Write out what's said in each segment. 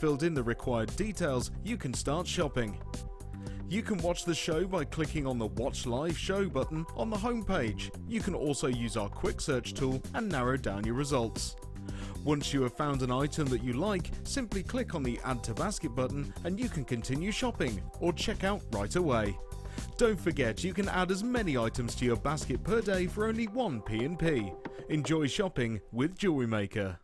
filled in the required details, you can start shopping. You can watch the show by clicking on the Watch Live Show button on the homepage. You can also use our quick search tool and narrow down your results. Once you have found an item that you like, simply click on the Add to Basket button and you can continue shopping or check out right away. Don't forget, you can add as many items to your basket per day for only 1p. Enjoy shopping with Jewellery Maker.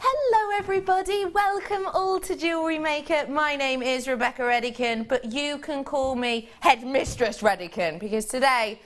Hello everybody, welcome all to Jewellery Maker. My name is Rebecca Redican, but you can call me Headmistress Redican because today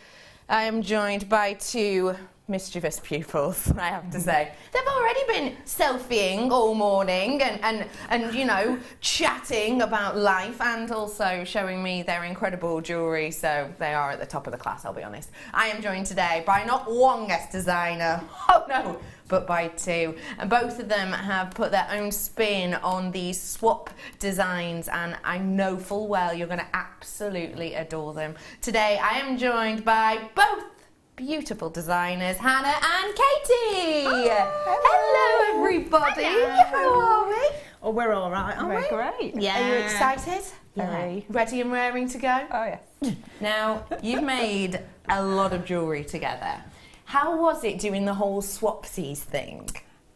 I am joined by two mischievous pupils, I have to say. They've already been selfieing all morning and you know, chatting about life and also showing me their incredible jewellery, so they are at the top of the class, I'll be honest. I am joined today by not one guest designer, oh no, but by two, and both of them have put their own spin on these swap designs, and I know full well you're going to absolutely adore them. Today I am joined by both beautiful designers, Hannah and Katie. Hello everybody. Hello. How are we? Oh, we're all right, aren't we? Great. Yeah. Are you excited? Very. Ready and raring to go? Oh yes. Now, you've made a lot of jewellery together. How was it doing the whole swapsies thing?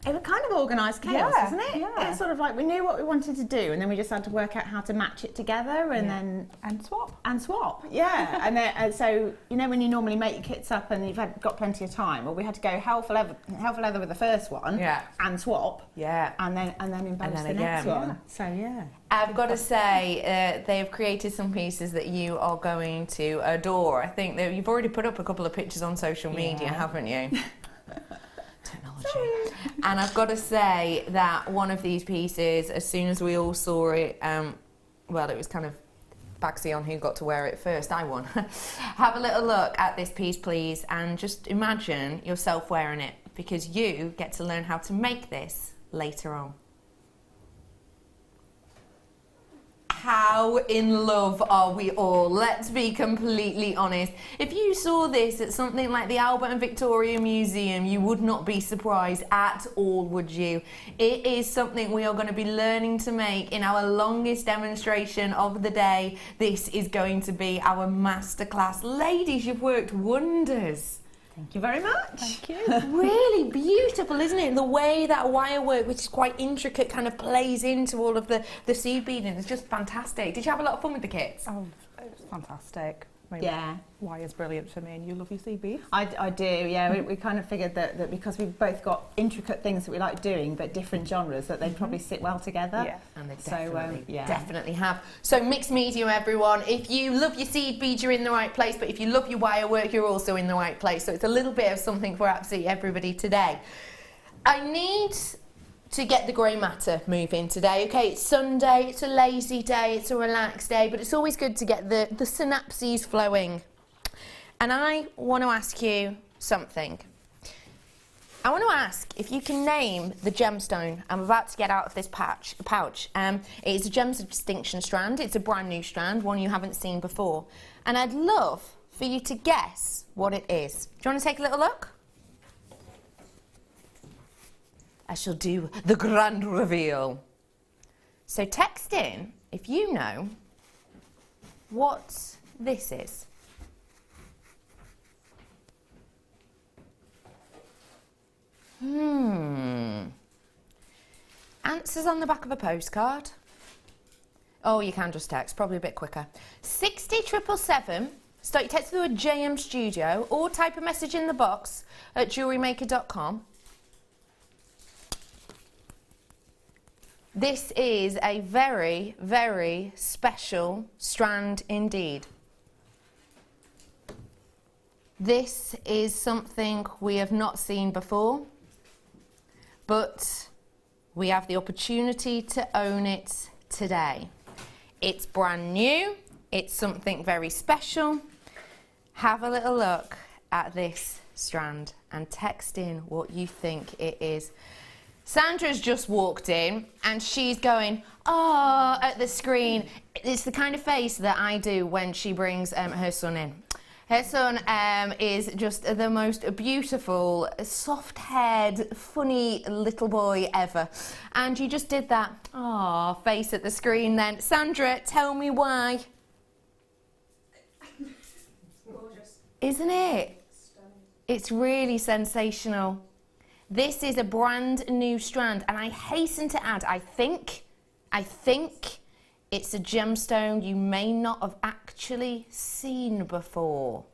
It was kind of organised chaos, Yeah, isn't it? yeah. It's sort of like we knew what we wanted to do, and then we just had to work out how to match it together, and And swap. swap. Yeah, and then so you know when you normally make your kits up and you've got plenty of time. Well, we had to go hell for leather with the first one, Yeah. and swap, Yeah. and then embellish then the next again. one. So yeah. I've got to say, they've created some pieces that you are going to adore. I think that you've already put up a couple of pictures on social media, haven't you? Technology. And I've got to say that one of these pieces, as soon as we all saw it, well, it was kind of backsy on who got to wear it first. I won. Have a little look at this piece, please, and just imagine yourself wearing it, because you get to learn how to make this later on. How in love are we all? Let's be completely honest. If you saw this at something like the Albert and Victoria Museum, you would not be surprised at all, would you? It is something we are going to be learning to make in our longest demonstration of the day. This is going to be our masterclass. Ladies, you've worked wonders. Thank you very much. Thank you. Really beautiful, isn't it? The way that wire work, which is quite intricate, kind of plays into all of the seed beading. It's just fantastic. Did you have a lot of fun with the kits? Oh, it was fantastic. I mean, Yeah. wire's brilliant for me, and you love your sea beads. I do, yeah. We kind of figured that because we've both got intricate things that we like doing, but different genres, that they'd probably sit well together. Yeah. And they So, definitely have. So mixed medium, everyone. If you love your seed beads, you're in the right place. But if you love your wire work, you're also in the right place. So it's a little bit of something for absolutely everybody today. I need to get the grey matter moving today. Okay, it's Sunday, it's a lazy day, it's a relaxed day, but it's always good to get the synapses flowing. And I want to ask you something. I want to ask if you can name the gemstone I'm about to get out of this pouch. It's a Gems of Distinction strand. It's a brand new strand, one you haven't seen before. And I'd love for you to guess what it is. Do you want to take a little look? I shall do the grand reveal. So text in if you know what this is. Answers on the back of a postcard. Oh, you can just text, probably a bit quicker. 60777. Start your text through a JM Studio or type a message in the box at JewelleryMaker.com. This is a very, very special strand indeed. This is something we have not seen before, but we have the opportunity to own it today. It's brand new, it's something very special. Have a little look at this strand and text in what you think it is. Sandra's just walked in and she's going, oh, at the screen. It's the kind of face that I do when she brings her son in. Her son is just the most beautiful, soft-haired, funny little boy ever. And you just did that, aw, face at the screen then. Sandra, tell me why. Gorgeous. Isn't it? Stunning. It's really sensational. This is a brand new strand, and I hasten to add, I think it's a gemstone you may not have actually seen before.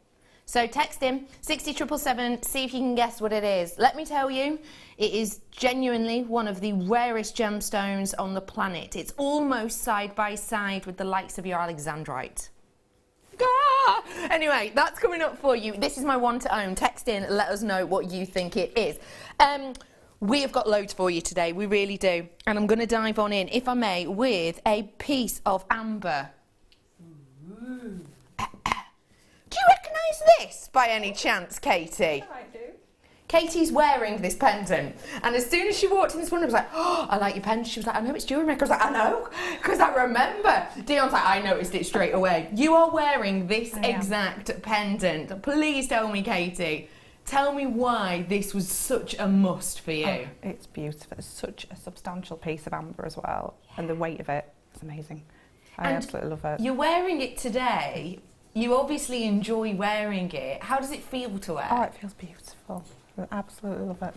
So text in 60777, see if you can guess what it is. Let me tell you, it is genuinely one of the rarest gemstones on the planet. It's almost side by side with the likes of your Alexandrite. Ah! Anyway, that's coming up for you. This is my one to own. Text in, let us know what you think it is. We have got loads for you today, we really do. And I'm going to dive on in, if I may, with a piece of amber. Do you recognise this by any chance, Katie? I do. Katie's wearing this pendant, and as soon as she walked in this window, I was like, oh, I like your pendant. She was like, I know it's Jewellery Maker. I was like, I know, because I remember. Dion's like, I noticed it straight away. You are wearing this exact pendant. Please tell me, Katie, tell me why this was such a must for you. Oh, it's beautiful. It's such a substantial piece of amber as well, and the weight of it is amazing. I absolutely love it. You're wearing it today. You obviously enjoy wearing it. How does it feel to wear? Oh, it feels beautiful. I absolutely love it.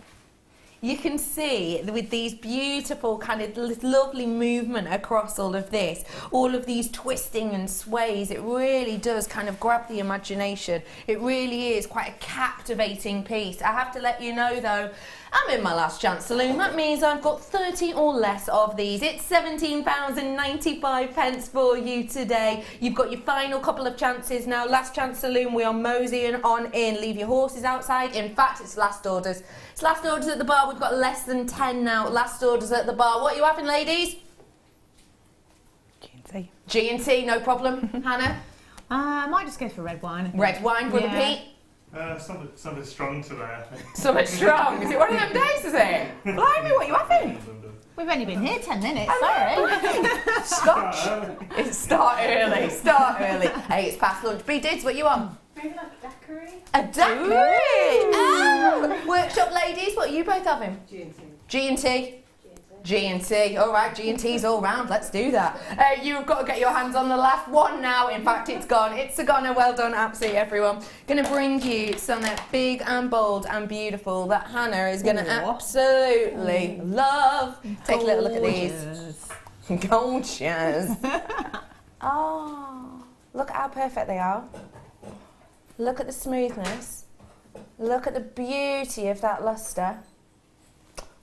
You can see with these beautiful kind of lovely movement across all of this, all of these twisting and sways, it really does kind of grab the imagination. It really is quite a captivating piece. I have to let you know though, I'm in my last chance saloon. That means I've got 30 or less of these. It's £17.95 for you today. You've got your final couple of chances now. Last chance saloon, we are moseying on in. Leave your horses outside. In fact, it's last orders. It's last orders at the bar. We've got less than 10 now. Last orders at the bar. What are you having, ladies? G&T. G&T, no problem. Hannah? I might just go for red wine. I think. Red wine, Brother Yeah. Pete? Something strong today, I think. Something strong. Is it one of them days, is it? Blimey, what are you having? We've only been here 10 minutes, sorry. Scotch. It's start early. Hey, it's past lunch. B-Dids, what you on? Maybe like a daiquiri? A daiquiri! Oh! Workshop ladies, what are you both having? G&T. G&T, all right, G&T's all round, let's do that. You've got to get your hands on the last one now. In fact, it's gone. It's a goner. Well done, absolutely, everyone. Going to bring you something big and bold and beautiful that Hannah is going to absolutely love. Take a little look at these. Gorgeous. Oh, look at how perfect they are. Look at the smoothness. Look at the beauty of that lustre.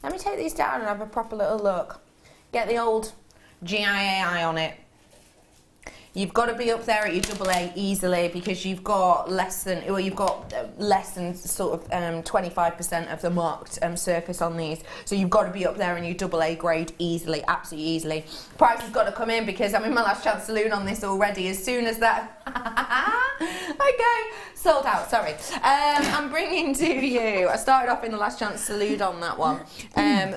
Let me take these down and have a proper little look. Get the old GIAI on it. You've got to be up there at your AA easily because you've got less than sort of 25% of the marked surface on these. So you've got to be up there in your AA grade easily, absolutely easily. Price has got to come in because I'm in my last chance saloon on this already. As soon as that, okay, sold out. Sorry. I'm bringing to you. I started off in the last chance saloon on that one.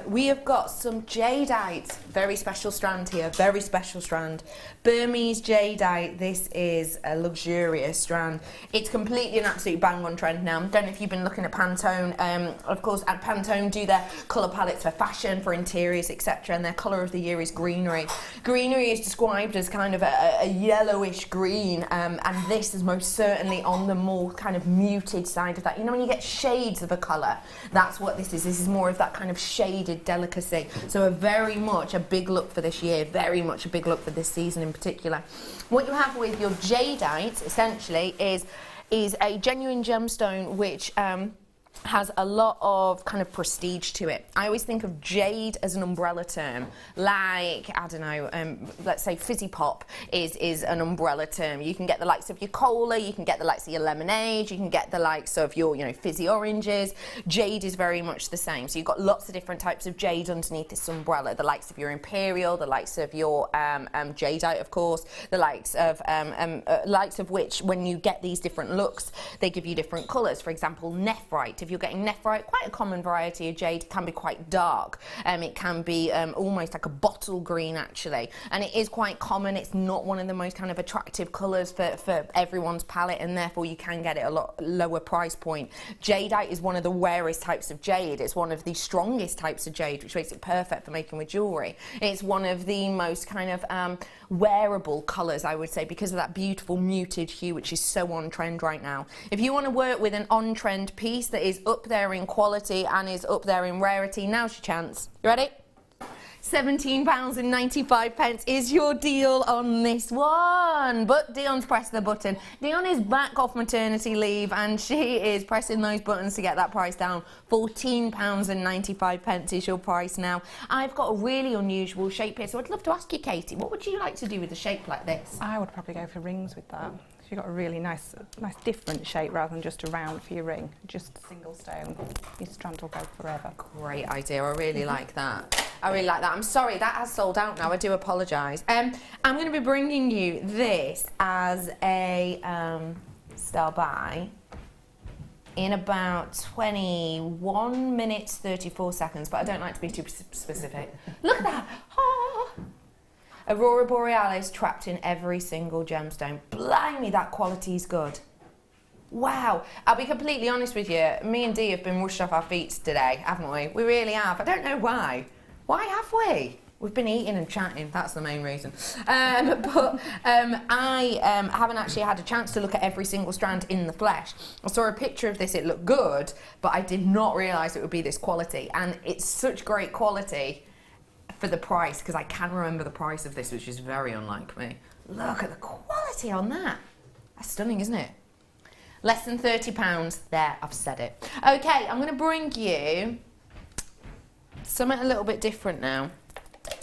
We have got some jadeite, very special strand here, very special strand. Burmese jadeite. This is a luxurious strand. It's completely an absolute bang on trend now. Don't know if you've been looking at Pantone. Of course, at Pantone do their colour palettes for fashion, for interiors, etc. And their colour of the year is greenery. Greenery is described as kind of a yellowish green, and this is most certainly on the more kind of muted side of that. You know when you get shades of a colour, that's what this is. This is more of that kind of shaded delicacy. So very much a big look for this year, very much a big look for this season in particular. What you have with your jadeite, essentially, is a genuine gemstone which has a lot of kind of prestige to it. I always think of jade as an umbrella term, like, I don't know, let's say fizzy pop is an umbrella term. You can get the likes of your cola, you can get the likes of your lemonade, you can get the likes of your, you know, fizzy oranges. Jade is very much the same. So you've got lots of different types of jade underneath this umbrella, the likes of your imperial, the likes of your jadeite, of course, the likes of which, when you get these different looks, they give you different colours. For example, nephrite. If you're getting nephrite, quite a common variety of jade, can be quite dark. It can be almost like a bottle green, actually, and it is quite common. It's not one of the most kind of attractive colours for everyone's palette, and therefore you can get it a lot lower price point. Jadeite is one of the rarest types of jade. It's one of the strongest types of jade, which makes it perfect for making with jewellery. It's one of the most kind of wearable colours, I would say, because of that beautiful muted hue, which is so on trend right now. If you want to work with an on-trend piece that is up there in quality and is up there in rarity, now's your chance. You ready? £17.95 is your deal on this one. But Dion's pressed the button. Dion is back off maternity leave and she is pressing those buttons to get that price down. £14.95 is your price now. I've got a really unusual shape here, so I'd love to ask you, Katie, what would you like to do with a shape like this? I would probably go for rings with that. You've got a really nice different shape rather than just a round for your ring. Just a single stone. Your strand will go forever. Great idea. I really like that. I really like that. I'm sorry, that has sold out now. I do apologise. I'm going to be bringing you this as a star buy in about 21 minutes 34 seconds, but I don't like to be too specific. Look at that. Oh. Aurora Borealis trapped in every single gemstone. Blimey, that quality's good. Wow. I'll be completely honest with you. Me and Dee have been rushed off our feet today, haven't we? We really have. I don't know why. Why have we? We've been eating and chatting. That's the main reason. I haven't actually had a chance to look at every single strand in the flesh. I saw a picture of this. It looked good, but I did not realise it would be this quality. And it's such great quality for the price, because I can remember the price of this, which is very unlike me. Look at the quality on that. That's stunning, isn't it? Less than £30. There, I've said it. Okay, I'm going to bring you something a little bit different now.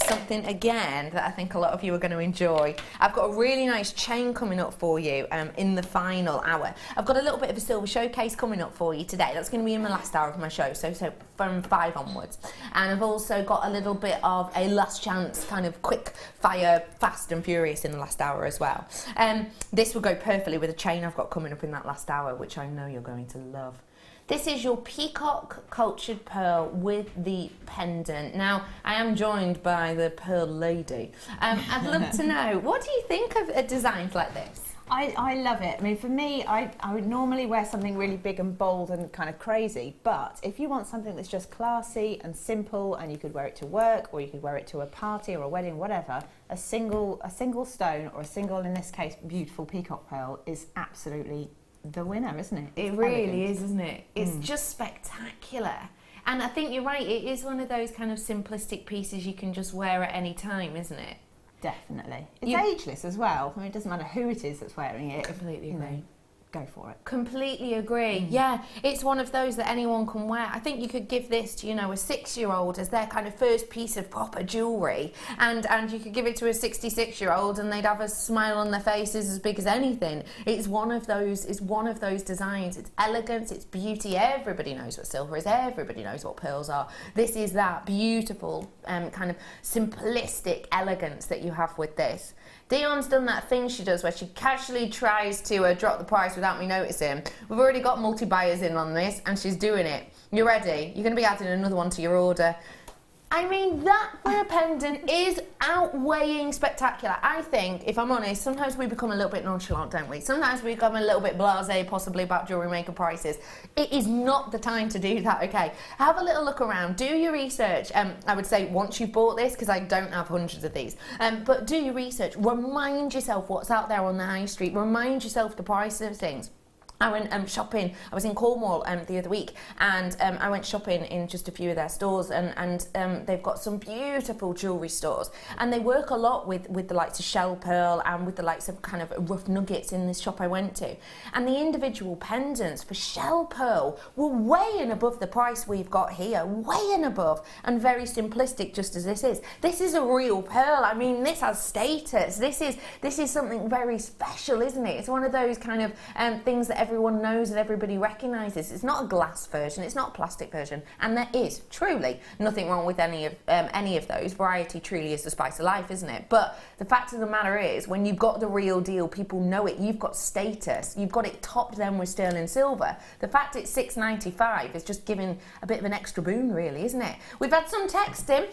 Something, again, that I think a lot of you are going to enjoy. I've got a really nice chain coming up for you in the final hour. I've got a little bit of a silver showcase coming up for you today. That's going to be in the last hour of my show, so from 5 onwards. And I've also got a little bit of a last chance, kind of quick fire, fast and furious in the last hour as well. This will go perfectly with a chain I've got coming up in that last hour, which I know you're going to love. This is your peacock cultured pearl with the pendant. Now, I am joined by the pearl lady. I'd love to know, what do you think of a design like this? I love it. I mean, for me, I would normally wear something really big and bold and kind of crazy, but if you want something that's just classy and simple, and you could wear it to work, or you could wear it to a party or a wedding, whatever, a single stone, or a single, in this case, beautiful peacock pearl is absolutely the winner, isn't it? It really is, isn't it? It's just spectacular. And I think you're right, it is one of those kind of simplistic pieces you can just wear at any time, isn't it? Definitely. It's ageless as well. I mean, it doesn't matter who it is that's wearing it. Completely agree. Go for it. Completely agree. Yeah, it's one of those that anyone can wear. I think you could give this to, you know, a 6-year-old as their kind of first piece of proper jewellery, and you could give it to a 66-year-old and they'd have a smile on their faces as big as anything. It's one of those designs. It's elegance, it's beauty. Everybody knows what silver is. Everybody knows what pearls are. This is that beautiful kind of simplistic elegance that you have with this. Dion's done that thing she does where she casually tries to drop the price without me noticing. We've already got multi-buyers in on this and she's doing it. You ready? You're going to be adding another one to your order. I mean, that for a pendant is outweighing spectacular. I think, if I'm honest, sometimes we become a little bit nonchalant, don't we? Sometimes we become a little bit blasé, possibly, about Jewellery Maker prices. It is not the time to do that, okay? Have a little look around. Do your research. I would say once you've bought this, because I don't have hundreds of these, but do your research. Remind yourself what's out there on the high street. Remind yourself the price of things. I went shopping. I was in Cornwall the other week, and I went shopping in just a few of their stores, and they've got some beautiful jewellery stores, and they work a lot with the likes of shell pearl and with the likes of kind of rough nuggets in this shop I went to. And the individual pendants for shell pearl were way and above the price we've got here, way and above, and very simplistic, just as this is. This is a real pearl. I mean, this has status. This is something very special, isn't it? It's one of those kind of things that everyone knows and everybody recognises. It's not a glass version, it's not a plastic version, and there is truly nothing wrong with any of those. Variety truly is the spice of life, isn't it? But the fact of the matter is, when you've got the real deal, people know it. You've got status. You've got it topped then with sterling silver. The fact it's $6.95 is just giving a bit of an extra boon, really, isn't it? We've had some texting.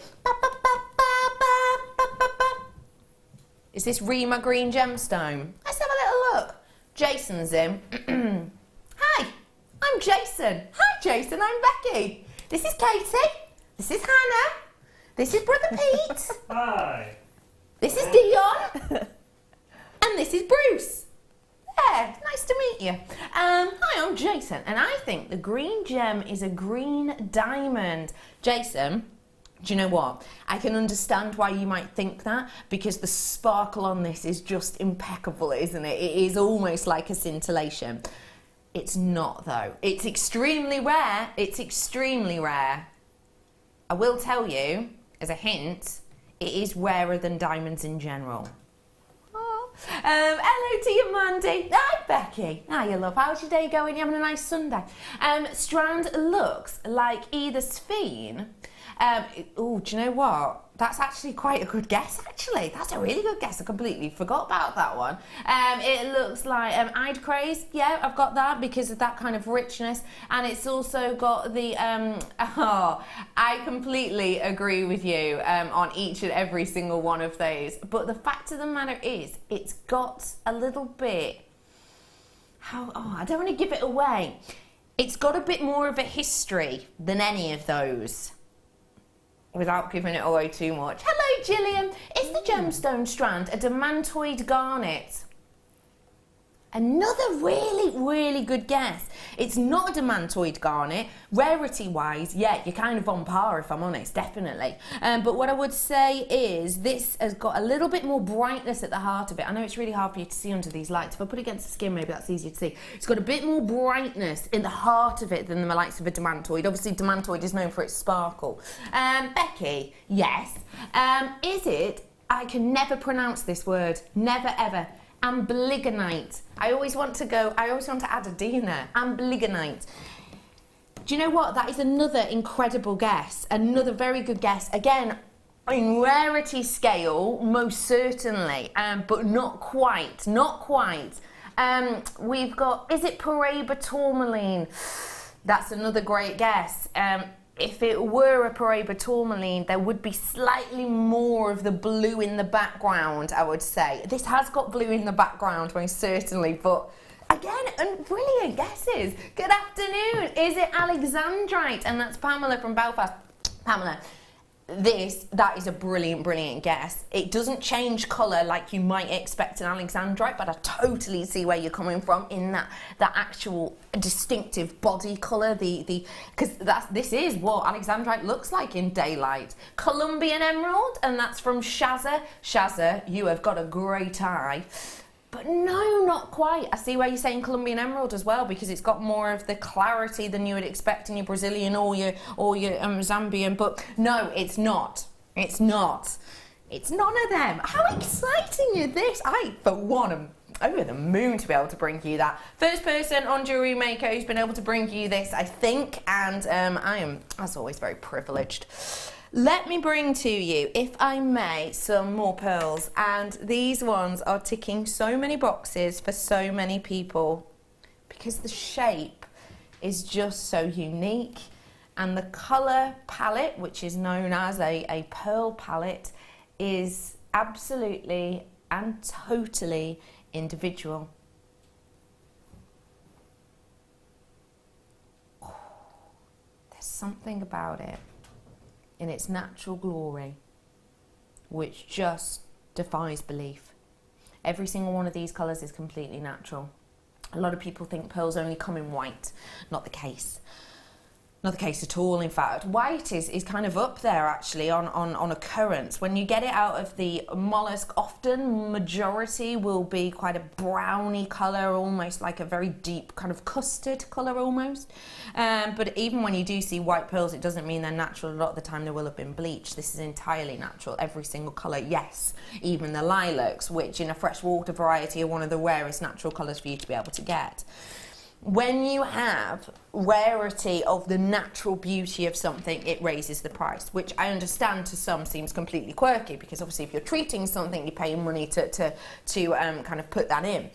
Is this Rima Green Gemstone? Let's have a little look. Jason's in. Hi, I'm Jason. Hi, Jason, I'm Becky. This is Katie. This is Hannah. This is Brother Pete. Hi. This is Dion. And this is Bruce. There, nice to meet you. Hi, I'm Jason, and I think the green gem is a green diamond. Jason, do you know what? I can understand why you might think that, because the sparkle on this is just impeccable, isn't it? It is almost like a scintillation. It's not, though. It's extremely rare. It's extremely rare. I will tell you, as a hint, it is rarer than diamonds in general. Oh. Hello to you, Mandy. Hi, Becky. Hiya, love. How's your day going? You having a nice Sunday? Strand looks like either Sphene. Oh, do you know what? That's actually quite a good guess, actually. That's a really good guess. I completely forgot about that one. It looks like I'd Craze. Yeah, I've got that because of that kind of richness. And it's also got the... I completely agree with you on each and every single one of those. But the fact of the matter is, it's got a little bit... I don't want to give it away. It's got a bit more of a history than any of those, without giving it away too much. Hello, Gillian. Is the gemstone strand a demantoid garnet? Another really, really good guess. It's not a demantoid garnet. Rarity-wise, yeah, you're kind of on par, if I'm honest, definitely. But what I would say is this has got a little bit more brightness at the heart of it. I know it's really hard for you to see under these lights. If I put it against the skin, maybe that's easier to see. It's got a bit more brightness in the heart of it than the likes of a demantoid. Obviously, demantoid is known for its sparkle. Becky, yes. Is it, I can never pronounce this word, never ever, amblygonite. I always want to add a D in there. Amblygonite. Do you know what? That is another incredible guess. Another very good guess. Again, in rarity scale, most certainly, but not quite. Not quite. We've got, is it Paraiba tourmaline? That's another great guess. If it were a Paraiba tourmaline, there would be slightly more of the blue in the background, I would say. This has got blue in the background, most certainly, but again, brilliant guesses. Good afternoon. Is it Alexandrite? And that's Pamela from Belfast. Pamela, that is a brilliant, brilliant guess. It doesn't change colour like you might expect an Alexandrite, but I totally see where you're coming from in that actual distinctive body colour, because this is what Alexandrite looks like in daylight. Colombian emerald, and that's from Shazza. Shazza, you have got a great eye. But no, not quite. I see where you're saying Colombian emerald as well, because it's got more of the clarity than you would expect in your Brazilian or your Zambian. But no, it's not. It's not. It's none of them. How exciting is this? I, for one, am over the moon to be able to bring you that. First person on Jewellery Maker who's been able to bring you this, I think, and I am, as always, very privileged. Let me bring to you, if I may, some more pearls. And these ones are ticking so many boxes for so many people because the shape is just so unique. And the colour palette, which is known as a pearl palette, is absolutely and totally individual. Oh, there's something about it in its natural glory which just defies belief. Every single one of these colours is completely natural. A lot of people think pearls only come in white. Not the case. Not the case at all, in fact. White is kind of up there, actually, on occurrence. When you get it out of the mollusk, often majority will be quite a browny colour, almost like a very deep kind of custard colour almost. But even when you do see white pearls, it doesn't mean they're natural. A lot of the time they will have been bleached. This is entirely natural, every single colour. Yes, even the lilacs, which in a freshwater variety are one of the rarest natural colours for you to be able to get. When you have rarity of the natural beauty of something, it raises the price, which I understand to some seems completely quirky, because obviously if you're treating something, you're paying money to kind of put that in.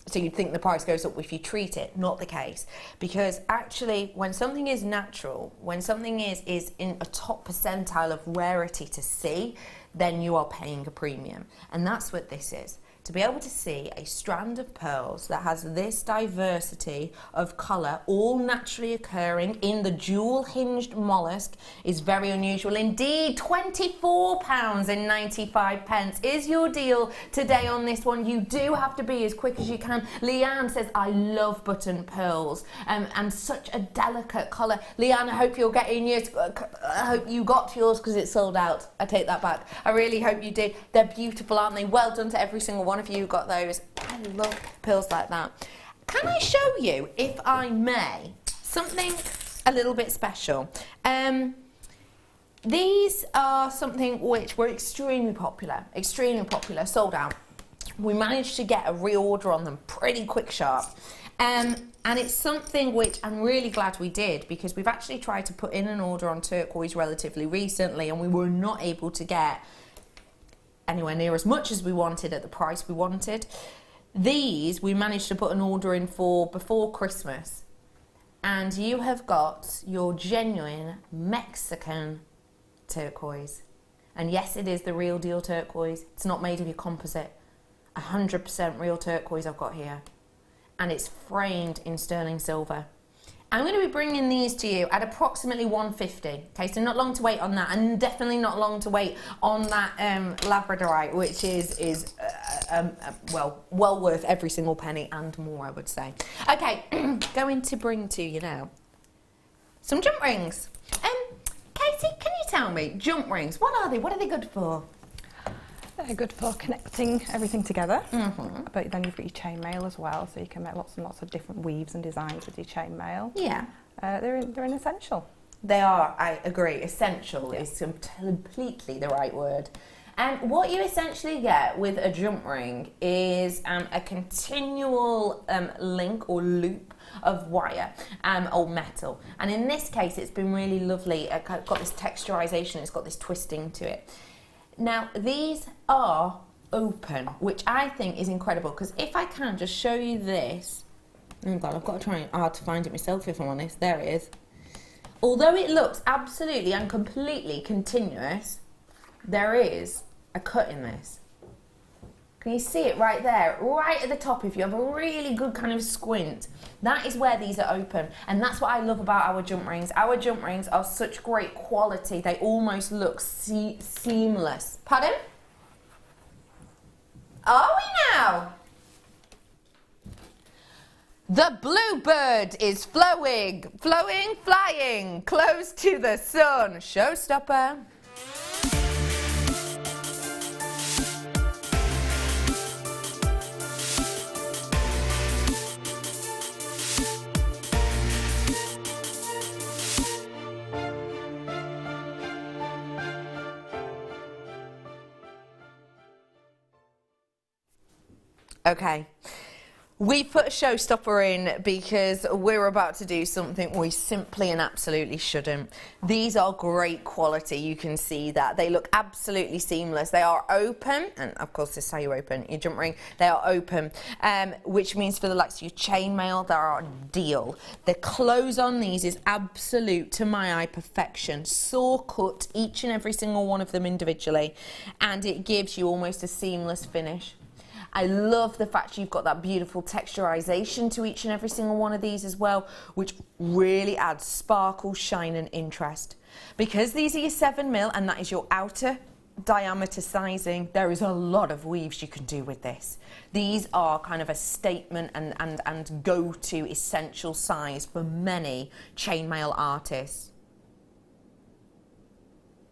So you'd think the price goes up if you treat it. Not the case, because actually when something is natural, when something is in a top percentile of rarity to see, then you are paying a premium. And that's what this is. To be able to see a strand of pearls that has this diversity of colour, all naturally occurring in the jewel hinged mollusk, is very unusual indeed. £24.95 is your deal today on this one. You do have to be as quick as you can. Leanne says, I love button pearls, and such a delicate colour. Leanne, I hope you're getting yours. I hope you got yours because it's sold out. I take that back. I really hope you did. They're beautiful, aren't they? Well done to every single one of you who got those. I love pearls like that. Can I show you, if I may, something a little bit special? These are something which were extremely popular, sold out. We managed to get a reorder on them pretty quick sharp. And it's something which I'm really glad we did, because we've actually tried to put in an order on turquoise relatively recently, and we were not able to get anywhere near as much as we wanted at the price we wanted. These we managed to put an order in for before Christmas, and you have got your genuine Mexican turquoise. And yes, it is the real deal turquoise. It's not made of your composite. 100% real turquoise I've got here, and it's framed in sterling silver. I'm going to be bringing these to you at approximately £150. Okay, so not long to wait on that, and definitely not long to wait on that labradorite, which is well worth every single penny and more, I would say. Okay, going to bring to you now some jump rings. Katie, can you tell me, jump rings, what are they? What are they good for? They're good for connecting everything together, but then you've got your chainmail as well, so you can make lots and lots of different weaves and designs with your chainmail. Yeah. They're an essential. They are, I agree. Essential is completely the right word. And what you essentially get with a jump ring is a continual link or loop of wire or metal. And in this case, it's been really lovely. It's got this texturization, it's got this twisting to it. Now, these are open, which I think is incredible, because if I can just show you this, oh God, I've got to try hard to find it myself if I'm honest. There it is. Although it looks absolutely and completely continuous, there is a cut in this. Can you see it right there, right at the top? If you have a really good kind of squint, that is where these are open, and that's what I love about our jump rings. Our jump rings are such great quality, they almost look seamless. Pardon? Are we now? The bluebird is flying, close to the sun. Showstopper. Okay, we put a showstopper in because we're about to do something we simply and absolutely shouldn't. These are great quality, you can see that. They look absolutely seamless. They are open, and of course this is how you open your jump ring. They are open, which means for the likes of your chainmail, they are ideal. The close on these is absolute, to my eye, perfection. Saw cut each and every single one of them individually, and it gives you almost a seamless finish. I love the fact you've got that beautiful texturization to each and every single one of these as well, which really adds sparkle, shine and interest. Because these are your 7mm and that is your outer diameter sizing. There is a lot of weaves you can do with this. These are kind of a statement and go-to essential size for many chainmail artists.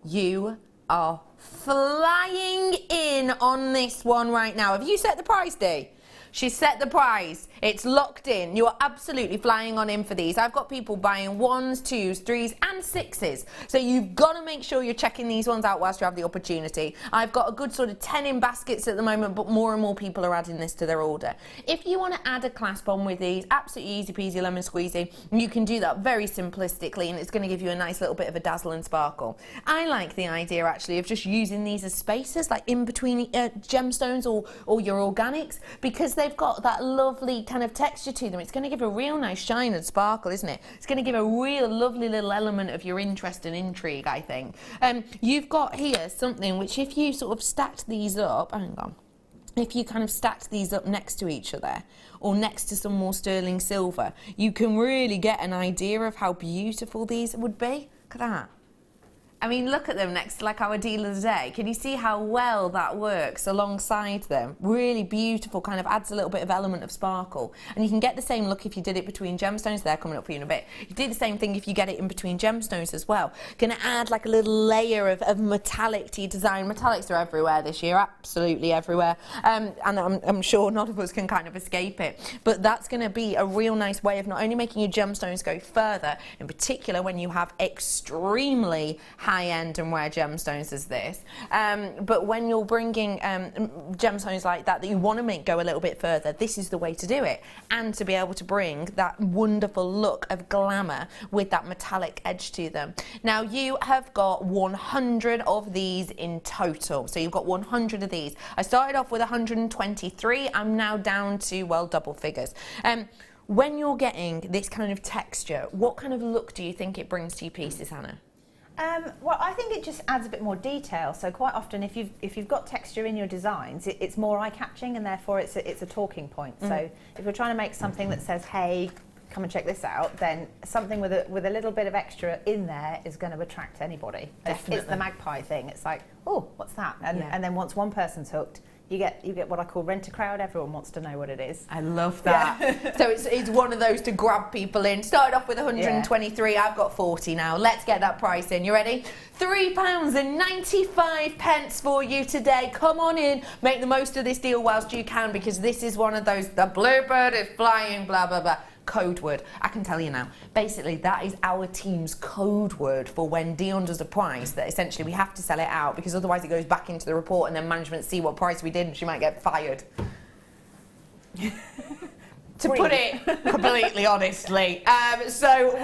You are flying in on this one right now. Have you set the price, Dee? She set the price. It's locked in. You are absolutely flying on in for these. I've got people buying 1s, 2s, 3s and 6s. So you've got to make sure you're checking these ones out whilst you have the opportunity. I've got a good sort of 10 in baskets at the moment, but more and more people are adding this to their order. If you want to add a clasp on with these, absolutely easy peasy lemon squeezy, you can do that very simplistically, and it's going to give you a nice little bit of a dazzle and sparkle. I like the idea actually of just using these as spacers, like in between gemstones or your organics, because they've got that lovely kind of texture to them. It's going to give a real nice shine and sparkle, isn't it? It's going to give a real lovely little element of your interest and intrigue, I think. You've got here something which, if you sort of stacked these up, hang on, if you kind of stacked these up next to each other or next to some more sterling silver, you can really get an idea of how beautiful these would be. Look at that. I mean, look at them next to like our deal of the day. Can you see how well that works alongside them? Really beautiful, kind of adds a little bit of element of sparkle. And you can get the same look if you did it between gemstones. They're coming up for you in a bit. You do the same thing if you get it in between gemstones as well. Gonna add like a little layer of metallic to your design. Metallics are everywhere this year, absolutely everywhere. And I'm sure none of us can kind of escape it. But that's gonna be a real nice way of not only making your gemstones go further, in particular when you have extremely high-end and rare gemstones as this, but when you're bringing gemstones like that you want to make go a little bit further, this is the way to do it, and to be able to bring that wonderful look of glamour with that metallic edge to them. Now you have got 100 of these in total, so you've got 100 of these. I started off with 123. I'm now down to, well, double figures. When you're getting this kind of texture, what kind of look do you think it brings to your pieces, Hannah? Well, I think it just adds a bit more detail. So quite often, if you've got texture in your designs, it's more eye-catching, and therefore it's a talking point. So if you're trying to make something that says, "Hey, come and check this out," then something with a little bit of extra in there is going to attract anybody. It's the magpie thing. It's like, oh, what's that? And then once one person's hooked, you get what I call rent a crowd. Everyone wants to know what it is. I love that. Yeah. So it's one of those to grab people in. Started off with 123. Yeah. I've got 40 now. Let's get that price in. You ready? £3.95 for you today. Come on in. Make the most of this deal whilst you can, because this is one of those, the bluebird is flying, blah, blah, blah. Code word. I can tell you now. Basically, that is our team's code word for when Dion does a price that essentially we have to sell it out, because otherwise it goes back into the report and then management see what price we did and she might get fired. To put it completely honestly. So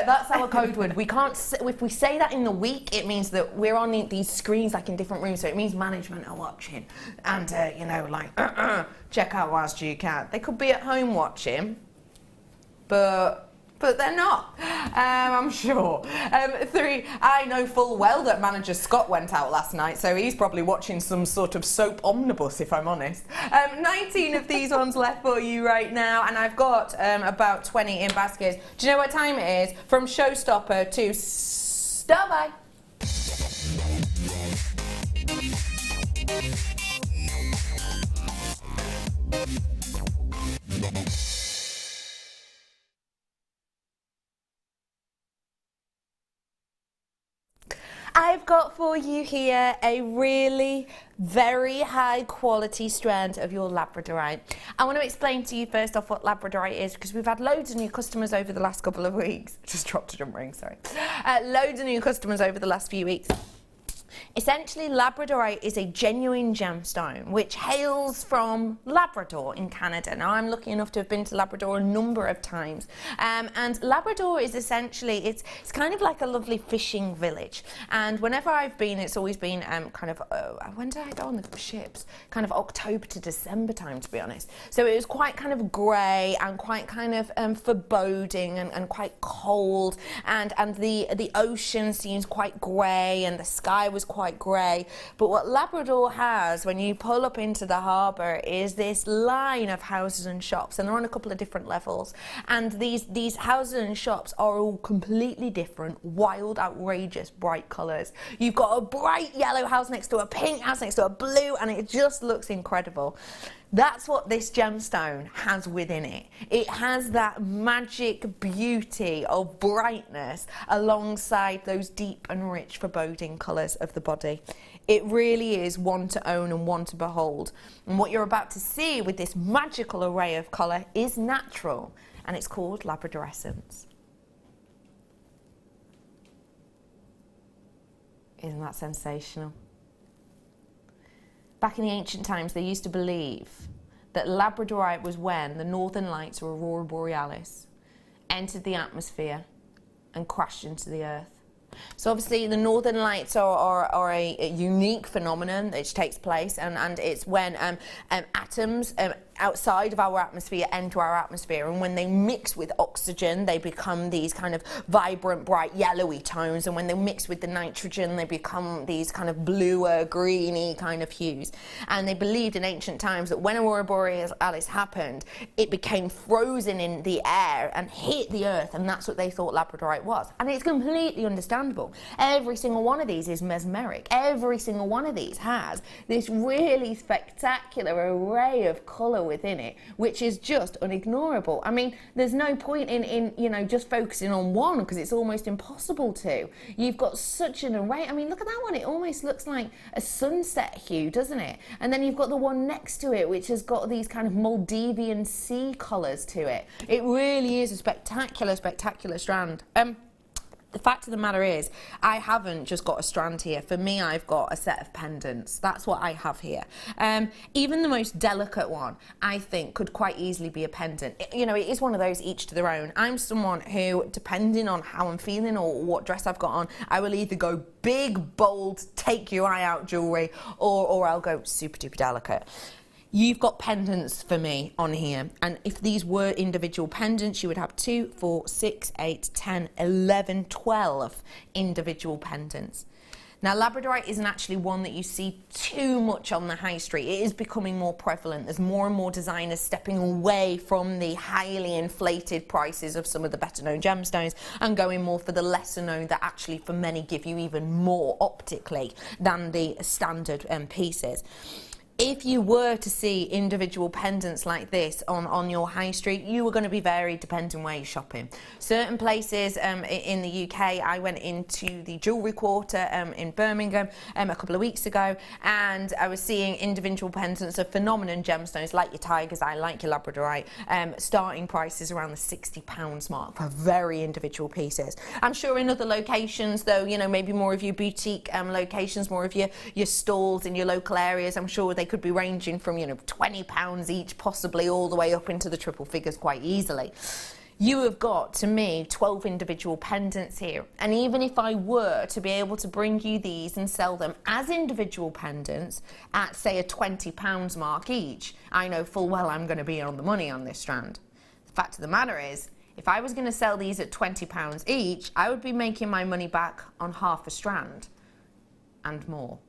that's our code word. We can't, if we say that in the week, it means that we're on these screens like in different rooms, so it means management are watching and, you know, like, check out whilst you can. They could be at home watching, but they're not, I'm sure. I know full well that manager Scott went out last night, so he's probably watching some sort of soap omnibus, if I'm honest. 19 of these ones left for you right now, and I've got about 20 in baskets. Do you know what time it is? From showstopper to stop-by. I've got for you here a really very high quality strand of your Labradorite. I want to explain to you first off what Labradorite is, because we've had loads of new customers over the last couple of weeks. Just dropped a jump ring, sorry. Loads of new customers over the last few weeks. Essentially, Labradorite is a genuine gemstone which hails from Labrador in Canada. Now, I'm lucky enough to have been to Labrador a number of times, and Labrador is essentially, it's kind of like a lovely fishing village, and whenever I've been, it's always been kind of, when did I go on the ships? Kind of October to December time, to be honest. So it was quite kind of grey and quite kind of foreboding and quite cold, and the ocean seems quite grey and the sky was quite grey. But what Labrador has when you pull up into the harbour is this line of houses and shops, and they're on a couple of different levels. And these houses and shops are all completely different, wild, outrageous, bright colours. You've got a bright yellow house next to a pink house next to a blue, and it just looks incredible. That's what this gemstone has within it. It has that magic beauty of brightness alongside those deep and rich foreboding colours of the body. It really is one to own and one to behold. And what you're about to see with this magical array of colour is natural, and it's called Labradorescence. Isn't that sensational? Back in the ancient times, they used to believe that Labradorite was when the northern lights or aurora borealis entered the atmosphere and crashed into the earth. So obviously the northern lights are a unique phenomenon which takes place, and it's when atoms outside of our atmosphere enter our atmosphere, and when they mix with oxygen they become these kind of vibrant bright yellowy tones, and when they mix with the nitrogen they become these kind of bluer greeny kind of hues. And they believed in ancient times that when aurora borealis happened, it became frozen in the air and hit the earth, and that's what they thought Labradorite was. And it's completely understandable. Every single one of these is mesmeric. Every single one of these has this really spectacular array of colour within it, which is just unignorable. I mean, there's no point in you know, just focusing on one, because it's almost impossible to. You've got such an array. I mean, look at that one. It almost looks like a sunset hue, doesn't it? And then you've got the one next to it, which has got these kind of Maldivian sea colours to it. It really is a spectacular, spectacular strand. The fact of the matter is, I haven't just got a strand here. For me, I've got a set of pendants. That's what I have here. Even the most delicate one, I think, could quite easily be a pendant. You know, it is one of those each to their own. I'm someone who, depending on how I'm feeling or what dress I've got on, I will either go big, bold, take your eye out jewellery, or I'll go super duper delicate. You've got pendants for me on here, and if these were individual pendants, you would have 2, 4, 6, 8, 10, 11, 12 individual pendants. Now, Labradorite isn't actually one that you see too much on the high street. It is becoming more prevalent. There's more and more designers stepping away from the highly inflated prices of some of the better known gemstones and going more for the lesser known that actually for many give you even more optically than the standard pieces. If you were to see individual pendants like this on your high street, you were going to be varied depending where you're shopping. Certain places in the UK, I went into the jewellery quarter in Birmingham a couple of weeks ago, and I was seeing individual pendants of phenomenon gemstones like your Tigers, I like your Labradorite, starting prices around the £60 mark for very individual pieces. I'm sure in other locations though, you know, maybe more of your boutique locations, more of your stalls in your local areas, I'm sure they could be ranging from, you know, £20 each, possibly all the way up into the triple figures quite easily. You have got, to me, 12 individual pendants here. And even if I were to be able to bring you these and sell them as individual pendants at, say, a £20 mark each, I know full well I'm going to be on the money on this strand. The fact of the matter is, if I was going to sell these at £20 each, I would be making my money back on half a strand and more.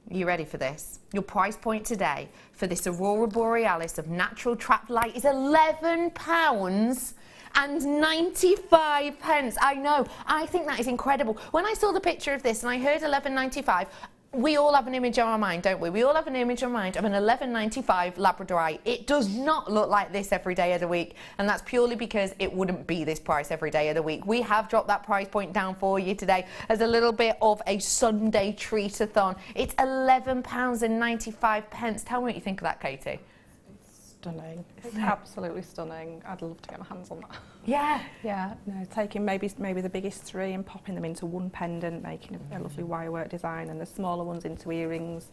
Are you ready for this? Your price point today for this Aurora Borealis of natural trapped light is £11 and 95 pence. I know, I think that is incredible. When I saw the picture of this and I heard £11.95, we all have an image in our mind, don't we? We all have an image in our mind of an £11.95 Labradorite. It does not look like this every day of the week, and that's purely because it wouldn't be this price every day of the week. We have dropped that price point down for you today as a little bit of a Sunday treat-a-thon. It's £11 and 95 pence. Tell me what you think of that, Katie. Stunning. It's absolutely stunning. I'd love to get my hands on that. Yeah. Yeah, no, taking maybe the biggest three and popping them into one pendant, making a lovely wirework design, and the smaller ones into earrings.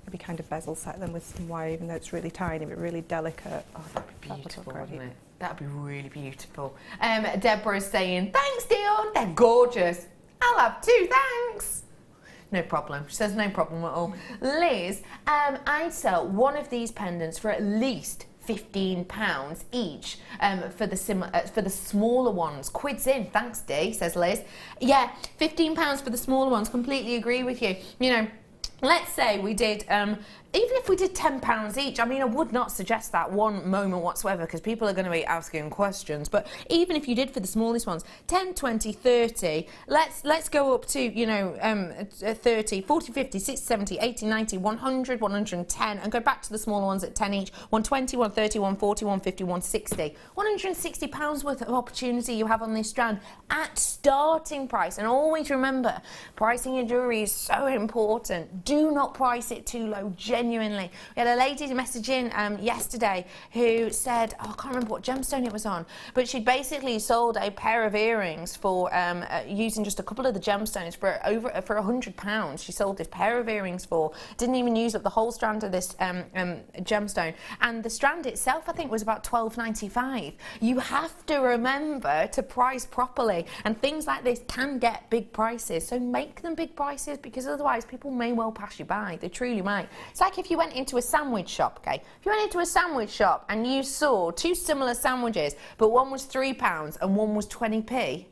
Maybe kind of bezel set them with some wire, even though it's really tiny but really delicate. Oh, that'd be beautiful, wouldn't it? That'd be really beautiful. Deborah's saying, thanks, Dion. They're gorgeous. I'll have 2, thanks. No problem. She says no problem at all. Liz, I'd sell one of these pendants for at least £15 each for the smaller ones. Quids in, thanks Dee, says Liz. Yeah, £15 for the smaller ones, completely agree with you. You know, let's say we did, even if we did £10 each, I mean, I would not suggest that one moment whatsoever because people are going to be asking questions. But even if you did for the smallest ones, 10, 20, 30, let's go up to, you know, 30, 40, 50, 60, 70, 80, 90, 100, 110, and go back to the smaller ones at 10 each, 120, 130, 140, 150, 160. £160 worth of opportunity you have on this strand at starting price. And always remember, pricing your jewellery is so important. Do not price it too low, genuinely. We had a lady message in yesterday who said, oh, I can't remember what gemstone it was on, but she'd basically sold a pair of earrings for using just a couple of the gemstones for £100. She sold this pair of earrings for, didn't even use up the whole strand of this gemstone, and the strand itself I think was about £12.95. You have to remember to price properly, and things like this can get big prices, so make them big prices because otherwise people may well pass you by. They truly might. It's like if you went into a sandwich shop, okay? If you went into a sandwich shop and you saw two similar sandwiches, but one was £3 and one was 20p,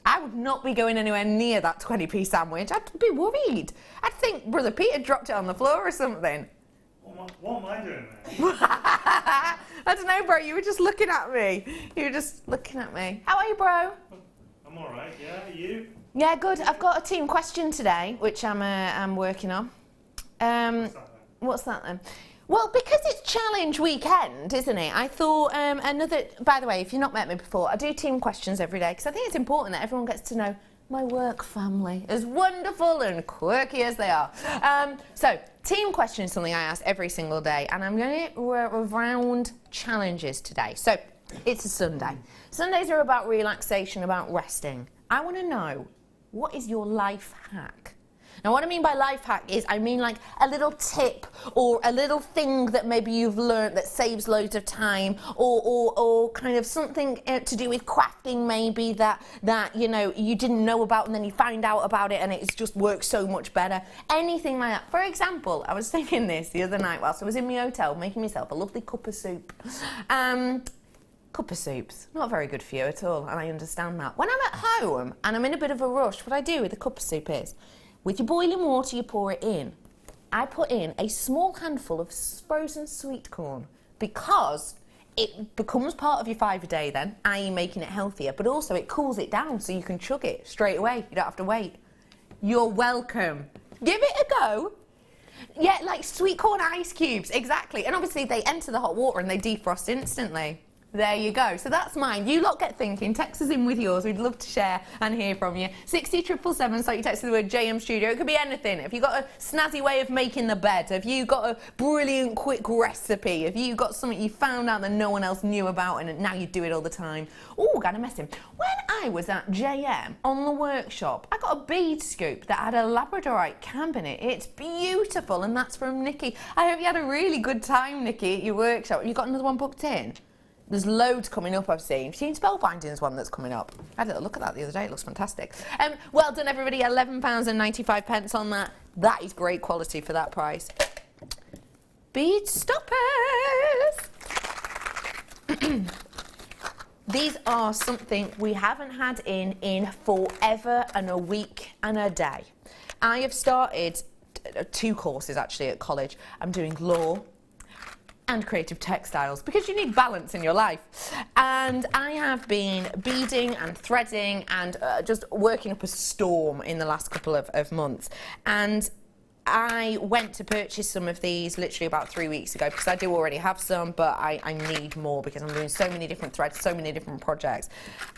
I would not be going anywhere near that 20p sandwich. I'd be worried. I'd think Brother Peter dropped it on the floor or something. What am I doing there? I don't know, bro. You were just looking at me. You were just looking at me. How are you, bro? I'm all right. Yeah, you? Yeah, good. I've got a team question today, which I'm working on. What's that then? Well, because it's challenge weekend, isn't it? I thought another... By the way, if you've not met me before, I do team questions every day because I think it's important that everyone gets to know my work family, as wonderful and quirky as they are. So, team question is something I ask every single day, and I'm going to round challenges today. So, it's a Sunday. Sundays are about relaxation, about resting. I want to know, what is your life hack? Now, what I mean by life hack is, I mean like a little tip or a little thing that maybe you've learned that saves loads of time, or kind of something to do with crafting maybe that you know you didn't know about and then you find out about it and it just works so much better. Anything like that. For example, I was thinking this the other night whilst I was in my hotel making myself a lovely cup of soup. Cup of soup's not very good for you at all, and I understand that. When I'm at home and I'm in a bit of a rush, what I do with a cup of soup is, with your boiling water, you pour it in. I put in a small handful of frozen sweet corn because it becomes part of your 5 a day then, i.e. making it healthier, but also it cools it down so you can chug it straight away. You don't have to wait. You're welcome. Give it a go. Yeah, like sweet corn ice cubes, exactly. And obviously they enter the hot water and they defrost instantly. There you go. So that's mine. You lot get thinking. Text us in with yours. We'd love to share and hear from you. 60777, so you text the word JM Studio. It could be anything. If you've got a snazzy way of making the bed, if you've got a brilliant quick recipe, if you've got something you found out that no one else knew about and now you do it all the time. Oh, got a message. When I was at JM on the workshop, I got a bead scoop that had a labradorite camp in it. It's beautiful, and that's from Nikki. I hope you had a really good time, Nikki, at your workshop. Have you got another one booked in? There's loads coming up I've seen. You've seen Spellbinding's one that's coming up. I had a little look at that the other day. It looks fantastic. Well done, everybody. £11.95 on that. That is great quality for that price. Bead stoppers. These are something we haven't had in forever and a week and a day. I have started 2 courses actually at college. I'm doing law and creative textiles, because you need balance in your life. And I have been beading and threading and just working up a storm in the last couple of months. And I went to purchase some of these literally about 3 weeks ago because I do already have some, but I need more because I'm doing so many different threads, so many different projects.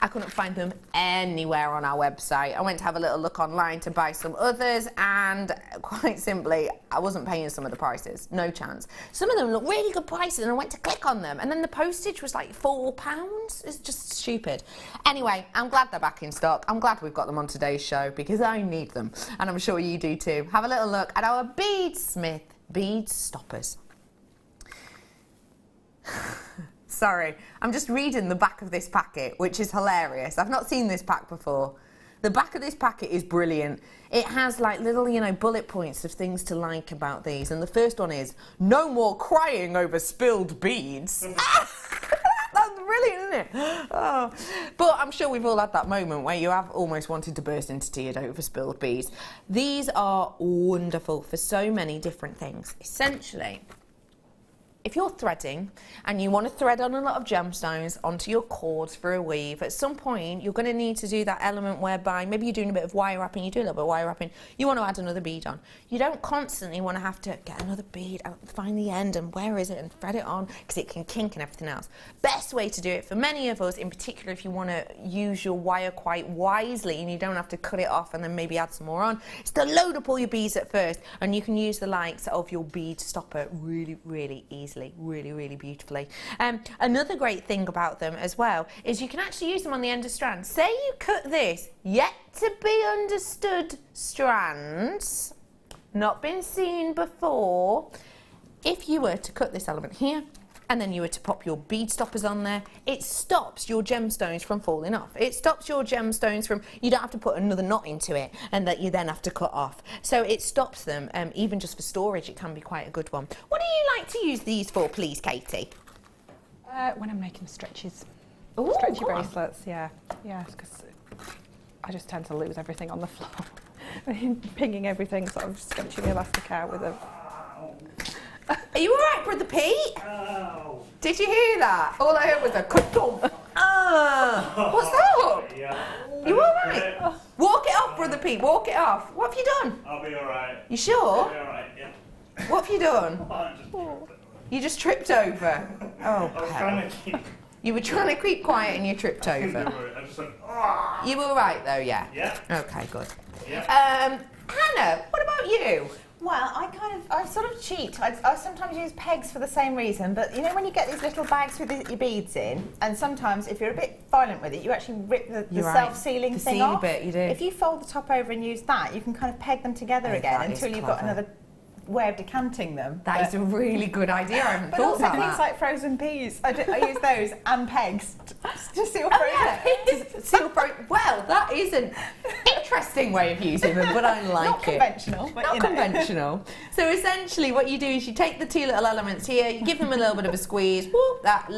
I couldn't find them anywhere on our website. I went to have a little look online to buy some others, and quite simply, I wasn't paying some of the prices. No chance. Some of them look really good prices, and I went to click on them, and then the postage was like £4. It's just stupid. Anyway, I'm glad they're back in stock. I'm glad we've got them on today's show because I need them, and I'm sure you do too. Have a little look at our Beadsmith bead stoppers. Sorry, I'm just reading the back of this packet, which is hilarious. I've not seen this pack before. The back of this packet is brilliant. It has like little, you know, bullet points of things to like about these. And the first one is, no more crying over spilled beads. That's brilliant, isn't it? Oh. But I'm sure we've all had that moment where you have almost wanted to burst into tears over spilled beads. These are wonderful for so many different things. Essentially, if you're threading and you want to thread on a lot of gemstones onto your cords for a weave, at some point you're going to need to do that element whereby maybe you're doing a bit of wire wrapping, you do a little bit of wire wrapping, you want to add another bead on. You don't constantly want to have to get another bead out, find the end and where is it and thread it on because it can kink and everything else. Best way to do it for many of us, in particular if you want to use your wire quite wisely and you don't have to cut it off and then maybe add some more on, is to load up all your beads at first, and you can use the likes of your bead stopper really, really easily. Really, really beautifully. Another great thing about them as well is you can actually use them on the end of strands. Say you cut this yet to be understood strands, not been seen before. If you were to cut this element here and then you were to pop your bead stoppers on there, it stops your gemstones from falling off. It stops your gemstones from, you don't have to put another knot into it and that you then have to cut off. So it stops them, even just for storage, it can be quite a good one. What do you like to use these for, please, Katie? When I'm making stretches. Ooh, Stretchy go on. bracelets, yeah. Yeah, because I just tend to lose everything on the floor. Pinging everything, sort of stretching the elastic out with them. Are you all right, Brother Pete? Ow. Did you hear that? All I heard was a cut-thump. What's that? Yeah. You all right? Walk it off, Brother Pete, walk it off. What have you done? I'll be alright. You sure? I'll be alright, yeah. What have you done? I'm just You just tripped over. Oh, I was trying to keep. you were trying to keep quiet and you tripped over. I just went, ah. You were all right though, yeah? Yeah. Okay, good. Yeah. Hannah, what about you? Well, I sort of cheat. I sometimes use pegs for the same reason, but you know when you get these little bags with your beads in, and sometimes if you're a bit violent with it, you actually rip the You're right. self-sealing The thing seal off. bit, you do. If you fold the top over and use that, you can kind of peg them together Oh, again that is until you've got clever. another way of decanting them. That is a really good idea. I haven't But thought also about things that. like frozen peas. I use those and pegs to seal Oh, frozen. yeah. Seal well, that is an interesting way of using them, but I like Not it. conventional, but Not you know. conventional. So essentially what you do is you take the two little elements here, you give them a little bit of a squeeze, whoop, that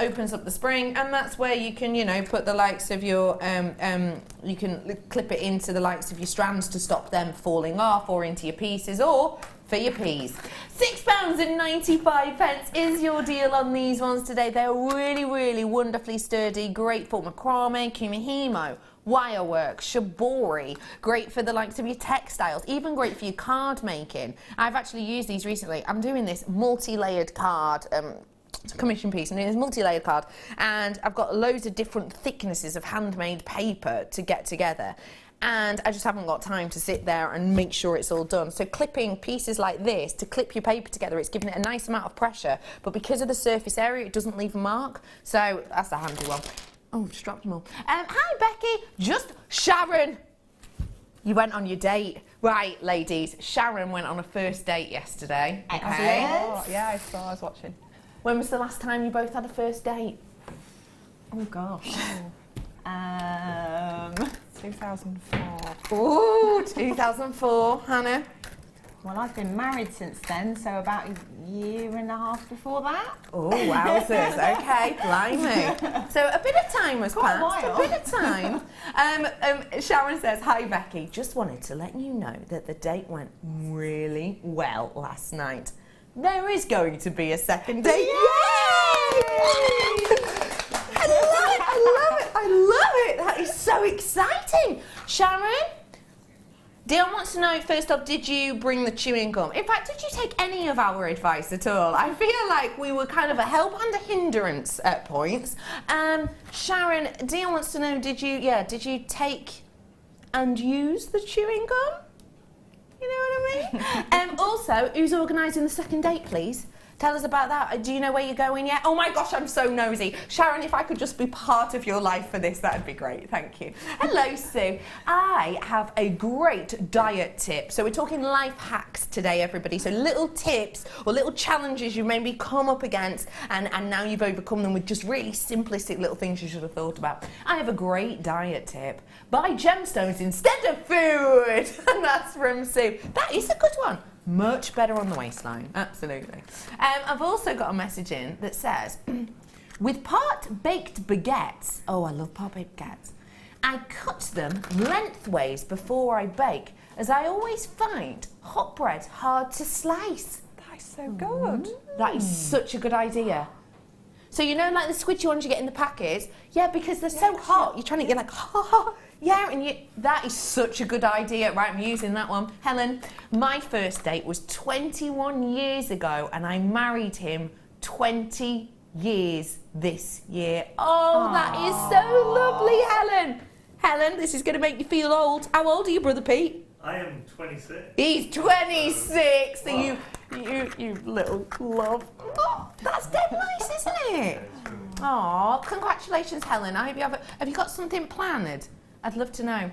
opens up the spring, and that's where you can, you know, put the likes of your, you can clip it into the likes of your strands to stop them falling off, or into your pieces, or for your peas. £6.95 is your deal on these ones today. They're really, really wonderfully sturdy, great for macrame, kumihimo, wirework, shibori, great for the likes of your textiles, even great for your card making. I've actually used these recently. I'm doing this multi-layered card, commission piece, and it is multi-layered card, and I've got loads of different thicknesses of handmade paper to get together. And I just haven't got time to sit there and make sure it's all done. So clipping pieces like this to clip your paper together, it's giving it a nice amount of pressure, but because of the surface area, it doesn't leave a mark. So that's a handy one. Oh, I've just dropped them all. Hi, Becky. Just Sharon. You went on your date. Right, ladies, Sharon went on a first date yesterday. Okay. Oh, yeah, I saw, I was watching. When was the last time you both had a first date? Oh gosh. 2004. Ooh, 2004. Hannah? Well, I've been married since then, so about a year and a half before that. Oh, wowzers. Okay, blimey. So a bit of time has Quite a passed. while. A bit of time. Sharon says, hi, Becky. Just wanted to let you know that the date went really well last night. There is going to be a second date. Yay! I love it. I love it. I love it. That is so exciting. Sharon? Dion wants to know, first off, did you bring the chewing gum? In fact, did you take any of our advice at all? I feel like we were kind of a help and a hindrance at points. Sharon, Dion wants to know, did you take and use the chewing gum? You know what I mean? Also, who's organising the second date, please? Tell us about that. Do you know where you're going yet? Oh my gosh, I'm so nosy. Sharon, if I could just be part of your life for this, that'd be great. Thank you. Hello, Sue. I have a great diet tip. So we're talking life hacks today, everybody. So little tips or little challenges you maybe come up against and now you've overcome them with just really simplistic little things you should have thought about. I have a great diet tip. Buy gemstones instead of food. And that's from Sue. That is a good one. Much better on the waistline, absolutely. I've also got a message in that says, with part-baked baguettes, oh, I love part-baked baguettes, I cut them lengthways before I bake, as I always find hot bread hard to slice. That is so good. That is such a good idea. So you know, like the squidgy ones you get in the packets? Yeah, because they're so hot, you're trying to get like, yeah, and that is such a good idea. Right, I'm using that one. Helen, my first date was 21 years ago and I married him 20 years this year. Oh, that is so lovely, Helen. Helen, this is going to make you feel old. How old are you, Brother Pete? I am 26. He's 26, so you little love. Oh, that's dead nice, isn't it? Oh, congratulations, Helen. I hope you have you got something planned? I'd love to know.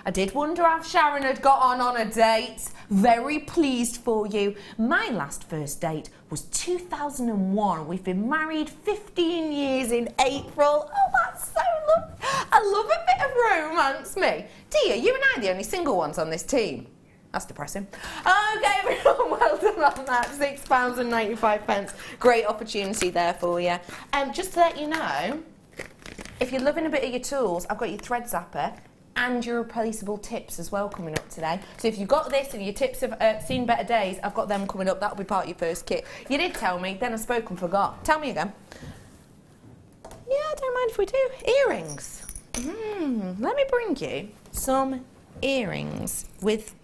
I did wonder how Sharon had got on a date. Very pleased for you. My last first date was 2001. We've been married 15 years in April. Oh, that's so lovely. I love a bit of romance, me. Dear, you and I are the only single ones on this team. That's depressing. Okay, everyone, well done on that. £6.95. Great opportunity there for you. Just to let you know, if you're loving a bit of your tools, I've got your thread zapper and your replaceable tips as well coming up today. So if you've got this and your tips have seen better days, I've got them coming up. That'll be part of your first kit. You did tell me, then I spoke and forgot. Tell me again. Yeah, I don't mind if we do. Earrings. Let me bring you some earrings with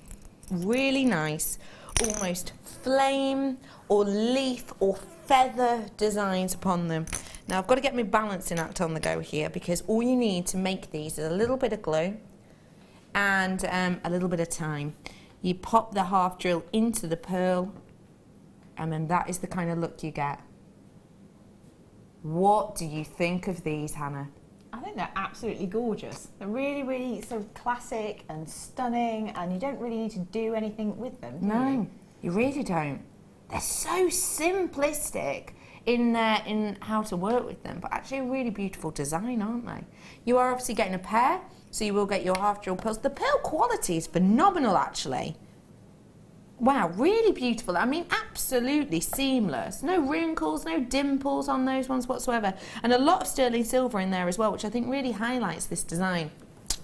really nice, almost flame or leaf or feather designs upon them. Now I've got to get my balancing act on the go here because all you need to make these is a little bit of glue and a little bit of time. You pop the half drill into the pearl and then that is the kind of look you get. What do you think of these, Hannah? I think they're absolutely gorgeous. They're really, really sort of classic and stunning, and you don't really need to do anything with them, do No, you really don't. They're so simplistic in how to work with them, but actually a really beautiful design, aren't they? You are obviously getting a pair, so you will get your half drill pearls. The pearl quality is phenomenal, actually. Wow, really beautiful. I mean, absolutely seamless. No wrinkles, no dimples on those ones whatsoever. And a lot of sterling silver in there as well, which I think really highlights this design.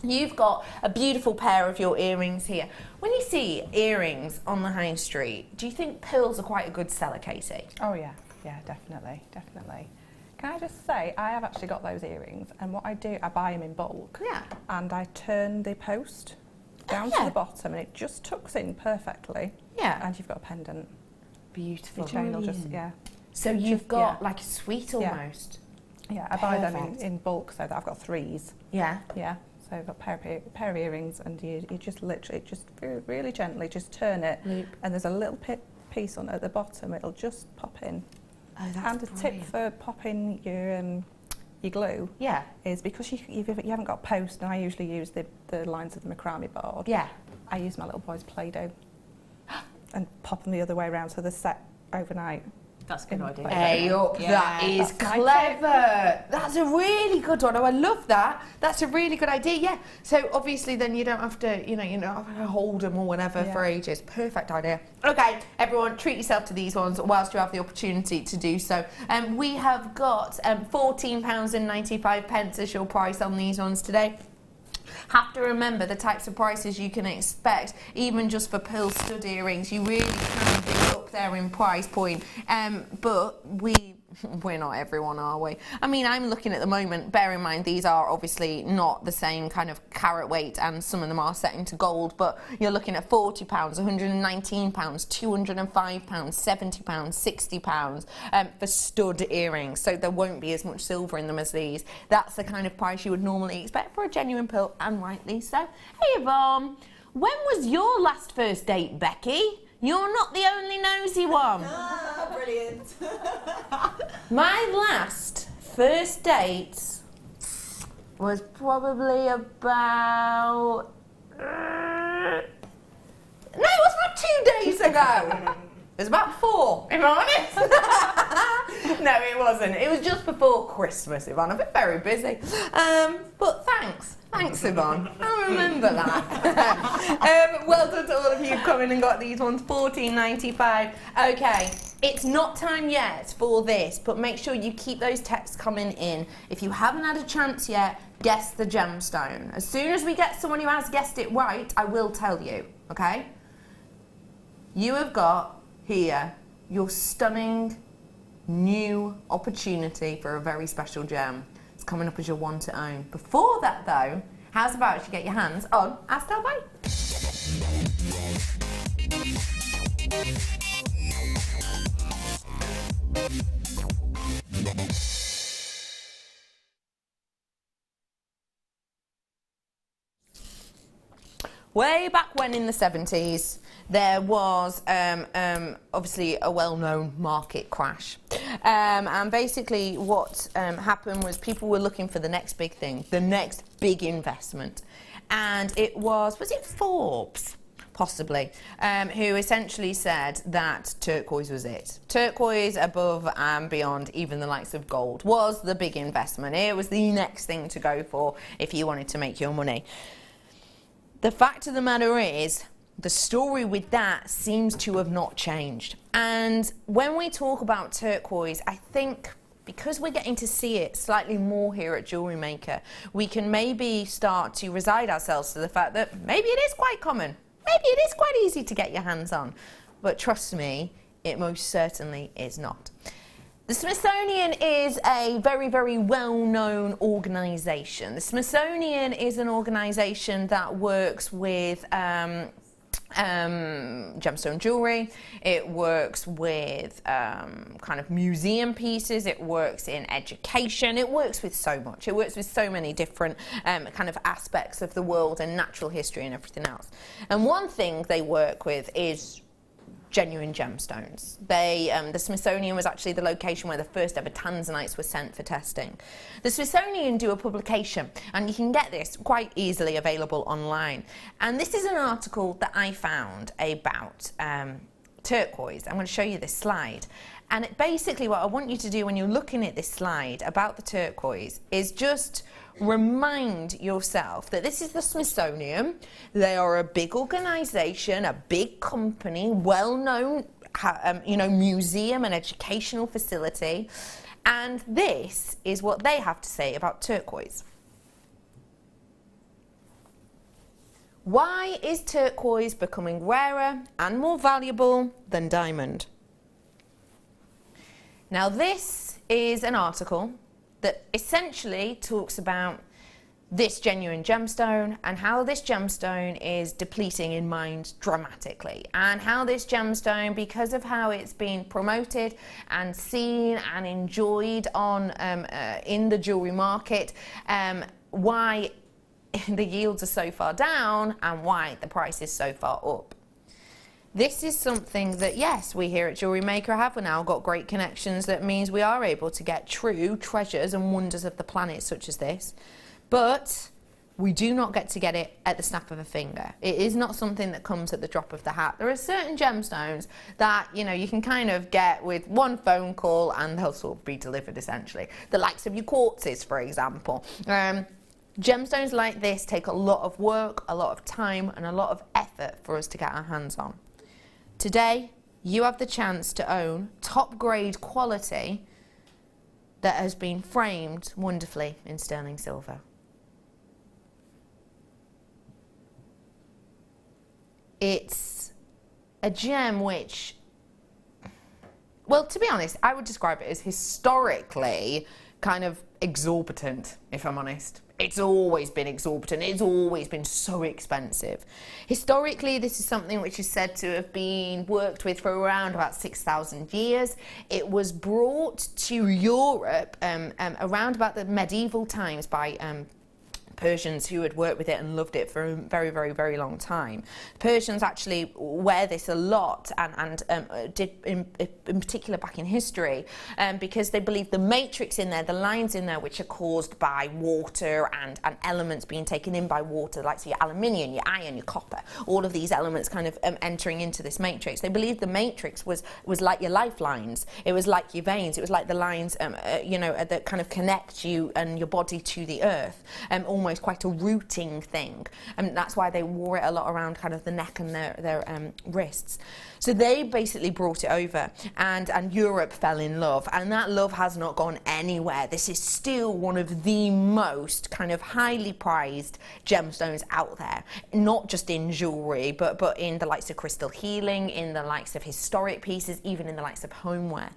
You've got a beautiful pair of your earrings here. When you see earrings on the high street, do you think pearls are quite a good seller, Katie? Oh yeah, definitely. Can I just say, I have actually got those earrings, and what I do, I buy them in bulk. Yeah. And I turn the post down to the bottom, and it just tucks in perfectly. Yeah. And you've got a pendant. Beautiful. The chain will just, So you've got like a suite Yeah. almost. Yeah, I buy them Perfect. in bulk so that I've got threes. Yeah. Yeah. So I've got a pair of earrings, and you just literally, just really gently just turn it, Loop. and there's a little piece on at the bottom. It'll just pop in. Oh, that's And a tip brilliant. for popping your glue Yeah. is because you haven't got a post, and I usually use the lines of the macrame board. Yeah. I use my little boy's Play-Doh and pop them the other way around so they're set overnight. That's a good idea. Hey up, Yeah, that is that's my clever. That's a really good one. Oh, I love that. That's a really good idea. Yeah. So obviously then you don't have to, you don't have to hold them or whatever for ages. Perfect idea. Okay, everyone, treat yourself to these ones whilst you have the opportunity to do so. We have got £14.95 as your price on these ones today. Have to remember the types of prices you can expect, even just for pearl stud earrings. You really can be up there in price point. But we're not everyone, are we? I mean, I'm looking at the moment, bear in mind these are obviously not the same kind of carat weight, and some of them are set into gold, but you're looking at £40, £119, £205, £70, £60 for stud earrings. So there won't be as much silver in them as these. That's the kind of price you would normally expect for a genuine pearl, and rightly so. Hey Yvonne, when was your last first date, Becky? You're not the only nosy one. Ah, brilliant. My last first date was probably about... No, it was not 2 days ago. It was about 4, if I'm honest. No, it wasn't. It was just before Christmas, Yvonne. I've been very busy. But thanks. Thanks, Yvonne. I'll remember that. Well done to all of you coming and got these ones. $14.95. Okay, it's not time yet for this, but make sure you keep those texts coming in. If you haven't had a chance yet, guess the gemstone. As soon as we get someone who has guessed it right, I will tell you, okay? You have got here your stunning new opportunity for a very special gem. It's coming up as your one to own. Before that though, how's about if you get your hands on Astel Bay? Way back when in the 70s, there was obviously a well-known market crash. And basically what happened was people were looking for the next big thing, the next big investment. And it was it Forbes? Possibly, who essentially said that turquoise was it. Turquoise above and beyond even the likes of gold was the big investment. It was the next thing to go for if you wanted to make your money. The fact of the matter is, the story with that seems to have not changed. And when we talk about turquoise, I think because we're getting to see it slightly more here at Jewellery Maker, we can maybe start to resign ourselves to the fact that maybe it is quite common. Maybe it is quite easy to get your hands on. But trust me, it most certainly is not. The Smithsonian is a very, very well-known organisation. The Smithsonian is an organisation that works with gemstone jewellery. It works with kind of museum pieces. It works in education. It works with so much. It works with so many different kind of aspects of the world and natural history and everything else. And one thing they work with is genuine gemstones. The Smithsonian was actually the location where the first ever tanzanites were sent for testing. The Smithsonian do a publication, and you can get this quite easily available online. And this is an article that I found about turquoise. I'm going to show you this slide. And basically what I want you to do when you're looking at this slide about the turquoise is just remind yourself that this is the Smithsonian. They are a big organisation, a big company, well-known, museum and educational facility. And this is what they have to say about turquoise. Why is turquoise becoming rarer and more valuable than diamond? Now, this is an article that essentially talks about this genuine gemstone and how this gemstone is depleting in mind dramatically, and how this gemstone, because of how it's been promoted and seen and enjoyed on in the jewellery market, why the yields are so far down and why the price is so far up. This is something that, yes, we here at Jewellery Maker have now got great connections. That means we are able to get true treasures and wonders of the planet such as this. But we do not get to get it at the snap of a finger. It is not something that comes at the drop of the hat. There are certain gemstones that, you can kind of get with one phone call and they'll sort of be delivered essentially. The likes of your quartzes, for example. Gemstones like this take a lot of work, a lot of time and a lot of effort for us to get our hands on. Today, you have the chance to own top grade quality that has been framed wonderfully in sterling silver. It's a gem which, well, to be honest, I would describe it as historically kind of exorbitant, if I'm honest. It's always been exorbitant. It's always been so expensive. Historically, this is something which is said to have been worked with for around about 6,000 years. It was brought to Europe around about the medieval times by Persians who had worked with it and loved it for a very, very, very long time. Persians actually wear this a lot and did in particular back in history because they believe the matrix in there, the lines in there which are caused by water and elements being taken in by water, like so your aluminium, your iron, your copper, all of these elements kind of entering into this matrix. They believed the matrix was like your lifelines. It was like your veins. It was like the lines, that kind of connect you and your body to the earth. Almost quite a rooting thing. And that's why they wore it a lot around kind of the neck and their wrists. So they basically brought it over, and Europe fell in love, and that love has not gone anywhere. This is still one of the most kind of highly prized gemstones out there, not just in jewellery, but in the likes of crystal healing, in the likes of historic pieces, even in the likes of homeware.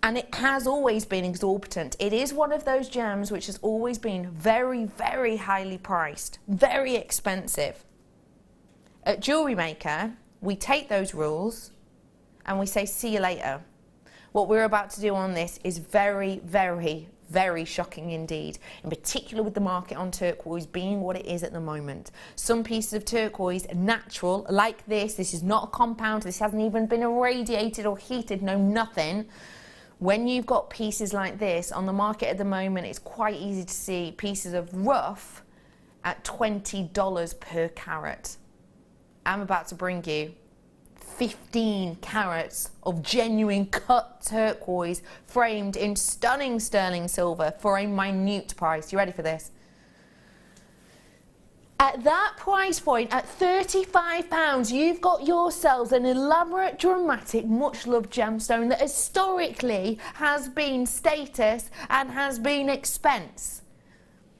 And it has always been exorbitant. It is one of those gems which has always been very, very highly priced, very expensive. At Jewellery Maker, we take those rules and we say, see you later. What we're about to do on this is very, very, very shocking indeed, in particular with the market on turquoise being what it is at the moment. Some pieces of turquoise, natural, like this is not a compound, this hasn't even been irradiated or heated, no nothing. When you've got pieces like this on the market at the moment, it's quite easy to see pieces of rough at $20 per carat. I'm about to bring you 15 carats of genuine cut turquoise framed in stunning sterling silver for a minute price. You ready for this? At that price point, at £35, you've got yourselves an elaborate, dramatic, much-loved gemstone that historically has been status and has been expense.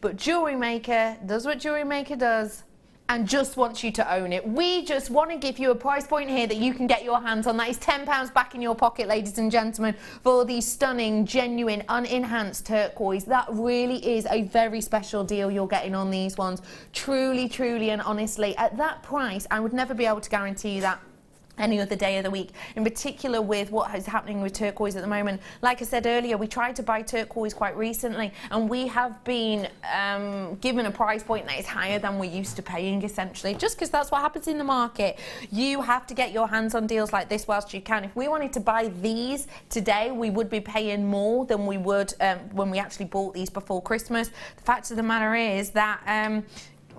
But Jewellery Maker does what Jewellery Maker does and just wants you to own it. We just want to give you a price point here that you can get your hands on. That is £10 back in your pocket, ladies and gentlemen, for these stunning, genuine, unenhanced turquoise. That really is a very special deal you're getting on these ones. Truly, truly, and honestly, at that price, I would never be able to guarantee you that any other day of the week, in particular with what is happening with turquoise at the moment. Like I said earlier, we tried to buy turquoise quite recently, and we have been given a price point that is higher than we're used to paying, essentially, just because that's what happens in the market. You have to get your hands on deals like this whilst you can. If we wanted to buy these today, we would be paying more than we would when we actually bought these before Christmas. The fact of the matter is that,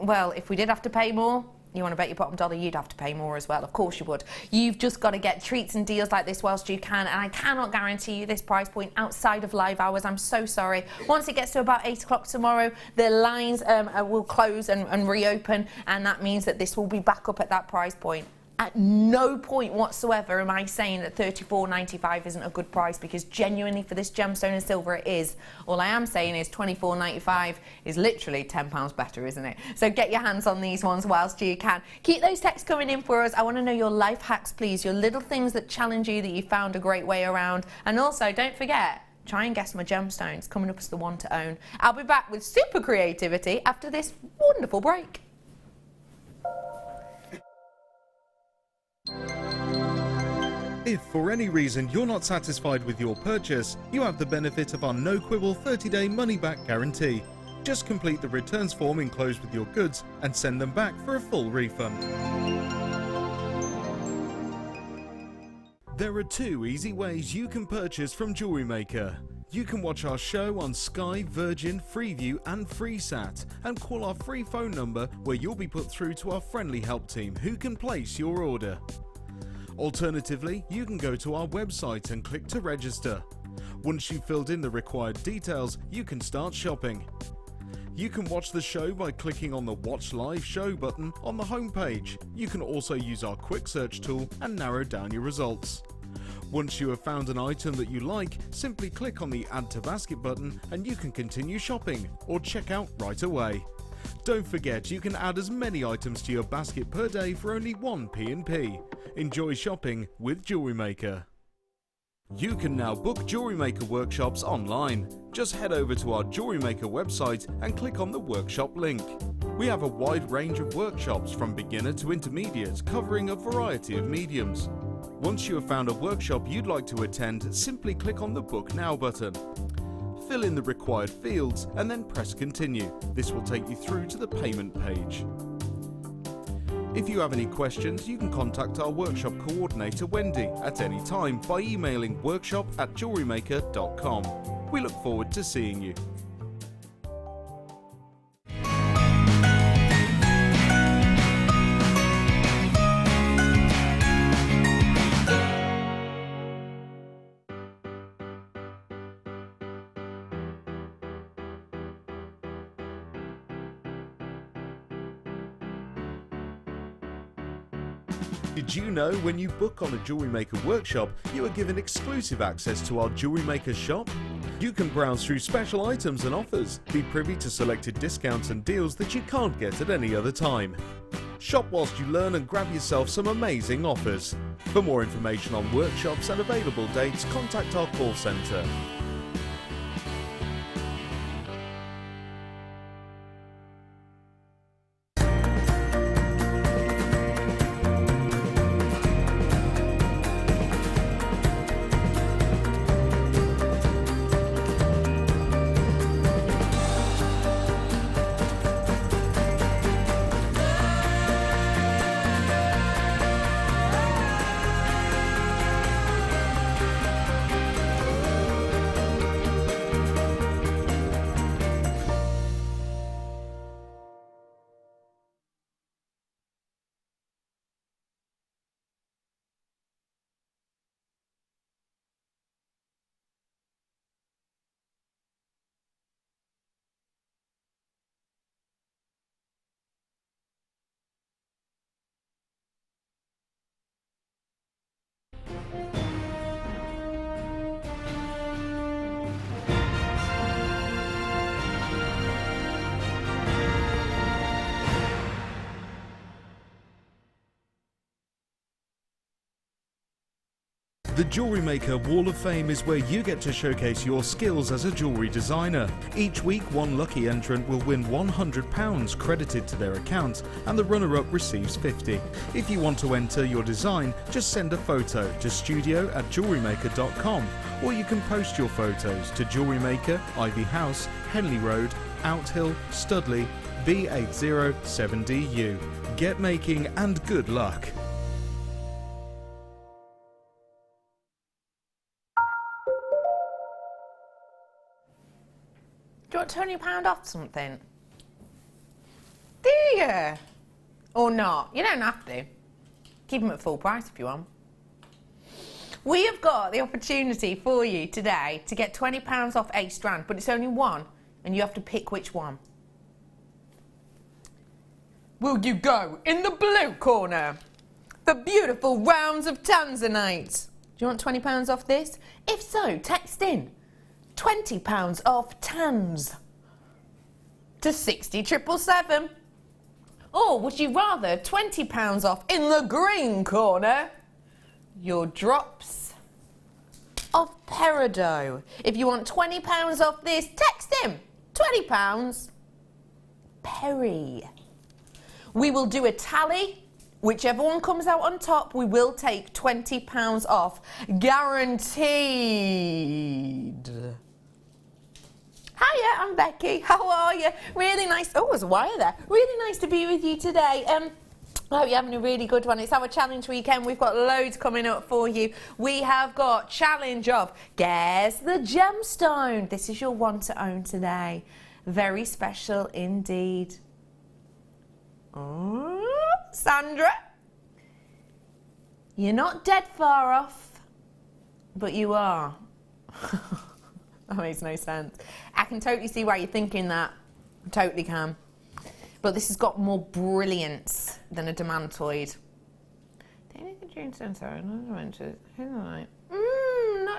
well, if we did have to pay more, you want to bet your bottom dollar you'd have to pay more as well. Of course you would. You've just got to get treats and deals like this whilst you can, and I cannot guarantee you this price point outside of live hours. I'm so sorry. Once it gets to about 8 o'clock tomorrow, the lines will close and reopen, and that means that this will be back up at that price point. At no point whatsoever am I saying that $34.95 isn't a good price, because genuinely for this gemstone and silver it is. All I am saying is $24.95 is literally £10 better, isn't it? So get your hands on these ones whilst you can. Keep those texts coming in for us. I want to know your life hacks, please, your little things that challenge you that you found a great way around. And also, don't forget, try and guess my gemstones coming up as the one to own. I'll be back with super creativity after this wonderful break. If for any reason you're not satisfied with your purchase, you have the benefit of our no-quibble 30-day money-back guarantee. Just complete the returns form enclosed with your goods and send them back for a full refund. There are 2 easy ways you can purchase from Jewellery Maker. You can watch our show on Sky, Virgin, Freeview and FreeSat, and call our free phone number where you'll be put through to our friendly help team who can place your order. Alternatively, you can go to our website and click to register. Once you've filled in the required details, you can start shopping. You can watch the show by clicking on the Watch Live Show button on the homepage. You can also use our quick search tool and narrow down your results. Once you have found an item that you like, simply click on the Add to Basket button and you can continue shopping or check out right away. Don't forget, you can add as many items to your basket per day for only 1p. Enjoy shopping with Jewellery Maker. You can now book Jewellery Maker workshops online. Just head over to our Jewellery Maker website and click on the workshop link. We have a wide range of workshops from beginner to intermediate, covering a variety of mediums. Once you have found a workshop you'd like to attend, simply click on the Book Now button. fill in the required fields and then press continue. This will take you through to the payment page. If you have any questions, you can contact our workshop coordinator Wendy at any time by emailing workshop@jewellerymaker.com. We look forward to seeing you. Did you know when you book on a Jewellery Maker workshop, you are given exclusive access to our Jewellery Maker shop? You can browse through special items and offers, be privy to selected discounts and deals that you can't get at any other time. Shop whilst you learn and grab yourself some amazing offers. For more information on workshops and available dates, contact our call centre. The Jewellery Maker Wall of Fame is where you get to showcase your skills as a jewellery designer. Each week, one lucky entrant will win £100 credited to their account, and the runner-up receives £50. If you want to enter your design, just send a photo to studio@jewellerymaker.com, or you can post your photos to Jewellery Maker, Ivy House, Henley Road, Outhill, Studley, B807DU. Get making and good luck. Do you want £20 off something? Do you? Or not? You don't have to. Keep them at full price if you want. We have got the opportunity for you today to get £20 off a strand, but it's only one, and you have to pick which one. Will you go in the blue corner? The beautiful rounds of tanzanite. Do you want £20 off this? If so, text in £20 off tans to 60777. Or would you rather £20 off in the green corner? Your drops of peridot. If you want £20 off this, text him £20 Perry. We will do a tally. Whichever one comes out on top, we will take £20 off. Guaranteed. Hiya, I'm Becky. How are you? Really nice. Oh, there's a wire there. Really nice to be with you today. I hope you're having a really good one. It's our challenge weekend. We've got loads coming up for you. We have got challenge of Guess the Gemstone. This is your one to own today. Very special indeed. Oh, Sandra. You're not dead far off, but you are. That makes no sense. I can totally see why you're thinking that. I totally can. But this has got more brilliance than a demantoid. Not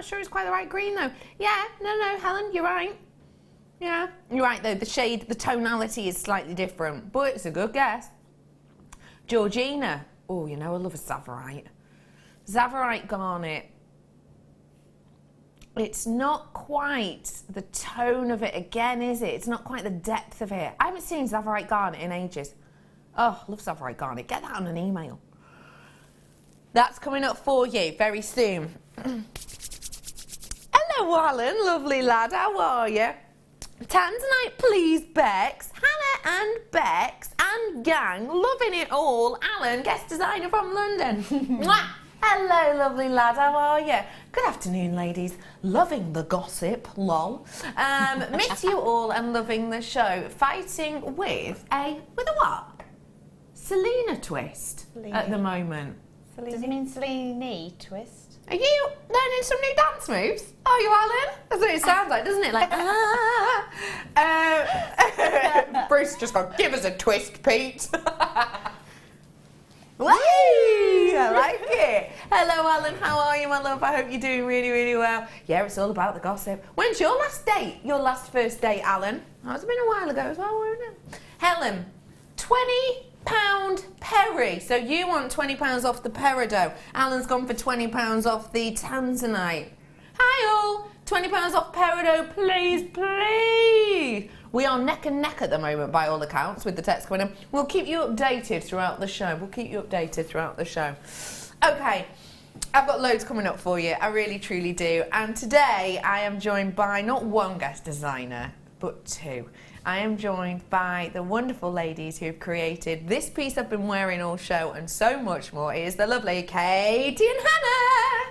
sure it's quite the right green though. Yeah, no, Helen, you're right. Yeah, you're right though. The shade, the tonality is slightly different, but it's a good guess. Georgina. Oh, you know I love a Tsavorite. Tsavorite garnet. It's not quite the tone of it again, is it? It's not quite the depth of it. I haven't seen Tsavorite garnet in ages. Oh, love Tsavorite garnet. Get that on an email. That's coming up for you very soon. Hello, Hello, Alan, lovely lad, how are you? Tanzanite, please, Bex. Hannah and Bex and gang, loving it all. Alan, guest designer from London. Mwah! Hello, lovely lad, how are you? Good afternoon, ladies. Loving the gossip, lol. Miss you all and loving the show. Fighting with a what? Selena twist at the moment. Does he mean Selene twist? Are you learning some new dance moves? Are you, Alan? That's what it sounds like, doesn't it? Like, Bruce just gone, give us a twist, Pete. Whee! I like it. Hello, Alan. How are you, my love? I hope you're doing really, really well. Yeah, it's all about the gossip. When's your last date? Your last first date, Alan? Oh, it's been a while ago as well, wasn't it? Helen, £20 Perry. So you want £20 off the peridot. Alan's gone for £20 off the tanzanite. Hi all, £20 off peridot, please, please. We are neck and neck at the moment by all accounts with the text coming in. We'll keep you updated throughout the show. Okay, I've got loads coming up for you. I really, truly do. And today I am joined by not one guest designer, but two. I am joined by the wonderful ladies who have created this piece I've been wearing all show and so much more. It is the lovely Katie and Hannah.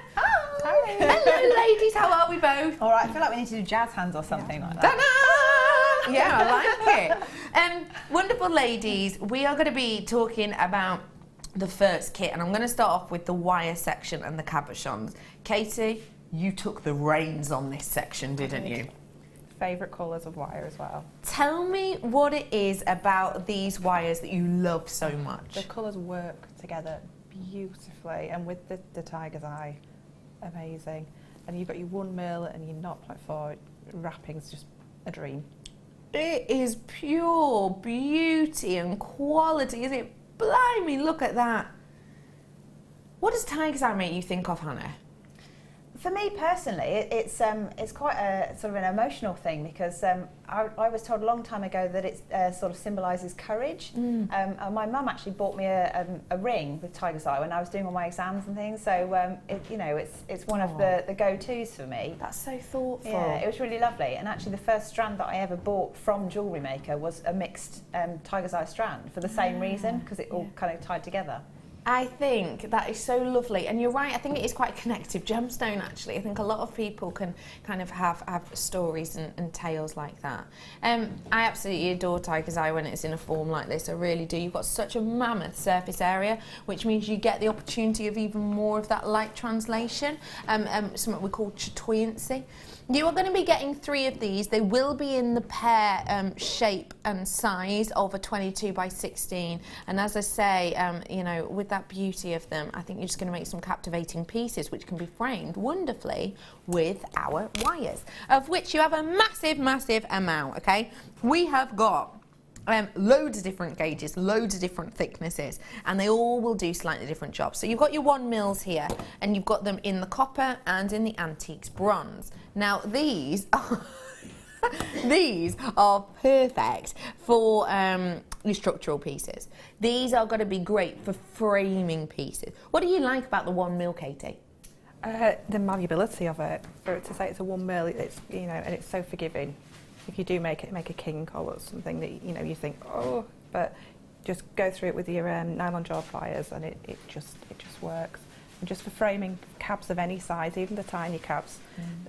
Hi. Hello, ladies. How are we both? All right, I feel like we need to do jazz hands or something like that. Ta-da! Yeah, I like it. Wonderful ladies, we are going to be talking about the first kit, and I'm going to start off with the wire section and the cabochons. Katie, you took the reins on this section, didn't you? Favourite colours of wire as well. Tell me what it is about these wires that you love so much. The colours work together beautifully, and with the tiger's eye, amazing. And you've got your 1mm and your 0.4 wrapping's just a dream. It is pure beauty and quality, is it? Blimey, look at that. What does tiger's eye make you think of, Hannah? For me personally, it's quite a sort of an emotional thing because I was told a long time ago that it sort of symbolises courage. And my mum actually bought me a ring with tiger's eye when I was doing all my exams and things. So it's one of the go-tos for me. That's so thoughtful. Yeah, it was really lovely. And actually, the first strand that I ever bought from Jewellery Maker was a mixed tiger's eye strand for the same reason because it all kind of tied together. I think that is so lovely, and you're right, I think it is quite a connective gemstone actually. I think a lot of people can kind of have stories and tales like that. I absolutely adore tiger's eye when it's in a form like this, I really do. You've got such a mammoth surface area, which means you get the opportunity of even more of that light translation, something we call chatoyancy. You are going to be getting 3 of these. They will be in the pear shape and size of a 22 by 16. And as I say, you know, with that beauty of them, I think you're just going to make some captivating pieces which can be framed wonderfully with our wires, of which you have a massive, massive amount, okay? We have got loads of different gauges, loads of different thicknesses, and they all will do slightly different jobs. So you've got your 1mm here, and you've got them in the copper and in the antiques bronze. Now these are these are perfect for your structural pieces. These are going to be great for framing pieces. What do you like about the 1mm, Katie? The malleability of it. For it to say it's a 1mm, it's, you know, and it's so forgiving. If you do make a king or something that, you know, you think, oh, but just go through it with your nylon jaw pliers and it just works. And just for framing cabs of any size, even the tiny cabs,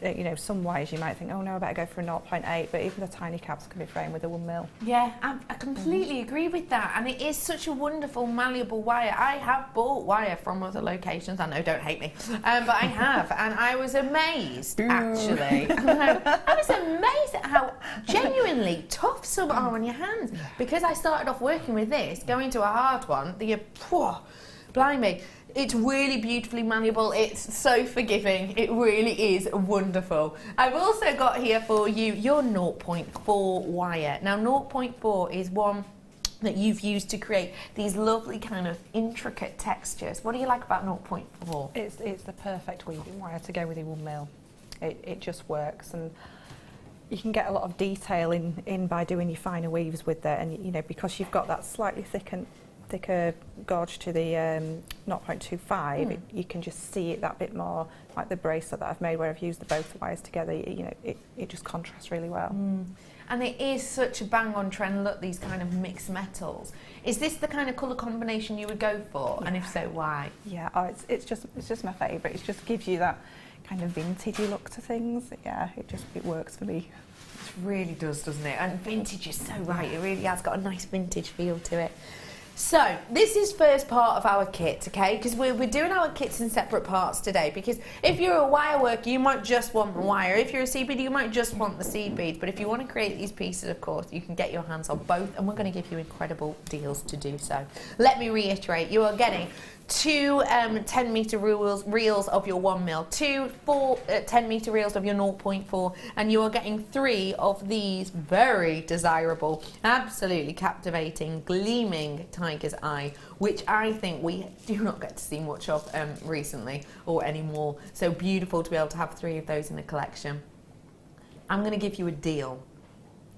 you know, some wires you might think, oh no, I better go for a 0.8, but even the tiny cabs can be framed with a 1mm. Yeah, I completely agree with that, and it is such a wonderful malleable wire. I have bought wire from other locations, I know, don't hate me, but I have, and I was amazed, actually. I was amazed at how genuinely tough some are on your hands, because I started off working with this, going to a hard one, blimey. It's really beautifully malleable, it's so forgiving, it really is wonderful. I've also got here for you your 0.4 wire. Now 0.4 is one that you've used to create these lovely kind of intricate textures. What do you like about 0.4? It's the perfect weaving wire to go with your 1mm. It just works, and you can get a lot of detail in by doing your finer weaves with it, and you know, because you've got that slightly thickened thicker gauge to the 0.25, you can just see it that bit more, like the bracelet that I've made where I've used both the wires together. It just contrasts really well. And it is such a bang on trend look, these kind of mixed metals. Is this the kind of colour combination you would go for? Yeah. And if so, why? Yeah, it's just my favourite. It just gives you that kind of vintagey look to things. Yeah, it works for me. It really does, doesn't it? And vintage is so right. It really has got a nice vintage feel to it. So, this is first part of our kit, okay? Because we're doing our kits in separate parts today, because if you're a wire worker, you might just want the wire. If you're a seed bead, you might just want the seed beads. But if you want to create these pieces, of course, you can get your hands on both, and we're going to give you incredible deals to do so. Let me reiterate, you are getting 2 10-metre reels of your 1mm, 2 10-metre reels of your 0.4, and you are getting 3 of these very desirable, absolutely captivating, gleaming tiger's eye, which I think we do not get to see much of recently or anymore. So beautiful to be able to have 3 of those in a collection. I'm going to give you a deal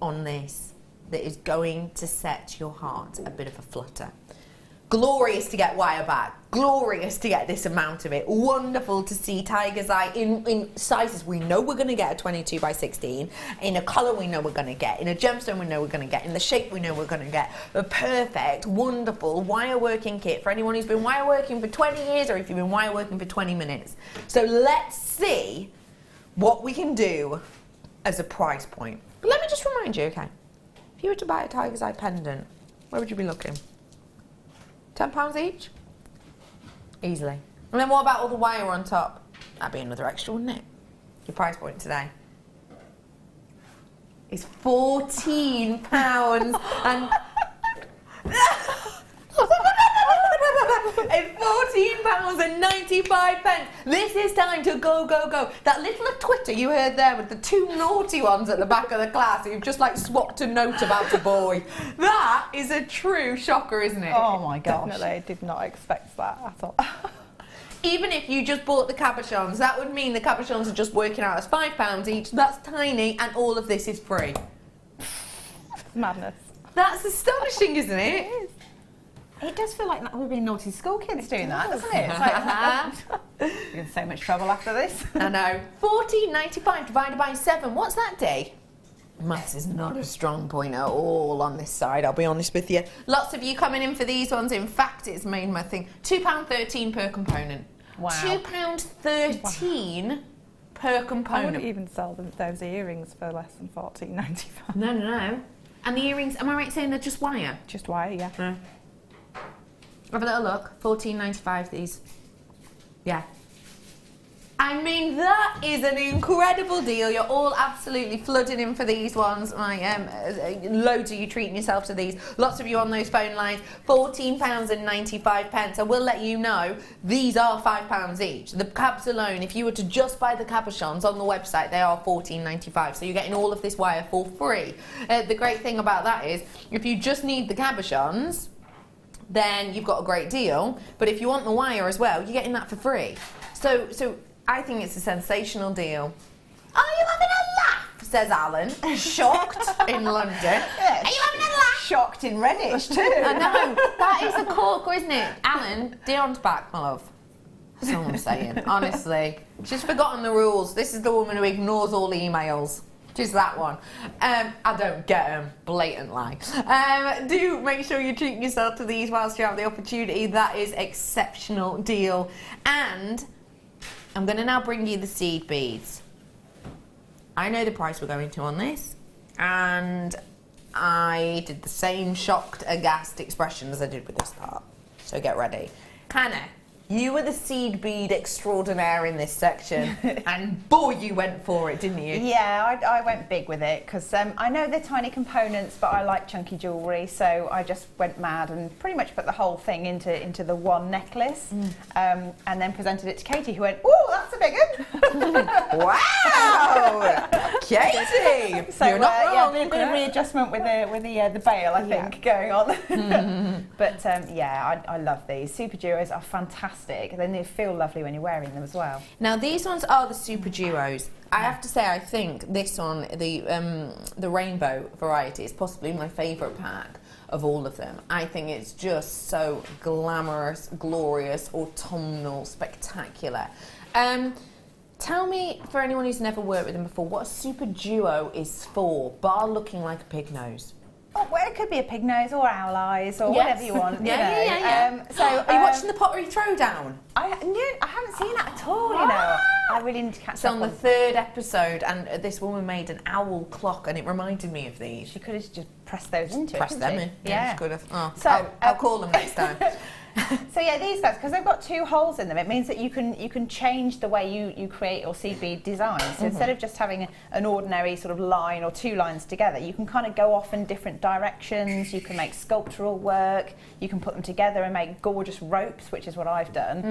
on this that is going to set your heart a bit of a flutter. Glorious to get wire back, glorious to get this amount of it, wonderful to see tiger's eye in sizes we know we're going to get a 22 by 16, in a colour we know we're going to get, in a gemstone we know we're going to get, in the shape we know we're going to get. A perfect, wonderful wire working kit for anyone who's been wire working for 20 years or if you've been wire working for 20 minutes. So let's see what we can do as a price point. But let me just remind you, okay, if you were to buy a tiger's eye pendant, where would you be looking? £10 each? Easily. And then what about all the wire on top? That'd be another extra, wouldn't it? Your price point today is £14 and... It's £14.95. This is time to go, go, go. That little Twitter you heard there with the 2 naughty ones at the back of the class who've just like swapped a note about a boy. That is a true shocker, isn't it? Oh my gosh. Definitely, I did not expect that at all. Even if you just bought the cabochons, that would mean the cabochons are just working out as £5 each. That's tiny, and all of this is free. Madness. That's astonishing, isn't it? It is. It does feel like we've been naughty school kids doing that, doesn't it? It's like, you're in so much trouble after this. I know. £14.95 divided by 7. What's that, Dee? Maths is not a strong point at all on this side, I'll be honest with you. Lots of you coming in for these ones. In fact, it's made my thing. £2.13 per component. Wow. £2.13 per component. I wouldn't even sell those earrings for less than £14.95. No. And the earrings, am I right saying they're just wire? Just wire, yeah. Have a little look. £14.95 these. Yeah. I mean, that is an incredible deal. You're all absolutely flooding in for these ones. Loads of you treating yourself to these. Lots of you on those phone lines. £14.95. I will let you know, these are £5 each. The cabs alone, if you were to just buy the cabochons on the website, they are £14.95. So you're getting all of this wire for free. The great thing about that is, if you just need the cabochons, then you've got a great deal. But if you want the wire as well, you're getting that for free. So I think it's a sensational deal. Are you having a laugh? Says Alan, shocked in London. Yeah, are you having a laugh? Shocked in Redditch too. I know. That is a corker, isn't it? Alan, Dion's back, my love. That's all I'm saying. Honestly. She's forgotten the rules. This is the woman who ignores all emails. Just that one. I don't get them, blatant lie. Do make sure you treat yourself to these whilst you have the opportunity. That is exceptional deal. And I'm going to now bring you the seed beads. I know the price we're going to on this, and I did the same shocked, aghast expression as I did with this part. So get ready. Hannah, you were the seed bead extraordinaire in this section, and boy, you went for it, didn't you? Yeah, I went big with it because I know they're tiny components, but I like chunky jewellery, so I just went mad and pretty much put the whole thing into the one necklace, and then presented it to Katie, who went, "Oh, that's a big one!" Wow, Katie, So you're not wrong. a bit of readjustment with the bail, I think, going on. But yeah, I love these. Super duos are fantastic. Then they feel lovely when you're wearing them as well. Now these ones are the super duos. I have to say, I think this one, the rainbow variety, is possibly my favourite pack of all of them. I think it's just so glamorous, glorious, autumnal, spectacular. Tell me, for anyone who's never worked with them before, what a super duo is for, bar looking like a pig nose. Oh, well, it could be a pig nose or owl eyes or Yes. whatever you want. Yeah. So, Are you watching the Pottery Throwdown? I haven't seen that at all. You know, I really need to catch It's up on the 3rd episode, and this woman made an owl clock, and it reminded me of these. She could have just pressed those into Press it. them couldn't in. she? Yeah. She could have. Oh, So, I'll call them next time. So yeah, these guys, because they've got 2 holes in them, it means that you can change the way you create your seed bead design. So instead of just having an ordinary sort of line or 2 lines together, you can kind of go off in different directions. You can make sculptural work. You can put them together and make gorgeous ropes, which is what I've done.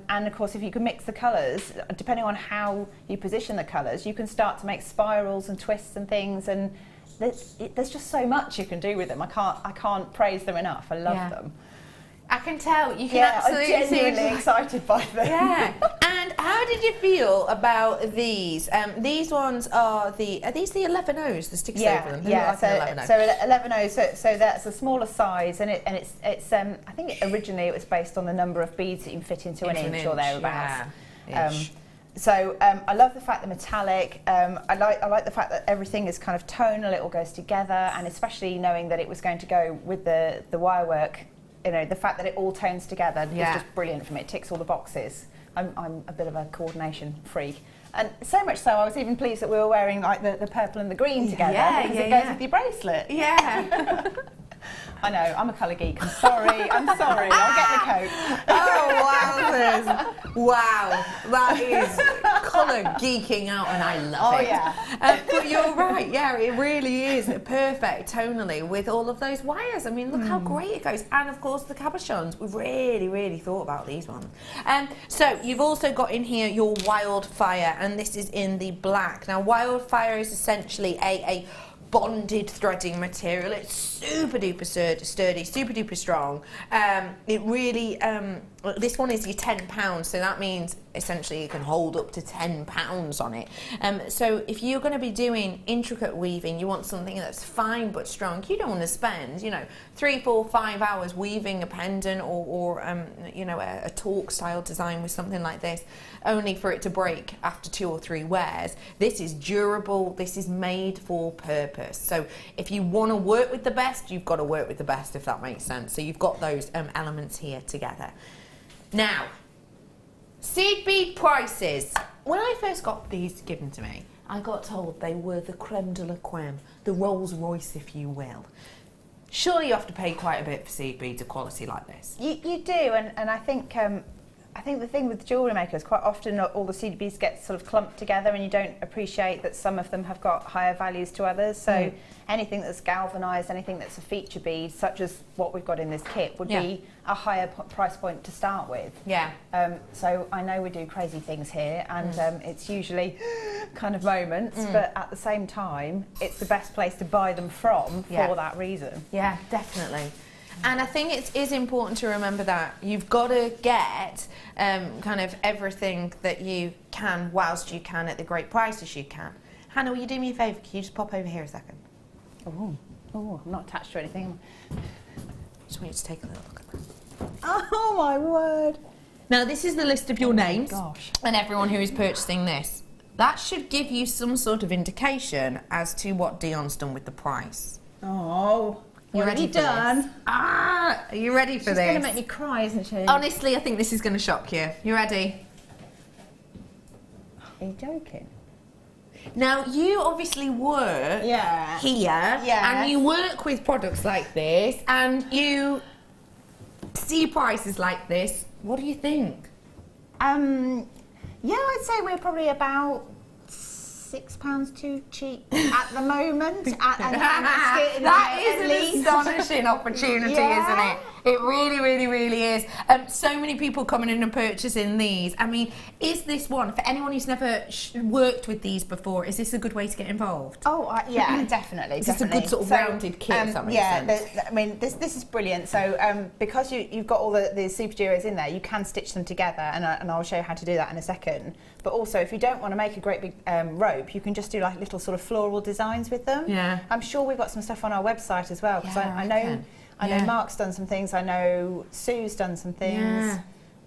And of course, if you can mix the colours, depending on how you position the colours, you can start to make spirals and twists and things. And there's just so much you can do with them. I can't praise them enough. I love them. I can tell. You can absolutely I'm genuinely excited by them. Yeah. And how did you feel about these? These ones are these the 11Os, the sticks over them? They look like an 11O. So 11O. So that's a smaller size, and it's I think originally it was based on the number of beads that you can fit into an inch or thereabouts. So I love the fact they're metallic. I like the fact that everything is kind of tonal. It all goes together, and especially knowing that it was going to go with the wire work. You know, the fact that it all tones together is just brilliant for me. It ticks all the boxes. I'm a bit of a coordination freak. And so much so, I was even pleased that we were wearing like the purple and the green together because it goes with your bracelet. Yeah. I know, I'm a colour geek. I'm sorry. I'll get the coat. Oh, wowzers. Wow. That is colour geeking out, and I love it. Yeah. But you're right. Yeah, it really is perfect tonally with all of those wires. I mean, look how great it goes. And, of course, the cabochons. We've really, really thought about these ones. So you've also got in here your Wildfire, and this is in the black. Now, Wildfire is essentially a bonded threading material. It's super duper sturdy, super duper strong. It really, this one is your £10, so that means essentially you can hold up to £10 on it. So if you're going to be doing intricate weaving, you want something that's fine but strong. You don't want to spend, 3, 4, 5 hours weaving a pendant or a torque style design with something like this, only for it to break after 2 or 3 wears. This is durable. This is made for purpose. So if you want to work with the best, you've got to work with the best, if that makes sense. So you've got those elements here together. Now, seed bead prices. When I first got these given to me, I got told they were the creme de la creme, the Rolls Royce, if you will. Surely you have to pay quite a bit for seed beads of quality like this. You do, and I think the thing with Jewellery Maker is quite often all the seed beads get sort of clumped together, and you don't appreciate that some of them have got higher values to others. So anything that's galvanised, anything that's a feature bead, such as what we've got in this kit, would be a higher price point to start with. Yeah. So I know we do crazy things here, and it's usually kind of moments, but at the same time, it's the best place to buy them from for that reason. Yeah, definitely. And I think it is important to remember that you've got to get kind of everything that you can whilst you can at the great prices you can. Hannah, will you do me a favour? Can you just pop over here a second? Oh, I'm not attached to anything. Just want you to take a little look at that. Oh my word! Now, this is the list of your names Gosh. and everyone who is purchasing this. That should give you some sort of indication as to what Dion's done with the price. Oh. You ready for this? Are you ready for this? She's going to make me cry, isn't she? Honestly, I think this is going to shock you. You ready? Are you joking? Now, you obviously work here, and you work with products like this, and you see prices like this. What do you think? Yeah, I'd say we're probably about £6 too cheap at the moment. That is an astonishing opportunity, isn't it? It really, really, really is. So many people coming in and purchasing these. I mean, is this one, for anyone who's never worked with these before, is this a good way to get involved? Oh, yeah, definitely. Is this a good sort of rounded kit, if that makes sense? I mean, this is brilliant. So because you've got all the super duos in there, you can stitch them together, and I'll show you how to do that in a second. But also, if you don't want to make a great big rope, you can just do like little sort of floral designs with them. Yeah. I'm sure we've got some stuff on our website as well, because I know Mark's done some things, I know Sue's done some things.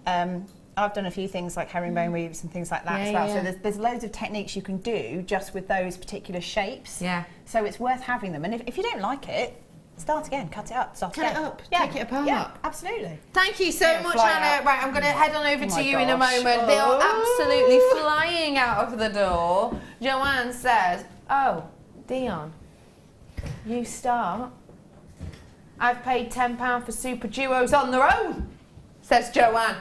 I've done a few things like herringbone weaves and things like that as well. So there's loads of techniques you can do just with those particular shapes. Yeah. So it's worth having them. And if you don't like it, start again, cut it up, start again. Cut it up, take it apart. Yeah, absolutely. Thank you so much, Hannah. Right, I'm going to head on over to you in a moment. Oh. They are absolutely flying out of the door. Joanne says, oh, Dion, you start. I've paid £10 for super duos on their own, says Joanne.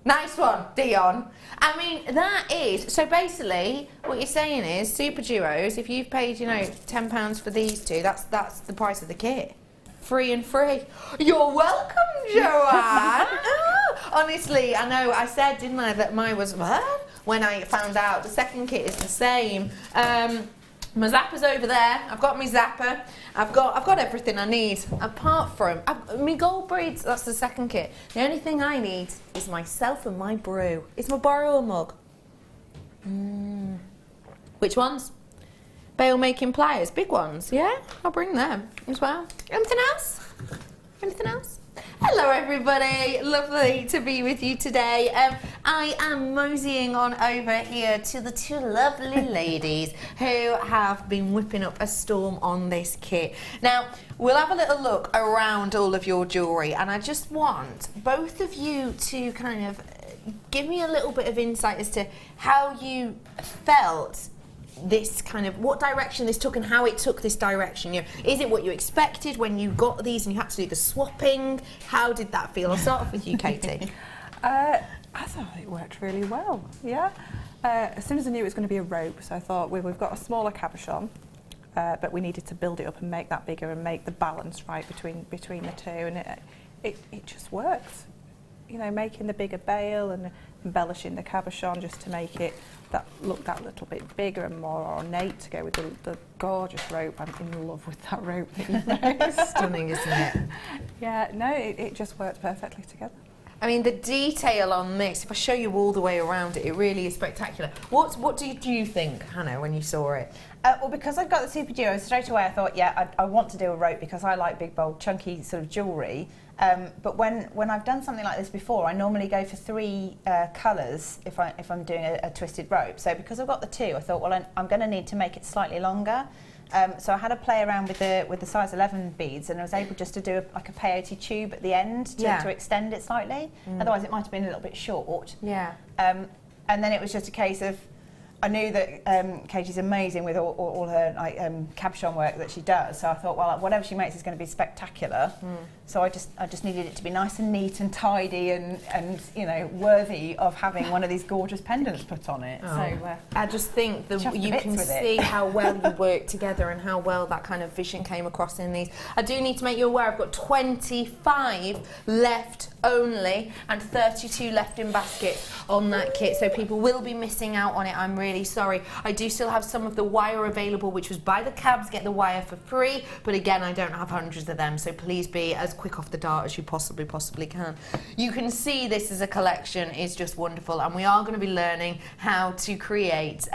Nice one, Dion. I mean, that is, so basically, what you're saying is, super duos, if you've paid, you know, £10 for these two, that's the price of the kit. Free and free. You're welcome, Joanne. Honestly, I know, I said, didn't I, that mine was, what? When I found out the second kit is the same. My zapper's over there. I've got my zapper. I've got everything I need. Apart from my gold braids. That's the second kit. The only thing I need is myself and my brew. Is my borrow a mug? Which ones? Bail making pliers, big ones. Yeah, I'll bring them as well. Anything else? Anything else? Hello everybody, lovely to be with you today. I am moseying on over here to the two lovely ladies who have been whipping up a storm on this kit. Now, we'll have a little look around all of your jewellery, and I just want both of you to kind of give me a little bit of insight as to how you felt this kind of, what direction this took and how it took this direction. You know, is it what you expected when you got these and you had to do the swapping? How did that feel? I'll start off with you, Katie. I thought it worked really well, yeah. As soon as I knew it was going to be a rope, so I thought we've got a smaller cabochon, but we needed to build it up and make that bigger and make the balance right between the two, and it just works. You know, making the bigger bail and embellishing the cabochon just to make it look that little bit bigger and more ornate to go with the gorgeous rope. I'm in love with that rope that you made. Stunning, isn't it? Yeah, no, it just worked perfectly together. I mean, the detail on this, if I show you all the way around it, it really is spectacular. What did you think, Hannah, when you saw it? Well, because I've got the super duo, straight away I thought, yeah, I want to do a rope because I like big, bold, chunky sort of jewellery. But when I've done something like this before, I normally go for 3 colours if I'm doing a twisted rope. So because I've got the 2, I thought, well, I'm going to need to make it slightly longer. So I had to play around with the size 11 beads, and I was able just to do like a peyote tube at the end to extend it slightly. Otherwise, it might have been a little bit short. Yeah. And then it was just a case of, I knew that Katie's amazing with all her like, cabochon work that she does, so I thought, well, whatever she makes is going to be spectacular. So I just needed it to be nice and neat and tidy and you know, worthy of having one of these gorgeous pendants put on it. Oh. So I just think that you can see how well you work together and how well that kind of vision came across in these. I do need to make you aware I've got 25 left only and 32 left in baskets on that kit, so people will be missing out on it. I'm really sorry. I do still have some of the wire available, which was buy the cabs, get the wire for free, but again, I don't have hundreds of them, so please be as quick off the dart as you possibly can. You can see this as a collection is just wonderful, and we are going to be learning how to create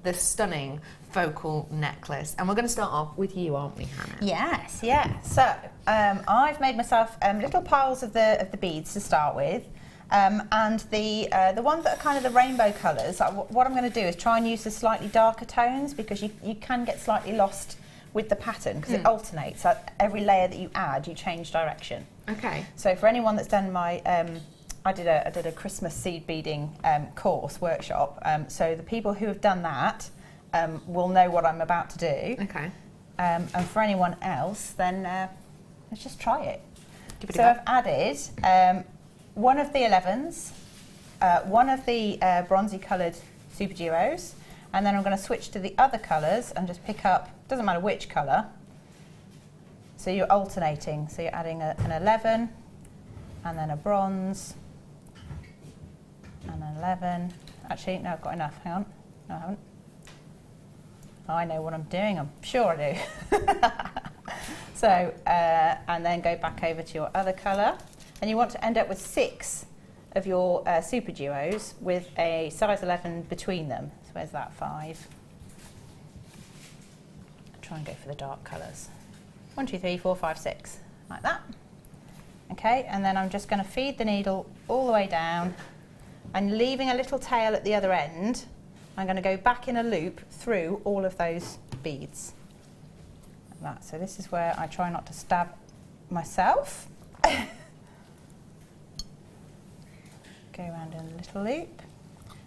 the stunning focal necklace, and we're going to start off with you, aren't we, Hannah? yes, yeah. So I've made myself little piles of the beads to start with. And the ones that are kind of the rainbow colours, what I'm going to do is try and use the slightly darker tones, because you can get slightly lost with the pattern because it alternates. So every layer that you add, you change direction. Okay. So for anyone that's done my, I did a Christmas seed beading course workshop. So the people who have done that will know what I'm about to do. Okay. And for anyone else, then let's just try it. Give it so I've added one of the 11s, one of the bronzy coloured super duos, and then I'm going to switch to the other colours and just pick up, doesn't matter which colour, so you're alternating, so you're adding an 11, and then a bronze, and an 11. Actually, no, I've got enough. Hang on. No, I haven't. Oh, I know what I'm doing. I'm sure I do. So, and then go back over to your other colour. And you want to end up with 6 of your super duos with a size 11 between them. So where's that? 5. Try and go for the dark colours. 1, 2, 3, 4, 5, 6. Like that. Okay, and then I'm just going to feed the needle all the way down and leaving a little tail at the other end. I'm going to go back in a loop through all of those beads. Like that. So this is where I try not to stab myself. Go around in a little loop.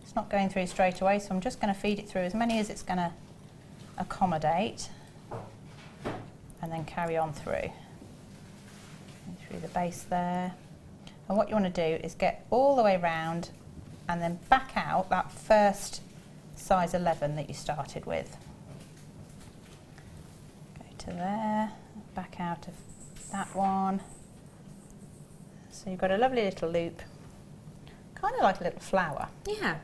It's not going through straight away, so I'm just going to feed it through as many as it's going to accommodate and then carry on through the base there. And what you want to do is get all the way round and then back out that first size 11 that you started with. Go to there, back out of that one. So you've got a lovely little loop, kind of like a little flower. Yeah.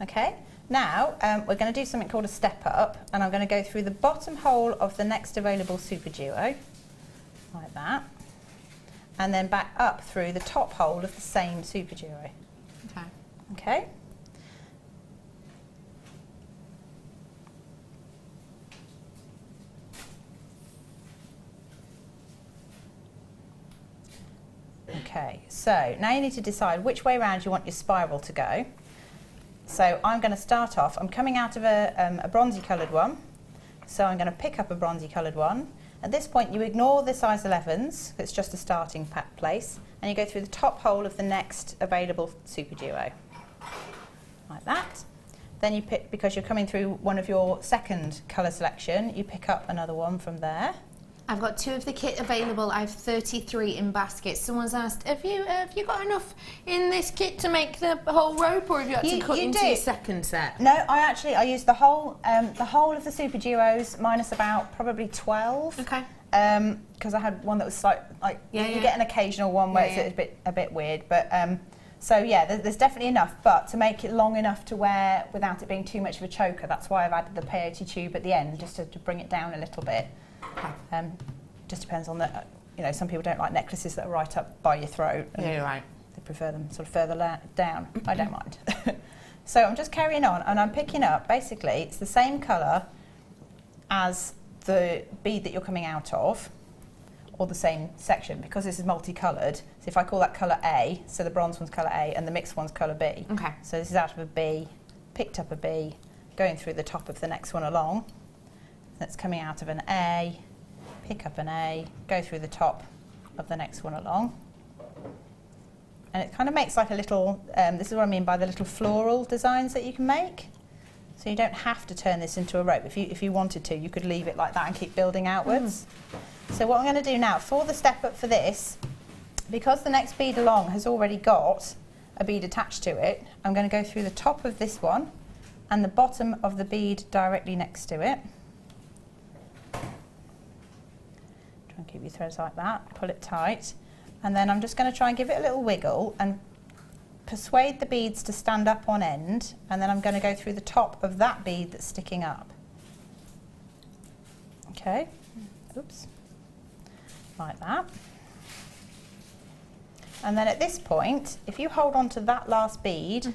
Okay, now we're going to do something called a step up, and I'm going to go through the bottom hole of the next available super duo, like that, and then back up through the top hole of the same super duo. Okay. Okay. Okay, so now you need to decide which way around you want your spiral to go. So I'm going to start off, I'm coming out of a bronzy coloured one, so I'm going to pick up a bronzy coloured one. At this point you ignore the size 11s, it's just a starting place, and you go through the top hole of the next available super duo, like that. Then you pick, because you're coming through one of your second colour selection, you pick up another one from there. I've got 2 of the kit available. I have 33 in baskets. Someone's asked, have you got enough in this kit to make the whole rope, or have you had to cut into your second set? No, I used the whole of the super duos minus about probably 12. Okay. Because I had one that was like you get an occasional one where it's a bit weird, but so yeah, there's definitely enough. But to make it long enough to wear without it being too much of a choker, that's why I've added the peyote tube at the end, just to bring it down a little bit. Just depends on the, some people don't like necklaces that are right up by your throat. Yeah, you're right. They prefer them sort of further down. I don't mind. So I'm just carrying on, and I'm picking up, basically, it's the same colour as the bead that you're coming out of, or the same section, because this is multicoloured. So if I call that colour A, so the bronze one's colour A and the mixed one's colour B. Okay. So this is out of a B, picked up a B, going through the top of the next one along. That's coming out of an A, pick up an A, go through the top of the next one along. And it kind of makes like a little, this is what I mean by the little floral designs that you can make. So you don't have to turn this into a rope. If you wanted to, you could leave it like that and keep building outwards. So what I'm going to do now, for the step up for this, because the next bead along has already got a bead attached to it, I'm going to go through the top of this one and the bottom of the bead directly next to it. Try and keep your threads like that, pull it tight, and then I'm just going to try and give it a little wiggle and persuade the beads to stand up on end, and then I'm going to go through the top of that bead that's sticking up. Okay, oops, like that. And then at this point, if you hold on to that last bead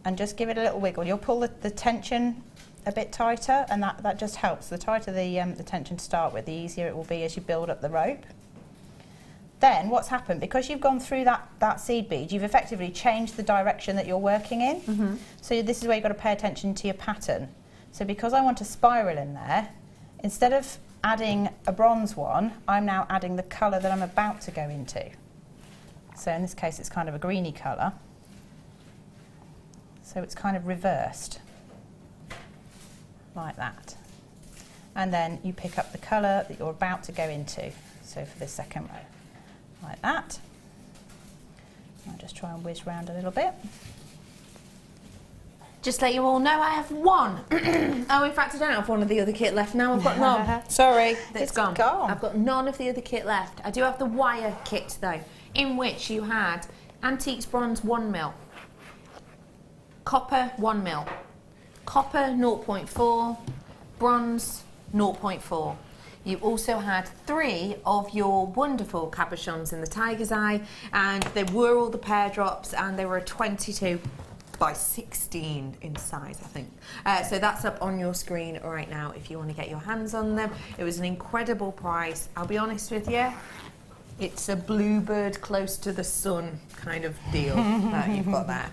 and just give it a little wiggle, you'll pull the tension a bit tighter, and that just helps. The tighter the tension to start with, the easier it will be as you build up the rope. Then what's happened, because you've gone through that seed bead, you've effectively changed the direction that you're working in. So this is where you've got to pay attention to your pattern. So because I want a spiral in there, instead of adding a bronze one, I'm now adding the colour that I'm about to go into. So in this case it's kind of a greeny colour. So it's kind of reversed, like that. And then you pick up the colour that you're about to go into, so for this second row, like that. I'll just try and whiz round a little bit. just let you all know I have one. Oh, in fact, I don't have one of the other kit left now. I've got none. Sorry, it's gone. I've got none of the other kit left. I do have the wire kit though, in which you had antiques bronze 1mm, copper 1mm, copper 0.4, bronze 0.4. You also had 3 of your wonderful cabochons in the tiger's eye, and they were all the pear drops, and they were a 22 by 16 in size, I think. So that's up on your screen right now if you want to get your hands on them. It was an incredible price. I'll be honest with you, it's a bluebird close to the sun kind of deal that you've got there.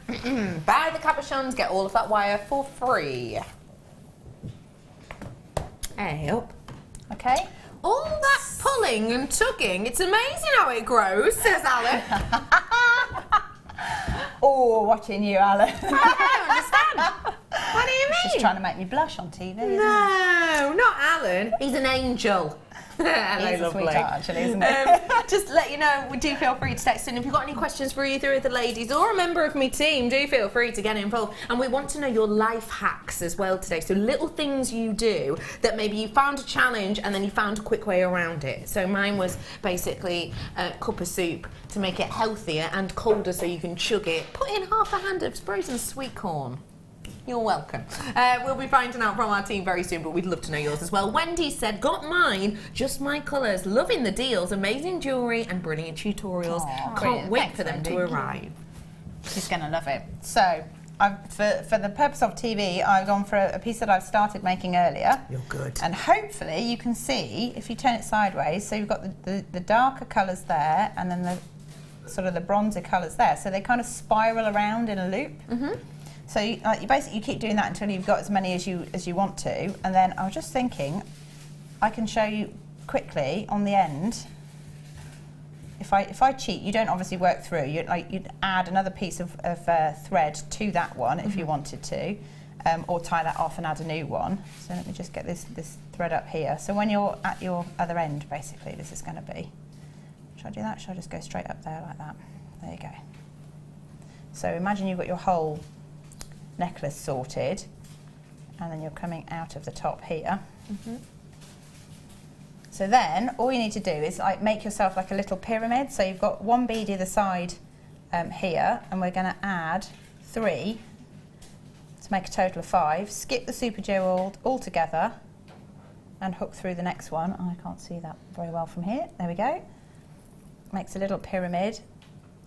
Buy the cabochons, get all of that wire for free. Hey up. Okay. All that pulling and tugging, it's amazing how it grows, says Alan. Oh, watching you, Alan. I don't understand. What do you mean? She's trying to make me blush on TV, isn't No, not Alan. He's an angel. Hello, He's a lovely. sweetheart, actually, isn't he? Just let you know, do feel free to text in. If you've got any questions for either of the ladies or a member of my team, do feel free to get involved. And we want to know your life hacks as well today. So little things you do that maybe you found a challenge and then you found a quick way around it. So mine was basically a cup of soup to make it healthier and colder so you can chug it. Put in half a hand of frozen sweet corn. You're welcome. We'll be finding out from our team very soon, but we'd love to know yours as well. Wendy said, got mine, just my colours, loving the deals, amazing jewellery and brilliant tutorials. Aww, Can't brilliant. wait Thanks, for them Wendy. to arrive. She's going to love it. So, for the purpose of TV, I've gone for a piece that I've started making earlier. You're good. And hopefully you can see, if you turn it sideways, so you've got the darker colours there, and then the sort of the bronzer colours there. So they kind of spiral around in a loop. Mm-hmm. So you basically keep doing that until you've got as many as you want to, and then I was just thinking, I can show you quickly on the end. If I cheat, you don't obviously work through. You'd add another piece of thread to that one if you wanted to, or tie that off and add a new one. So let me just get this thread up here. So when you're at your other end, basically, this is going to be. Should I do that? Should I just go straight up there like that? There you go. So imagine you've got your whole necklace sorted, and then you're coming out of the top here. Mm-hmm. So then all you need to do is like make yourself like a little pyramid. So you've got one bead either side here, and we're going to add 3 to make a total of 5. Skip the super jewelled all together and hook through the next one. I can't see that very well from here. There we go. Makes a little pyramid.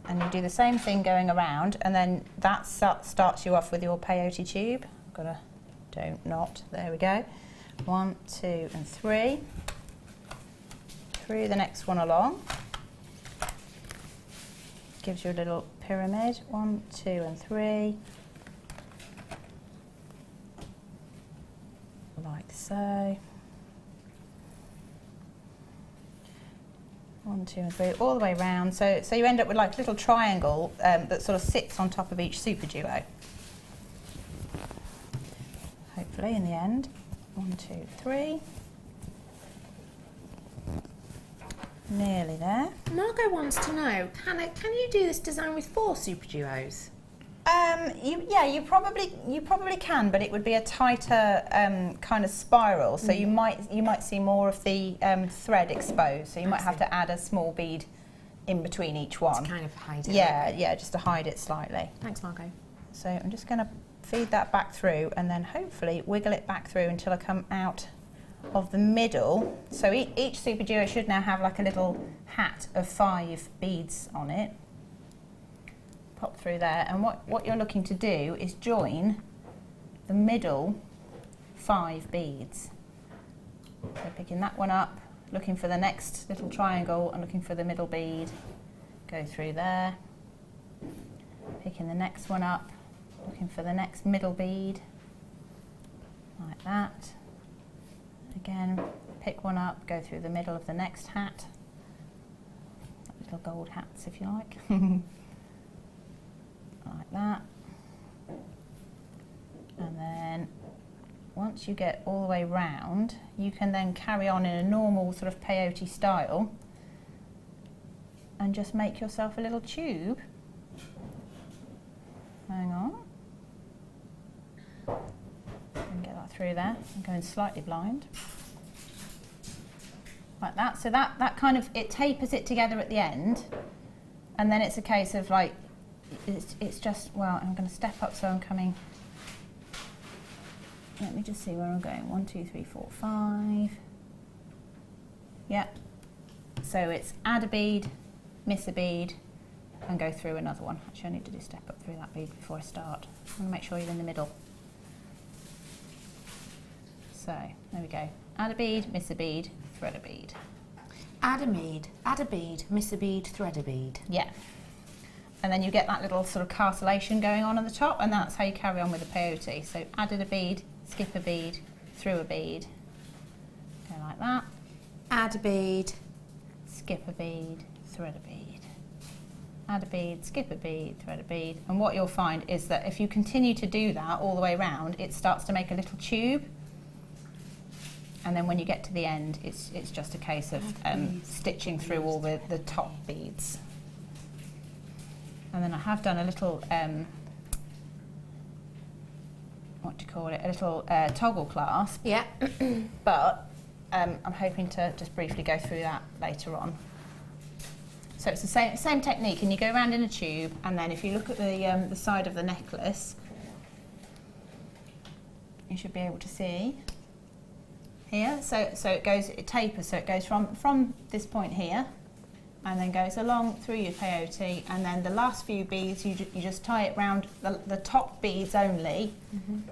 And you do the same thing going around, and then that starts you off with your peyote tube. I've got to there we go. 1, 2 and 3. Through the next one along. Gives you a little pyramid. 1, 2 and 3. Like so. 1, 2 and 3, all the way round. So you end up with like a little triangle that sort of sits on top of each super duo. Hopefully in the end. 1, 2, 3. Nearly there. Margot wants to know, Hannah, can you do this design with 4 super duos? You probably can, but it would be a tighter kind of spiral. So you might see more of the thread exposed. So you might have to add a small bead in between each one. To kind of hide it. Yeah, just to hide it slightly. Thanks, Margot. So I'm just going to feed that back through, and then hopefully wiggle it back through until I come out of the middle. So each super duo should now have like a little hat of 5 beads on it. Pop through there, and what you're looking to do is join the middle 5 beads. So picking that one up, looking for the next little triangle and looking for the middle bead, go through there, picking the next one up, looking for the next middle bead, like that. Again, pick one up, go through the middle of the next hat, little gold hats if you like. Like that, and then once you get all the way round, you can then carry on in a normal sort of peyote style and just make yourself a little tube. Hang on. through there. I'm going slightly blind. Like that. So that kind of, it tapers it together at the end. And then it's a case of like, it's just, well, I'm going to step up so I'm coming. Let me just see where I'm going. 1, 2, 3, 4, 5. Yeah. So it's add a bead, miss a bead, and go through another one. Actually, I need to do step up through that bead before I start. I want to make sure you're in the middle. So, there we go. Add a bead, miss a bead, thread a bead. Add a bead, miss a bead, thread a bead. Yeah. And then you get that little sort of cartellation going on the top, and that's how you carry on with the peyote. So added a bead, skip a bead, through a bead. Go like that. Add a bead, Skip a bead, thread a bead. Add a bead, skip a bead, thread a bead. And what you'll find is that if you continue to do that all the way around, it starts to make a little tube. And then when you get to the end, it's just a case of stitching through all the top beads. And then I have done a little, what do you call it, a little toggle clasp. Yeah. But I'm hoping to just briefly go through that later on. So it's the same technique, and you go around in a tube, and then if you look at the side of the necklace, you should be able to see here. So it tapers, so it goes from this point here, and then goes along through your peyote, and then the last few beads you just tie it round the top beads only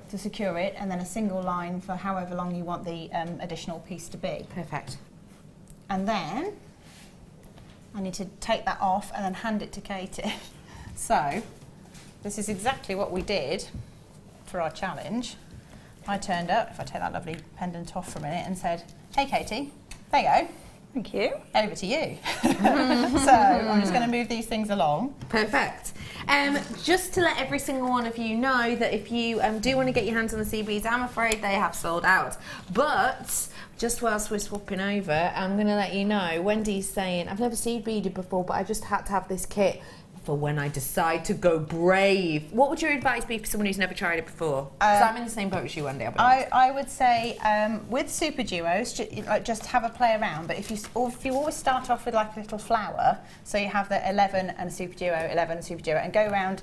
to secure it, and then a single line for however long you want the additional piece to be. Perfect. And then I need to take that off and then hand it to Katie. So this is exactly what we did for our challenge. I turned up, if I take that lovely pendant off for a minute, and said, "Hey Katie, there you go. Thank you. Over to you." So I'm just going to move these things along. Perfect. Just to let every single one of you know that if you do want to get your hands on the sea beads, I'm afraid they have sold out. But just whilst we're swapping over, I'm going to let you know, Wendy's saying, I've never seed beaded before, but I just had to have this kit for when I decide to go brave. What would your advice be for someone who's never tried it before? Because I'm in the same boat as you, Wendy. I would say with super duos, just have a play around. But if you always start off with like a little flower, so you have the 11 and a super duo, 11 and super duo, and go around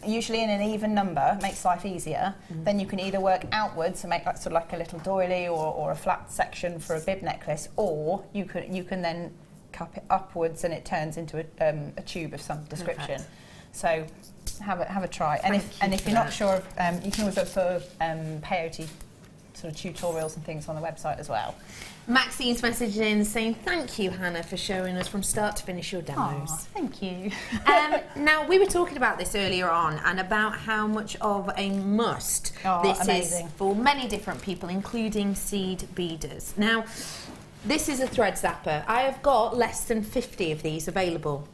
usually in an even number, makes life easier. Then you can either work outwards and make like, sort of like a little doily or a flat section for a bib necklace, or you can then cup it upwards and it turns into a tube of some description. Perfect. So have a try. And if you're not sure, you can always look for peyote sort of tutorials and things on the website as well. Maxine's messaged in saying, "Thank you, Hannah, for showing us from start to finish your demos." Aww, thank you. Now, we were talking about this earlier on, and about how much of a must this amazing. is for many different people, including seed beaders. Now, this is a thread zapper. I have got less than 50 of these available.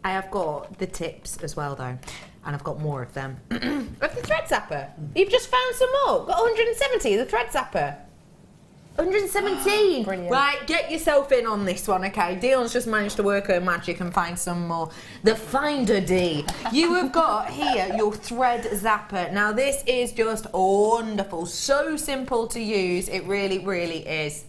I have got the tips as well, though, and I've got more of them. Of the thread zapper. You've just found some more. Got 170 of the thread zapper. 117. Brilliant. Right, get yourself in on this one, okay? Dion's just managed to work her magic and find some more. The Finder D. You have got here your thread zapper. Now, this is just wonderful. So simple to use. It really, really is.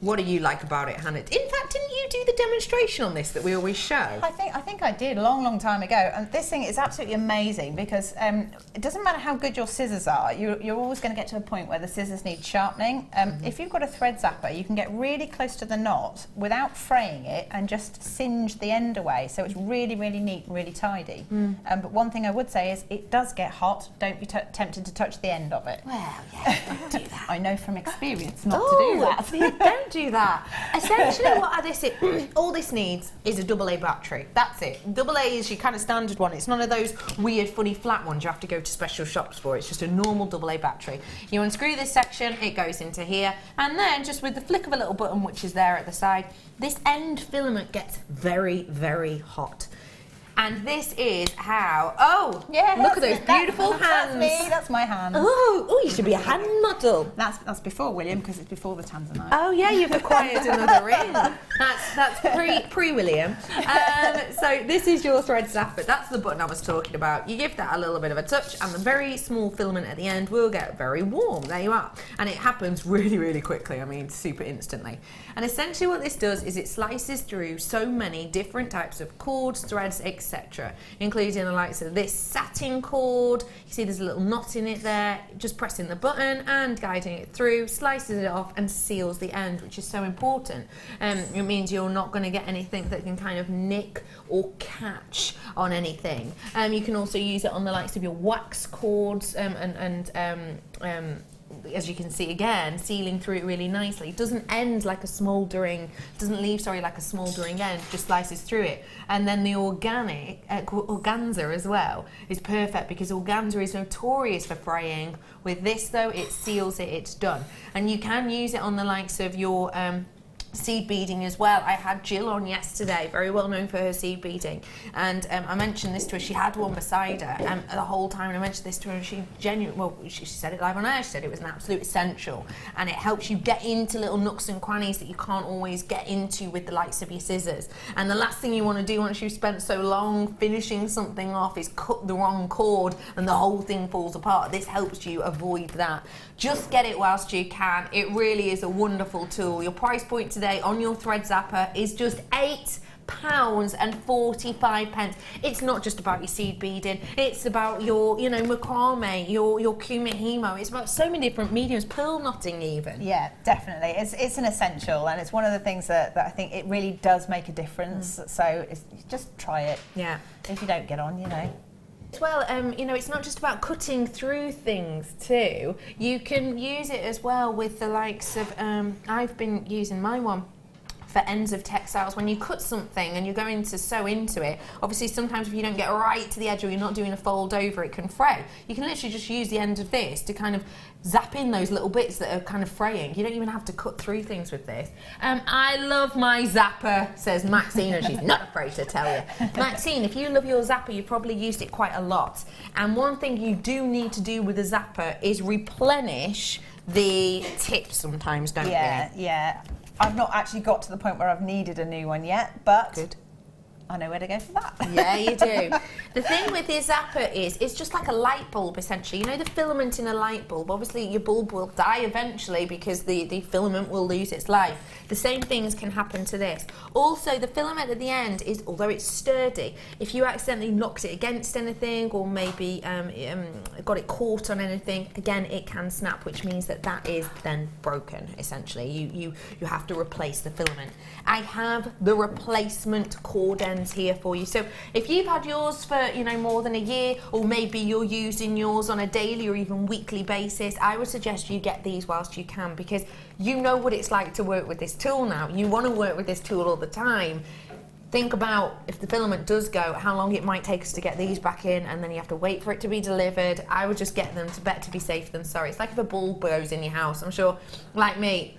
What do you like about it, Hannah? In fact, didn't you do the demonstration on this that we always show? I think I did a long time ago, and this thing is absolutely amazing because it doesn't matter how good your scissors are, you're always going to get to a point where the scissors need sharpening. If you've got a thread zapper, you can get really close to the knot without fraying it and just singe the end away, so it's really, really neat and really tidy. But one thing I would say is it does get hot. Don't be tempted to touch the end of it. Well, yeah, don't do that. I know from experience not to do that. Don't do that. Essentially, all this needs is a AA battery. That's it. AA is your kind of standard one. It's none of those weird, funny, flat ones you have to go to special shops for. It's just a normal AA battery. You unscrew this section, it goes into here, and then just with the flick of a little button, which is there at the side, this end filament gets very, very hot. And this is how, oh, Yeah, look at those beautiful hands. That's me, that's my hand. Oh, you should be a hand model. That's before William, because it's before the Tanzanite. Oh yeah, you've acquired another ring. That's pre-William. So this is your thread zapper. That's the button I was talking about. You give that a little bit of a touch and the very small filament at the end will get very warm. There you are. And it happens really, really quickly. I mean, super instantly. And essentially what this does is it slices through so many different types of cords, threads, etc., including the likes of this satin cord. You see there's a little knot in it there. Just pressing the button and guiding it through, slices it off and seals the end, which is so important. It means you're not going to get anything that can kind of nick or catch on anything. You can also use it on the likes of your wax cords as you can see again, sealing through it really nicely. It doesn't end like a smouldering, doesn't leave, sorry, like a smouldering end, just slices through it. And then the organza as well is perfect because organza is notorious for fraying. With this though, it seals it, it's done. And you can use it on the likes of your seed beading as well. I had Jill on yesterday, very well known for her seed beading, and I mentioned this to her. She had one beside her the whole time, and I mentioned this to her, and she she said it live on air. She said it was an absolute essential, and it helps you get into little nooks and crannies that you can't always get into with the likes of your scissors. And the last thing you want to do once you've spent so long finishing something off is cut the wrong cord and the whole thing falls apart. This helps you avoid that. Just get it whilst you can. It really is a wonderful tool. Your price point today on your thread zapper is just £8.45. It's not just about your seed beading. It's about your, macrame, your kumihimo. It's about so many different mediums, pearl knotting even. Yeah, definitely. It's an essential, and it's one of the things that I think it really does make a difference. So just try it. Yeah. If you don't get on, Well, it's not just about cutting through things too. You can use it as well with the likes of, I've been using my one for ends of textiles. When you cut something and you're going to sew into it, obviously sometimes if you don't get right to the edge or you're not doing a fold over, it can fray. You can literally just use the end of this to kind of zap in those little bits that are kind of fraying. You don't even have to cut through things with this. I love my zapper, says Maxine, and she's not afraid to tell you. Maxine, if you love your zapper, you've probably used it quite a lot. And one thing you do need to do with a zapper is replenish the tips sometimes, don't you? Yeah. I've not actually got to the point where I've needed a new one yet, but Good. I know where to go for that. Yeah, you do. The thing with your zapper is it's just like a light bulb, essentially. You know the filament in a light bulb? Obviously, your bulb will die eventually because the filament will lose its life. The same things can happen to this. Also, the filament at the end is, although it's sturdy, if you accidentally knocked it against anything or maybe got it caught on anything, again, it can snap, which means that is then broken, essentially. You have to replace the filament. I have the replacement cord ends here for you. So if you've had yours for more than a year, or maybe you're using yours on a daily or even weekly basis, I would suggest you get these whilst you can, because you know what it's like to work with this tool now. You want to work with this tool all the time. Think about if the filament does go, how long it might take us to get these back in, and then you have to wait for it to be delivered. I would just get them, to better to be safe than sorry. It's like if a bulb goes in your house. I'm sure, like me,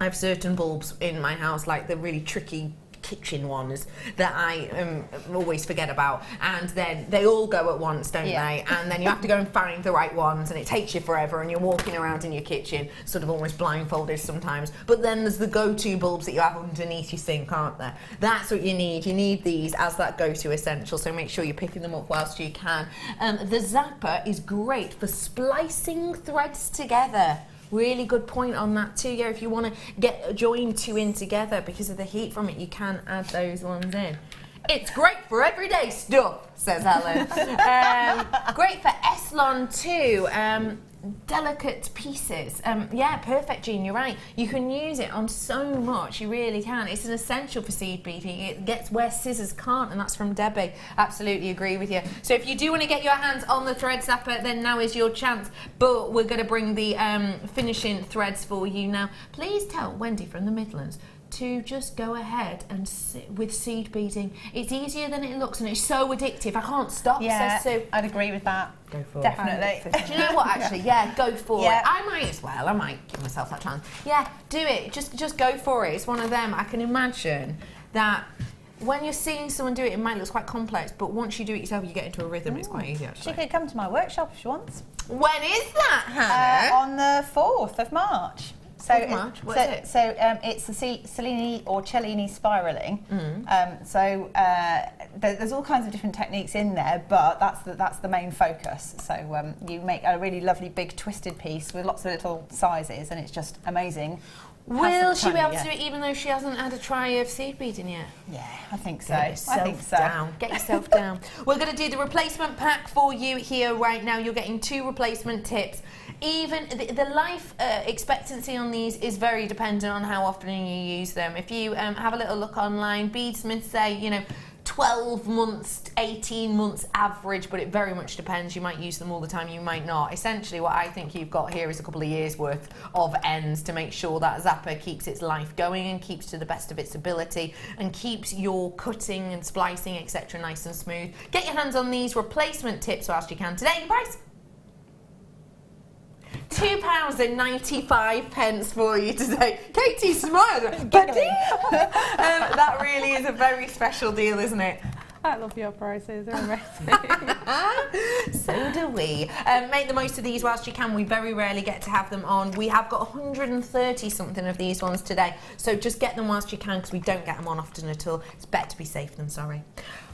I have certain bulbs in my house, like the really tricky kitchen ones that I always forget about, and then they all go at once, don't they? And then you have to go and find the right ones, and it takes you forever, and you're walking around in your kitchen sort of almost blindfolded sometimes. But then there's the go-to bulbs that you have underneath your sink, aren't there? That's what you need. You need these as that go-to essential, so make sure you're picking them up whilst you can. The zapper is great for splicing threads together. Really good point on that too. Yeah, if you want to join two in together because of the heat from it, you can add those ones in. It's great for everyday stuff, says Helen. Great for Eslon too. Delicate pieces. Yeah, perfect, Jean, you're right. You can use it on so much, you really can. It's an essential for seed beading. It gets where scissors can't, and that's from Debbie. Absolutely agree with you. So if you do want to get your hands on the thread zapper, then now is your chance. But we're going to bring the finishing threads for you now. Please tell Wendy from the Midlands to just go ahead and sit with seed beading. It's easier than it looks, and it's so addictive. I can't stop. Yeah, So I'd agree with that. go for Definitely. it. Do you know what, actually? Yeah, go for Yeah. it. I might as well. I might give myself that chance. Yeah, do it. Just go for it. It's one of them. I can imagine that when you're seeing someone do it, it might look quite complex, but once you do it yourself, you get into a rhythm. It's quite easy, She actually. could come to my workshop if she wants. When is that, Hannah? On the 4th of March. So, 4th of March? What is it? So it's the Cellini or Cellini spiraling. There's all kinds of different techniques in there, but that's the main focus. So you make a really lovely big twisted piece with lots of little sizes, and it's just amazing. Will she be able to do it even though she hasn't had a try of seed beading yet? Yeah, I think so. Get yourself I think so. down. Get yourself down. We're going to do the replacement pack for you here right now. You're getting 2 replacement tips. Even the life expectancy on these is very dependent on how often you use them. If you have a little look online, beadsmiths say, you know, 12 months, 18 months average, but it very much depends. You might use them all the time, you might not. Essentially, what I think you've got here is a couple of years worth of ends to make sure that zapper keeps its life going and keeps to the best of its ability and keeps your cutting and splicing, etc. nice and smooth. Get your hands on these replacement tips whilst you can today. Price £2.95 for you today. Katie smiled. That really is a very special deal, isn't it? I love your prices, they're amazing. So do we. Make the most of these whilst you can. We very rarely get to have them on. We have got 130 something of these ones today, so just get them whilst you can because we don't get them on often at all. It's better to be safe than sorry.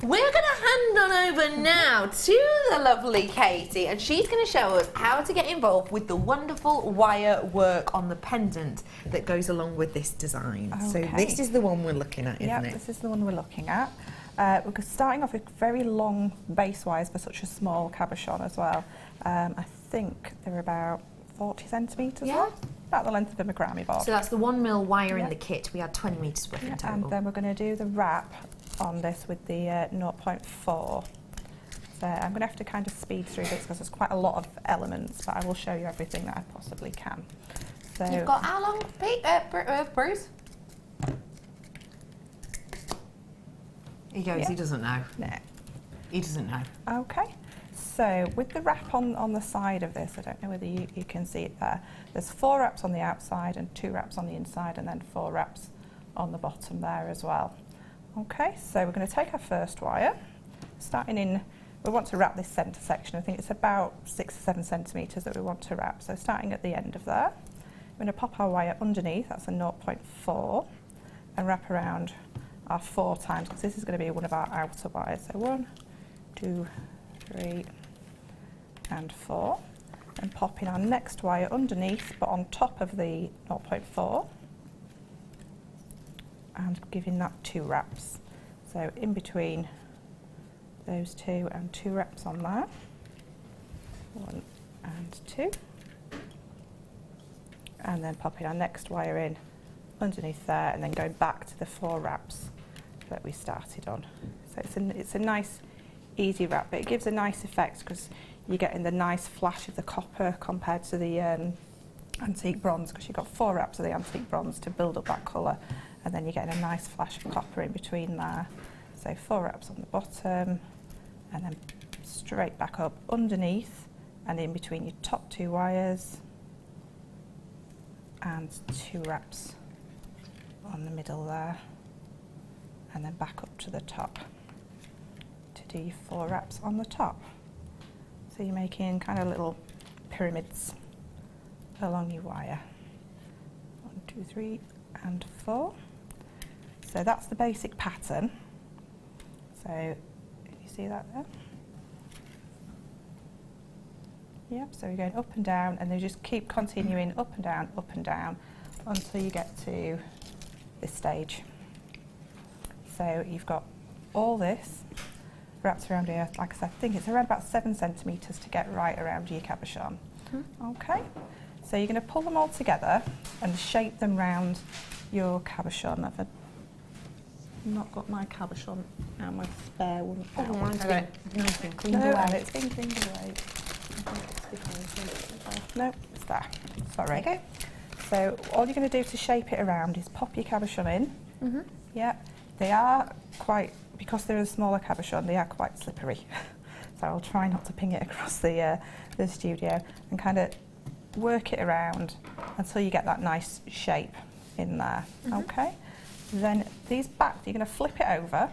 We're going to hand on over now to the lovely Katie, and she's going to show us how to get involved with the wonderful wire work on the pendant that goes along with this design. Okay. So this is the one we're looking at, isn't it? This is the one we're looking at. We're starting off with very long base wires for such a small cabochon as well. I think they're about 40 centimetres long, about the length of a macrame board. So that's the 1mm wire in the kit. We had 20 metres worth in total. And then we're going to do the wrap on this with the 0.4. So I'm going to have to kind of speed through this because there's quite a lot of elements, but I will show you everything that I possibly can. So you've got how long, Bruce? He goes, he doesn't know. No. He doesn't know. Okay, so with the wrap on the side of this, I don't know whether you can see it there, there's 4 wraps on the outside and 2 wraps on the inside and then 4 wraps on the bottom there as well. Okay, so we're going to take our first wire, starting in, we want to wrap this centre section, I think it's about 6 or 7 centimetres that we want to wrap, so starting at the end of there, we're going to pop our wire underneath, that's a 0.4, and wrap around our 4 times, because this is going to be one of our outer wires. So 1, 2, 3, and 4. And pop in our next wire underneath, but on top of the 0.4, and giving that 2 wraps. So in between those 2 and 2 wraps on there. 1 and 2. And then popping our next wire in underneath there, and then going back to the 4 wraps that we started on. So it's a nice easy wrap, but it gives a nice effect because you're getting the nice flash of the copper compared to the antique bronze, because you've got 4 wraps of the antique bronze to build up that colour, and then you're getting a nice flash of copper in between there. So 4 wraps on the bottom, and then straight back up underneath and in between your top 2 wires, and 2 wraps on the middle there, and then back up to the top to do your 4 wraps on the top. So you're making kind of little pyramids along your wire. 1, 2, 3, and 4. So that's the basic pattern. So you see that there? Yep, so you're going up and down, and then just keep continuing up and down until you get to this stage. So you've got all this wrapped around here. Like I said, I think it's around about 7 centimetres to get right around your cabochon. Okay, so you're going to pull them all together and shape them round your cabochon. I've not got my cabochon and my spare one. It's been cleaned No, away. it's been cleaned away. No, it's there. Sorry. Okay. So all you're going to do to shape it around is pop your cabochon in. Yeah, they are quite, because they're a smaller cabochon, they are quite slippery. So I'll try not to ping it across the studio, and kind of work it around until you get that nice shape in there. Okay. Then these back, you're going to flip it over,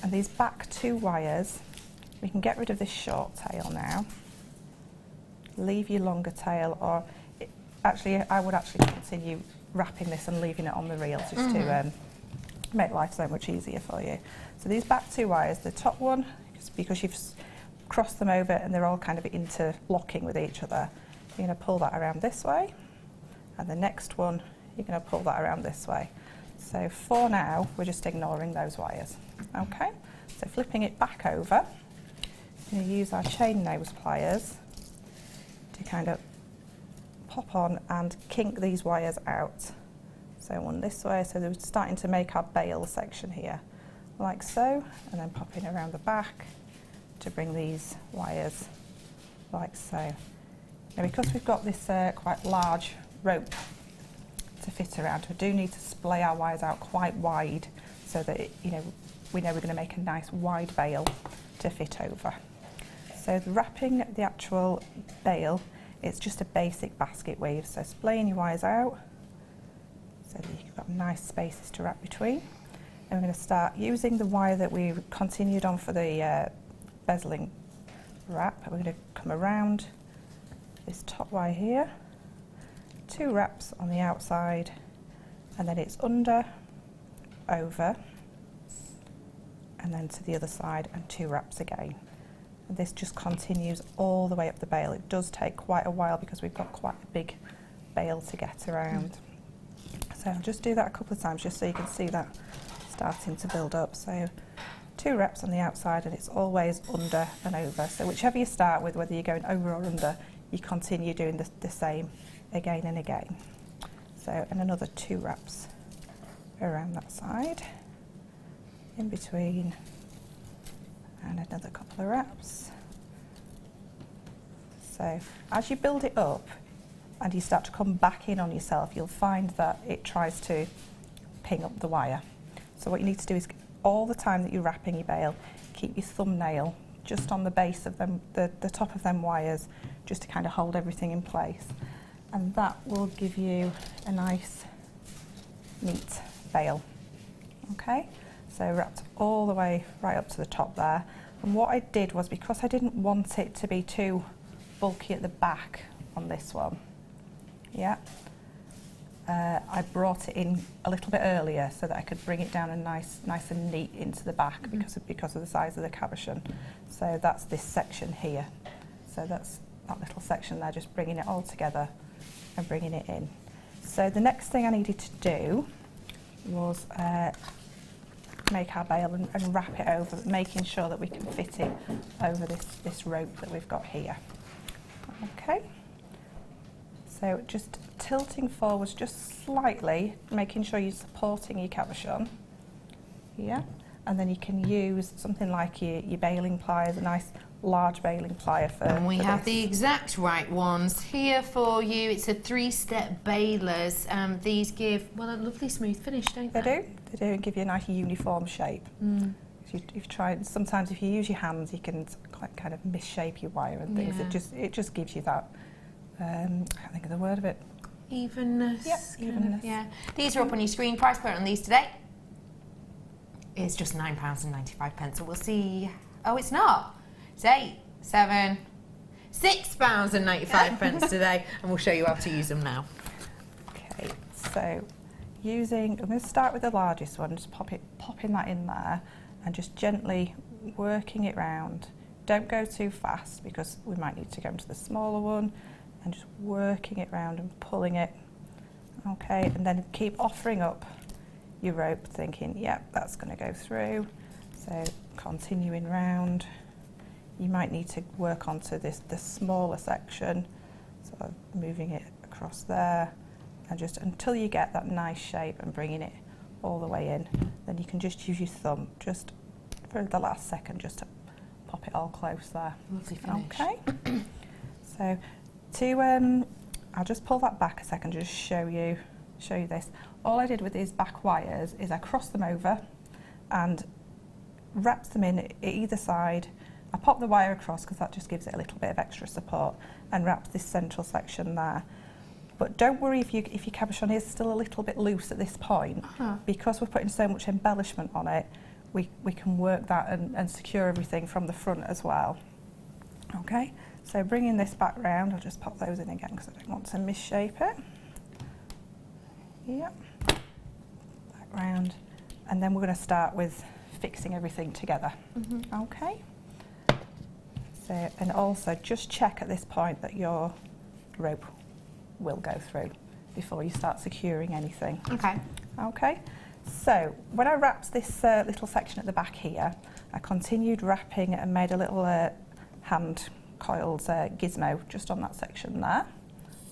and these back 2 wires, we can get rid of this short tail now, leave your longer tail, or I would actually continue wrapping this and leaving it on the reel just to make life so much easier for you. So these back 2 wires, the top one, because you've crossed them over and they're all kind of interlocking with each other, you're going to pull that around this way, and the next one, you're going to pull that around this way. So for now, we're just ignoring those wires. Okay, so flipping it back over, we're going to use our chain nose pliers to kind of pop on and kink these wires out. So one this way, so we're starting to make our bail section here, like so, and then popping around the back to bring these wires like so. Now because we've got this quite large rope to fit around, we do need to splay our wires out quite wide so that we know we're going to make a nice wide bail to fit over. So wrapping the actual bail, it's just a basic basket weave, so splaying your wires out so that you've got nice spaces to wrap between. And we're going to start using the wire that we continued on for the bezeling wrap. We're going to come around this top wire here, 2 wraps on the outside, and then it's under, over, and then to the other side, and 2 wraps again. And this just continues all the way up the bail. It does take quite a while because we've got quite a big bail to get around. So I'll just do that a couple of times just so you can see that starting to build up. So 2 wraps on the outside, and it's always under and over. So whichever you start with, whether you're going over or under, you continue doing the same again and again. So, and another 2 wraps around that side, in between, and another couple of wraps. So as you build it up and you start to come back in on yourself, you'll find that it tries to ping up the wire. So what you need to do is, all the time that you're wrapping your bail, keep your thumbnail just on the base of them, the top of them wires, just to kind of hold everything in place. And that will give you a nice, neat bail. Okay, so wrapped all the way right up to the top there. And what I did was, because I didn't want it to be too bulky at the back on this one, yeah, I brought it in a little bit earlier so that I could bring it down and nice and neat into the back because of the size of the cabochon. So that's this section here. So that's that little section there, just bringing it all together and bringing it in. So the next thing I needed to do was make our bail and wrap it over, making sure that we can fit it over this rope that we've got here. Okay. So just tilting forwards just slightly, making sure you're supporting your cabochon. Yeah. And then you can use something like your bailing pliers, a nice large bailing plier for And we have this. the exact right ones here for you. It's a 3-step bailers. These give, well, a lovely smooth finish, don't they? They do, and give you a nice uniform shape. If you try, sometimes if you use your hands, you can kind of misshape your wire and things. Yeah. It just gives you that, I can't think of the word of it. Evenness. Yep, kind of, evenness. yeah. These are up on your screen. Price quote on these today is just £9.95. So we'll see. Oh, it's not. It's £6.95 today, and we'll show you how to use them now. Okay, so I'm going to start with the largest one, just popping that in there and just gently working it round. Don't go too fast because we might need to go into the smaller one, and just working it round and pulling it. Okay, and then keep offering up your rope, thinking, yep, that's going to go through. So continuing round. You might need to work onto the smaller section, so moving it across there, and just until you get that nice shape and bringing it all the way in. Then you can just use your thumb just for the last second, just to pop it all close there. Lovely finish. Okay. So I'll just pull that back a second, just show you this. All I did with these back wires is I crossed them over and wrapped them in either side. I popped the wire across because that just gives it a little bit of extra support, and wrapped this central section there. But don't worry if your cabochon is still a little bit loose at this point, because we're putting so much embellishment on it, we can work that and secure everything from the front as well. Okay, so bringing this back round, I'll just pop those in again because I don't want to misshape it. Yep, back round, and then we're going to start with fixing everything together. Okay, so, and also just check at this point that your rope will go through before you start securing anything. Okay. Okay, so when I wrapped this little section at the back here, I continued wrapping and made a little hand coiled gizmo just on that section there.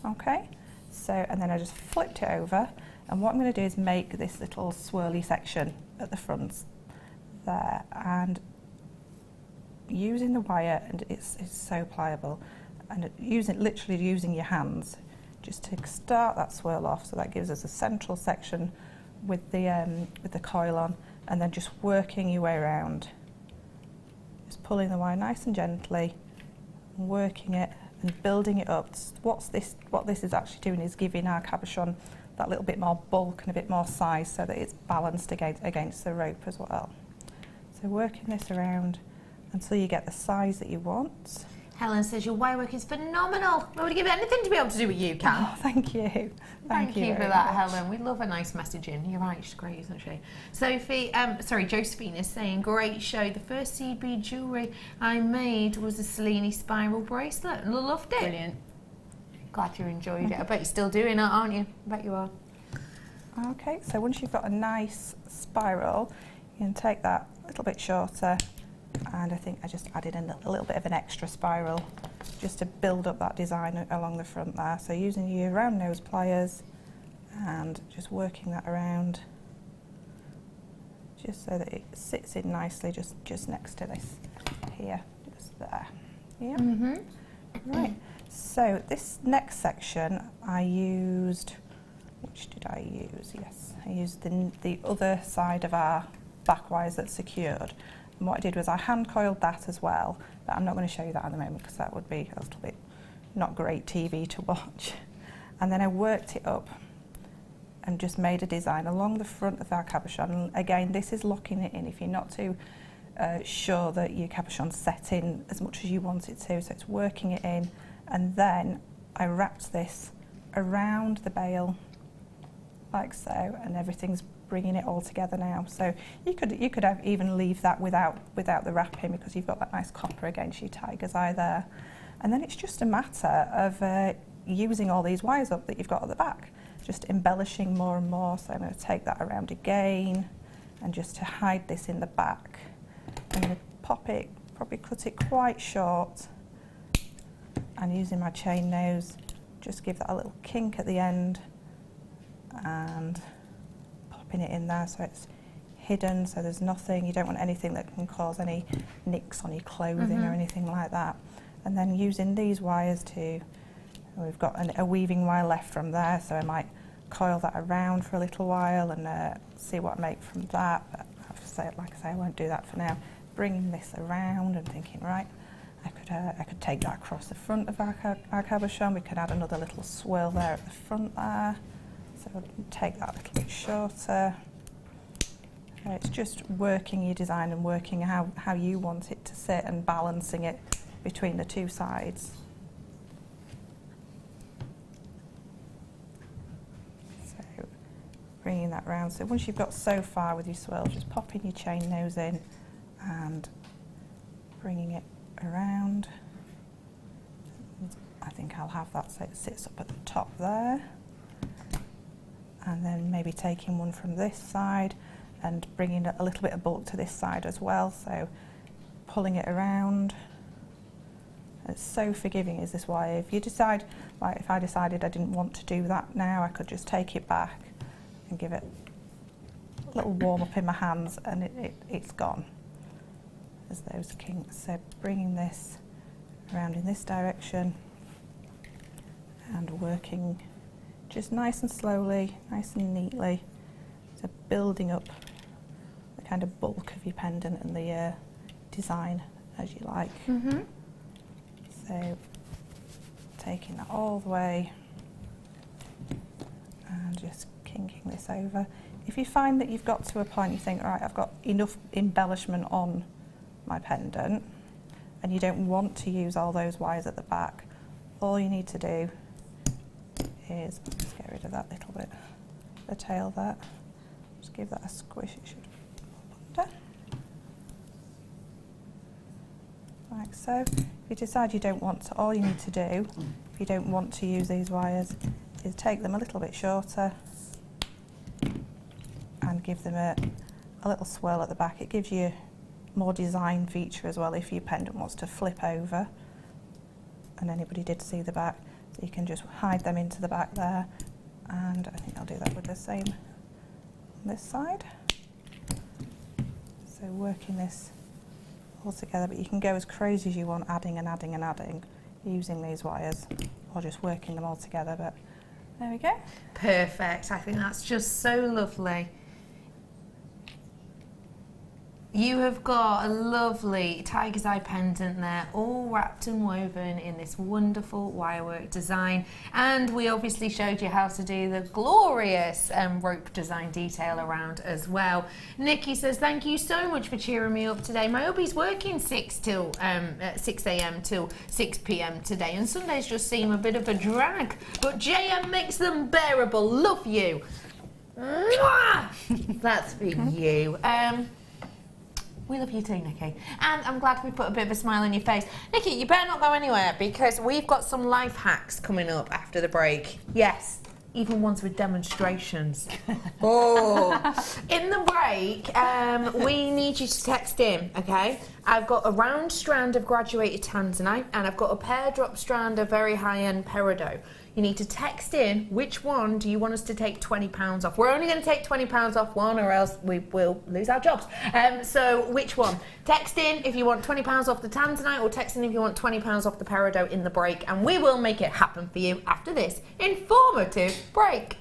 Okay, so and then I just flipped it over, and what I'm going to do is make this little swirly section at the front there, and using the wire, and it's so pliable, and literally using your hands just to start that swirl off, so that gives us a central section with the coil on, and then just working your way around, just pulling the wire nice and gently, working it and building it up. What this is actually doing is giving our cabochon that little bit more bulk and a bit more size, so that it's balanced against the rope as well. So working this around until you get the size that you want. Helen says your wire work is phenomenal. I would give anything to be able to do what you can. Oh, thank you. Thank you for very that, much. Helen. We love a nice messaging. You're right, she's great, isn't she? Josephine is saying, great show. The first seed bead jewellery I made was a Cellini spiral bracelet, and I loved it. Brilliant. Glad you enjoyed it. I bet you're still doing it, aren't you? I bet you are. Okay, so once you've got a nice spiral, you can take that a little bit shorter, and I think I just added in a little bit of an extra spiral just to build up that design along the front there. So using your round nose pliers and just working that around just so that it sits in nicely just next to this here, just there. Yeah. Right, so this next section I used, which did I use? Yes, I used the other side of our back wires that's secured. And what I did was I hand coiled that as well, but I'm not going to show you that at the moment because that would be a little bit not great TV to watch. And then I worked it up and just made a design along the front of our cabochon. And again, this is locking it in if you're not too sure that your cabochon's set in as much as you want it to, so it's working it in. And then I wrapped this around the bail like so, and everything's bringing it all together now. So you could have even leave that without the wrapping, because you've got that nice copper against your tiger's eye there. And then it's just a matter of using all these wires up that you've got at the back, just embellishing more and more. So I'm going to take that around again, and just to hide this in the back, I'm going to pop it, probably cut it quite short, and using my chain nose, just give that a little kink at the end, and popping it in there so it's hidden, so there's nothing, you don't want anything that can cause any nicks on your clothing or anything like that. And then using these wires we've got a weaving wire left from there, so I might coil that around for a little while and see what I make from that. But like I say, I won't do that for now. Bringing this around and thinking, right, I could take that across the front of our cabochon. We could add another little swirl there at the front there. So I'll take that a little bit shorter. It's just working your design and working how you want it to sit and balancing it between the two sides. So bringing that round. So once you've got so far with your swirl, just popping your chain nose in and bringing it around. I think I'll have that so it sits up at the top there. And then maybe taking one from this side and bringing a little bit of bulk to this side as well, so pulling it around. It's so forgiving, is this wire. If you decide, like if I decided I didn't want to do that now, I could just take it back and give it a little warm up in my hands, and it's gone. There's those kinks. So bringing this around in this direction and working just nice and slowly, nice and neatly, so building up the kind of bulk of your pendant and the design as you like. So taking that all the way and just kinking this over. If you find that you've got to a point you think, right, I've got enough embellishment on my pendant and you don't want to use all those wires at the back, all you need to do is just get rid of that little bit, the tail there, just give that a squish, it should pop under. Like so. If you decide you don't want to, all you need to do, if you don't want to use these wires, is take them a little bit shorter and give them a little swirl at the back. It gives you more design feature as well if your pendant wants to flip over and anybody did see the back. So you can just hide them into the back there, and I think I'll do that with the same on this side. So working this all together, but you can go as crazy as you want, adding and adding and adding using these wires, or just working them all together, but there we go. Perfect. I think that's just so lovely. You have got a lovely tiger's eye pendant there, all wrapped and woven in this wonderful wirework design. And we obviously showed you how to do the glorious rope design detail around as well. Nikki says, thank you so much for cheering me up today. My hubby's working 6 a.m. till 6 p.m. today, and Sundays just seem a bit of a drag, but JM makes them bearable. Love you. Mwah! That's for you. We love you too, Nikki. And I'm glad we put a bit of a smile on your face. Nikki, you better not go anywhere, because we've got some life hacks coming up after the break. Yes, even ones with demonstrations. Oh. In the break, we need you to text in, okay? I've got a round strand of graduated tanzanite, and I've got a pear drop strand of very high-end peridot. You need to text in which one do you want us to take £20 off. We're only going to take £20 off one, or else we will lose our jobs. So which one? Text in if you want £20 off the tanzanite, or text in if you want £20 off the peridot in the break, and we will make it happen for you after this informative break.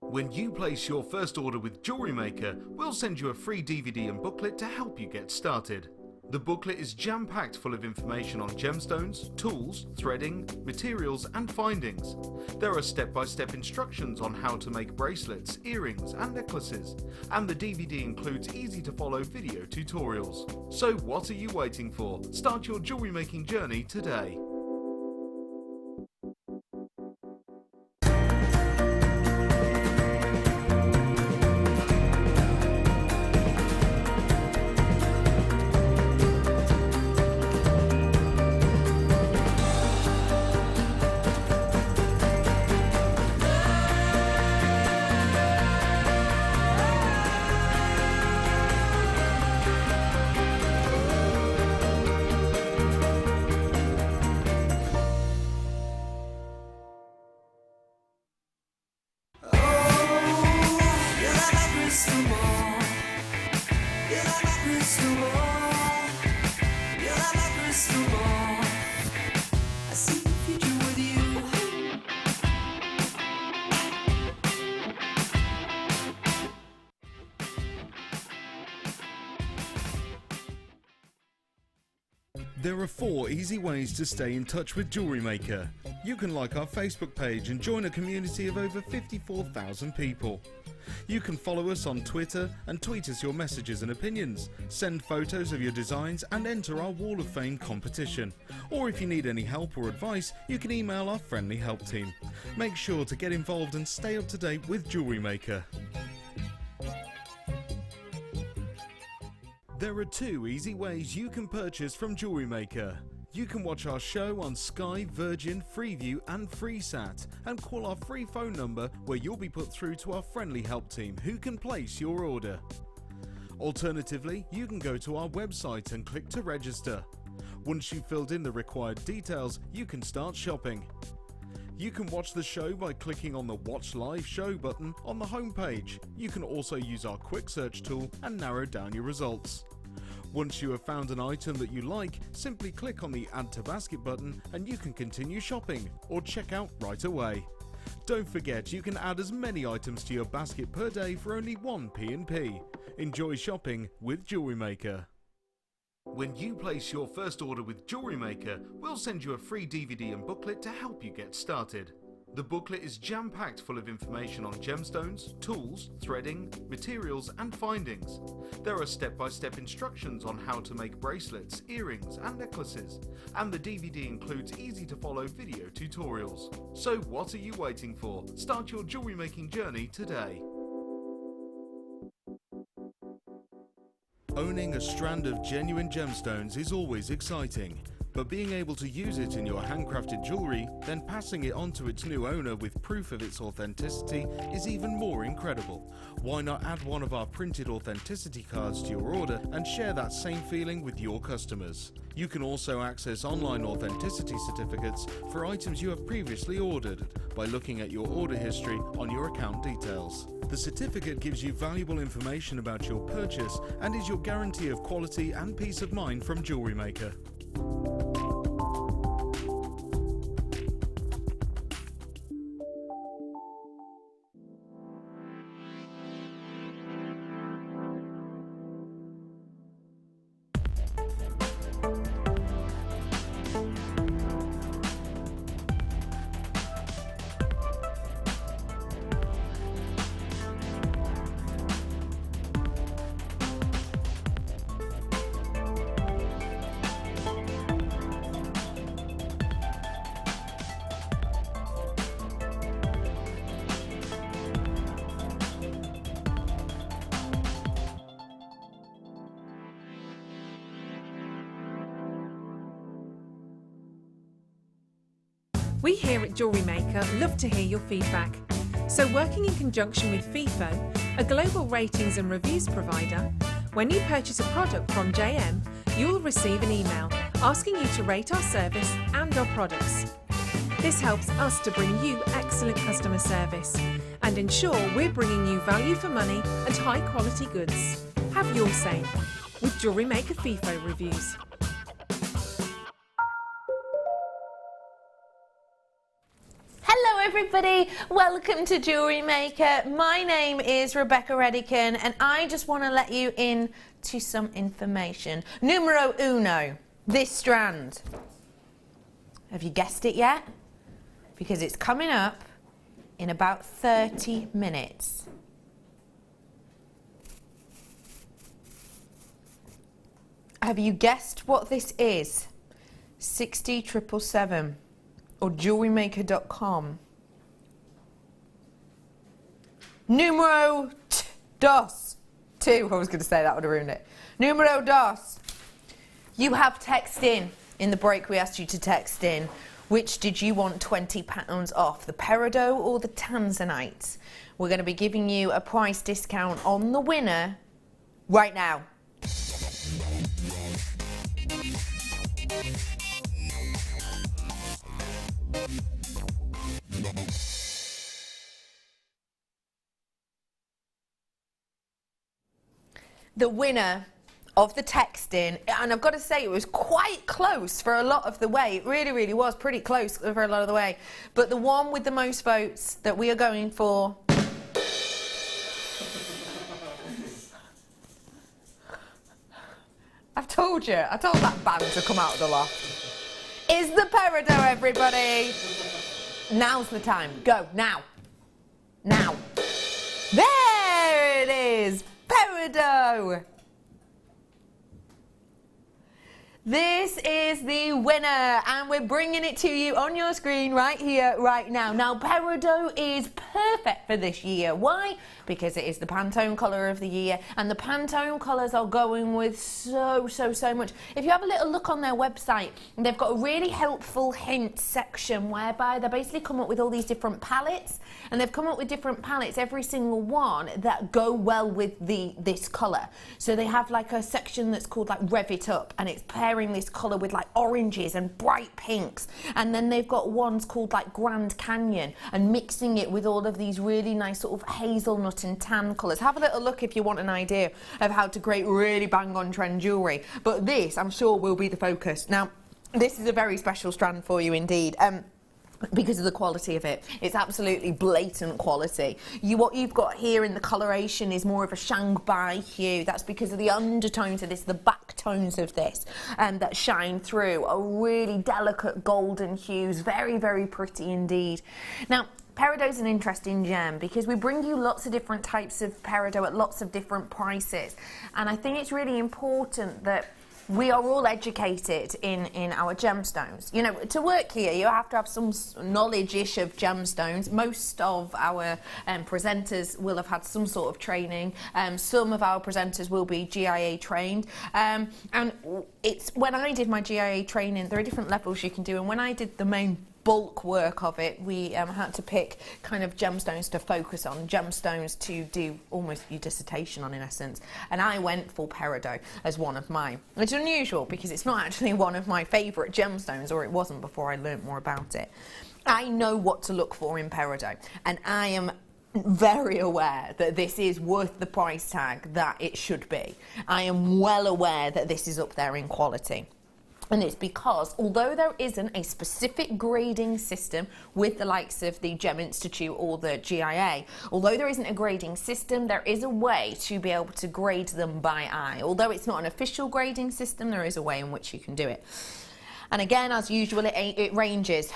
When you place your first order with Jewellery Maker, we'll send you a free DVD and booklet to help you get started. The booklet is jam-packed full of information on gemstones, tools, threading, materials and findings. There are step-by-step instructions on how to make bracelets, earrings and necklaces, and the DVD includes easy-to-follow video tutorials. So what are you waiting for? Start your jewellery making journey today. There are 4 easy ways to stay in touch with Jewellery Maker. You can like our Facebook page and join a community of over 54,000 people. You can follow us on Twitter and tweet us your messages and opinions, send photos of your designs and enter our Wall of Fame competition. Or if you need any help or advice, you can email our friendly help team. Make sure to get involved and stay up to date with Jewellery Maker. There are 2 easy ways you can purchase from Jewellery Maker. You can watch our show on Sky, Virgin, Freeview and FreeSat, and call our free phone number where you'll be put through to our friendly help team who can place your order. Alternatively, you can go to our website and click to register. Once you've filled in the required details, you can start shopping. You can watch the show by clicking on the Watch Live Show button on the homepage. You can also use our quick search tool and narrow down your results. Once you have found an item that you like, simply click on the Add to Basket button and you can continue shopping or check out right away. Don't forget you can add as many items to your basket per day for only 1p. Enjoy shopping with Jewellery Maker. When you place your first order with Jewellery Maker, we'll send you a free DVD and booklet to help you get started. The booklet is jam-packed full of information on gemstones, tools, threading, materials and findings. There are step-by-step instructions on how to make bracelets, earrings and necklaces, and the DVD includes easy-to-follow video tutorials. So what are you waiting for? Start your jewellery making journey today. Owning a strand of genuine gemstones is always exciting, but being able to use it in your handcrafted jewellery, then passing it on to its new owner with proof of its authenticity is even more incredible. Why not add one of our printed authenticity cards to your order and share that same feeling with your customers? You can also access online authenticity certificates for items you have previously ordered by looking at your order history on your account details. The certificate gives you valuable information about your purchase and is your guarantee of quality and peace of mind from Jewellery Maker. We here at Jewellery Maker love to hear your feedback. So working in conjunction with FIFO, a global ratings and reviews provider, when you purchase a product from JM, you'll receive an email asking you to rate our service and our products. This helps us to bring you excellent customer service and ensure we're bringing you value for money and high quality goods. Have your say with Jewellery Maker FIFO reviews. Hello everybody, welcome to Jewellery Maker. My name is Rebecca Redican and I just want to let you in to some information. Numero uno, this strand. Have you guessed it yet? Because it's coming up in about 30 minutes. Have you guessed what this is? 60777 or jewellerymaker.com. Numero dos. Two, I was going to say that would have ruined it. Numero dos. You have text in the break we asked you to text in. Which did you want £20 off, the peridot or the tanzanite? We're going to be giving you a price discount on the winner right now. The winner of the texting, and I've got to say it was quite close for a lot of the way. It really, really was pretty close for a lot of the way. But the one with the most votes that we are going for I told that band to come out of the loft. Is the peridot, everybody. Now's the time. Go, now. Now. There it is. Peridot. This is the winner and we're bringing it to you on your screen right here, right now. Now, peridot is perfect for this year. Why? Because it is the Pantone colour of the year and the Pantone colours are going with so much. If you have a little look on their website, they've got a really helpful hint section whereby they basically come up with all these different palettes and they've come up with different palettes, every single one, that go well with this colour. So they have like a section that's called like Rev It Up and it's pairing this colour with like oranges and bright pinks, and then they've got ones called like Grand Canyon and mixing it with all of these really nice sort of hazelnut and tan colours. Have a little look if you want an idea of how to create really bang on trend jewellery, but this I'm sure will be the focus. Now this is a very special strand for you indeed. because of the quality of it. It's absolutely blatant quality. What you've got here in the coloration is more of a Shanghai hue. That's because of the undertones of this, the back tones of this, that shine through are really delicate golden hues. Very, very pretty indeed. Now, peridot is an interesting gem because we bring you lots of different types of peridot at lots of different prices. And I think it's really important that we are all educated in our gemstones. You know, to work here, you have to have some knowledge-ish of gemstones. Most of our presenters will have had some sort of training. Some of our presenters will be GIA trained. And it's when I did my GIA training, there are different levels you can do. And when I did the main bulk work of it, we had to pick kind of gemstones to focus on, gemstones to do almost your dissertation on, in essence. And I went for peridot as one of mine. It's unusual because it's not actually one of my favourite gemstones, or it wasn't before I learnt more about it. I know what to look for in peridot, and I am very aware that this is worth the price tag that it should be. I am well aware that this is up there in quality. And it's because, although there isn't a specific grading system with the likes of the Gem Institute or the GIA, although there isn't a grading system, there is a way to be able to grade them by eye. Although it's not an official grading system, there is a way in which you can do it. And again, as usual, it ranges.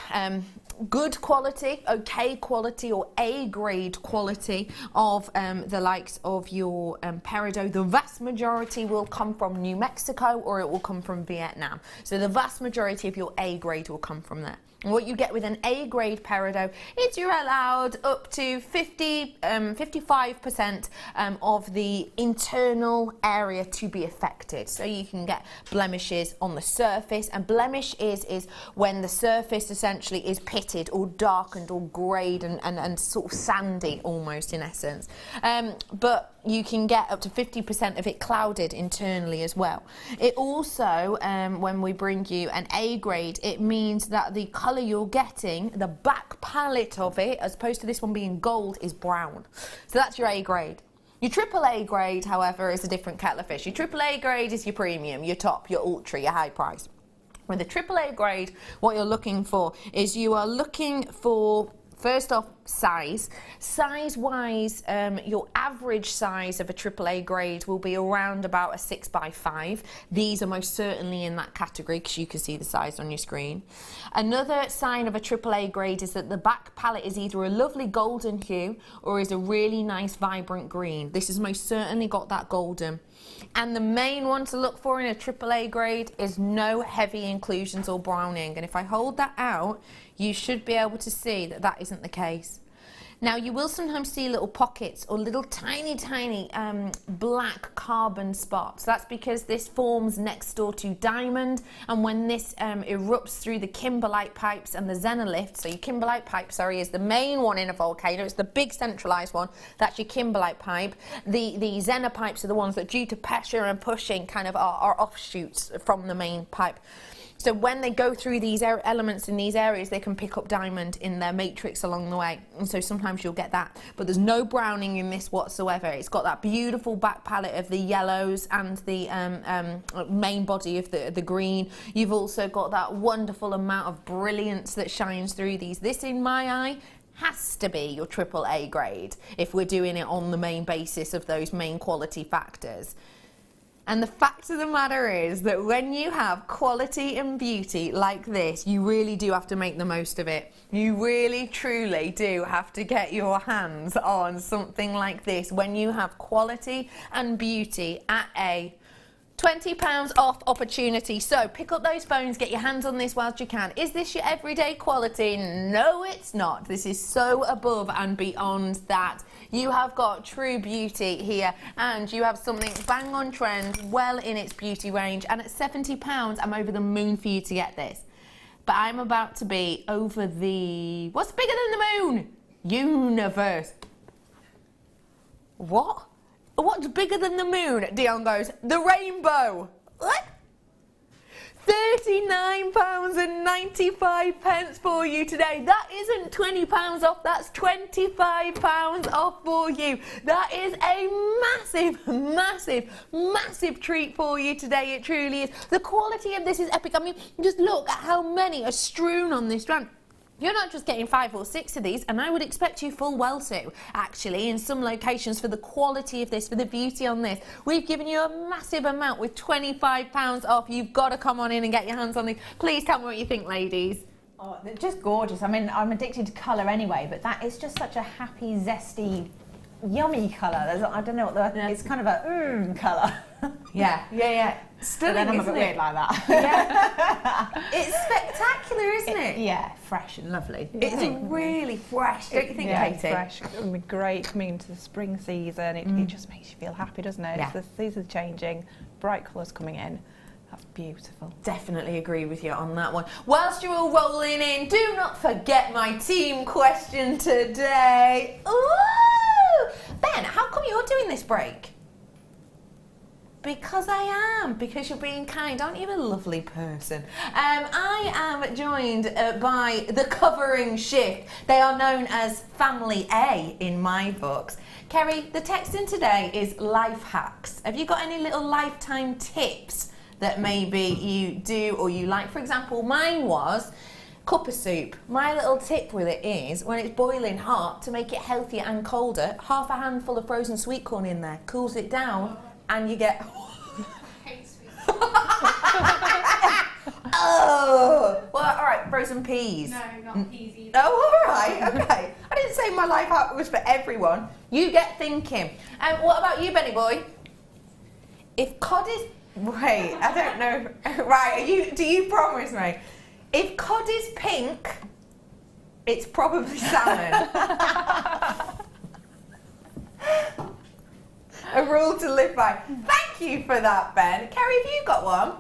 Good quality, okay quality, or A-grade quality of the likes of your peridot. The vast majority will come from New Mexico, or it will come from Vietnam. So the vast majority of your A-grade will come from there. And what you get with an A-grade peridot is you're allowed up to 55% of the internal area to be affected. So you can get blemishes on the surface, and blemish is when the surface essentially is pitted or darkened or greyed and sort of sandy almost, in essence. But you can get up to 50% of it clouded internally as well. It also, when we bring you an A grade, it means that the colour you're getting, the back palette of it, as opposed to this one being gold, is brown. So that's your A grade. Your AAA grade, however, is a different kettle of fish. Your AAA grade is your premium, your top, your ultra, your high price. With the AAA grade, what you're looking for is you are looking for, first off, size. Size-wise, your average size of a AAA grade will be around about a 6x5. These are most certainly in that category because you can see the size on your screen. Another sign of a AAA grade is that the back palette is either a lovely golden hue or is a really nice vibrant green. This has most certainly got that golden. And the main one to look for in a AAA grade is no heavy inclusions or browning. And if I hold that out, you should be able to see that that isn't the case. Now, you will sometimes see little pockets or little tiny black carbon spots. That's because this forms next door to diamond, and when this erupts through the kimberlite pipes and the xenolith, so your kimberlite pipe, is the main one in a volcano. It's the big centralized one. That's your kimberlite pipe. The xenopipes are the ones that, due to pressure and pushing, kind of are offshoots from the main pipe. So when they go through these elements in these areas, they can pick up diamond in their matrix along the way. And so sometimes you'll get that. But there's no browning in this whatsoever. It's got that beautiful back palette of the yellows and the main body of the green. You've also got that wonderful amount of brilliance that shines through these. This, in my eye, has to be your AAA grade if we're doing it on the main basis of those main quality factors. And the fact of the matter is that when you have quality and beauty like this, you really do have to make the most of it. You really, truly do have to get your hands on something like this when you have quality and beauty at a £20 off opportunity. So pick up those phones, get your hands on this whilst you can. Is this your everyday quality? No, it's not. This is so above and beyond that. You have got true beauty here, and you have something bang on trend, well in its beauty range, and at £70, I'm over the moon for you to get this. But I'm about to be over the... What's bigger than the moon? Universe. What? What's bigger than the moon? Dion goes, the rainbow. What? £39.95 for you today. That isn't £20 off, that's £25 off for you. That is a massive treat for you today. It truly is. The quality of this is epic. I mean, just look at how many are strewn on this strand. You're not just getting 5 or 6 of these, and I would expect you full well to, actually, in some locations for the quality of this, for the beauty on this. We've given you a massive amount with £25 off. You've got to come on in and get your hands on these. Please tell me what you think, ladies. Oh, they're just gorgeous. I mean, I'm addicted to colour anyway, but that is just such a happy, zesty, yummy colour. I don't know what the... It's kind of a colour. Yeah. Stunning, then I'm a isn't bit it? weird like that. Yeah. It's spectacular, isn't it? Yeah, fresh and lovely. It's really fresh, don't you think, Katie? Fresh. It would be great coming into the spring season. It just makes you feel happy, doesn't it? Yeah. The season's changing, bright colours coming in. That's beautiful. Definitely agree with you on that one. Whilst you're all rolling in, do not forget my team question today. Ooh! Ben, how come you're doing this break? Because I am, because you're being kind. Aren't you a lovely person? I am joined by the covering shift. They are known as Family A in my books. Kerry, the text in today is life hacks. Have you got any little lifetime tips that maybe you do or you like? For example, mine was cup of soup. My little tip with it is, when it's boiling hot, to make it healthier and colder, half a handful of frozen sweet corn in there, cools it down, and you get... Hate sweet. Oh! Well, all right, frozen peas. No, not peas either. Oh, all right, okay. I didn't say my life hack was for everyone. You get thinking. What about you, Benny boy? If cod is... Wait, I don't know. Right, do you promise me? If cod is pink, it's probably salmon. A rule to live by. Thank you for that, Ben. Kerry, have you got one?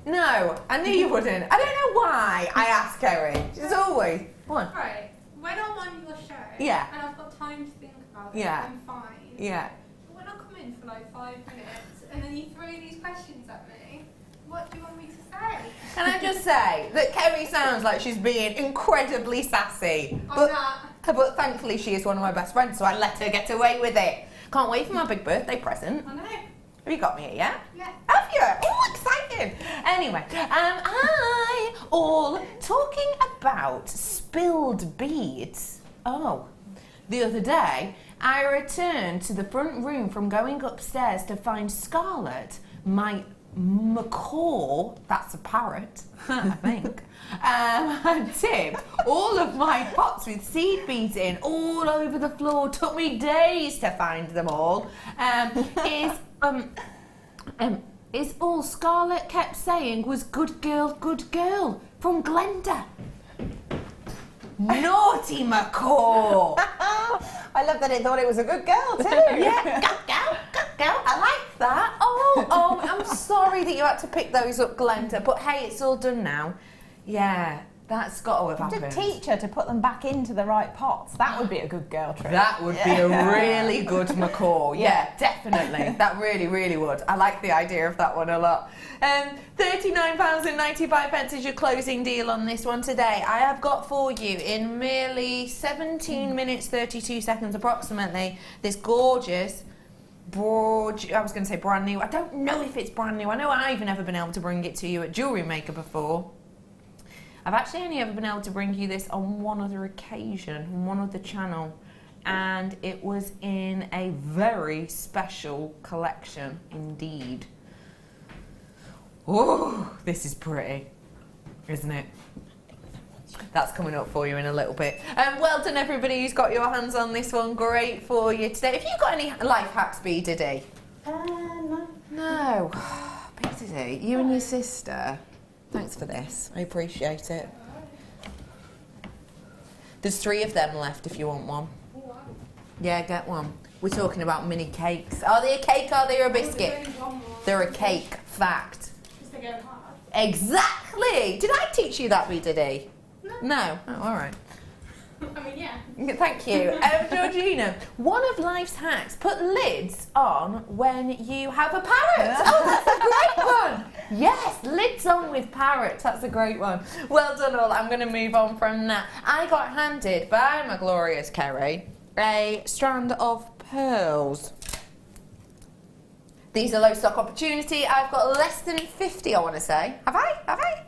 No, I knew you wouldn't. I don't know why I asked Kerry. She's always... One. Right, when I'm on your show Yeah. and I've got time to think about it, Yeah. I'm fine. Yeah. But when I come in for like 5 minutes and then you throw these questions at me, what do you want me to say? Can I just say that Kerry sounds like she's being incredibly sassy. I'm not. But thankfully she is one of my best friends, so I let her get away with it. Can't wait for my big birthday present. I know. Have you got me it yet? Yeah. Have you? Oh, exciting! Anyway, all talking about spilled beads. Oh, the other day I returned to the front room from going upstairs to find Scarlett, my macaw, that's a parrot, I think, had tipped all of my pots with seed beads in all over the floor. Took me days to find them all. Is all Scarlett kept saying was good girl from Glenda. Naughty macaw. I love that it thought it was a good girl too. Yeah, good girl. I like that. Oh, I'm sorry that you had to pick those up, Glenda. But hey, it's all done now. Yeah, that's got to have To happened. teach her to put them back into the right pots. That would be a good girl trick. That would be a really good macaw. Yeah, definitely. That really, really would. I like the idea of that one a lot. £39.95 is your closing deal on this one today. I have got for you in merely 17 minutes 32 seconds approximately this gorgeous I was going to say brand new. I don't know if it's brand new. I know I've never been able to bring it to you at Jewellery Maker before. I've actually only ever been able to bring you this on one other occasion, on one other channel, and it was in a very special collection indeed. Oh, this is pretty, isn't it? That's coming up for you in a little bit. Well done everybody who's got your hands on this one. Great for you today. Have you got any life hacks, B Diddy? No. No. B Diddy, you and your sister. Thanks for this. I appreciate it. There's 3 of them left if you want one. Yeah, get one. We're talking about mini cakes. Are they a cake? Are they a biscuit? They're a cake. Fact. Because they go hard. Exactly. Did I teach you that, B Diddy? No. Oh, all right. I mean, yeah. Thank you. Georgina, one of life's hacks, put lids on when you have a parrot. Oh, that's a great one. Yes, lids on with parrots. That's a great one. Well done all. I'm going to move on from that. I got handed by my glorious Kerry a strand of pearls. These are low stock opportunity. I've got less than 50, I want to say. Have I?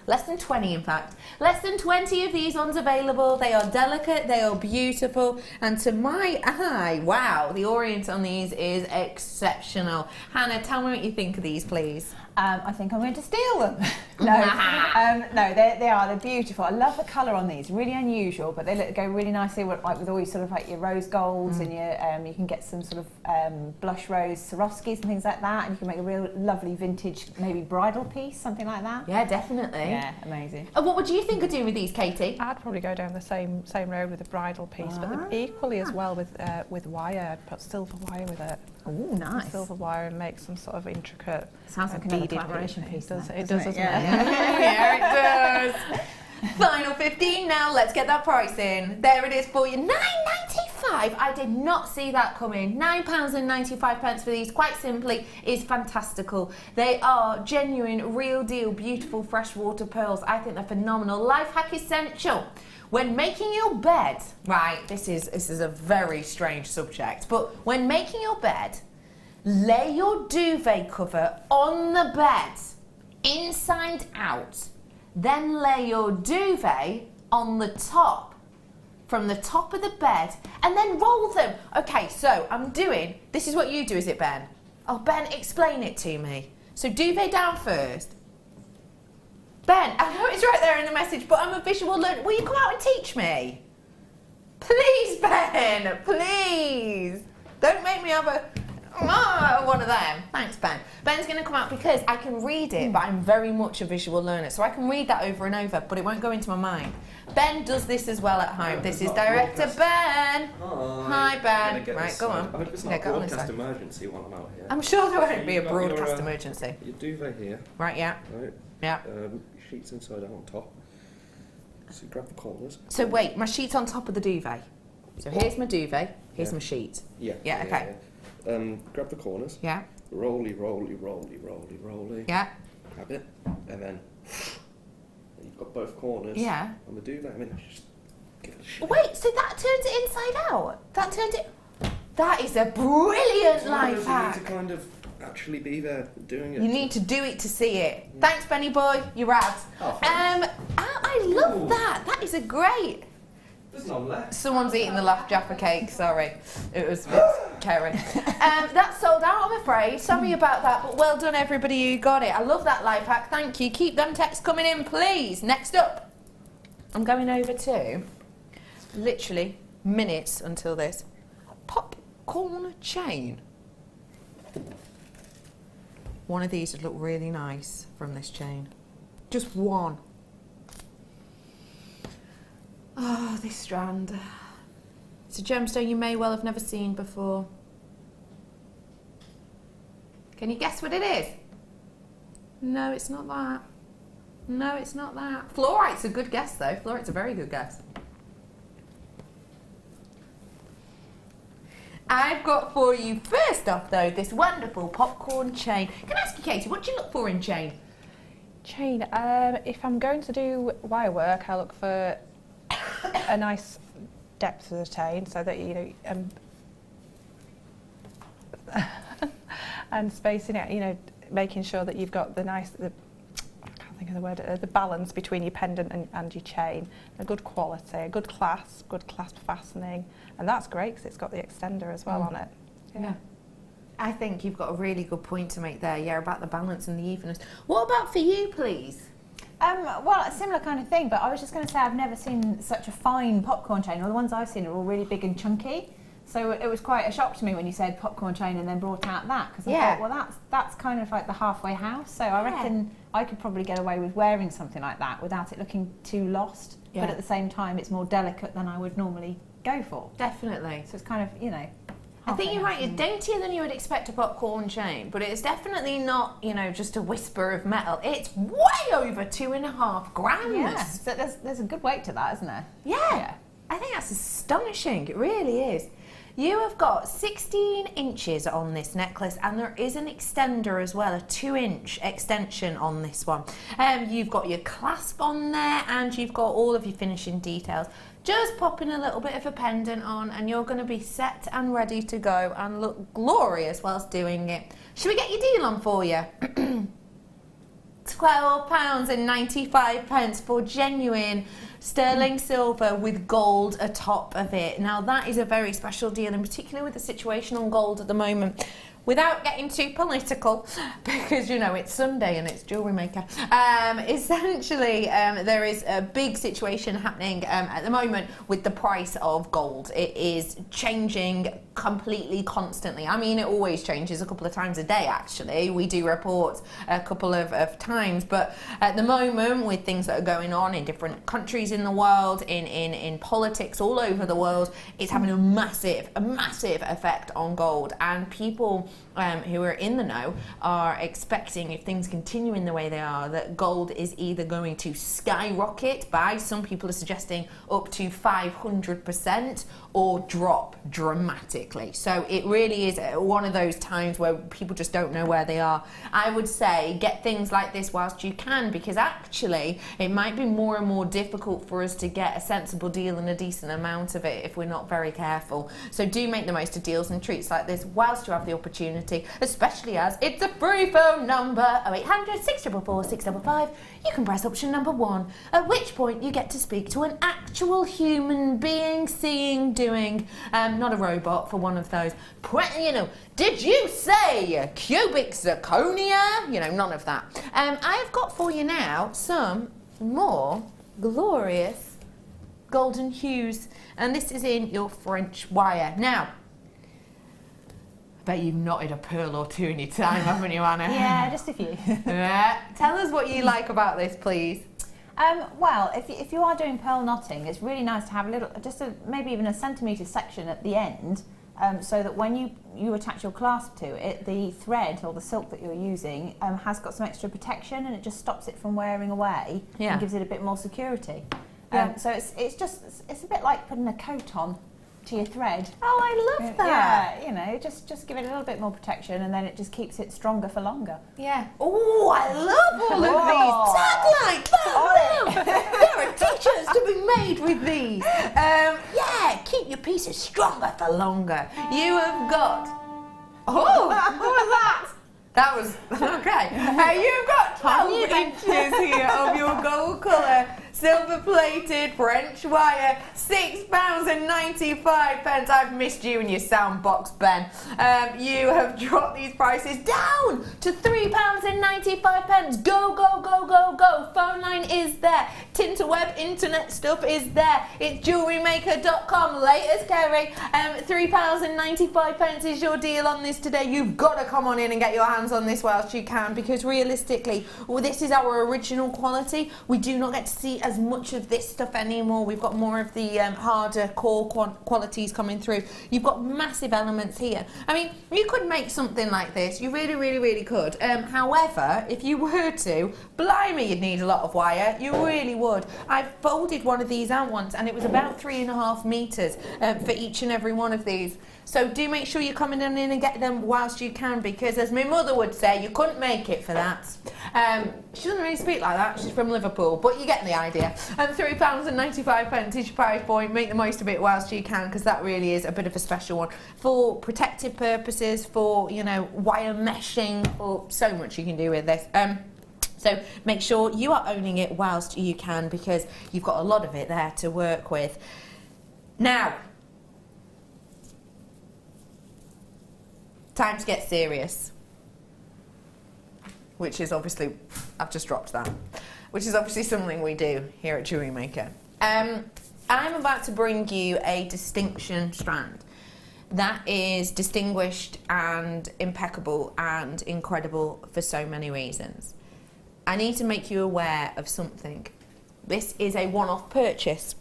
Less than 20, in fact. Less than 20 of these ones available. They are delicate, they are beautiful, and to my eye, wow, the orient on these is exceptional. Hannah, tell me what you think of these, please. I think I'm going to steal them. No, they're beautiful. I love the colour on these, really unusual, but they go really nicely with all your sort of like your rose golds and your, you can get some sort of blush rose Swarovskis and things like that, and you can make a real lovely vintage, maybe bridal piece, something like that. Yeah, definitely. Yeah, amazing. And what would you think of doing with these, Katie? I'd probably go down the same road with a bridal piece, but equally as well with wire. I'd put silver wire with it. Oh, nice. Silver wire and make some sort of intricate. Sounds like another collaboration piece. It does, doesn't it? Yeah, it does. Final 15 now. Let's get that price in. There it is for you. £9.95. I did not see that coming. £9.95 for these. Quite simply, is fantastical. They are genuine, real deal, beautiful freshwater pearls. I think they're phenomenal. Life hack essential. When making your bed, right, this is a very strange subject, but when making your bed, lay your duvet cover on the bed, inside out, then lay your duvet on the top, from the top of the bed, and then roll them. Okay, so this is what you do, is it, Ben? Oh, Ben, explain it to me. So duvet down first. Ben, I know it's right there in the message, but I'm a visual learner. Will you come out and teach me? Please, Ben, please. Don't make me have one of them. Thanks, Ben. Ben's going to come out because I can read it, but I'm very much a visual learner, so I can read that over and over, but it won't go into my mind. Ben does this as well at home. This is Director Ben. Hi, Ben. Right, go on. I hope it's not a broadcast emergency while I'm out here. I'm sure there won't be a broadcast emergency. Your duvet here. Right, yeah. Right. Yeah. Sheets inside out on top. So you grab the corners. So wait, my sheet's on top of the duvet. So here's my duvet, here's my sheet. Yeah. Yeah, okay. Yeah. Grab the corners. Yeah. Rolly, rolly, rolly, rolly, rolly. Yeah. Grab it, and then you've got both corners. Yeah. On the duvet. I mean, just give it a shake. Wait, so that turns it inside out? That is a brilliant life hack. You need to kind of actually be there doing it. You need to do it to see it. Thanks, Benny boy. You're rad. Oh, I love that. That is a great. There's none left. Someone's eating the Laugh Jaffa cake. Sorry, it was a bit Karen. That's sold out, I'm afraid. Sorry about that, but well done, everybody who got it. I love that life hack. Thank you. Keep them texts coming in, please. Next up, I'm going over to literally minutes until this popcorn chain. One of these would look really nice from this chain. Just one. Oh, this strand. It's a gemstone you may well have never seen before. Can you guess what it is? No, it's not that. No, it's not that. Fluorite's a good guess, though. Fluorite's a very good guess. I've got for you, first off, though, this wonderful popcorn chain. Can I ask you, Katie, what do you look for in chain? Chain, if I'm going to do wire work, I look for a nice depth of the chain, so that and spacing it, making sure that you've got I can't think of the word, the balance between your pendant and your chain, a good quality, a good clasp fastening, and that's great because it's got the extender as well on it. Yeah. I think you've got a really good point to make there, yeah, about the balance and the evenness. What about for you, please? Well, a similar kind of thing, but I was just going to say I've never seen such a fine popcorn chain. All the ones I've seen are all really big and chunky. So it was quite a shock to me when you said popcorn chain and then brought out that, because I thought, well, that's kind of like the halfway house. So I reckon I could probably get away with wearing something like that without it looking too lost. Yeah. But at the same time, it's more delicate than I would normally go for. Definitely. So it's kind of, I think you're right, it's daintier than you would expect a popcorn chain, but it's definitely not, just a whisper of metal. It's way over 2.5 grams. Yeah, so there's a good weight to that, isn't there? Yeah. I think that's astonishing, it really is. You have got 16 inches on this necklace, and there is an extender as well, a 2-inch extension on this one. You've got your clasp on there, and you've got all of your finishing details. Just popping a little bit of a pendant on, and you're going to be set and ready to go and look glorious whilst doing it. Should we get your deal on for you? £12.95 for genuine sterling silver with gold atop of it. Now that is a very special deal, and particularly with the situation on gold at the moment. Without getting too political, because you know it's Sunday and it's Jewellery Maker, essentially there is a big situation happening at the moment with the price of gold. It is changing completely constantly. I mean, it always changes a couple of times a day actually. We do reports a couple of times, but at the moment with things that are going on in different countries in the world, in politics all over the world, it's having a massive effect on gold, and people who are in the know are expecting, if things continue in the way they are, that gold is either going to skyrocket by, some people are suggesting, up to 500%, or drop dramatically. So it really is one of those times where people just don't know where they are. I would say get things like this whilst you can, because actually it might be more and more difficult for us to get a sensible deal and a decent amount of it if we're not very careful. So do make the most of deals and treats like this whilst you have the opportunity, especially as it's a free phone number, 0800 644 655. You can press option number 1, at which point you get to speak to an actual human being, seeing, doing, not a robot for one of those, you know, did you say cubic zirconia? You know, none of that. I've got for you now some more glorious golden hues, and this is in your French wire. Now, I bet you've knotted a pearl or two in your time, haven't you, Anna? Yeah, just a few. Tell us what you like about this, please. Well, if you are doing pearl knotting, it's really nice to have a little, maybe even a centimetre section at the end, so that when you attach your clasp to it, the thread or the silk that you're using has got some extra protection, and it just stops it from wearing away and gives it a bit more security. So it's a bit like putting a coat on to your thread. Oh, I love that. Yeah, you know, just give it a little bit more protection, and then it just keeps it stronger for longer. Yeah. Oh, I love all of these taglines. There are t-shirts to be made with these. Yeah, keep your pieces stronger for longer. You have got. Oh, what was that? That was okay. You've got 12 inches here of your gold colour, silver-plated French wire, £6.95. I've missed you and your sound box, Ben. You have dropped these prices down to £3.95. Go, go, go, go, go. Phone line is there. Tinterweb internet stuff is there. It's JewelleryMaker.com. Latest Kerry. £3.95 is your deal on this today. You've got to come on in and get your hands on this whilst you can, because realistically, this is our original quality. We do not get to see as much of this stuff anymore. We've got more of the harder core qualities coming through. You've got massive elements here. I mean, you could make something like this. You really, really, really could. However, if you were to, blimey, you'd need a lot of wire. You really would. I folded one of these out once, and it was about 3.5 metres for each and every one of these. So do make sure you're coming in and get them whilst you can, because as my mother would say, you couldn't make it for that. She doesn't really speak like that. She's from Liverpool, but you get the idea. £3.95 is your price point. Make the most of it whilst you can, because that really is a bit of a special one for protective purposes, for, you know, wire meshing, for so much you can do with this. So make sure you are owning it whilst you can, because you've got a lot of it there to work with. Now, time to get serious, which is obviously, I've just dropped that, which is obviously something we do here at Jewellery Maker. I'm about to bring you a distinction strand that is distinguished and impeccable and incredible for so many reasons. I need to make you aware of something. This is a one-off purchase.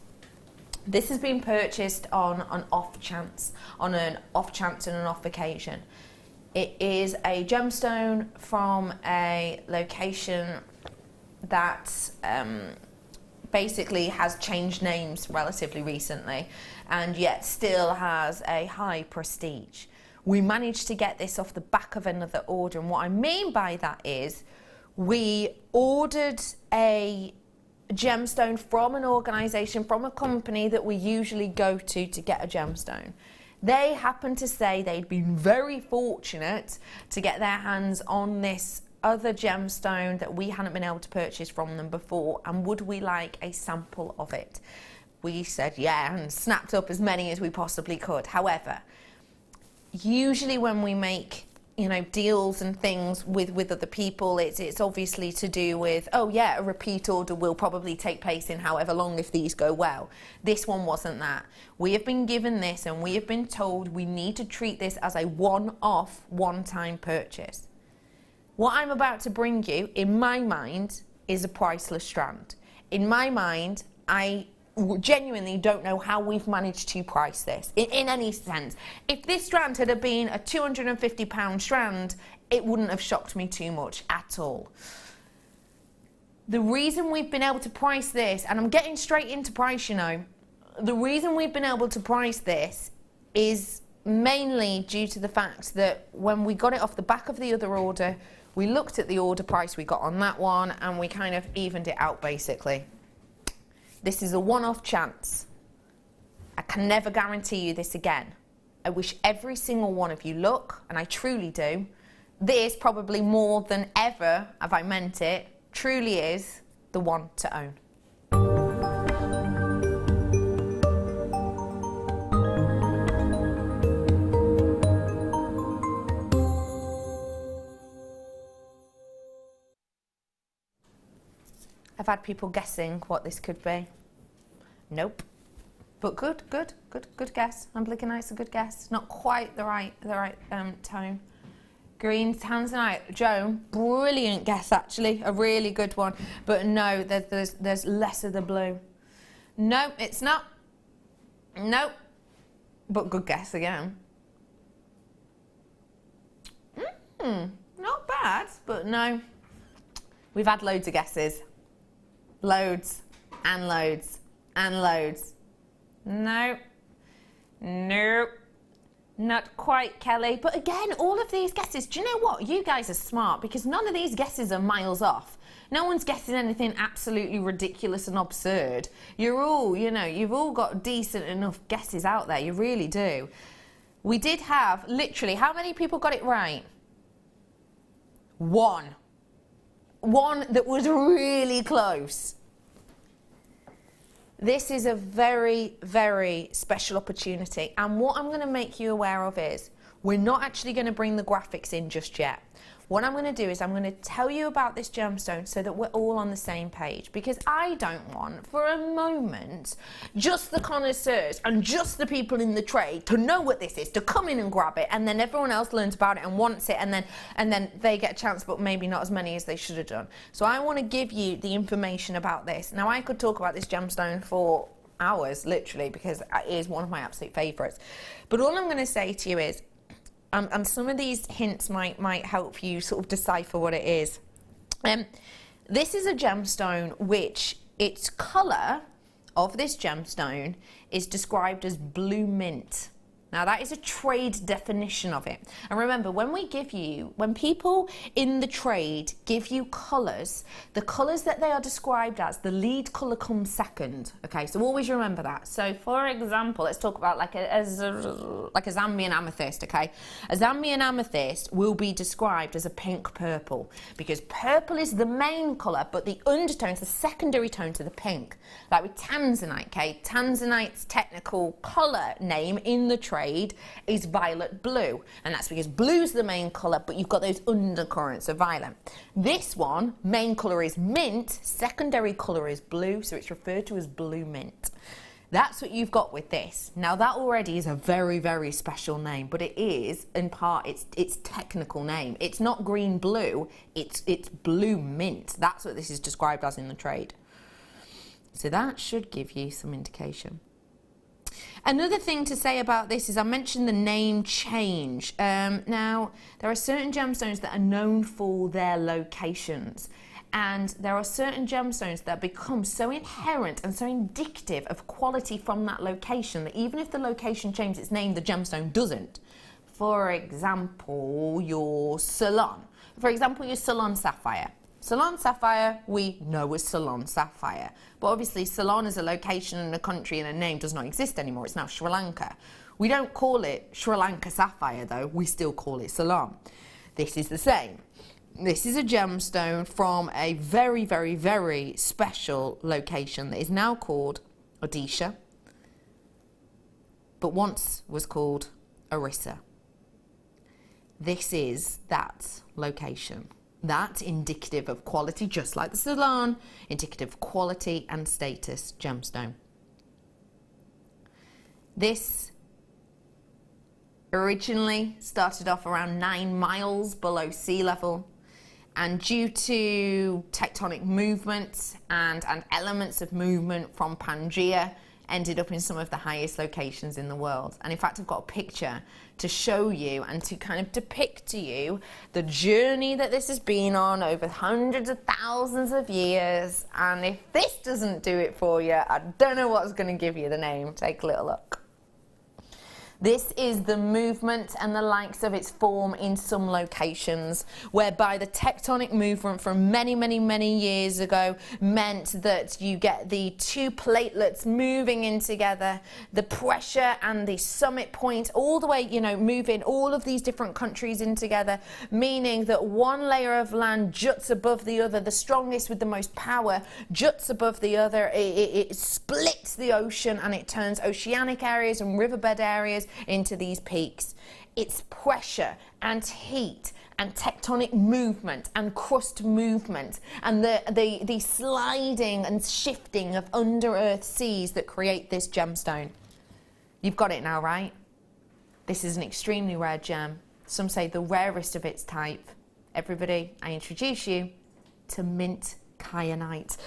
This has been purchased on an off chance and an off occasion. It is a gemstone from a location that basically has changed names relatively recently, and yet still has a high prestige. We managed to get this off the back of another order, and what I mean by that is we ordered a gemstone from an organisation, from a company that we usually go to get a gemstone. They happened to say they'd been very fortunate to get their hands on this other gemstone that we hadn't been able to purchase from them before, and would we like a sample of it? We said yeah, and snapped up as many as we possibly could. However, usually when we make, you know, deals and things with other people, it's obviously to do with, oh yeah, a repeat order will probably take place in however long if these go well. This one wasn't that. We have been given this and we have been told we need to treat this as a one-off, one-time purchase. What I'm about to bring you, in my mind, is a priceless strand. In my mind, I genuinely don't know how we've managed to price this in any sense. If this strand had been a £250 strand, it wouldn't have shocked me too much at all. The reason we've been able to price this, and I'm getting straight into price, you know, the reason we've been able to price this is mainly due to the fact that when we got it off the back of the other order, we looked at the order price we got on that one and we kind of evened it out basically. This is a one-off chance. I can never guarantee you this again. I wish every single one of you luck, and I truly do. This, probably more than ever have I meant it, truly is the one to own. I've had people guessing what this could be. Nope. But good guess. Amblygonite's a good guess. Not quite the right tone. Green tanzanite. Joan, brilliant guess actually. A really good one. But no, there's less of the blue. No, it's not. Nope. But good guess again. Not bad, but no. We've had loads of guesses. Loads and loads and loads. No, not quite, Kelly. But again, all of these guesses, do you know what? You guys are smart because none of these guesses are miles off. No one's guessing anything absolutely ridiculous and absurd. You're all, you know, you've all got decent enough guesses out there. You really do. We did have, literally, how many people got it right? One that was really close. This is a very, very special opportunity, and what I'm going to make you aware of is we're not actually going to bring the graphics in just yet. What I'm going to do is I'm going to tell you about this gemstone so that we're all on the same page, because I don't want for a moment just the connoisseurs and just the people in the trade to know what this is, to come in and grab it, and then everyone else learns about it and wants it, and then they get a chance, but maybe not as many as they should have done. So I want to give you the information about this. Now, I could talk about this gemstone for hours, literally, because it is one of my absolute favourites. But all I'm going to say to you is, and some of these hints might help you sort of decipher what it is. This is a gemstone which its colour of this gemstone is described as blue mint. Now that is a trade definition of it. And remember, when people in the trade give you colours, the colours that they are described as, the lead colour comes second. Okay, so always remember that. So for example, let's talk about like a Zambian amethyst, okay? A Zambian amethyst will be described as a pink purple because purple is the main colour, but the undertones, the secondary tones are the pink. Like with tanzanite, okay? Tanzanite's technical colour name in the trade is violet blue, and that's because blue's the main colour, but you've got those undercurrents of violet. This one, main colour is mint, secondary colour is blue, so it's referred to as blue mint. That's what you've got with this. Now that already is a very, very special name, but it is in part its technical name. It's not green blue, it's blue mint. That's what this is described as in the trade. So that should give you some indication. Another thing to say about this is I mentioned the name change. Now, there are certain gemstones that are known for their locations, and there are certain gemstones that become so inherent and so indicative of quality from that location that even if the location changes its name, the gemstone doesn't. For example, your Ceylon. For example, your Ceylon sapphire. Ceylon sapphire, we know as Ceylon sapphire. But obviously Ceylon as a location and a country and a name does not exist anymore. It's now Sri Lanka. We don't call it Sri Lanka sapphire though, we still call it Ceylon. This is the same. This is a gemstone from a very, very, very special location that is now called Odisha, but once was called Orissa. This is that location. That indicative of quality, just like the Ceylon, indicative of quality and status gemstone. This originally started off around 9 miles below sea level, and due to tectonic movements and elements of movement from Pangaea, ended up in some of the highest locations in the world. And in fact, I've got a picture to show you and to kind of depict to you the journey that this has been on over hundreds of thousands of years. And if this doesn't do it for you, I don't know what's going to give you the name. Take a little look. This is the movement and the likes of its form in some locations, whereby the tectonic movement from many, many, many years ago meant that you get the two platelets moving in together, the pressure and the summit point all the way, moving all of these different countries in together, meaning that one layer of land juts above the other, the strongest with the most power juts above the other. It splits the ocean and it turns oceanic areas and riverbed areas into these peaks. It's pressure and heat and tectonic movement and crust movement and the sliding and shifting of under earth seas that create this gemstone. You've got it now, right? This is an extremely rare gem. Some say the rarest of its type. Everybody, I introduce you to mint kyanite.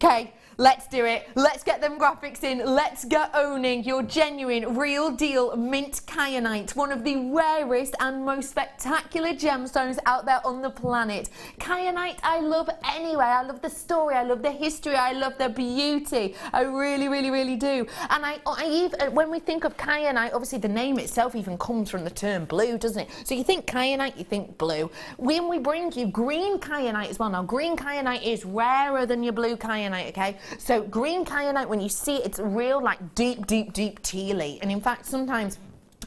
Okay, let's do it. Let's get them graphics in. Let's get owning your genuine, real deal mint kyanite, one of the rarest and most spectacular gemstones out there on the planet. Kyanite I love anyway. I love the story, I love the history, I love the beauty. I really, really, really do. And I even, when we think of kyanite, obviously the name itself even comes from the term blue, doesn't it? So you think kyanite, you think blue. When we bring you green kyanite as well. Now, green kyanite is rarer than your blue kyanite. Okay, so green kyanite, when you see it, it's real like deep tealy, and in fact sometimes,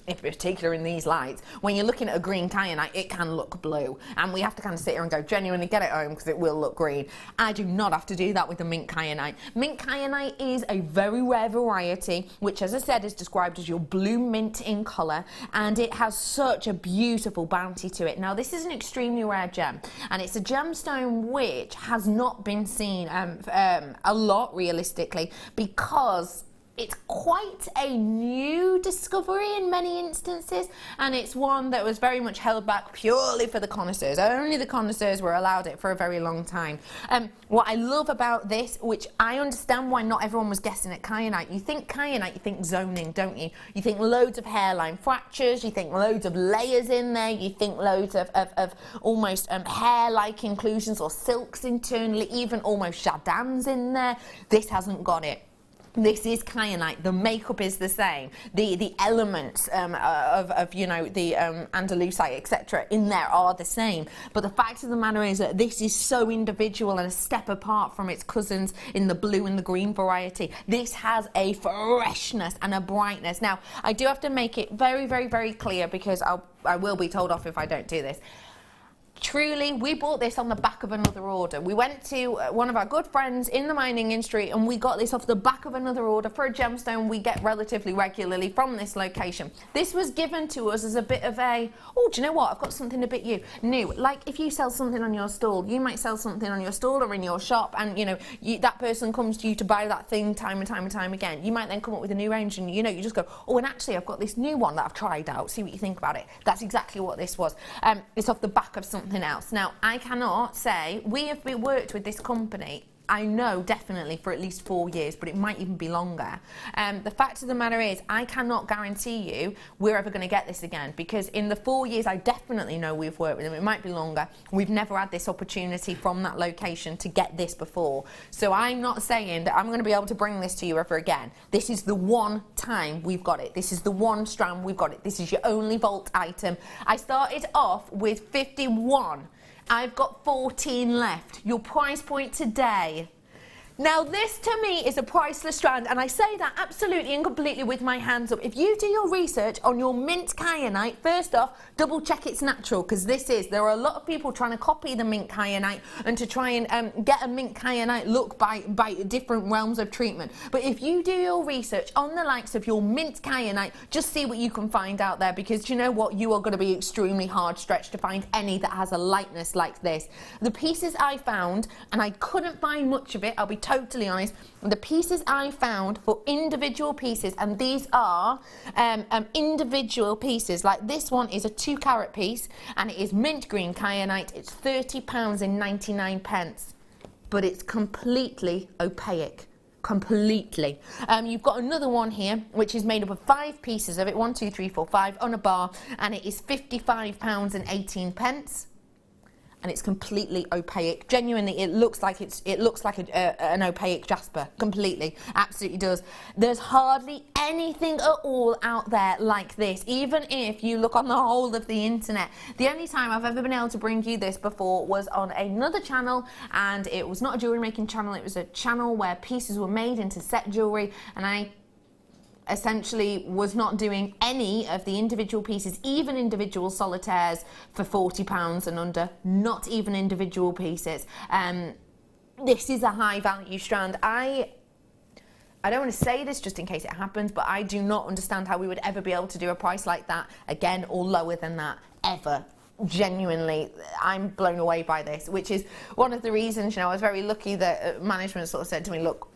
in particular in these lights, when you're looking at a green kyanite, it can look blue, and we have to kind of sit here and go, genuinely get it home because it will look green. I do not have to do that with the mint kyanite. Mint kyanite is a very rare variety, which, as I said, is described as your blue mint in colour, and it has such a beautiful bounty to it. Now, this is an extremely rare gem, and it's a gemstone which has not been seen a lot realistically, because it's quite a new discovery in many instances, and it's one that was very much held back purely for the connoisseurs. Only the connoisseurs were allowed it for a very long time. What I love about this, which I understand why not everyone was guessing at kyanite. You think kyanite, you think zoning, don't you? You think loads of hairline fractures, you think loads of layers in there, you think loads of almost hair-like inclusions or silks internally, even almost jardins in there. This hasn't got it. This is kyanite. The makeup is the same. The elements of the andalusite, etc., in there are the same. But the fact of the matter is that this is so individual and a step apart from its cousins in the blue and the green variety. This has a freshness and a brightness. Now, I do have to make it very, very, very clear, because I will be told off if I don't do this. Truly, we bought this on the back of another order. We went to one of our good friends in the mining industry, and we got this off the back of another order for a gemstone we get relatively regularly from this location. This was given to us as a bit of a, oh, do you know what? I've got something a bit new. Like if you sell something on your stall, you might sell something on your stall or in your shop, and that person comes to you to buy that thing time and time and time again. You might then come up with a new range, and you just go, oh, and actually I've got this new one that I've tried out. See what you think about it. That's exactly what this was. It's off the back of something else. Now, I cannot say, we have worked with this company, I know definitely for at least 4 years, but it might even be longer. The fact of the matter is, I cannot guarantee you we're ever going to get this again, because in the 4 years I definitely know we've worked with them. It might be longer. We've never had this opportunity from that location to get this before. So I'm not saying that I'm going to be able to bring this to you ever again. This is the one time we've got it. This is the one strand we've got it. This is your only vault item. I started off with 51. I've got 14 left. Your price point today, Now this to me is a priceless strand, and I say that absolutely and completely with my hands up. If you do your research on your mint kyanite, first off, double check it's natural, because there are a lot of people trying to copy the mint kyanite and to try and get a mint kyanite look by different realms of treatment. But if you do your research on the likes of your mint kyanite, just see what you can find out there, because you know what, you are going to be extremely hard stretched to find any that has a lightness like this. The pieces I found, and I couldn't find much of it, I'll be totally honest, the pieces I found for individual pieces, and these are individual pieces, like this one is a 2-carat piece and it is mint green kyanite. It's £30.99, but it's completely opaque. Completely. You've got another one here which is made up of 5 pieces of it, 1, 2, 3, 4, 5 on a bar, and it is £55.18. And it's completely opaque. Genuinely, it looks like an opaque jasper. Completely, absolutely does. There's hardly anything at all out there like this. Even if you look on the whole of the internet, the only time I've ever been able to bring you this before was on another channel, and it was not a jewellery making channel. It was a channel where pieces were made into set jewellery, and I essentially was not doing any of the individual pieces, even individual solitaires, for £40 and under, not even individual pieces. This is a high value strand. I don't want to say this just in case it happens, but I do not understand how we would ever be able to do a price like that again, or lower than that, ever. Genuinely, I'm blown away by this, which is one of the reasons, I was very lucky that management sort of said to me, look,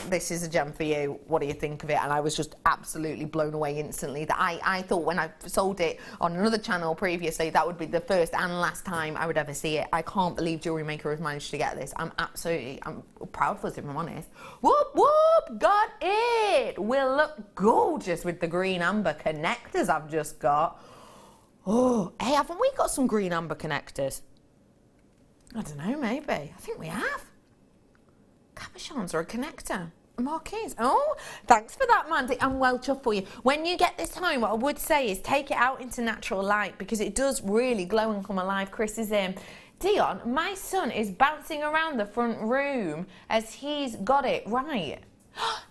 this is a gem for you, what do you think of it? And I was just absolutely blown away instantly. That I thought when I sold it on another channel previously, that would be the first and last time I would ever see it. I can't believe Jewellery Maker has managed to get this. I'm proud for us, if I'm honest. Whoop whoop, got it. Will look gorgeous with the green amber connectors I've just got. Oh, hey, haven't we got some green amber connectors? I don't know, maybe. I think we have. Cabochons or a connector. Marquise. Oh, thanks for that, Mandy. I'm well chuffed for you. When you get this home, what I would say is take it out into natural light, because it does really glow and come alive. Chris is in. Dion, my son is bouncing around the front room as he's got it right.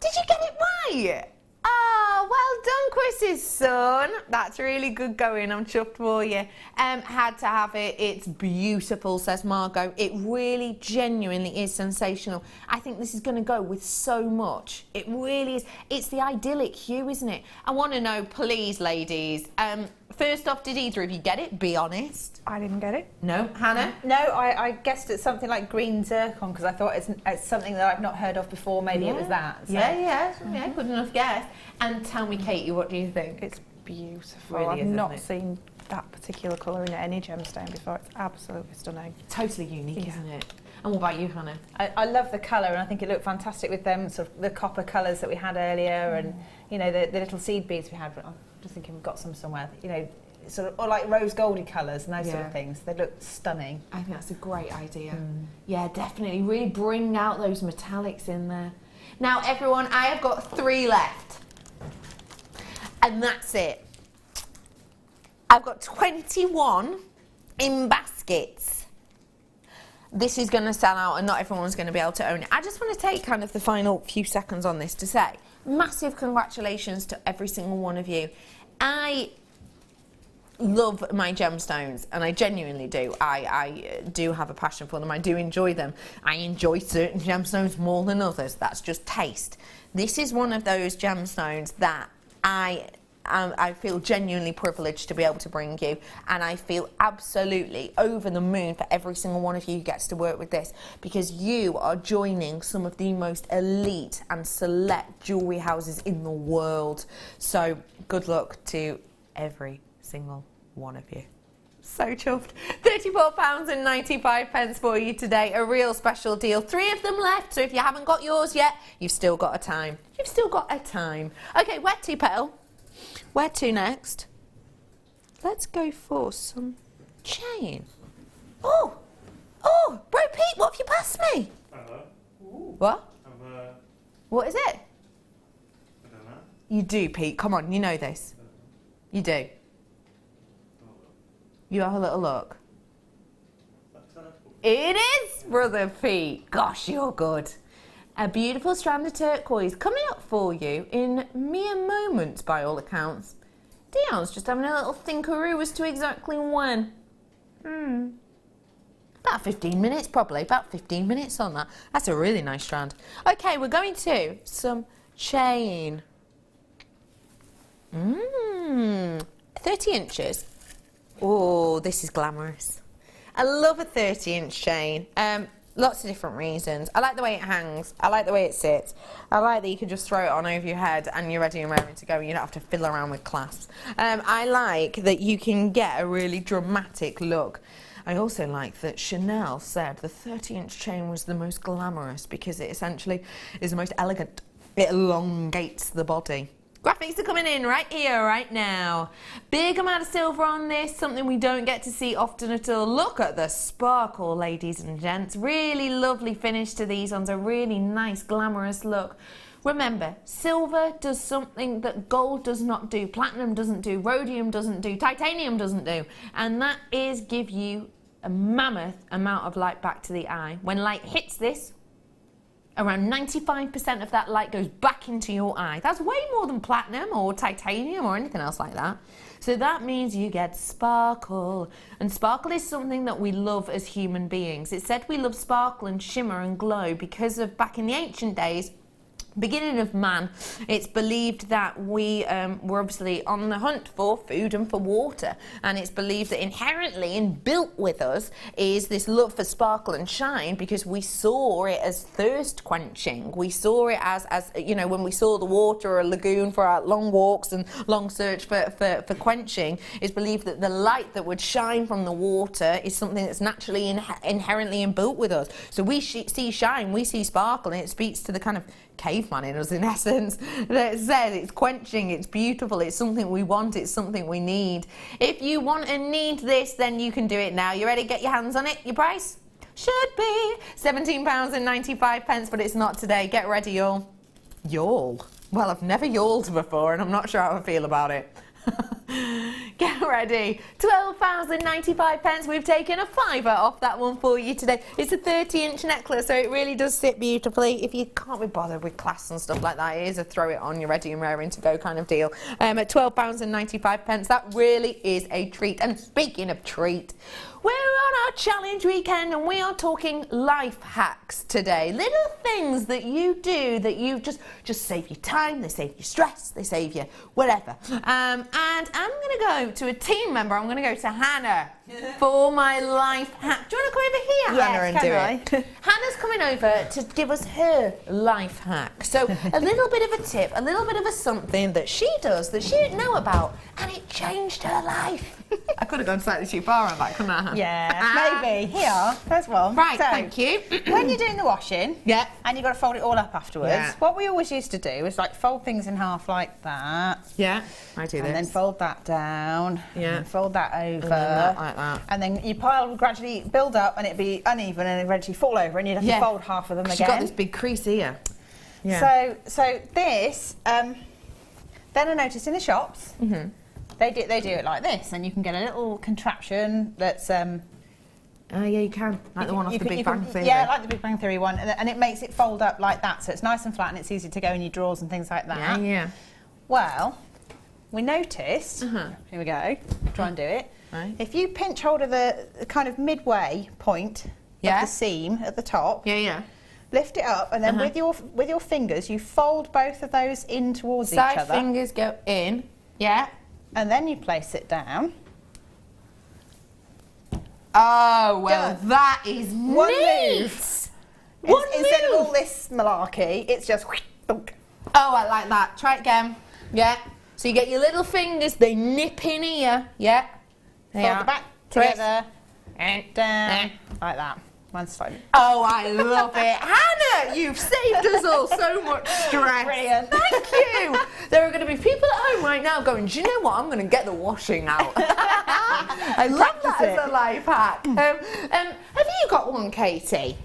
Did you get it right? Oh, well done, Chris's son. That's really good going. I'm chuffed for you. Had to have it. It's beautiful, says Margot. It really, genuinely is sensational. I think this is going to go with so much. It really is. It's the idyllic hue, isn't it? I want to know, please, ladies. First off, did either of you get it? Be honest. I didn't get it. No, Hannah? No, I guessed it's something like green zircon, because I thought it's something that I've not heard of before. Maybe it was that. So. Yeah, good enough guess. And tell me, Katie, what do you think? It's beautiful. Really I've is, not isn't it? seen that particular colour in any gemstone before. It's absolutely stunning. Totally unique, isn't it? And what about you, Hannah? I love the colour, and I think it looked fantastic with them sort of the copper colours that we had earlier, and the little seed beads we had. But I'm just thinking we've got some somewhere. Sort of, or like rose goldy colours and those sort of things. They look stunning. I think that's a great idea. Yeah, definitely. Really bring out those metallics in there. Now, everyone, I have got 3 left. And that's it. I've got 21 in baskets. This is going to sell out and not everyone's going to be able to own it. I just want to take kind of the final few seconds on this to say massive congratulations to every single one of you. I love my gemstones, and I genuinely do. I do have a passion for them. I do enjoy them. I enjoy certain gemstones more than others. That's just taste. This is one of those gemstones that I feel genuinely privileged to be able to bring you, and I feel absolutely over the moon for every single one of you who gets to work with this, because you are joining some of the most elite and select jewellery houses in the world. So good luck to every single one of you. So chuffed. £34.95 for you today. A real special deal. 3 of them left, so if you haven't got yours yet, you've still got a time. You've still got a time. Okay, where to, Petal? Where to next? Let's go for some chain. Oh, Bro Pete, what have you passed me? What? What is it? I don't know. You do, Pete. Come on, you know this. You do. You have a little look. It is, Brother Pete. Gosh, you're good. A beautiful strand of turquoise coming up for you in mere moments by all accounts. Dion's just having a little thinkaroo as to exactly when. About 15 minutes probably, about 15 minutes on that. That's a really nice strand. Okay, we're going to some chain. 30 inches. Oh, this is glamorous. I love a 30-inch chain. Lots of different reasons. I like the way it hangs. I like the way it sits. I like that you can just throw it on over your head and you're ready and raring to go. You don't have to fiddle around with clasps. I like that you can get a really dramatic look. I also like that Chanel said the 30-inch chain was the most glamorous because it essentially is the most elegant. It elongates the body. Graphics are coming in right here, right now. Big amount of silver on this, something we don't get to see often at all. Look at the sparkle, ladies and gents. Really lovely finish to these ones, a really nice, glamorous look. Remember, silver does something that gold does not do, platinum doesn't do, rhodium doesn't do, titanium doesn't do, and that is give you a mammoth amount of light back to the eye. When light hits this, around 95% of that light goes back into your eye. That's way more than platinum or titanium or anything else like that. So that means you get sparkle. And sparkle is something that we love as human beings. It's said we love sparkle and shimmer and glow because of back in the ancient days, beginning of man, it's believed that we were obviously on the hunt for food and for water, and it's believed that inherently inbuilt with us is this love for sparkle and shine because we saw it as thirst quenching. We saw it as you know, when we saw the water or a lagoon for our long walks and long search for quenching, it's believed that the light that would shine from the water is something that's naturally inherently inbuilt with us. So we see shine, we see sparkle, and it speaks to the kind of caveman in us, in essence, that said it's quenching, it's beautiful, it's something we want, it's something we need. If you want and need this, then you can do it now. You ready to get your hands on it? Your price should be £17.95, but it's not today. Get ready, y'all. Yawl. Well, I've never yawled before, and I'm not sure how I feel about it. Get ready. £12.95. We've taken a fiver off that one for you today. It's a 30-inch necklace, so it really does sit beautifully. If you can't be bothered with clasps and stuff like that, it is a throw it on, you're ready and raring to go kind of deal. At £12.95, that really is a treat. And speaking of treat, we're on our challenge weekend and we are talking life hacks today. Little things that you do that you just save you time, they save you stress, they save you whatever. And I'm going to go to a team member. I'm going to go to Hannah for my life hack. Do you want to come over here, Yes, Hannah, and do it? Hannah's coming over to give us her life hack. So a little bit of a tip, a little bit of a something that she does that she didn't know about, and it changed her life. I could have gone slightly too far on that, couldn't I? Yeah, maybe. Here, there's one. Right, So, thank you. when you're doing the washing, Yeah. and you've got to fold it all up afterwards, Yeah. what we always used to do is like fold things in half like that, Yeah, I do this. and then fold that down, Yeah. and fold that over, And then that like that. and then your pile would gradually build up and it'd be uneven and eventually fall over, and you'd have Yeah. to fold half of them You've again. got this big crease here. Yeah. So this, then I noticed in the shops, they do it like this, and you can get a little contraption that's Oh yeah, you can. Like the one off the Big Bang Theory. Yeah, like the Big Bang Theory one, and it makes it fold up like that, so it's nice and flat and it's easy to go in your drawers and things like that. Yeah, yeah. Well, we noticed. Here we go. Try and do it. Right. If you pinch hold of the kind of midway point Yeah. of the seam at the top, Yeah, yeah. lift it up, and then with your fingers, you fold both of those in towards each Side other, fingers go in. Yeah. and then you place it down. Oh, well, Done. that is One neat. move. One Instead of move. all this malarkey, it's just thunk. Oh, I like that. Try it again. Yeah. So you get your little fingers, they nip in here. Yeah. Fold the back Twist. together, down, like that. One side. Oh, I love it. Hannah, you've saved us all so much stress. Brilliant. Thank you. There are going to be people at home right now going, do you know what? I'm going to get the washing out. I love that Practice as a life hack. Have you got one, Katie?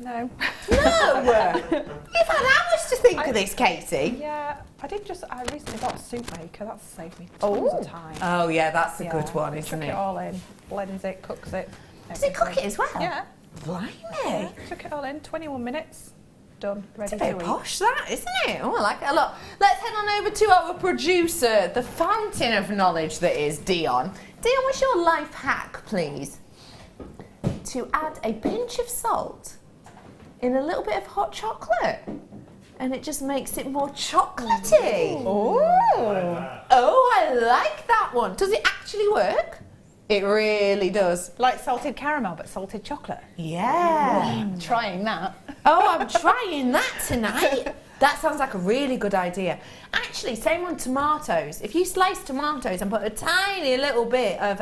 No. No. You've had hours to think of this, Katie. Yeah, I recently got a soup maker. That's saved me tons of time. Oh, yeah, that's a Yeah, good one, chuck isn't it it? all in, blends it, cooks it. Does it cook it as well? Yeah. Blimey. Took it all in, 21 minutes. Done, It's ready a to bit eat. posh, that, isn't it? Oh, I like it a lot. Let's head on over to our producer, the fountain of knowledge that is Dion. Dion, what's your life hack, please? To add a pinch of salt in a little bit of hot chocolate. And it just makes it more chocolatey. Oh, I like that one. Does it actually work? It really does. Like salted caramel, but salted chocolate. Yeah. Trying that. Oh, I'm trying that tonight. That sounds like a really good idea. Actually, same on tomatoes. If you slice tomatoes and put a tiny little bit of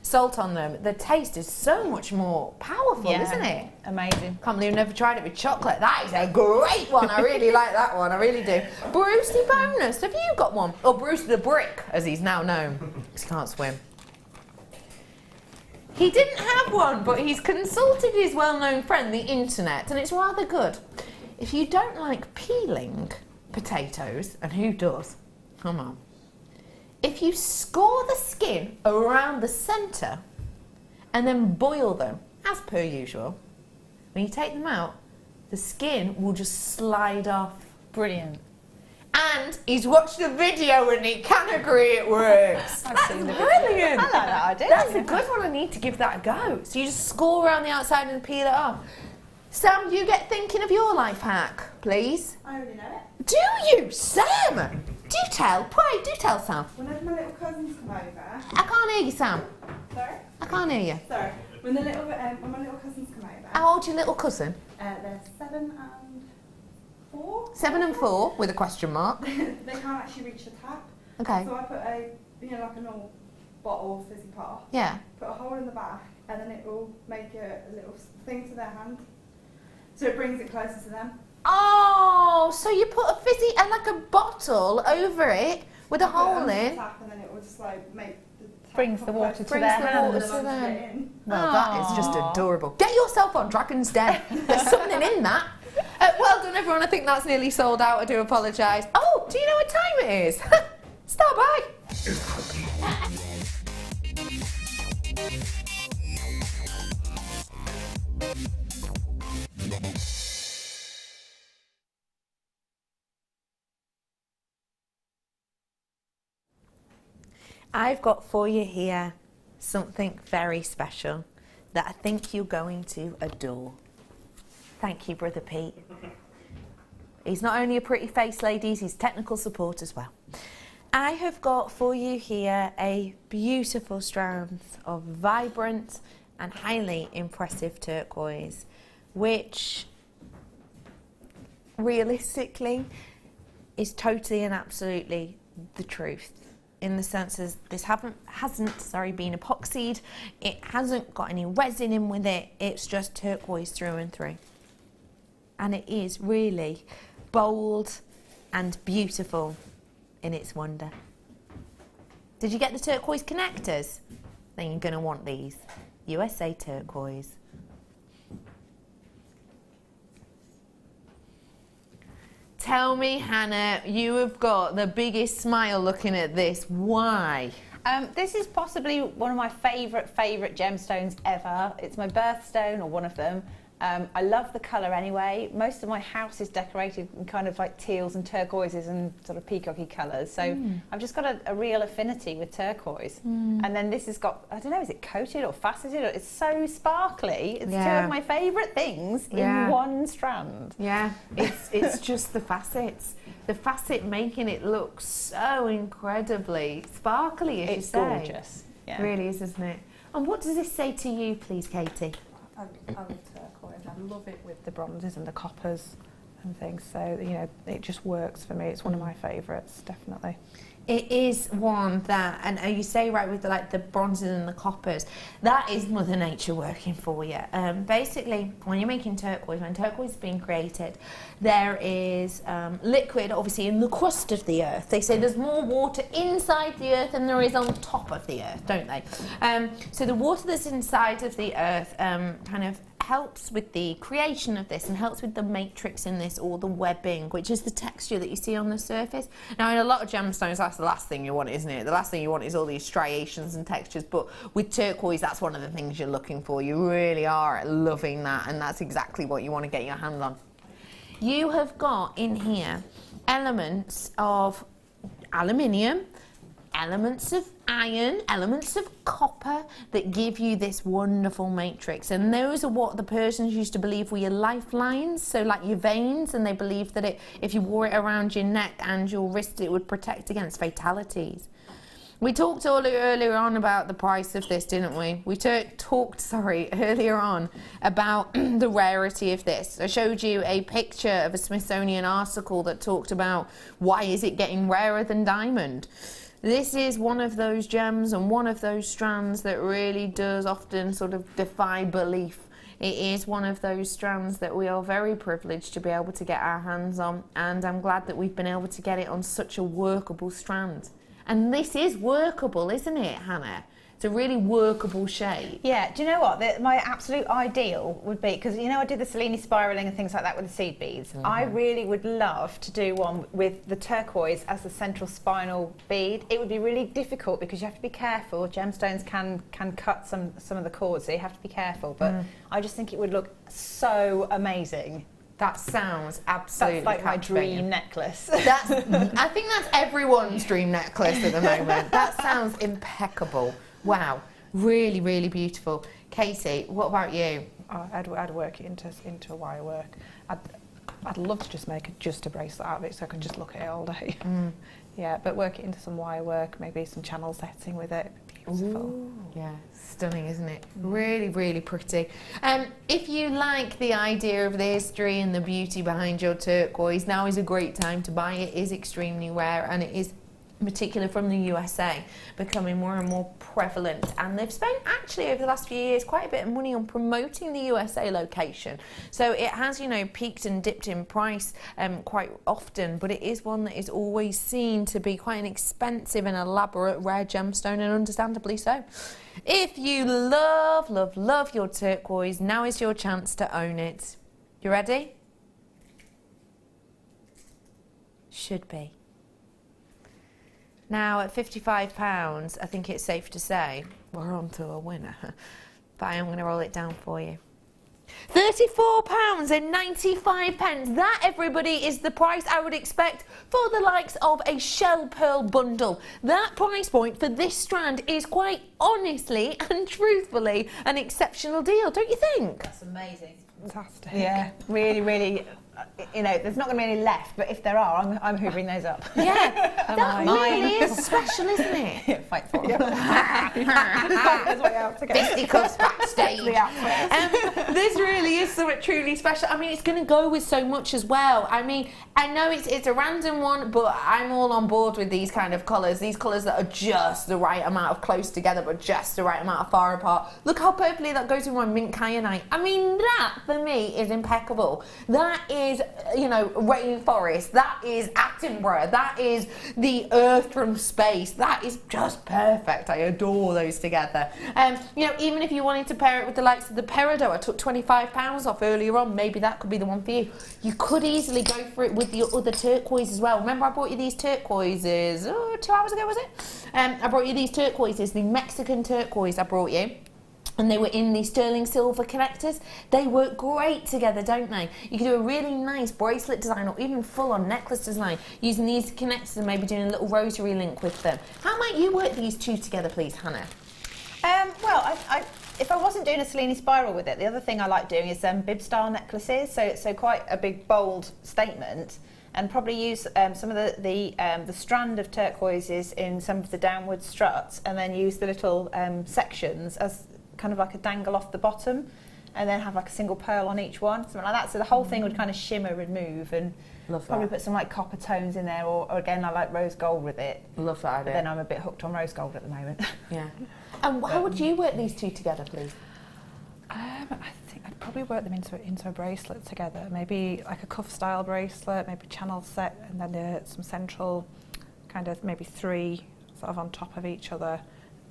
salt on them, the taste is so much more powerful, isn't it? Amazing. Can't believe I've never tried it with chocolate. That is a great one. I really like that one. I really do. Brucey Bonus, have you got one? Or Bruce the Brick, as he's now known, because he can't swim. He didn't have one, but he's consulted his well-known friend, the internet, and it's rather good. If you don't like peeling potatoes, and who does? Come on. If you score the skin around the centre and then boil them, as per usual, when you take them out, the skin will just slide off. Brilliant. And he's watched the video and he can agree it works. That's brilliant. I like that idea. That's a good one. I need to give that a go. So you just score around the outside and peel it off. Sam, you get thinking of your life hack, please. I already know it. Do you, Sam? Do tell. Pray, do tell, Sam. Whenever my little cousins come over. I can't hear you, Sam. Sorry? I can't hear you. Sorry. When my little cousins come over. How old's your little cousin? They're 7 and 4. 7 and 4 with a question mark. They can't actually reach the tap. Okay. So I put like a normal bottle of fizzy pop. Yeah. Put a hole in the back, and then it will make a little thing to their hand. So it brings it closer to them. Oh, so you put a fizzy and like a bottle over it with a hole in. Tap, and then it will just like make the tap Brings the come water closer to their hand. water to and them. then get in. Well, that is just adorable. Get yourself on Dragon's Den. There's something in that. Well done, everyone. I think that's nearly sold out. I do apologise. Oh, do you know what time it is? Start by. I've got for you here something very special that I think you're going to adore. Thank you, Brother Pete. He's not only a pretty face, ladies, he's technical support as well. I have got for you here a beautiful strand of vibrant and highly impressive turquoise, which realistically is totally and absolutely the truth. In the sense as this hasn't been epoxied, it hasn't got any resin in with it, it's just turquoise through and through. And it is really bold and beautiful in its wonder. Did you get the turquoise connectors? Then you're going to want these. USA turquoise. Tell me, Hannah, you have got the biggest smile looking at this. Why? This is possibly one of my favourite gemstones ever. It's my birthstone, or one of them. I love the colour anyway. Most of my house is decorated in kind of like teals and turquoises and sort of peacocky colours. So I've just got a real affinity with turquoise. And then this has got, I don't know, is it coated or faceted? It's so sparkly. It's two of my favourite things in one strand. Yeah, it's just the facets. The facet making it look so incredibly sparkly, as you say. It's gorgeous. Yeah. It really is, isn't it? And what does this say to you, please, Katie? I love turquoise. I love it with the bronzes and the coppers and things. So, you know, it just works for me. It's one of my favourites, definitely. It is one that, and you say right with the bronzes and the coppers, that is Mother Nature working for you. Basically, when you're making turquoise, when turquoise is being created, there is liquid, obviously, in the crust of the earth. They say there's more water inside the earth than there is on top of the earth, don't they? So the water that's inside of the earth kind of helps with the creation of this and helps with the matrix in this, or the webbing, which is the texture that you see on the surface. Now in a lot of gemstones, that's the last thing you want, isn't it? The last thing you want is all these striations and textures, but with turquoise, that's one of the things you're looking for. You really are loving that, and that's exactly what you want to get your hands on. You have got in here elements of aluminium, elements of iron, elements of copper that give you this wonderful matrix, and those are what the Persians used to believe were your lifelines, so like your veins, and they believed that if you wore it around your neck and your wrist, it would protect against fatalities. We talked earlier on about the price of this, didn't we? We talked earlier on about the rarity of this. I showed you a picture of a Smithsonian article that talked about why is it getting rarer than diamond. This is one of those gems and one of those strands that really does often sort of defy belief. It is one of those strands that we are very privileged to be able to get our hands on, and I'm glad that we've been able to get it on such a workable strand. And this is workable, isn't it, Hannah? It's a really workable shape. Yeah, do you know what? My absolute ideal would be, because you know I did the Cellini spiralling and things like that with the seed beads. I really would love to do one with the turquoise as the central spinal bead. It would be really difficult because you have to be careful. Gemstones can cut some of the cords, so you have to be careful. But I just think it would look so amazing. That sounds absolutely That's like my captivating. dream necklace. I think that's everyone's dream necklace at the moment. That sounds impeccable. Wow, really, really beautiful. Katie, what about you? I'd work it into wire work. I'd love to just make just a bracelet out of it so I can just look at it all day. Yeah, but work it into some wire work, maybe some channel setting with it. Beautiful. Ooh, yeah, stunning, isn't it? Really, really pretty. If you like the idea of the history and the beauty behind your turquoise, now is a great time to buy it. It is extremely rare, and it is particularly from the USA, becoming more and more prevalent, and they've spent actually over the last few years quite a bit of money on promoting the USA location, so it has, you know, peaked and dipped in price quite often, but it is one that is always seen to be quite an expensive and elaborate rare gemstone, and understandably so. If you love your turquoise, now is your chance to own it. You ready? Should be. Now, at £55, I think it's safe to say we're on to a winner. But I am going to roll it down for you. £34.95. That, everybody, is the price I would expect for the likes of a shell pearl bundle. That price point for this strand is quite honestly and truthfully an exceptional deal, don't you think? That's amazing. Fantastic. Yeah, really, really. You know, there's not going to be any left, but if there are, I'm hoovering those up. Yeah, that really is special, isn't it? Fight for them. Fisticuffs backstage. This really is something truly special. I mean, it's going to go with so much as well. I mean, I know it's a random one, but I'm all on board with these kind of colours. These colours that are just the right amount of close together, but just the right amount of far apart. Look how purpley that goes with my mint kyanite. I mean, that for me is impeccable. That is, you know, rainforest. That is Attenborough. That is the Earth from space. That is just perfect. I adore those together. You know, even if you wanted to pair it with the likes of the peridot, I took £25 off earlier on. Maybe that could be the one for you. You could easily go for it with your other turquoise as well. Remember, I brought you these turquoises 2 hours ago, was it? I brought you these turquoises, the Mexican turquoise I brought you. And they were in the sterling silver connectors. They work great together, don't they? You can do a really nice bracelet design or even full-on necklace design using these connectors and maybe doing a little rosary link with them. How might you work these two together, please, Hannah? Well, if I wasn't doing a Cellini spiral with it, the other thing I like doing is bib-style necklaces. So quite a big, bold statement. And probably use some of the strand of turquoises in some of the downward struts, and then use the little sections as kind of like a dangle off the bottom, and then have like a single pearl on each one, something like that. So the whole thing would kind of shimmer and move, and probably put some like copper tones in there, or again, I like rose gold with it. Love that idea. But then I'm a bit hooked on rose gold at the moment. Yeah. And how would you work these two together, please? I think I'd probably work them into a bracelet together. Maybe like a cuff style bracelet, maybe channel set, and then some central kind of maybe 3 sort of on top of each other,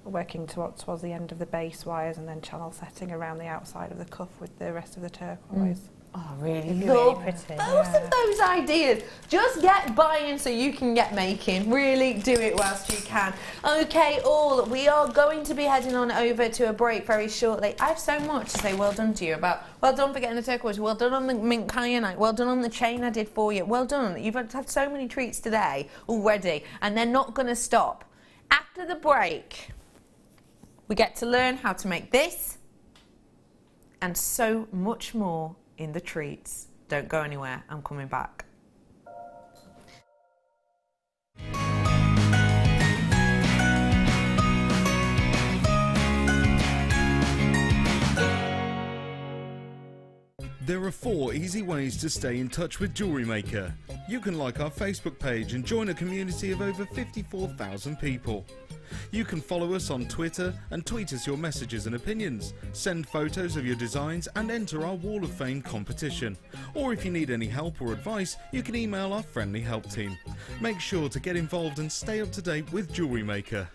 working towards the end of the base wires and then channel setting around the outside of the cuff with the rest of the turquoise. Oh, really Really love pretty. both of those ideas. Just get buying so you can get making. Really do it whilst you can. Okay, all, we are going to be heading on over to a break very shortly. I have so much to say well done to you about. Well done for getting the turquoise. Well done on the mint kyanite. Well done on the chain I did for you. Well done. You've had so many treats today already, and they're not going to stop. After the break, we get to learn how to make this and so much more in the treats. Don't go anywhere, I'm coming back. There are 4 easy ways to stay in touch with Jewellery Maker. You can like our Facebook page and join a community of over 54,000 people. You can follow us on Twitter and tweet us your messages and opinions, send photos of your designs and enter our Wall of Fame competition. Or if you need any help or advice, you can email our friendly help team. Make sure to get involved and stay up to date with Jewellery Maker.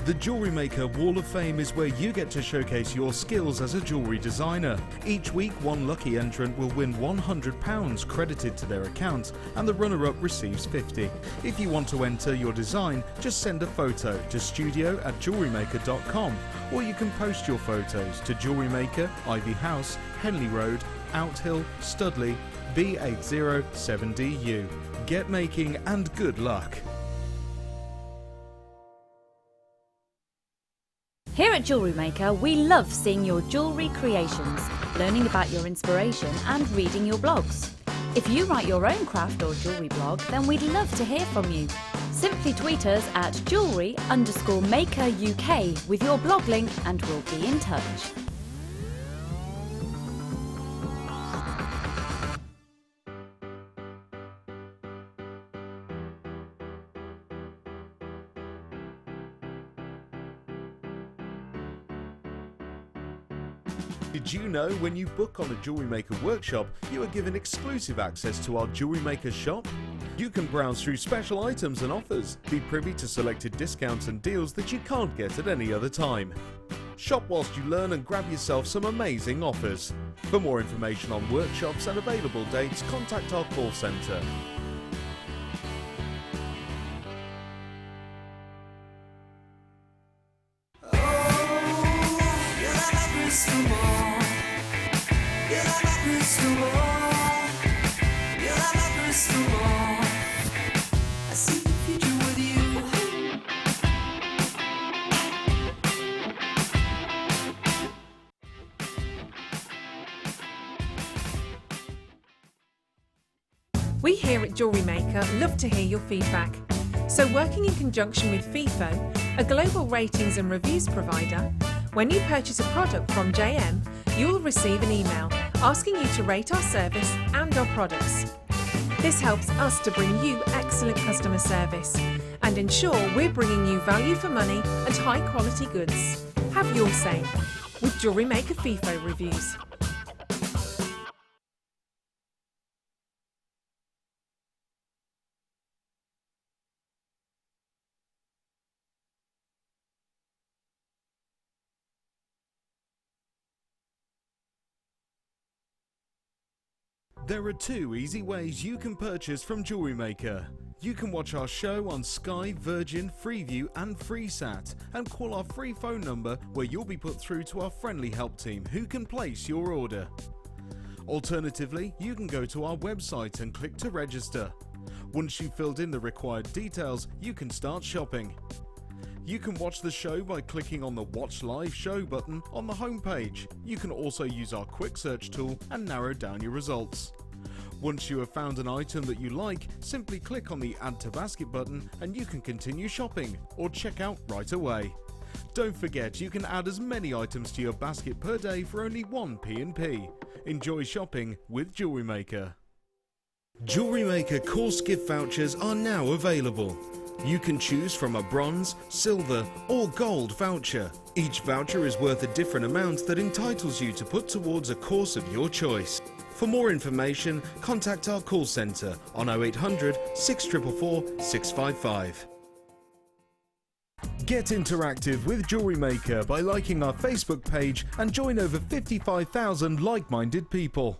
The Jewellery Maker Wall of Fame is where you get to showcase your skills as a jewellery designer. Each week, one lucky entrant will win £100 credited to their account, and the runner-up receives £50. If you want to enter your design, just send a photo to studio@jewellerymaker.com, or you can post your photos to Jewellery Maker, Ivy House, Henley Road, Outhill, Studley, B807DU. Get making and good luck. Here at Jewellery Maker, we love seeing your jewellery creations, learning about your inspiration and reading your blogs. If you write your own craft or jewellery blog, then we'd love to hear from you. Simply tweet us at jewellery_maker UK with your blog link and we'll be in touch. Did you know when you book on a Jewellery Maker workshop, you are given exclusive access to our Jewellery Maker shop? You can browse through special items and offers, be privy to selected discounts and deals that you can't get at any other time. Shop whilst you learn and grab yourself some amazing offers. For more information on workshops and available dates, contact our call centre. We here at Jewellery Maker love to hear your feedback. So working in conjunction with FIFO, a global ratings and reviews provider, when you purchase a product from JM, you'll receive an email asking you to rate our service and our products. This helps us to bring you excellent customer service and ensure we're bringing you value for money and high quality goods. Have your say with Jewellery Maker FIFO reviews. There are 2 easy ways you can purchase from Jewellery Maker. You can watch our show on Sky, Virgin, Freeview and FreeSat and call our free phone number where you'll be put through to our friendly help team who can place your order. Alternatively, you can go to our website and click to register. Once you've filled in the required details, you can start shopping. You can watch the show by clicking on the Watch Live Show button on the homepage. You can also use our quick search tool and narrow down your results. Once you have found an item that you like, simply click on the Add to Basket button and you can continue shopping or check out right away. Don't forget you can add as many items to your basket per day for only 1p. Enjoy shopping with Jewellery Maker. Jewellery Maker course gift vouchers are now available. You can choose from a bronze, silver or gold voucher. Each voucher is worth a different amount that entitles you to put towards a course of your choice. For more information, contact our call centre on 0800 644 655. Get interactive with Jewellery Maker by liking our Facebook page and join over 55,000 like-minded people.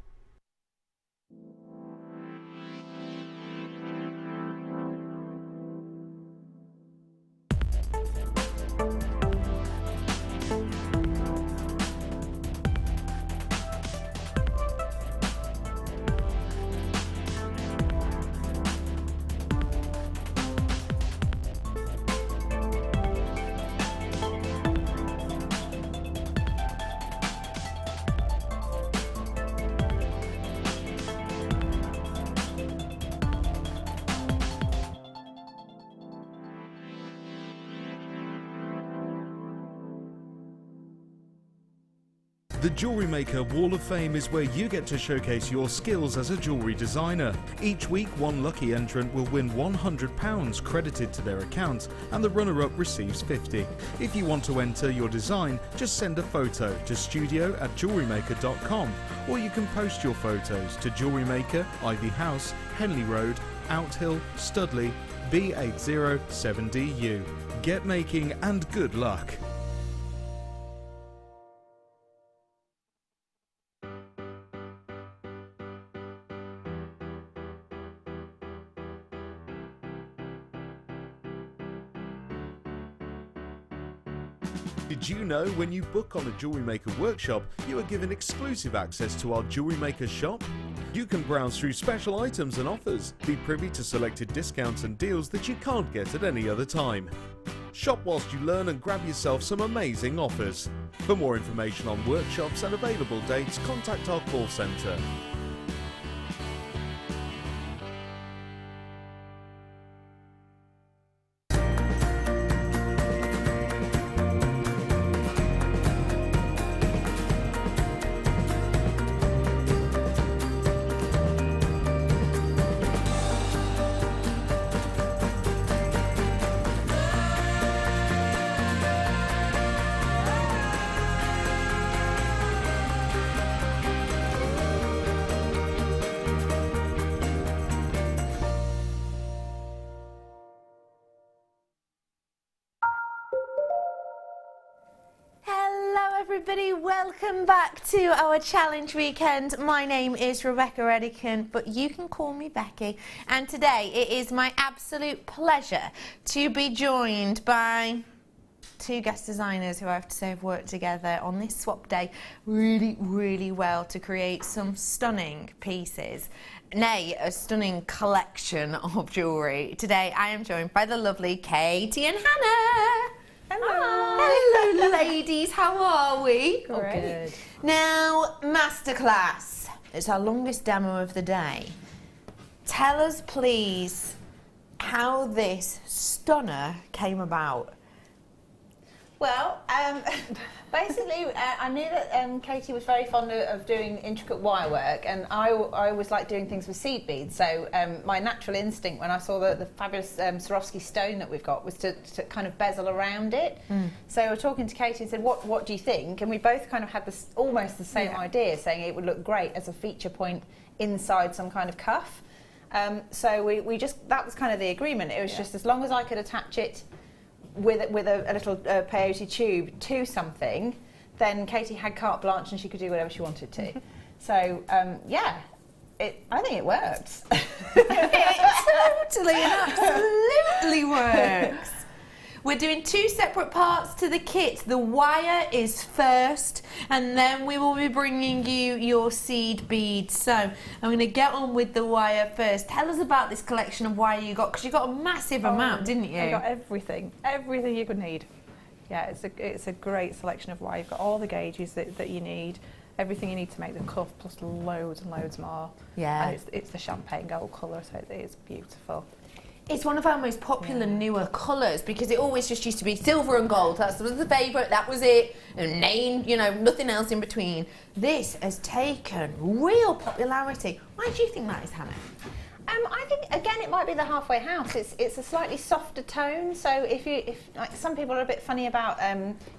The Jewellery Maker Wall of Fame is where you get to showcase your skills as a jewellery designer. Each week, one lucky entrant will win £100 credited to their account, and the runner-up receives £50. If you want to enter your design, just send a photo to studio@jewellerymaker.com, or you can post your photos to Jewellery Maker, Ivy House, Henley Road, Outhill, Studley, B807DU. Get making and good luck. Did you know when you book on a Jewellery Maker workshop, you are given exclusive access to our Jewellery Maker shop? You can browse through special items and offers, be privy to selected discounts and deals that you can't get at any other time. Shop whilst you learn and grab yourself some amazing offers. For more information on workshops and available dates, contact our call centre. Everybody, welcome back to our challenge weekend. My name is Rebecca Redican, but you can call me Becky, and today it is my absolute pleasure to be joined by two guest designers who I have to say have worked together on this swap day really well to create some stunning pieces, nay, a stunning collection of jewellery. Today I am joined by the lovely Katie and Hannah. Hello. Hello, ladies. How are we? Great. Now, Masterclass. It's our longest demo of the day. Tell us, please, how this stunner came about. Well, basically, I knew that Katie was very fond of doing intricate wire work, and I always like doing things with seed beads. So my natural instinct when I saw the fabulous Swarovski stone that we've got was to kind of bezel around it. So we were talking to Katie and said, what do you think? And we both kind of had this almost the same idea, saying it would look great as a feature point inside some kind of cuff. So we just, that was kind of the agreement. It was just as long as I could attach it with a little peyote tube to something, then Katie had carte blanche and she could do whatever she wanted to. So yeah, I think it works. It totally and absolutely works. We're doing two separate parts to the kit. The wire is first, and then we will be bringing you your seed beads. So I'm going to get on with the wire first. Tell us about this collection of wire you got, because you got a massive amount, didn't you? I got everything you could need. Yeah, it's a great selection of wire. You've got all the gauges that you need, everything you need to make the cuff, plus loads and loads more. Yeah. And it's the champagne gold colour, so it is beautiful. It's one of our most popular newer colours, because it always just used to be silver and gold. That was the favourite, that was it, and name, nothing else in between. This has taken real popularity. Why do you think that is, Hannah? I think again it might be the halfway house. It's a slightly softer tone. So if like, some people are a bit funny about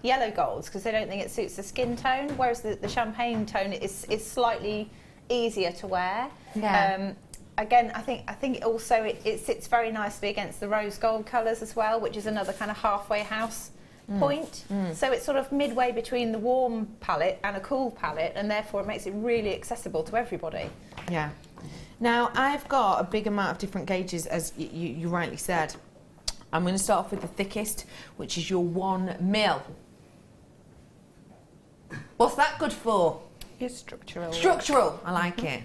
yellow golds because they don't think it suits the skin tone, whereas the champagne tone is slightly easier to wear. Yeah. Again, I think it also it sits very nicely against the rose gold colours as well, which is another kind of halfway house point. So it's sort of midway between the warm palette and a cool palette, and therefore it makes it really accessible to everybody. Yeah. Now, I've got a big amount of different gauges, as you rightly said. I'm going to start off with the thickest, which is your 1mm. What's that good for? Your structural. Structural. I like it.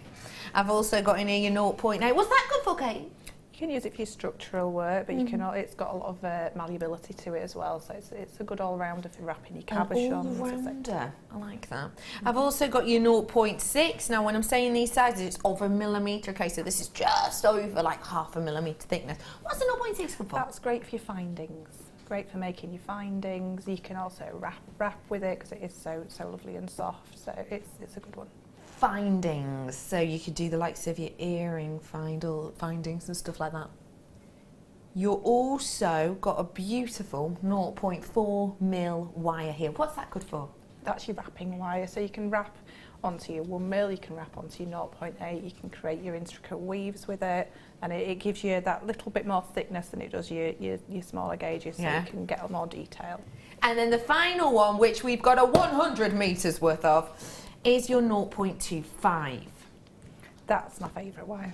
I've also got in here your 0.8. What's that good for, Kate? You can use it for your structural work, but you can. It's got a lot of malleability to it as well, so it's a good all-rounder for wrapping your cabochons. All-rounder. I like that. I've also got your 0.6. Now, when I'm saying these sizes, it's over a millimetre. Okay, so this is just over like 0.5 millimetre thickness. What's the 0.6 good for? That's great for your findings. Great for making your findings. You can also wrap with it because it is so lovely and soft. So it's a good one. Findings, so you could do the likes of your earring findings and stuff like that. You're also got a beautiful 0.4mm wire here. What's that good for? That's your wrapping wire, so you can wrap onto your 1mm, you can wrap onto your 0.8, you can create your intricate weaves with it, and it gives you that little bit more thickness than it does your smaller gauges, so you can get more detail. And then the final one, which we've got a 100 metres worth of, is your 0.25. That's my favourite wire.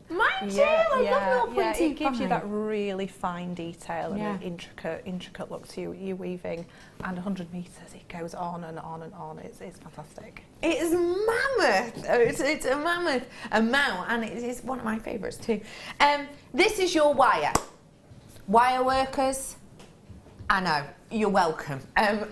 Mine too, I love 0.25. Yeah, it gives you that really fine detail and an intricate look to your weaving. And 100 metres, it goes on and on and on. It's fantastic. It's mammoth. It's a mammoth amount, and it is one of my favourites too. This is your wire. Wire workers, I know, you're welcome.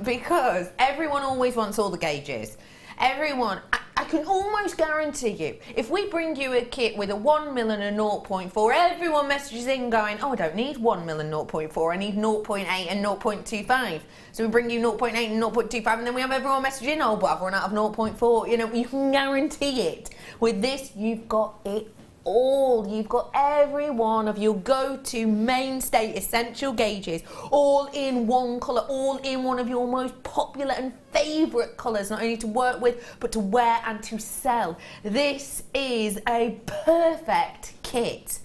Because everyone always wants all the gauges. Everyone, I can almost guarantee you, if we bring you a kit with a 1mm and a 0.4, everyone messages in going, oh, I don't need 1mm and 0.4, I need 0.8 and 0.25. So we bring you 0.8 and 0.25, and then we have everyone messaging, oh, but I've run out of 0.4. You know, you can guarantee it. With this, you've got it all. You've got every one of your go-to mainstay essential gauges all in one colour, all in one of your most popular and favourite colours, not only to work with but to wear and to sell. This is a perfect kit,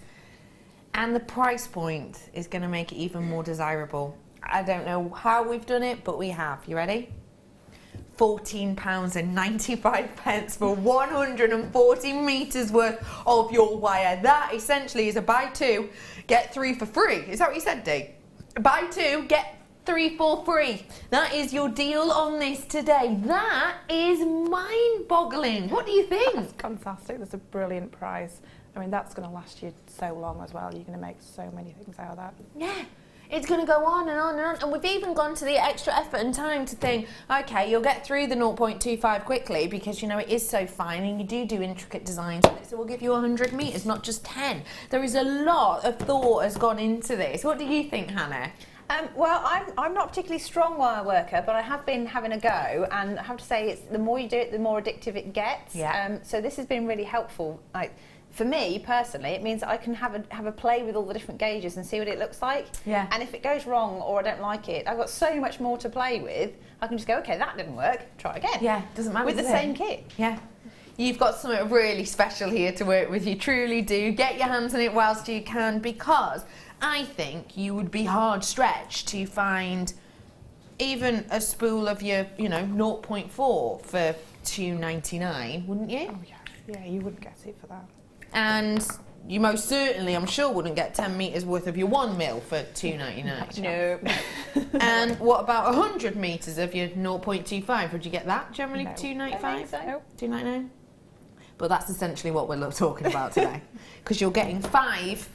and the price point is going to make it even more desirable. I don't know how we've done it, but we have. You ready? £14.95 for 140 metres worth of your wire. That essentially is a buy two, get three for free. Is that what you said, Dee? Buy two, get three for free. That is your deal on this today. That is mind-boggling. What do you think? That's fantastic. That's a brilliant price. I mean, that's going to last you so long as well. You're going to make so many things out of that. Yeah. It's going to go on and on and on. And we've even gone to the extra effort and time to think, okay, you'll get through the 0.25 quickly because, you know, it is so fine and you do intricate designs with it. So we'll give you 100 metres, not just 10. There is a lot of thought has gone into this. What do you think, Hannah? Well, I'm not a particularly strong wire worker, but I have been having a go, and I have to say, the more you do it, the more addictive it gets. Yeah. So this has been really helpful. For me personally, it means that I can have a play with all the different gauges and see what it looks like. Yeah. And if it goes wrong or I don't like it, I've got so much more to play with. I can just go, okay, that didn't work. Try again. Yeah, doesn't matter. With the same kit. Yeah. You've got something really special here to work with. You truly do. Get your hands on it whilst you can, because I think you would be hard stretched to find even a spool of your, 0.4 for £2.99, wouldn't you? Oh yeah. Yeah, you wouldn't get it for that. And you most certainly, I'm sure, wouldn't get 10 metres worth of your 1mm for £2.99. No. And what about 100 metres of your 0.25? Would you get that generally for £2.95? So. Nope. £2.99? But that's essentially what we're talking about today. Because you're getting 5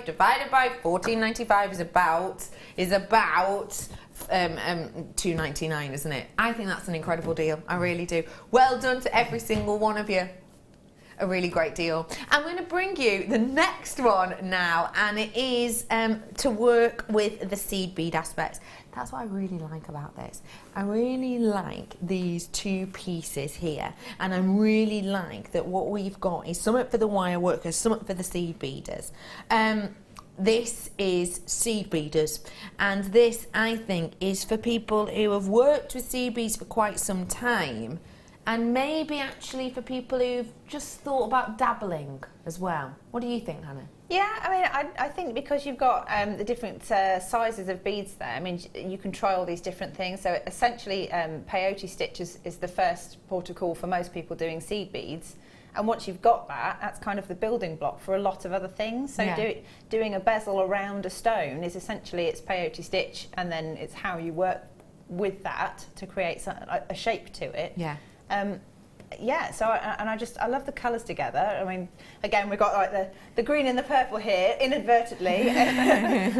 divided by £14.95 is about £2.99, isn't it? I think that's an incredible deal. I really do. Well done to every single one of you. A really great deal. I'm going to bring you the next one now, and it is to work with the seed bead aspects. That's what I really like about this. I really like these two pieces here, and I really like that what we've got is something for the wire workers, something for the seed beaders. This is seed beaders, and this, I think, is for people who have worked with seed beads for quite some time and maybe actually for people who've just thought about dabbling as well. What do you think, Hannah? Yeah, I mean, I think because you've got the different sizes of beads there, I mean, you can try all these different things. So essentially, peyote stitch is the first port of call for most people doing seed beads. And once you've got that, that's kind of the building block for a lot of other things. So doing a bezel around a stone is essentially it's peyote stitch, and then it's how you work with that to create a shape to it. Yeah. Yeah, so I love the colours together. I mean, again, we've got like the green and the purple here, inadvertently.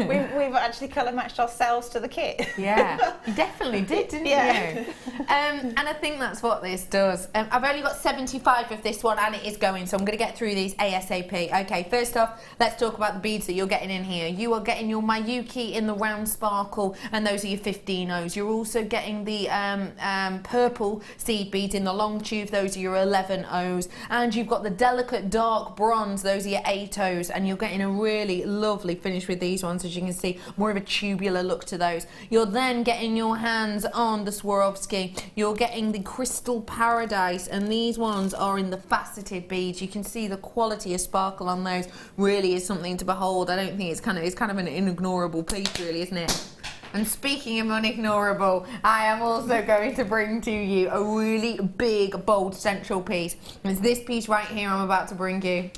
we've actually colour matched ourselves to the kit. Yeah, you definitely did, didn't you? And I think that's what this does. I've only got 75 of this one, and it is going, so I'm going to get through these ASAP. Okay, first off, let's talk about the beads that you're getting in here. You are getting your Mayuki in the round sparkle, and those are your 15-Os. You're also getting the purple seed beads in the long tube. Those are your 11-Os, and you've got the delicate dark bronze, those are your 8-Os, and you're getting a really lovely finish with these ones, as you can see, more of a tubular look to those. You're then getting your hands on the Swarovski, you're getting the Crystal Paradise, and these ones are in the faceted beads. You can see the quality of sparkle on those really is something to behold. I don't think it's kind of an inignorable piece, really, isn't it? And speaking of unignorable, I am also going to bring to you a really big, bold central piece. It's this piece right here I'm about to bring you.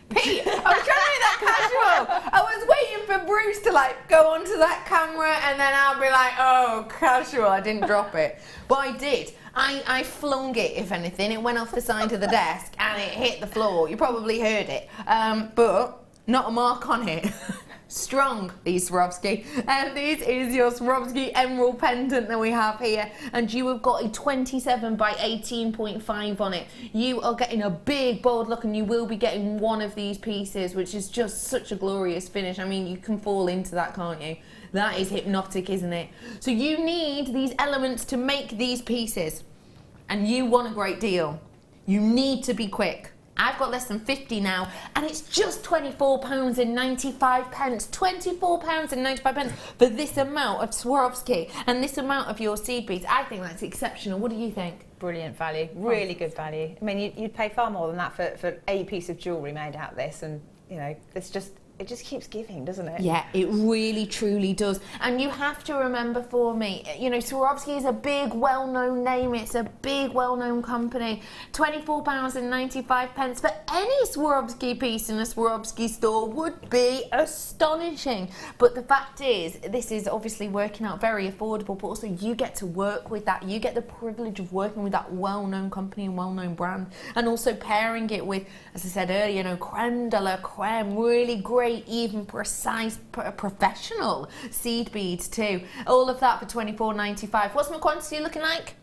Pete, I was trying to make that casual. I was waiting for Bruce to like go onto that camera, and then I'll be like, oh, casual. I didn't drop it. But I did. I flung it, if anything. It went off the side of the desk and it hit the floor. You probably heard it. But not a mark on it. Strong, these Swarovski, and this is your Swarovski emerald pendant that we have here, and you have got a 27 by 18.5 on it. You are getting a big bold look, and you will be getting one of these pieces, which is just such a glorious finish. I mean, you can fall into that, can't you? That is hypnotic, isn't it? So you need these elements to make these pieces, and you want a great deal. You need to be quick. I've got less than 50 now, and it's just £24.95. £24.95 for this amount of Swarovski and this amount of your seed beads. I think that's exceptional. What do you think? Brilliant value, really good value. I mean, you'd pay far more than that for a piece of jewellery made out of this, and you know, it just keeps giving, doesn't it? Yeah, it really, truly does. And you have to remember for me, you know, Swarovski is a big, well-known name. It's a big, well-known company. £24.95 for any Swarovski piece in a Swarovski store would be astonishing. But the fact is, this is obviously working out very affordable, but also you get to work with that. You get the privilege of working with that well-known company and well-known brand, and also pairing it with, as I said earlier, you know, creme de la creme, really great, even precise, professional seed beads too. All of that for £24.95. What's my quantity looking like?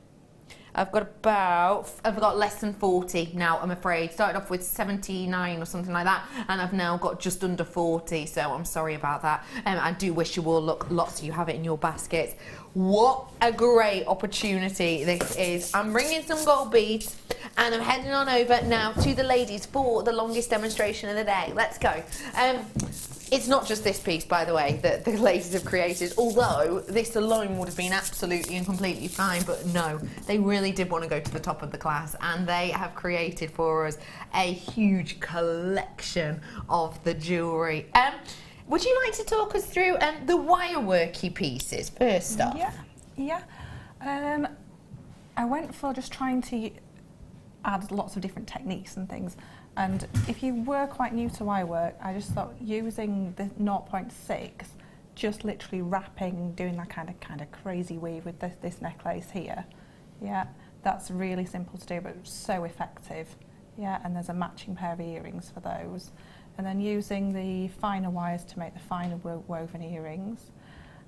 I've got less than 40 now, I'm afraid. Started off with 79 or something like that, and I've now got just under 40, so I'm sorry about that. I do wish you all lots of you have it in your baskets. What a great opportunity this is. I'm bringing some gold beads, and I'm heading on over now to the ladies for the longest demonstration of the day. Let's go. It's not just this piece, by the way, that the ladies have created, although this alone would have been absolutely and completely fine, but no, they really did want to go to the top of the class, and they have created for us a huge collection of the jewellery. Would you like to talk us through the wireworky pieces first off? Yeah. I went for just trying to add lots of different techniques and things. And if you were quite new to wirework, I just thought using the 0.6, just literally wrapping, doing that kind of crazy weave with this necklace here. Yeah, that's really simple to do, but so effective. Yeah, and there's a matching pair of earrings for those. And then using the finer wires to make the finer woven earrings.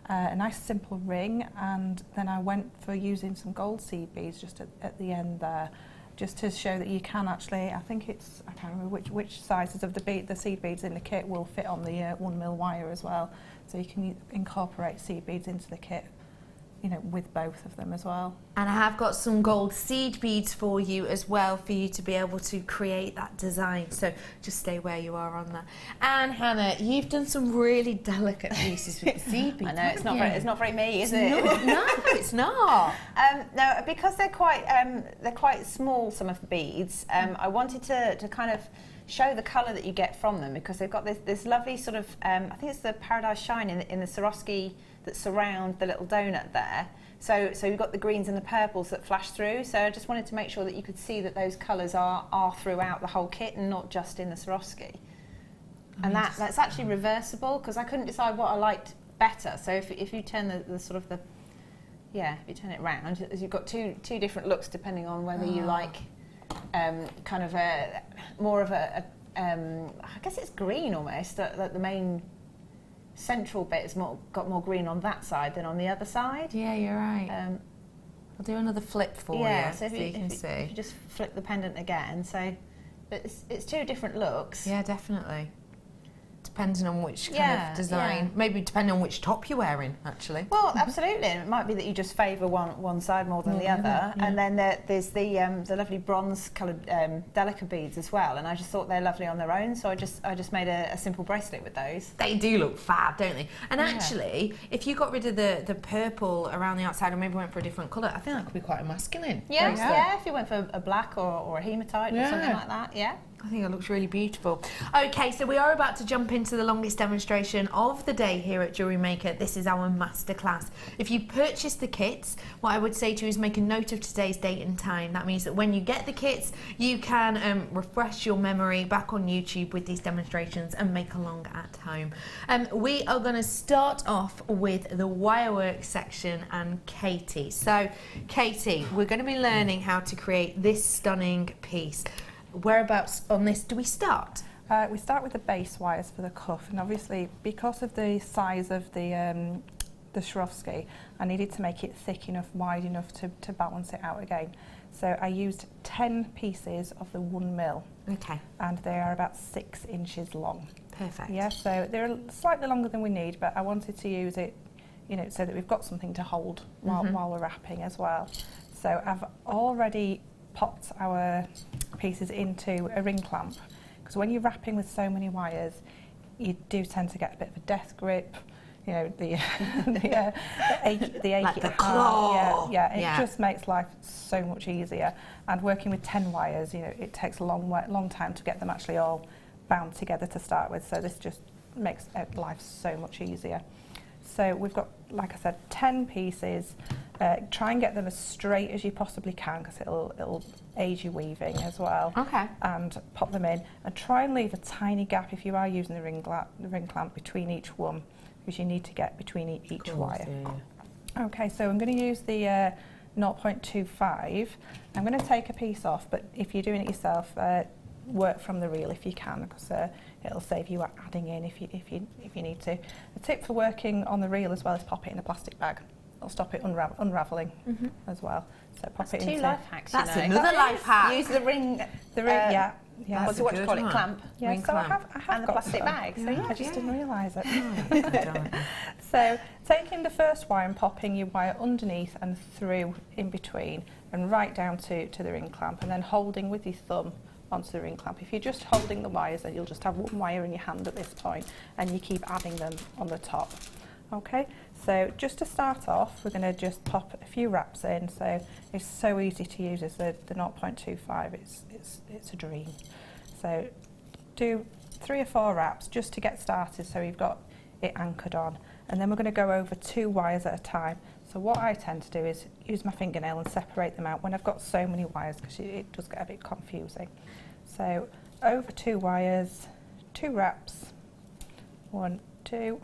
A nice simple ring, and then I went for using some gold seed beads just at the end there, just to show that you can actually, I can't remember which sizes of the seed beads in the kit will fit on the 1mm wire as well. So you can incorporate seed beads into the kit, you know, with both of them as well. And I have got some gold seed beads for you as well, for you to be able to create that design. So just stay where you are on that. And Hannah, you've done some really delicate pieces with the seed beads. I know, it's not very me, is it? No, it's not. No, because they're quite small, some of the beads. I wanted to kind of show the colour that you get from them, because they've got this lovely sort of, I think it's the Paradise Shine in the Swarovski that surround the little donut there. So you've got the greens and the purples that flash through. So I just wanted to make sure that you could see that those colours are throughout the whole kit and not just in the Swarovski. And that's actually reversible, because I couldn't decide what I liked better. So if you turn if you turn it round, you've got two different looks depending on whether you like kind of more of I guess it's green almost. That the main central bit has got more green on that side than on the other side. Yeah, you're right. I'll do another flip for you, so you can see. If you just flip the pendant again, so it's two different looks. Yeah, definitely. Depending on which kind of design, maybe depending on which top you're wearing, actually. Well, absolutely. It might be that you just favour one side more than the other. Yeah. And then there's the lovely bronze-coloured Delica beads as well. And I just thought they're lovely on their own, so I just made a simple bracelet with those. They do look fab, don't they? And actually, if you got rid of the purple around the outside and maybe went for a different colour, I think that could be quite a masculine. Yeah. If you went for a black or a hematite or something like that, yeah. I think it looks really beautiful. Okay, so we are about to jump into the longest demonstration of the day here at Jewellery Maker. This is our masterclass. If you purchase the kits, what I would say to you is make a note of today's date and time. That means that when you get the kits, you can refresh your memory back on YouTube with these demonstrations and make along at home. We are going to start off with the wirework section and Katie. So, Katie, we're going to be learning how to create this stunning piece. Whereabouts on this do we start? We start with the base wires for the cuff, and obviously because of the size of the Swarovski, I needed to make it thick enough, wide enough to balance it out again. So I used 10 pieces of the 1mm. Okay. And they are about 6 inches long. Perfect. Yeah, so they're slightly longer than we need, but I wanted to use it, you know, so that we've got something to hold while we're wrapping as well. So I've already popped our pieces into a ring clamp, because when you're wrapping with so many wires, you do tend to get a bit of a death grip, you know, the achy like the heart. claw. It just makes life so much easier. And working with 10 wires, you know, it takes a long time to get them actually all bound together to start with, so this just makes life so much easier. So we've got, like I said, 10 pieces. Try and get them as straight as you possibly can, because it'll aid your weaving as well. Okay. And pop them in, and try and leave a tiny gap if you are using the ring clamp between each one, because you need to get between each wire. Yeah. Okay, so I'm going to use the 0.25. I'm going to take a piece off, but if you're doing it yourself, work from the reel if you can, because it'll save you adding in if you need to. A tip for working on the reel as well is pop it in a plastic bag. It'll stop it unravelling as well. So pop it into. 2 life hacks. That's another life hack. Use the ring. Yeah. What do you call it? Clamp. Yeah. Ring so clamp. And I have the got plastic some. bag. So I just didn't realise it. Oh, So taking the first wire and popping your wire underneath and through in between and right down to the ring clamp, and then holding with your thumb onto the ring clamp. If you're just holding the wires, then you'll just have one wire in your hand at this point, and you keep adding them on the top. Okay, so just to start off, we're going to just pop a few wraps in. So it's so easy to use as the 0.25. It's a dream. So do 3 or 4 wraps just to get started, so you've got it anchored on, and then we're going to go over 2 wires at a time. So what I tend to do is use my fingernail and separate them out when I've got so many wires, because it does get a bit confusing. So over 2 wires, 2 wraps, 1, 2,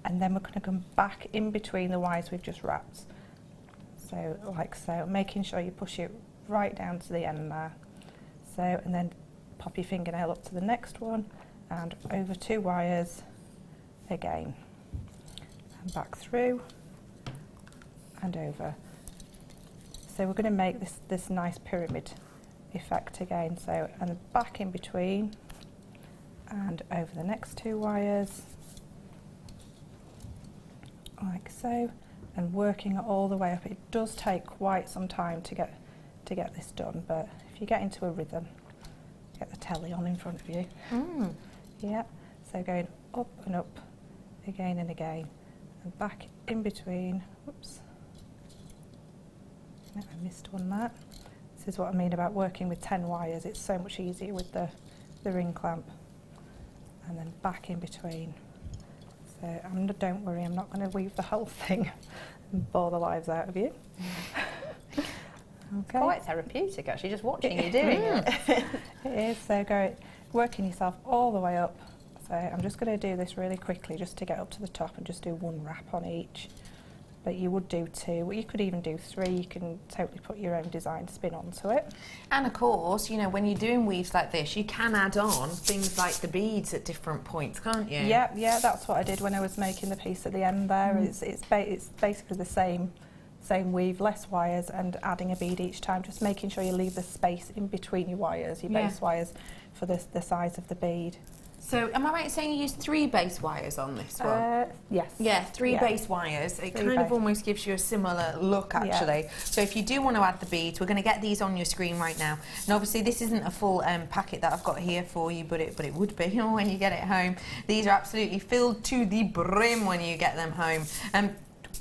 and then we're going to come back in between the wires we've just wrapped. So like so, making sure you push it right down to the end there. So, and then pop your fingernail up to the next one, and over 2 wires again, and back through and over. So we're going to make this nice pyramid effect again. So, and back in between and over the next 2 wires, like so, and working it all the way up. It does take quite some time to get this done, but if you get into a rhythm, get the telly on in front of you. Yeah, so going up and up again and again, and back in between. Whoops, I missed one there. This is what I mean about working with 10 wires. It's so much easier with the ring clamp. And then back in between. So don't worry, I'm not going to weave the whole thing and bore the lives out of you. Okay. It's quite therapeutic actually, just watching you doing it. It is, so working yourself all the way up. So I'm just going to do this really quickly just to get up to the top and just do one wrap on each. But you would do 2, well, you could even do 3, you can totally put your own design spin onto it. And of course, you know, when you're doing weaves like this, you can add on things like the beads at different points, can't you? Yeah, that's what I did when I was making the piece at the end there. It's basically the same weave, less wires, and adding a bead each time, just making sure you leave the space in between your wires, your base wires, for the size of the bead. So, am I right in saying you used 3 base wires on this one? Yes. Yeah, 3 base wires. It kind of almost gives you a similar look, actually. Yeah. So, if you do want to add the beads, we're going to get these on your screen right now. And obviously, this isn't a full packet that I've got here for you, but it would be when you get it home. These are absolutely filled to the brim when you get them home.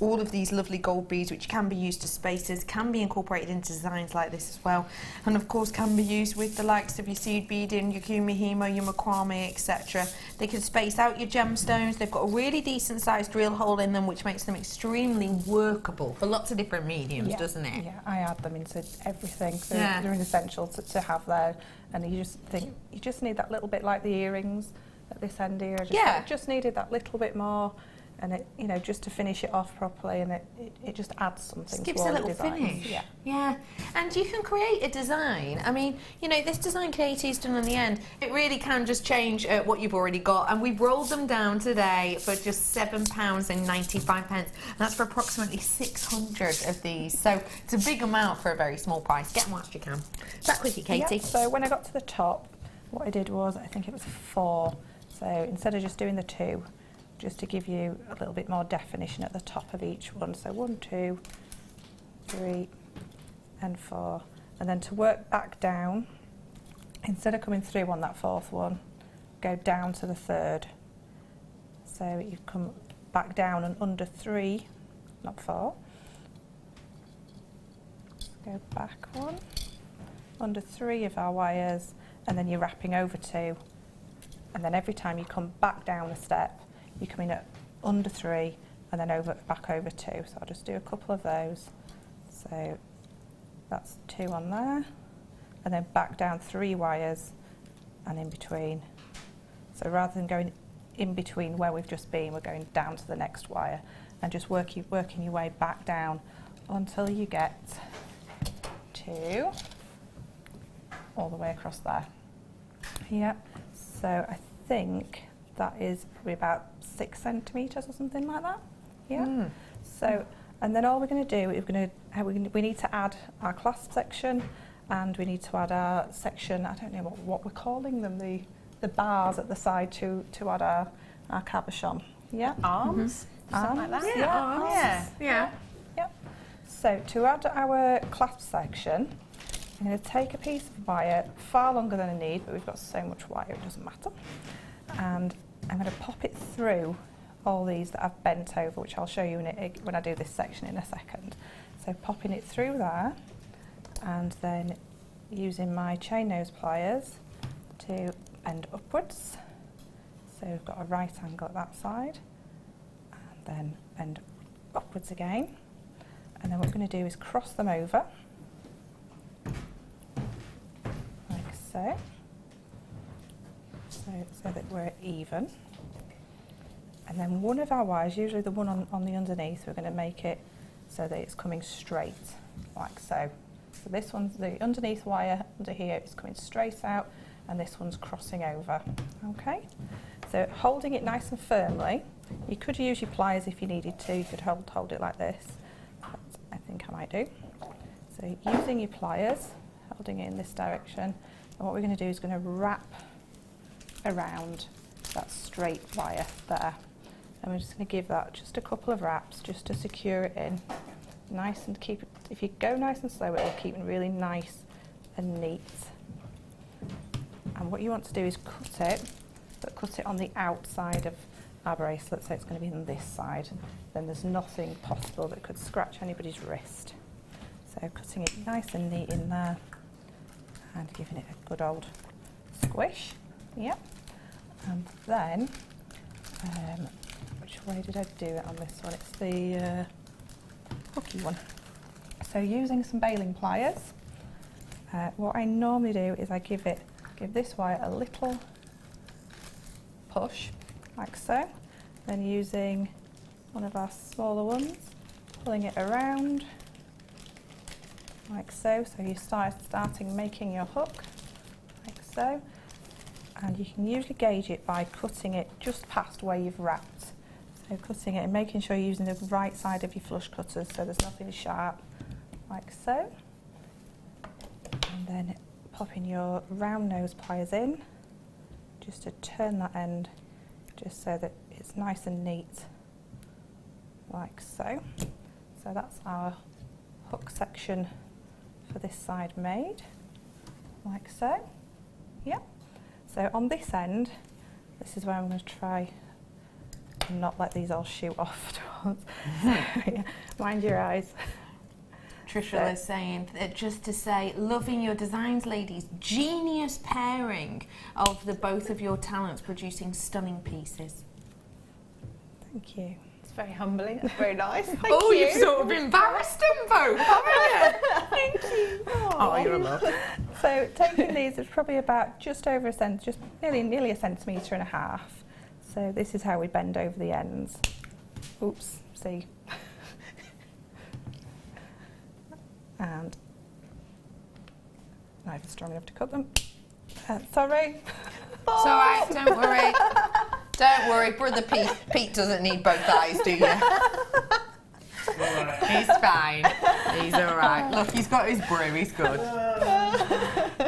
All of these lovely gold beads, which can be used as spacers, can be incorporated into designs like this as well, and of course can be used with the likes of your seed beading, your kumihimo, your macrame, etc. They can space out your gemstones. They've got a really decent sized drill hole in them, which makes them extremely workable for lots of different mediums, doesn't it? Yeah, I add them into everything, so they're an essential to have there. And you just think you just need that little bit, like the earrings at this end here. I just needed that little bit more. And it, you know, just to finish it off properly, and it just adds something. Just gives a little finish. Yeah. And you can create a design. I mean, you know, this design Katie's done in the end, it really can just change what you've already got. And we've rolled them down today for just £7.95. And that's for approximately 600 of these. So it's a big amount for a very small price. Get them whilst you can. Back with you, Katie. Yeah, so when I got to the top, what I did was, I think it was 4. So instead of just doing the 2, just to give you a little bit more definition at the top of each one. So 1, 2, 3 and 4. And then to work back down, instead of coming through on that 4th one, go down to the 3rd. So you come back down and under 3, not 4. Go back 1, under 3 of our wires, and then you're wrapping over 2. And then every time you come back down a step, you come in at under 3 and then back over 2. So I'll just do a couple of those. So that's 2 on there, and then back down 3 wires and in between. So rather than going in between where we've just been, we're going down to the next wire and just working your way back down until you get to all the way across there. Yeah. So I think that is probably about 6 centimetres or something like that. Yeah. So, and then all we're going to do is we need to add our clasp section, and we need to add our section, I don't know what we're calling them, the bars at the side to add our cabochon. Yeah. Arms? Something like that? Yeah. Arms. Yeah. So to add our clasp section, I'm going to take a piece of wire, far longer than I need, but we've got so much wire it doesn't matter. And I'm going to pop it through all these that I've bent over, which I'll show you when I do this section in a second. So popping it through there, and then using my chain nose pliers to bend upwards. So we've got a right angle at that side, and then bend upwards again. And then what we're going to do is cross them over, like so. So that we're even. And then one of our wires, usually the one on the underneath, we're going to make it so that it's coming straight, like so. So this one's the underneath wire under here, it's coming straight out, and this one's crossing over. Okay? So holding it nice and firmly. You could use your pliers if you needed to. You could hold it like this, but I think I might do. So using your pliers, holding it in this direction, and what we're going to do is going to wrap around that straight wire there. And we're just going to give that just a couple of wraps just to secure it in. Nice, and keep it, if you go nice and slow, it'll keep it really nice and neat. And what you want to do is cut it, but cut it on the outside of our bracelet, so it's going to be on this side. Then there's nothing possible that could scratch anybody's wrist. So cutting it nice and neat in there and giving it a good old squish. Yep. And then, which way did I do it on this one? It's the hooky one. So using some baling pliers, what I normally do is I give this wire a little push, like so. Then using one of our smaller ones, pulling it around, like so. So you starting making your hook, like so. And you can usually gauge it by cutting it just past where you've wrapped. So cutting it and making sure you're using the right side of your flush cutters so there's nothing sharp, like so. And then popping your round nose pliers in, just to turn that end, just so that it's nice and neat, like so. So that's our hook section for this side made, like so. Yep. So on this end, this is where I'm going to try and not let these all shoot off afterwards. Yeah, mind your eyes. Trisha is saying, just to say, loving your designs, ladies. Genius pairing of the both of your talents, producing stunning pieces. Thank you. It's very humbling. That's very nice. Thank Oh, you. you've sort of embarrassed them both, haven't you? Thank you. Oh, you're a love. So taking these, it's probably about just over a cent, just nearly a centimetre and a half. So this is how we bend over the ends. Oops, see. And neither strong enough to cut them. Sorry. It's all right, don't worry. Don't worry, brother Pete. Pete doesn't need both eyes, do you? He's fine. He's all right. Look, he's got his brew. He's good.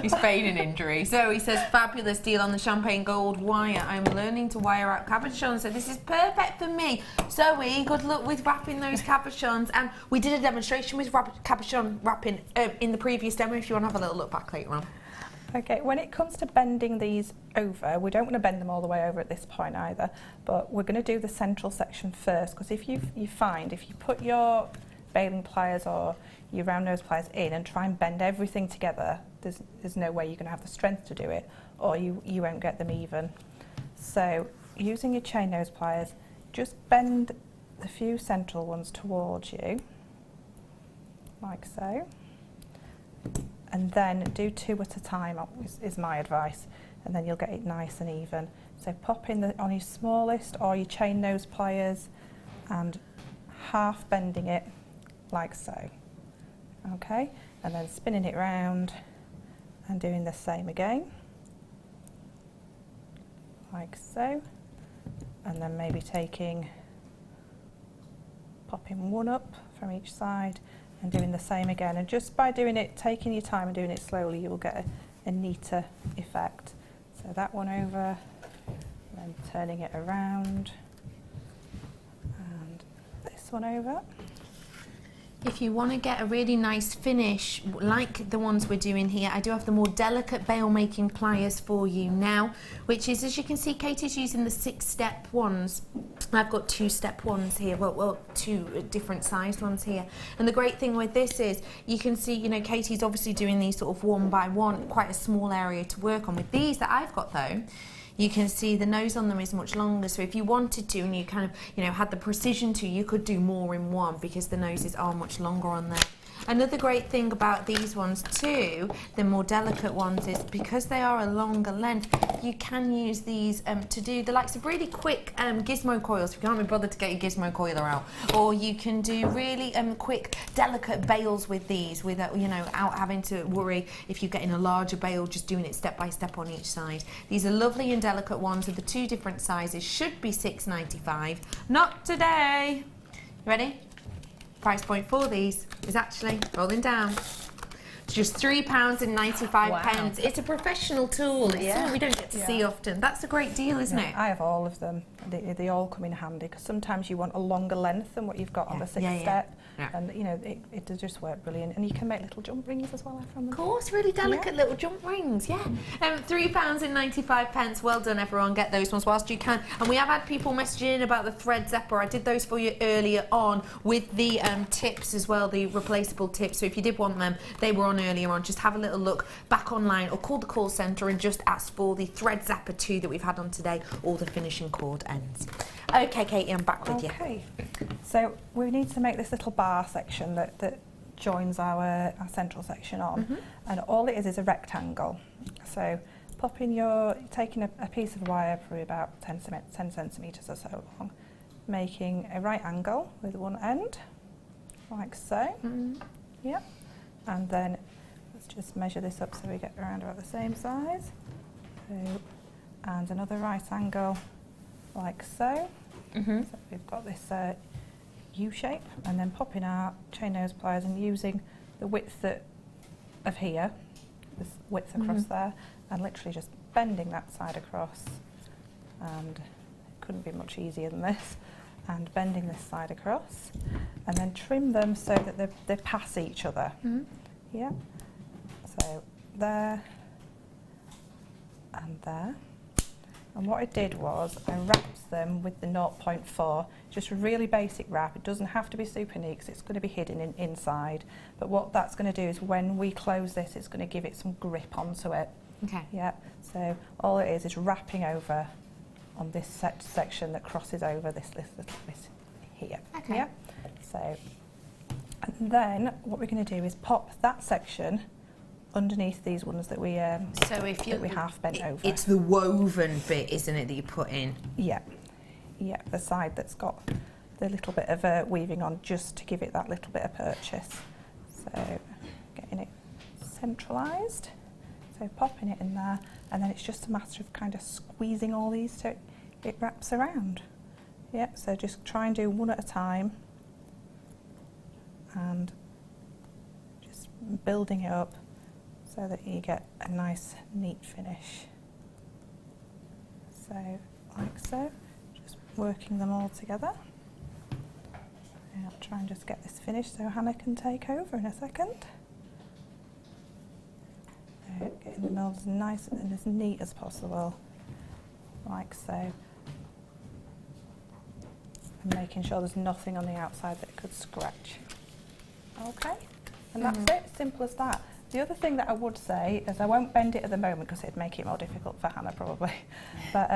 He's feigning injury. So he says, fabulous deal on the champagne gold wire. I'm learning to wire out cabochons, so this is perfect for me. Zoe, good luck with wrapping those cabochons. And we did a demonstration with cabochon wrapping in the previous demo, if you want to have a little look back later on. Okay, when it comes to bending these over, we don't want to bend them all the way over at this point either, but we're going to do the central section first, because if you find, if you put your baling pliers or your round nose pliers in and try and bend everything together, there's no way you're going to have the strength to do it, or you won't get them even. So using your chain nose pliers, just bend the few central ones towards you, like so. And then do two at a time is my advice, and then you'll get it nice and even. So pop in on your smallest or your chain nose pliers and half bending it like so. Okay, and then spinning it round and doing the same again, like so. And then maybe popping one up from each side and doing the same again, and just by doing it, taking your time and doing it slowly, you will get a neater effect. So that one over, then turning it around, and this one over. If you want to get a really nice finish, like the ones we're doing here, I do have the more delicate bail making pliers for you now, which is, as you can see, Katie's using the 6-step ones. I've got 2-step ones here, well, 2 different sized ones here. And the great thing with this is, you can see, you know, Katie's obviously doing these sort of one by one, quite a small area to work on. With these that I've got though, you can see the nose on them is much longer, so if you wanted to and you kind of, you know, had the precision to, you could do more in one because the noses are much longer on there. Another great thing about these ones too, the more delicate ones, is because they are a longer length, you can use these to do the likes of really quick gizmo coils if you can't be bothered to get your gizmo coiler out, or you can do really quick delicate bails with these without, you know, out having to worry if you're getting a larger bail, just doing it step by step on each side. These are lovely and delicate ones with the 2 different sizes, should be $6.95. Not today. You ready? Price point for these is actually rolling down. just £3.95. It's a professional tool. It's something we don't get to see often. That's a great deal, isn't it? I have all of them. They all come in handy because sometimes you want a longer length than what you've got on the 6th step. And you know, it does just work brilliant. And you can make little jump rings as well from them. Of course, really delicate little jump rings, £3.95. Well done, everyone. Get those ones whilst you can. And we have had people messaging in about the thread zapper. I did those for you earlier on with the tips as well, the replaceable tips. So if you did want them, they were on earlier on. Just have a little look back online or call the call centre and just ask for the thread zapper 2 that we've had on today, or the finishing cord ends. Okay, Katie, I'm back with you. Okay, so we need to make this little bar section that joins our central section on, and all it is a rectangle. So taking a piece of wire probably about 10 centimetres or so long, making a right angle with one end, like so. Yep, and then let's just measure this up so we get around about the same size. So, and another right angle, like so. So we've got this U shape, and then popping our chain nose pliers and using the width of here, this width across there, and literally just bending that side across, and it couldn't be much easier than this, and bending this side across, and then trim them so that they pass each other. Yeah, so there and there. And what I did was I wrapped them with the 0.4, just a really basic wrap. It doesn't have to be super neat because it's going to be hidden inside. But what that's going to do is when we close this, it's going to give it some grip onto it. Okay. Yeah, so all it is wrapping over on this section that crosses over this little bit here. Okay. Yeah. So, and then what we're going to do is pop that section underneath these ones that we half bent over. It's the woven bit, isn't it, that you put in? Yeah, the side that's got the little bit of weaving on, just to give it that little bit of purchase. So getting it centralised, so popping it in there, and then it's just a matter of kind of squeezing all these so it wraps around. Yeah, so just try and do one at a time and just building it up so that you get a nice neat finish. So like so, just working them all together. And I'll try and just get this finished so Hannah can take over in a second. So getting them all as nice and as neat as possible, like so. And making sure there's nothing on the outside that could scratch. Okay, and that's it, simple as that. The other thing that I would say is I won't bend it at the moment because it'd make it more difficult for Hannah probably, but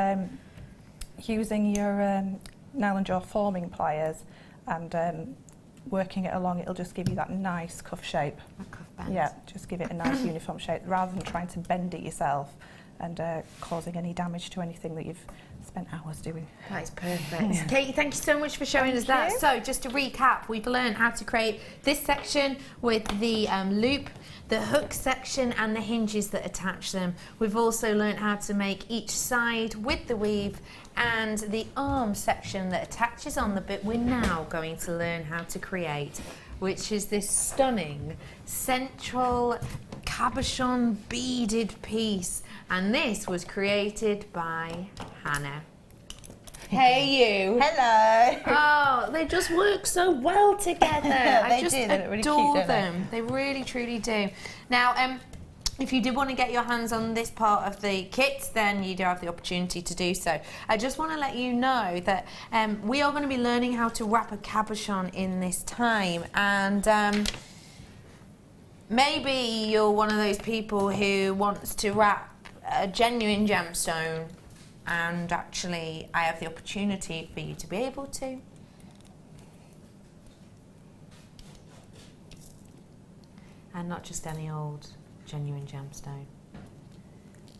using your nylon jaw forming pliers and working it along, it'll just give you that nice cuff shape. A cuff bend. Yeah, just give it a nice uniform shape rather than trying to bend it yourself and causing any damage to anything that you've spent hours doing. That is perfect. Katie, thank you so much for showing us that. So just to recap, we've learned how to create this section with the loop, the hook section and the hinges that attach them. We've also learned how to make each side with the weave and the arm section that attaches on the bit we're now going to learn how to create, which is this stunning central cabochon beaded piece. And this was created by Hannah. Hey you. Hello. Oh, they just work so well together. I just adore really cute, them. They really, truly do. Now, if you did want to get your hands on this part of the kit, then you do have the opportunity to do so. I just want to let you know that we are going to be learning how to wrap a cabochon in this time, and maybe you're one of those people who wants to wrap a genuine gemstone, and actually I have the opportunity for you to be able to. And not just any old genuine gemstone.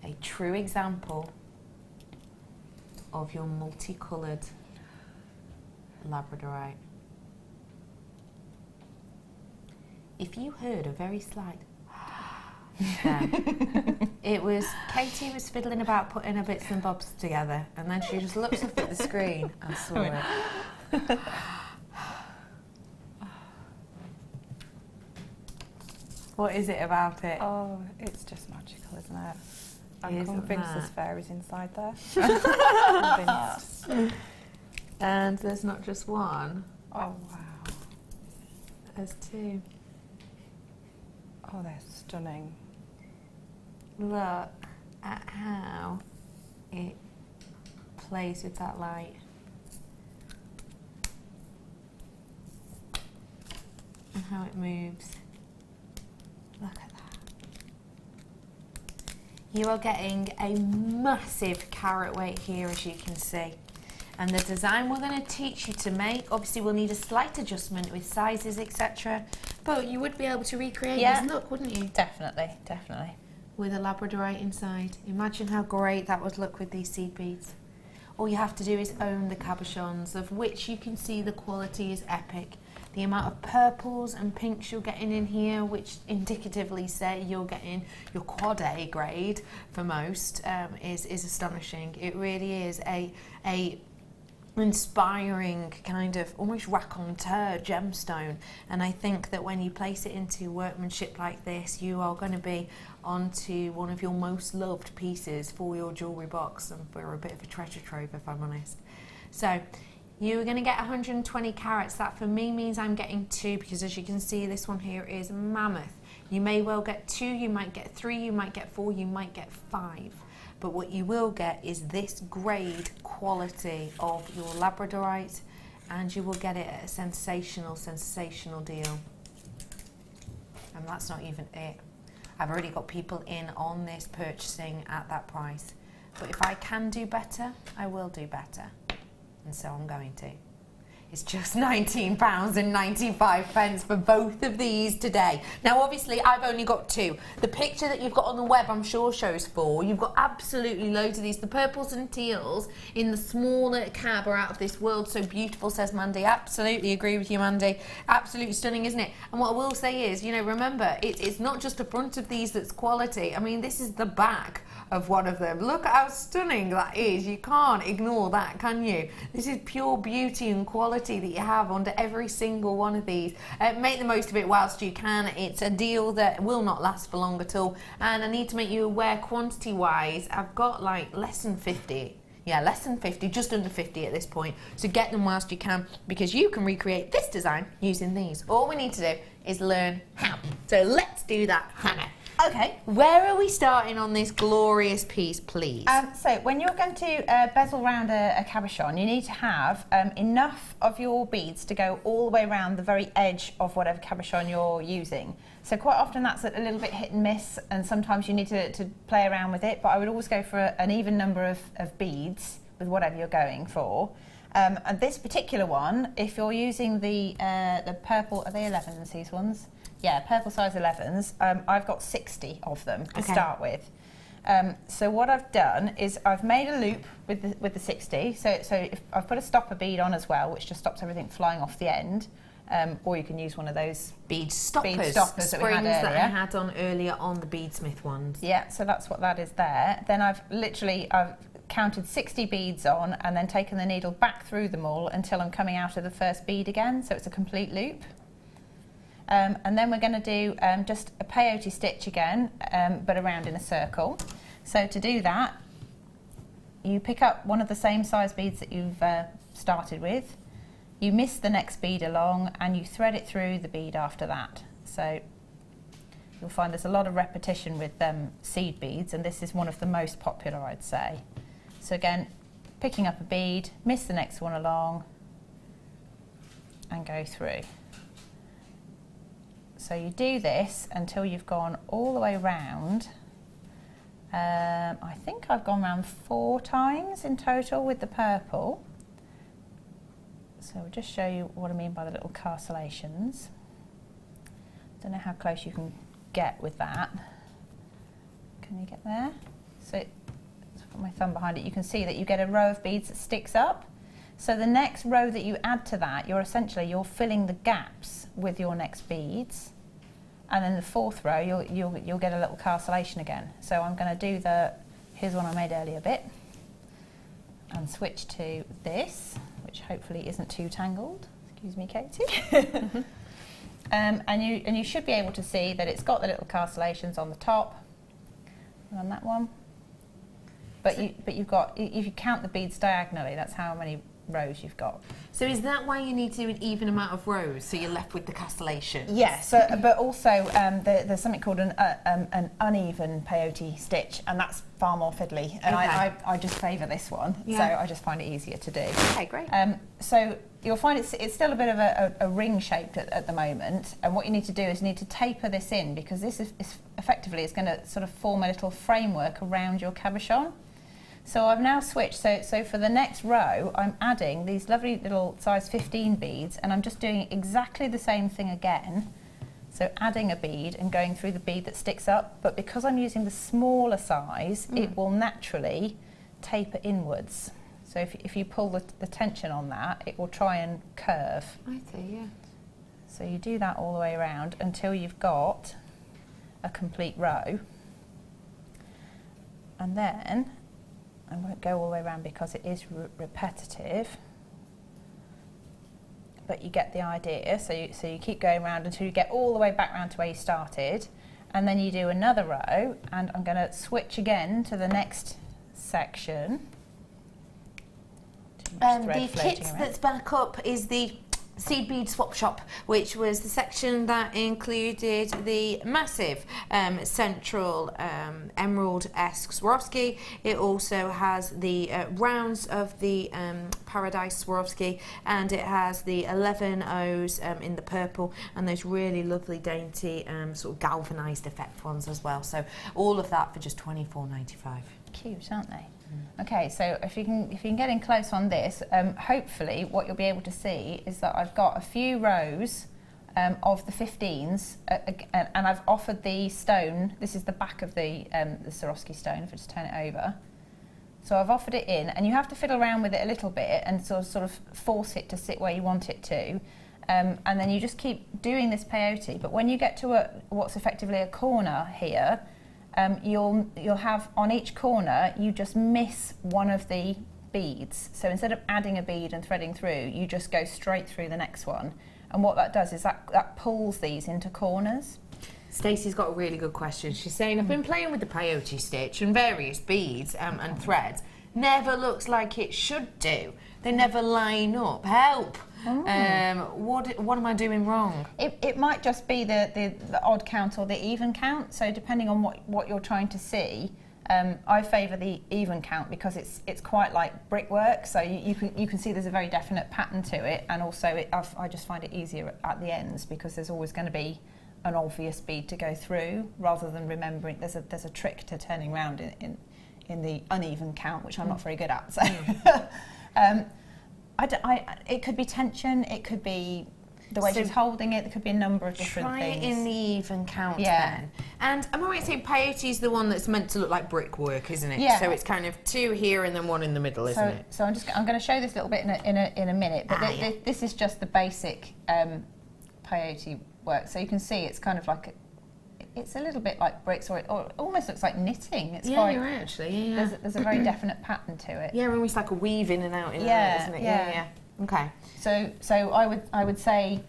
A true example of your multicoloured labradorite. If you heard a very slight it was Katie was fiddling about putting her bits and bobs together, and then she just looked up at the screen and saw it. What is it about it? Oh, it's just magical, isn't it? I'm Isn't convinced that? there's fairies inside there. Convinced. And there's not just one, Oh, wow. there's two. Oh, they're stunning. Look at how it plays with that light. And how it moves. Look at that. You are getting a massive carat weight here, as you can see. And the design we're going to teach you to make, obviously we'll need a slight adjustment with sizes, etc. But you would be able to recreate this look, wouldn't you? Definitely, definitely. With a labradorite inside. Imagine how great that would look with these seed beads. All you have to do is own the cabochons, of which you can see the quality is epic. The amount of purples and pinks you're getting in here, which indicatively say you're getting your quad A grade for most, is astonishing. It really is a inspiring kind of almost raconteur gemstone, and I think that when you place it into workmanship like this, you are going to be onto one of your most loved pieces for your jewellery box and for a bit of a treasure trove, if I'm honest. So you're going to get 120 carats. That for me means I'm getting 2, because as you can see, this one here is mammoth. You may well get 2, you might get 3, you might get 4, you might get 5. But what you will get is this grade quality of your labradorite, and you will get it at a sensational, sensational deal. And that's not even it. I've already got people in on this purchasing at that price. But if I can do better, I will do better. And so I'm going to. It's just £19.95 for both of these today. Now obviously I've only got 2. The picture that you've got on the web I'm sure shows 4. You've got absolutely loads of these. The purples and teals in the smaller cab are out of this world. So beautiful, says Mandy. Absolutely agree with you, Mandy. Absolutely stunning, isn't it? And what I will say is, you know, remember, it's not just the front of these that's quality. I mean, this is the back of one of them. Look at how stunning that is. You can't ignore that, can you? This is pure beauty and quality that you have under every single one of these. Make the most of it whilst you can. It's a deal that will not last for long at all. And I need to make you aware, quantity wise, I've got like less than 50. Yeah, less than 50, just under 50 at this point. So get them whilst you can, because you can recreate this design using these. All we need to do is learn how. So let's do that, Hannah. Okay. Where are we starting on this glorious piece, please? So when you're going to bezel round a cabochon, you need to have enough of your beads to go all the way around the very edge of whatever cabochon you're using. So quite often that's a little bit hit and miss, and sometimes you need to play around with it, but I would always go for an even number of beads with whatever you're going for. And this particular one, if you're using the purple, are they 11s, these ones? Yeah, purple size 11s. I've got 60 of them to start with. So what I've done is I've made a loop with the 60. So if I've put a stopper bead on as well, which just stops everything flying off the end. Or you can use one of those bead stoppers that we had earlier. That I had on earlier on the beadsmith ones. Yeah, so that's what that is there. Then I've counted 60 beads on and then taken the needle back through them all until I'm coming out of the first bead again. So it's a complete loop. And then we're going to do just a peyote stitch again, but around in a circle. So to do that, you pick up one of the same size beads that you've started with, you miss the next bead along, and you thread it through the bead after that. So you'll find there's a lot of repetition with seed beads, and this is one of the most popular, I'd say. So again, picking up a bead, miss the next one along, and go through. So you do this until you've gone all the way round. I think I've gone round 4 times in total with the purple. So I'll just show you what I mean by the little carcellations. Don't know how close you can get with that. Can you get there? So let's put my thumb behind it. You can see that you get a row of beads that sticks up. So the next row that you add to that, you're filling the gaps with your next beads. And then the 4th row, you'll get a little carcellation again. So I'm going to do here's one I made earlier bit, and switch to this, which hopefully isn't too tangled. Excuse me, Katie. and you should be able to see that it's got the little castellations on the top and on that one. But you've got, if you count the beads diagonally, that's how many rows you've got. So is that why you need to do an even amount of rows, so you're left with the castellation? Yes, but also there's something called an uneven peyote stitch, and that's far more fiddly. And I just favour this one, so I just find it easier to do. Okay, great. So you'll find it's still a bit of a ring shaped at the moment, and what you need to do is you need to taper this in, because this is effectively is going to sort of form a little framework around your cabochon. So I've now switched, so for the next row I'm adding these lovely little size 15 beads, and I'm just doing exactly the same thing again. So adding a bead and going through the bead that sticks up, but because I'm using the smaller size, it will naturally taper inwards. So if you pull the tension on that, it will try and curve. I see, yeah. So you do that all the way around until you've got a complete row. And then I won't go all the way around because it is repetitive, but you get the idea. So you keep going around until you get all the way back round to where you started, and then you do another row, and I'm going to switch again to the next section. The kit that's back up is the Seed Bead Swap Shop, which was the section that included the massive central emerald-esque Swarovski. It also has the rounds of the Paradise Swarovski, and it has the 11 O's in the purple, and those really lovely dainty sort of galvanised effect ones as well. So all of that for just $24.95. Cute, aren't they? Okay, so if you can get in close on this, hopefully what you'll be able to see is that I've got a few rows of the 15s, and I've offered the stone. This is the back of the Swarovski stone. If I just turn it over, so I've offered it in, and you have to fiddle around with it a little bit and sort of force it to sit where you want it to, and then you just keep doing this peyote. But when you get to what's effectively a corner here, you'll have on each corner, you just miss one of the beads. So instead of adding a bead and threading through, you just go straight through the next one. And what that does is that pulls these into corners. Stacey's got a really good question. She's saying, I've been playing with the peyote stitch and various beads and threads. Never looks like it should do. They never line up. Help! What am I doing wrong? It might just be the odd count or the even count. So depending on what you're trying to see, I favour the even count because it's quite like brickwork. So you can see there's a very definite pattern to it, and also I just find it easier at the ends because there's always going to be an obvious bead to go through, rather than remembering. There's a trick to turning around in the uneven count, which I'm not very good at. So. It could be tension, it could be the way she's holding it, there could be a number of different things. Try it in the even count then. And am I right saying peyote's the one that's meant to look like brickwork, isn't it? Yeah. So it's kind of two here and then one in the middle, isn't it? So I'm going to show this a little bit in a minute, but this is just the basic peyote work. So you can see it's kind of like it's a little bit like bricks, or it almost looks like knitting. It's yeah, you're right, actually. Yeah. There's a very definite pattern to it. Yeah, almost like a weave in and out, isn't it? Yeah. Okay. So I would say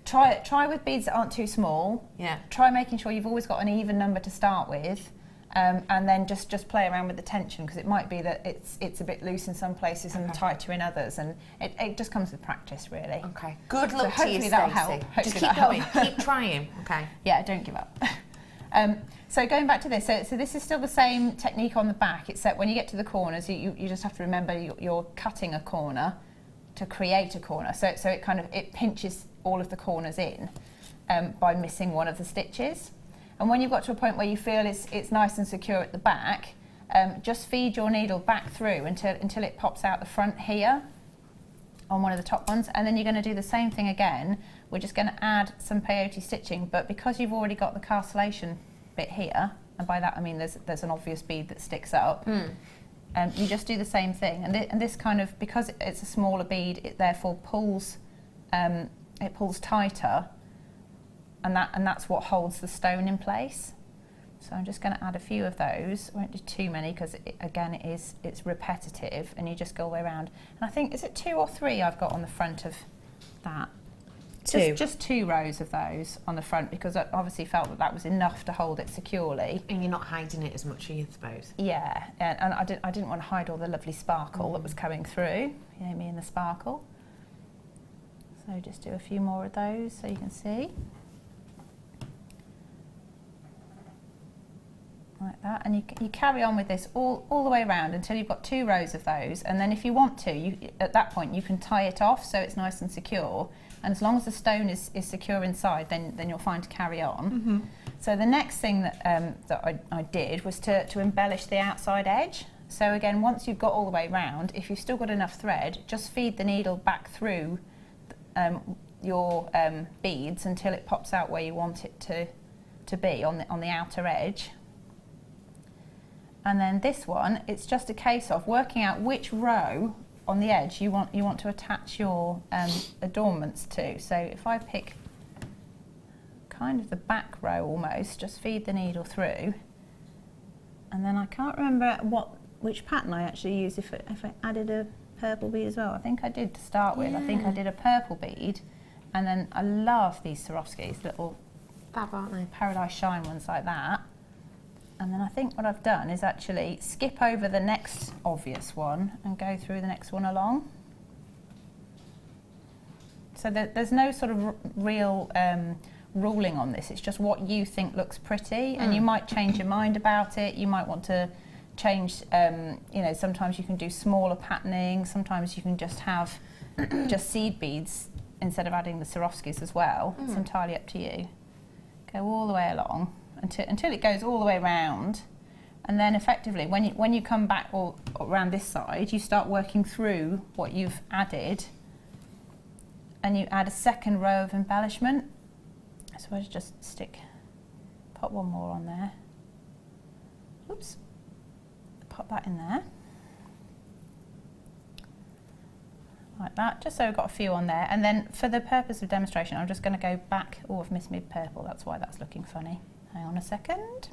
try with beads that aren't too small. Yeah. Try making sure you've always got an even number to start with, and then just play around with the tension, because it might be that it's a bit loose in some places and tighter in others, and it just comes with practice, really. Okay. Good luck to you, hopefully that'll help. Just keep going. Keep trying. Okay. Yeah, don't give up. So going back to this, so this is still the same technique on the back, except when you get to the corners, you just have to remember you're cutting a corner to create a corner. So it pinches all of the corners in by missing one of the stitches. And when you've got to a point where you feel it's nice and secure at the back, just feed your needle back through until it pops out the front here on one of the top ones, and then you're going to do the same thing again. We're just going to add some peyote stitching, but because you've already got the castellation bit here, and by that I mean there's an obvious bead that sticks up, you just do the same thing, and this kind of, because it's a smaller bead, it therefore pulls tighter, and that's what holds the stone in place. So I'm just going to add a few of those. I won't do too many because it's repetitive, and you just go all the way around. And I think, is it 2 or 3 I've got on the front of that? Just 2 rows of those on the front, because I obviously felt that was enough to hold it securely. And you're not hiding it as much, I suppose. Yeah, and I didn't want to hide all the lovely sparkle that was coming through. You know, me and the sparkle. So just do a few more of those so you can see. Like that, and you carry on with this all the way around until you've got 2 rows of those, and then if you want to, at that point you can tie it off so it's nice and secure, and as long as the stone is secure inside, then you're fine to carry on. So the next thing that I did was to embellish the outside edge. So again, once you've got all the way around, if you've still got enough thread, just feed the needle back through your beads until it pops out where you want it to be on the outer edge. And then this one, it's just a case of working out which row on the edge you want to attach your adornments to. So if I pick kind of the back row almost, just feed the needle through, and then I can't remember which pattern I actually used, if I added a purple bead as well. I think I did to start with. I think I did a purple bead, and then I love these Swarovskis, little Fab, aren't they? Paradise Shine ones like that. And then I think what I've done is actually skip over the next obvious one and go through the next one along. So there's no sort of real ruling on this. It's just what you think looks pretty, and you might change your mind about it. You might want to change, you know, sometimes you can do smaller patterning, sometimes you can just have just seed beads instead of adding the Swarovskis as well. It's entirely up to you. Go all the way along until it goes all the way around, and then effectively when you come back all around this side, you start working through what you've added, and you add a second row of embellishment. So I just pop one more on there. Oops. Pop that in there. Like that, just so we've got a few on there. And then for the purpose of demonstration, I'm just going to go back. Oh, I've missed mid-purple, that's why that's looking funny. Hang on a second.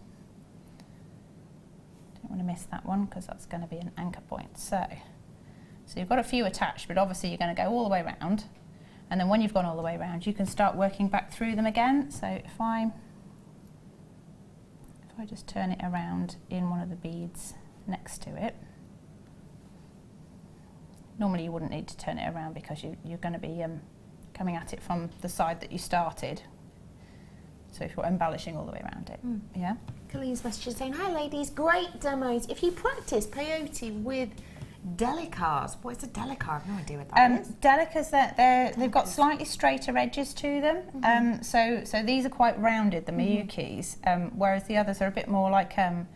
Don't want to miss that one because that's going to be an anchor point. So you've got a few attached, but obviously you're going to go all the way around. And then when you've gone all the way around, you can start working back through them again. So if I just turn it around in one of the beads next to it. Normally you wouldn't need to turn it around because you're going to be coming at it from the side that you started. So if you're embellishing all the way around it. Yeah. Colleen's message is saying, hi ladies, great demos. If you practice peyote with delicars, what is a delicar? I have no idea what that is. Delicars, they've got slightly straighter edges to them. So these are quite rounded, the Miyukis, whereas the others are a bit more like, I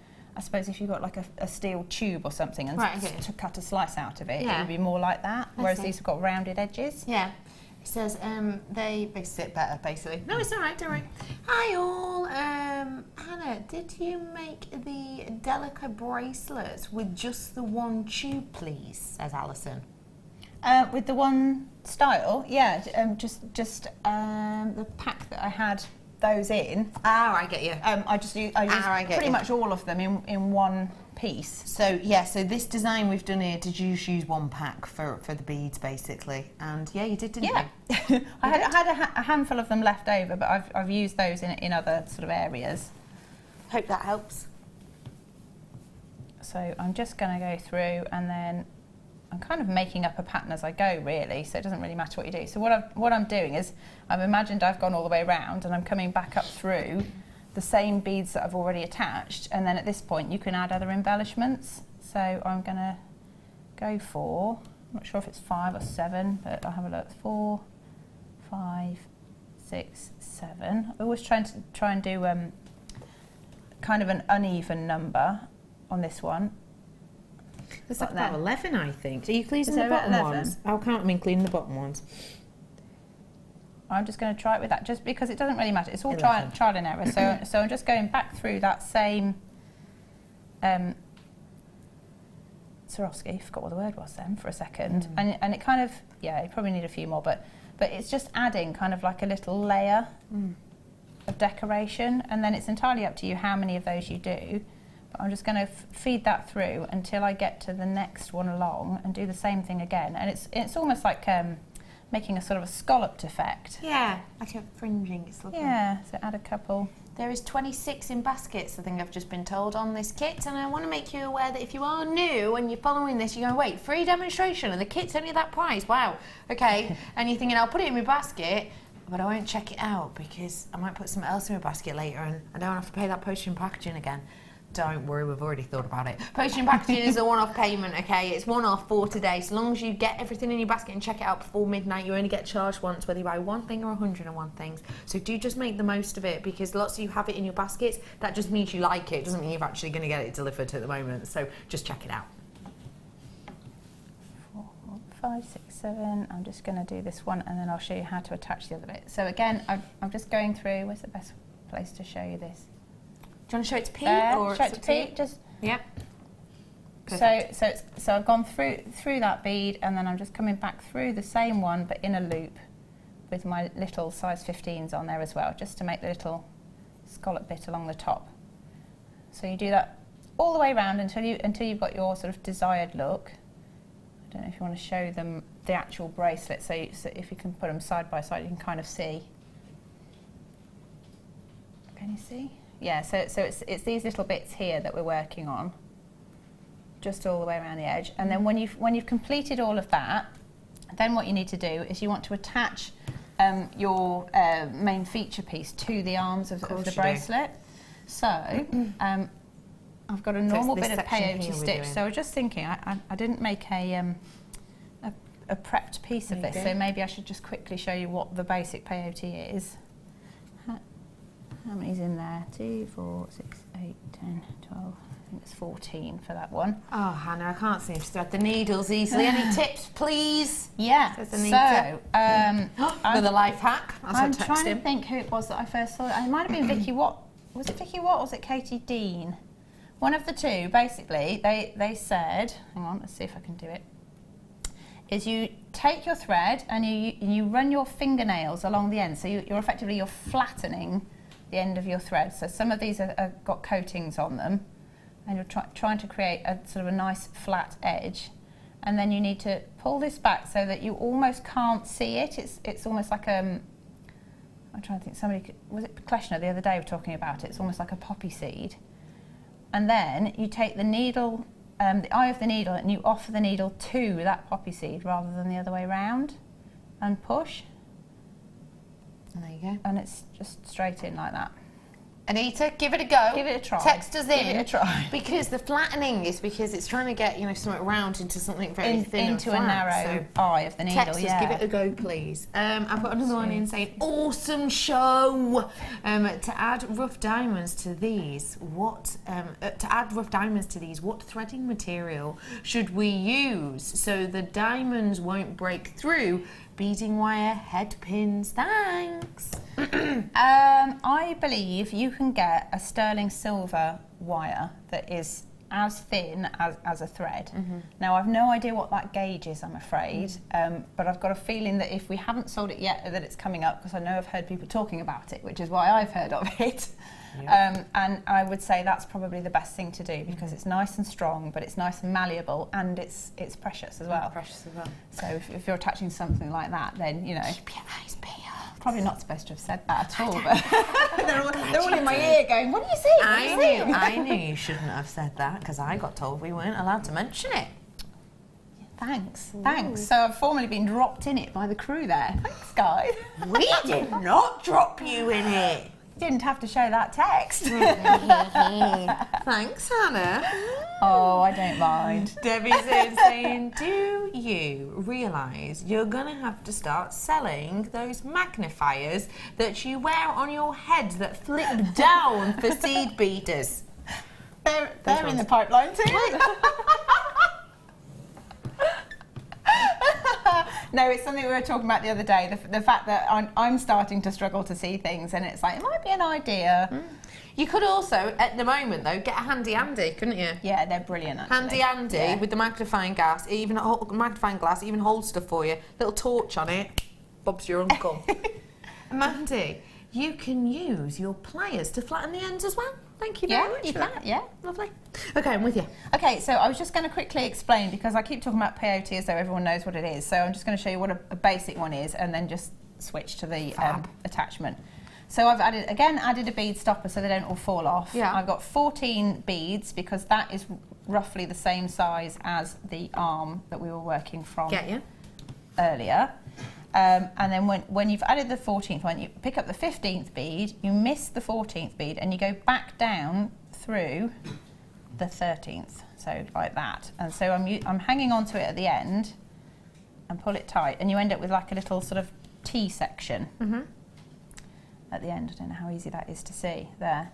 suppose if you've got like a steel tube or something and to cut a slice out of it, it would be more like that, whereas these have got rounded edges. Yeah. It says they sit better, basically. No, it's all right, don't worry. Hi all. Hannah, did you make the Delica bracelets with just the one tube, please? Says Alison. With the one style, yeah. Just the pack that I had those in. Ah, I get you. I used pretty much all of them in one piece. So yeah, so this design we've done here, did you just use one pack for the beads basically? And yeah, you did, didn't you? I had a handful of them left over, but I've used those in other sort of areas. Hope that helps. So I'm just going to go through, and then I'm kind of making up a pattern as I go, really, so it doesn't really matter what you do. So what I'm doing is, I've imagined I've gone all the way around and I'm coming back up through the same beads that I've already attached, and then at this point you can add other embellishments. So I'm going to go for, I'm not sure if it's 5 or 7, but I'll have a look. 4, 5, 6, 7. I always try and do kind of an uneven number on this one. There's like about 11, I think. Are you including the about bottom 11? ones? I'll count them, including the bottom ones. I'm just going to try it with that, just because it doesn't really matter. It's all trial and error. So I'm just going back through that same Swarovski. Forgot what the word was then for a second. And it kind of, yeah, you probably need a few more, but it's just adding kind of like a little layer of decoration, and then it's entirely up to you how many of those you do. But I'm just going to feed that through until I get to the next one along and do the same thing again. And it's almost like making a sort of a scalloped effect. Yeah, like a fringing. It's lovely. Yeah, so add a couple. There is 26 in baskets, I think I've just been told, on this kit, and I want to make you aware that if you are new and you're following this, you're going, wait, free demonstration and the kit's only that price, wow, okay, and you're thinking, I'll put it in my basket, but I won't check it out because I might put something else in my basket later and I don't have to pay that postage and packaging again. Don't worry, we've already thought about it. Postage and packaging is a one-off payment, okay? It's one-off for today. So long as you get everything in your basket and check it out before midnight, you only get charged once, whether you buy one thing or 101 things. So do just make the most of it, because lots of you have it in your baskets. That just means you like it. It doesn't mean you're actually going to get it delivered at the moment. So just check it out. 4, 5, 6, 7. I'm just going to do this one and then I'll show you how to attach the other bit. So again, I'm just going through. Where's the best place to show you this? Do you want to show it to Pete? Or show it to Pete? Just yep. So I've gone through that bead, and then I'm just coming back through the same one, but in a loop, with my little size 15s on there as well, just to make the little scallop bit along the top. So you do that all the way around until you've got your sort of desired look. I don't know if you want to show them the actual bracelet. So if you can put them side by side, you can kind of see. Can you see? Yeah, so it's these little bits here that we're working on, just all the way around the edge. And then when you've completed all of that, then what you need to do is you want to attach your main feature piece to the arms of the bracelet. So I've got a normal bit of peyote stitch. So I was just thinking, I didn't make a prepped piece of this, so maybe I should just quickly show you what the basic peyote is. How many's in there? 2, 4, 6, 8, 10, 12. I think it's 14 for that one. Oh, Hannah, I can't seem to thread the needles easily. Any tips, please? Yeah. With a life hack. I'm trying to think who it was that I first saw. It might have been Vicky Watt. Was it Vicky Watt or was it Katie Dean? One of the two. Basically, they said, hang on, let's see if I can do it, is you take your thread and you run your fingernails along the end. So you're flattening the end of your thread. So some of these are got coatings on them, and you're trying to create a sort of a nice flat edge. And then you need to pull this back so that you almost can't see it. It's almost like I'm trying to think, was it Kleshner the other day were talking about it? It's almost like a poppy seed. And then you take the needle, the eye of the needle, and you offer the needle to that poppy seed rather than the other way round, and push. And there you go. And it's just straight in like that. Anita, give it a go. Give it a try. Text us in. Give it a try. Because the flattening is because it's trying to get, something round into something very thin into and flat, a narrow eye of the needle. Text us, give it a go, please. I've got another one in saying, awesome show. To add rough diamonds to these, what threading material should we use so the diamonds won't break through? Beading wire, head pins, thanks. I believe you can get a sterling silver wire that is as thin as a thread. Now, I've no idea what that gauge is, I'm afraid, but I've got a feeling that if we haven't sold it yet, that it's coming up, because I know I've heard people talking about it, which is why I've heard of it. Yep. And I would say that's probably the best thing to do, because it's nice and strong, but it's nice and malleable, and it's precious as well. So if you're attaching something like that, then keep your eyes peeled. Probably not supposed to have said that at all, but they're all in my ear going, "What are you saying?" I knew you shouldn't have said that, because I got told we weren't allowed to mention it. Thanks. So I've formally been dropped in it by the crew there. Thanks, guys. We did not drop you in it. Didn't have to show that text. Thanks, Hannah. Oh, I don't mind. Debbie's in saying, do you realise you're going to have to start selling those magnifiers that you wear on your head that flip down for seed beaters? They're in the pipeline too. No, it's something we were talking about the other day, the fact that I'm starting to struggle to see things, and it's like, it might be an idea. You could also, at the moment though, get a handy Andy, couldn't you? Yeah, they're brilliant actually. Handy Andy with the magnifying glass, even holds stuff for you, little torch on it. Bob's your uncle. Mandy, you can use your pliers to flatten the ends as well. Thank you very much you for can, that. yeah. Lovely. Okay, I'm with you. Okay, so I was just going to quickly explain, because I keep talking about peyote as though everyone knows what it is. So I'm just going to show you what a basic one is, and then just switch to the attachment. So I've added a bead stopper so they don't all fall off. Yeah. I've got 14 beads, because that is roughly the same size as the arm that we were working from earlier. And then when you've added the 14th one, you pick up the 15th bead, you miss the 14th bead, and you go back down through the 13th, so like that. And so I'm hanging on to it at the end and pull it tight, and you end up with like a little sort of T section at the end. I don't know how easy that is to see there.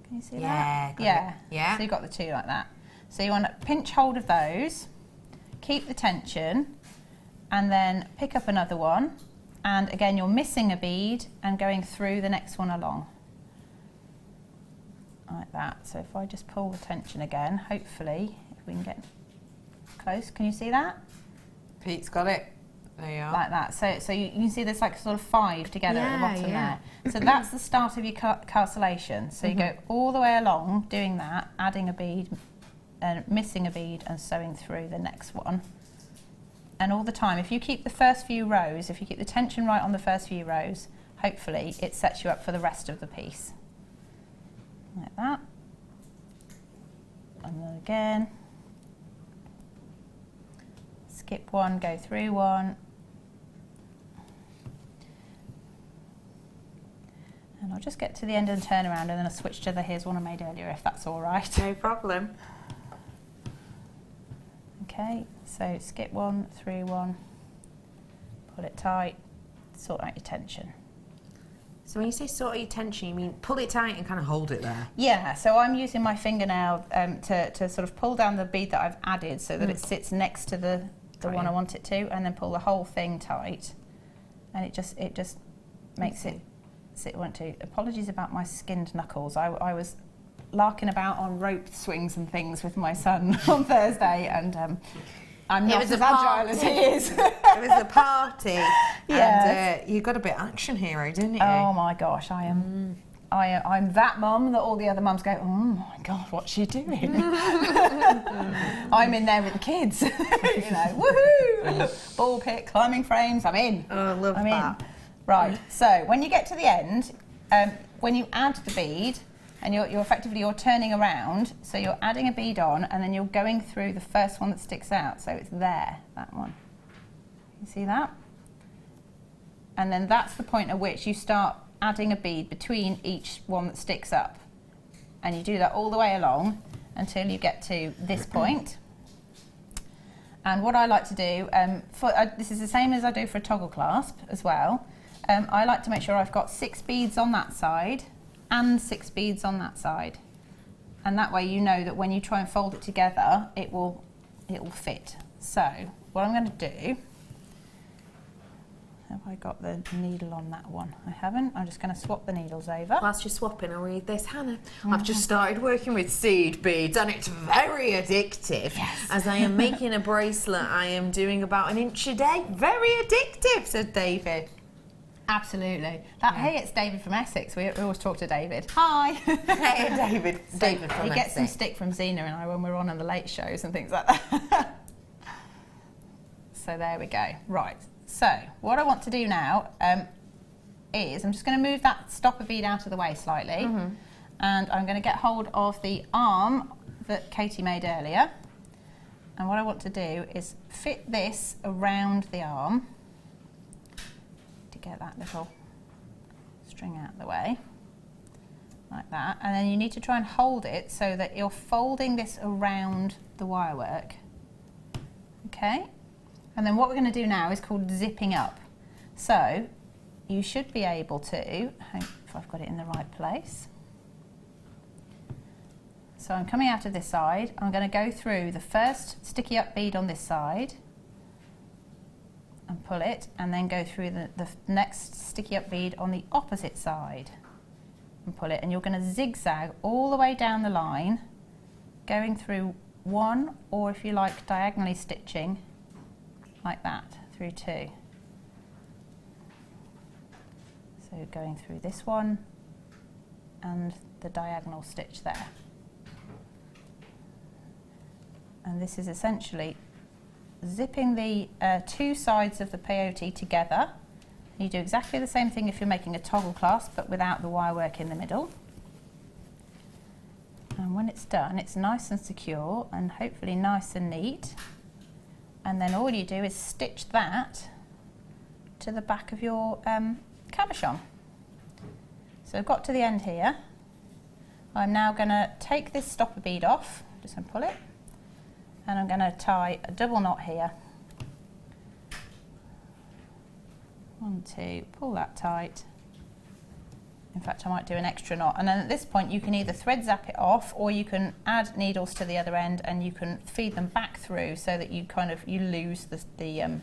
Can you see that? Yeah. So you've got the two like that. So you want to pinch hold of those, keep the tension, and then pick up another one, and again you're missing a bead and going through the next one along like that. So if I just pull the tension again, hopefully if we can get close, can you see that? Pete's got it. There you are. Like that. So you can see there's like sort of 5 together at the bottom there. So that's the start of your carcellation. So you go all the way along doing that, adding a bead and missing a bead and sewing through the next one. And all the time, if you keep the first few rows, if you keep the tension right on the first few rows, hopefully it sets you up for the rest of the piece. Like that. And then again. Skip one, go through one. And I'll just get to the end and turn around, and then I'll switch to the here's one I made earlier, if that's all right. No problem. Okay, so skip one, through one, pull it tight, sort out your tension. So when you say sort out your tension, you mean pull it tight and kind of hold it there? Yeah, so I'm using my fingernail to sort of pull down the bead that I've added so that it sits next to the one I want it to, and then pull the whole thing tight, and it just makes it sit one too. Apologies about my skinned knuckles. I was larking about on rope swings and things with my son on Thursday, and I'm not as agile as he is. It was a party, and you got a bit action hero, didn't you? Oh my gosh, I'm that mum that all the other mums go, oh my God, what's she doing? I'm in there with the kids, you know, woohoo! Ball pit, climbing frames, I'm in. Oh, I love that. Right, so when you get to the end, when you add the bead, and you're effectively turning around, so you're adding a bead on, and then you're going through the first one that sticks out, so it's there, that one. You see that? And then that's the point at which you start adding a bead between each one that sticks up. And you do that all the way along until you get to this point. And what I like to do, this is the same as I do for a toggle clasp as well. I like to make sure I've got 6 beads on that side and 6 beads on that side. And that way you know that when you try and fold it together, it will fit. So what I'm going to do, have I got the needle on that one? I haven't. I'm just going to swap the needles over. Whilst you're swapping, I'll read this. Hannah, I've just started working with seed beads, and it's very addictive. Yes. As I am making a bracelet, I am doing about 1 inch a day. Very addictive, said David. Absolutely. Hey, it's David from Essex. We always talk to David. Hi. Hey, David. David from He Essex. gets some stick from Zena and I when we're on the late shows and things like that. So there we go. Right. So what I want to do now is I'm just going to move that stopper bead out of the way slightly, and I'm going to get hold of the arm that Katie made earlier. And what I want to do is fit this around the arm. Get that little string out of the way like that, and then you need to try and hold it so that you're folding this around the wire work. Okay, and then what we're going to do now is called zipping up. So you should be able to, if I've got it in the right place, so I'm coming out of this side, I'm going to go through the first sticky up bead on this side and pull it, and then go through the next sticky up bead on the opposite side and pull it, and you're going to zigzag all the way down the line, going through one, or if you like diagonally stitching like that through 2. So So going through this one and the diagonal stitch there. And this is essentially zipping the two sides of the peyote together. You do exactly the same thing if you're making a toggle clasp, but without the wire work in the middle. And when it's done, it's nice and secure and hopefully nice and neat. And then all you do is stitch that to the back of your cabochon. So I've got to the end here. I'm now going to take this stopper bead off, just going to pull it, and I'm going to tie a double knot here. 1, 2, pull that tight. In fact, I might do an extra knot, and then at this point you can either thread zap it off, or you can add needles to the other end and you can feed them back through so that you lose the end.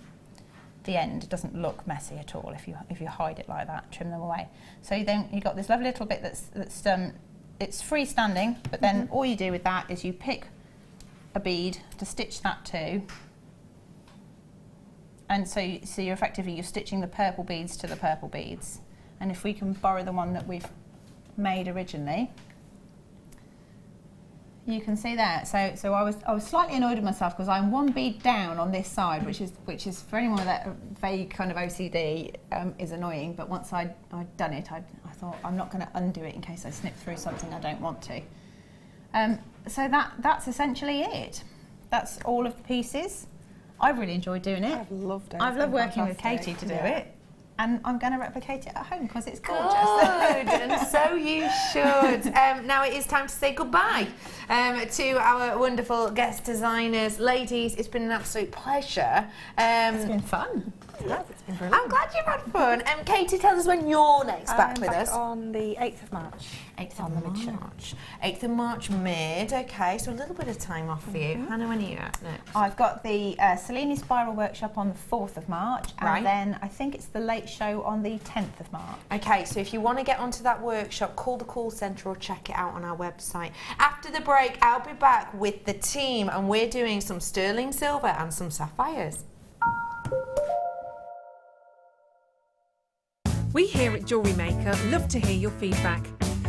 It doesn't look messy at all if you hide it like that, trim them away. So then you've got this lovely little bit that's it's freestanding, but then all you do with that is you pick a bead to stitch that to, and so you're effectively stitching the purple beads to the purple beads. And if we can borrow the one that we've made originally, you can see that. So I was slightly annoyed with myself because I'm one bead down on this side, which is for anyone with that vague kind of OCD is annoying. But once I'd done it, I thought I'm not going to undo it in case I snip through something I don't want to. So that's essentially it. That's all of the pieces. I've really enjoyed doing it. I've loved it. I've loved working with Katie to do it. And I'm going to replicate it at home because it's gorgeous. Good, and so you should. Now it is time to say goodbye to our wonderful guest designers. Ladies, it's been an absolute pleasure. It's been fun. Yes, it's been brilliant. I'm glad you've had fun. Katie, tell us when you're next back with us. On the 8th of March. 8th of March. 8th of March mid. Okay, so a little bit of time off for you. Hannah, when are you at next? I've got the Cellini Spiral Workshop on the 4th of March, and then I think it's the Late Show on the 10th of March. Okay, so if you want to get onto that workshop, call the call centre or check it out on our website. After the break, I'll be back with the team, and we're doing some sterling silver and some sapphires. We here at Jewellery Maker love to hear your feedback.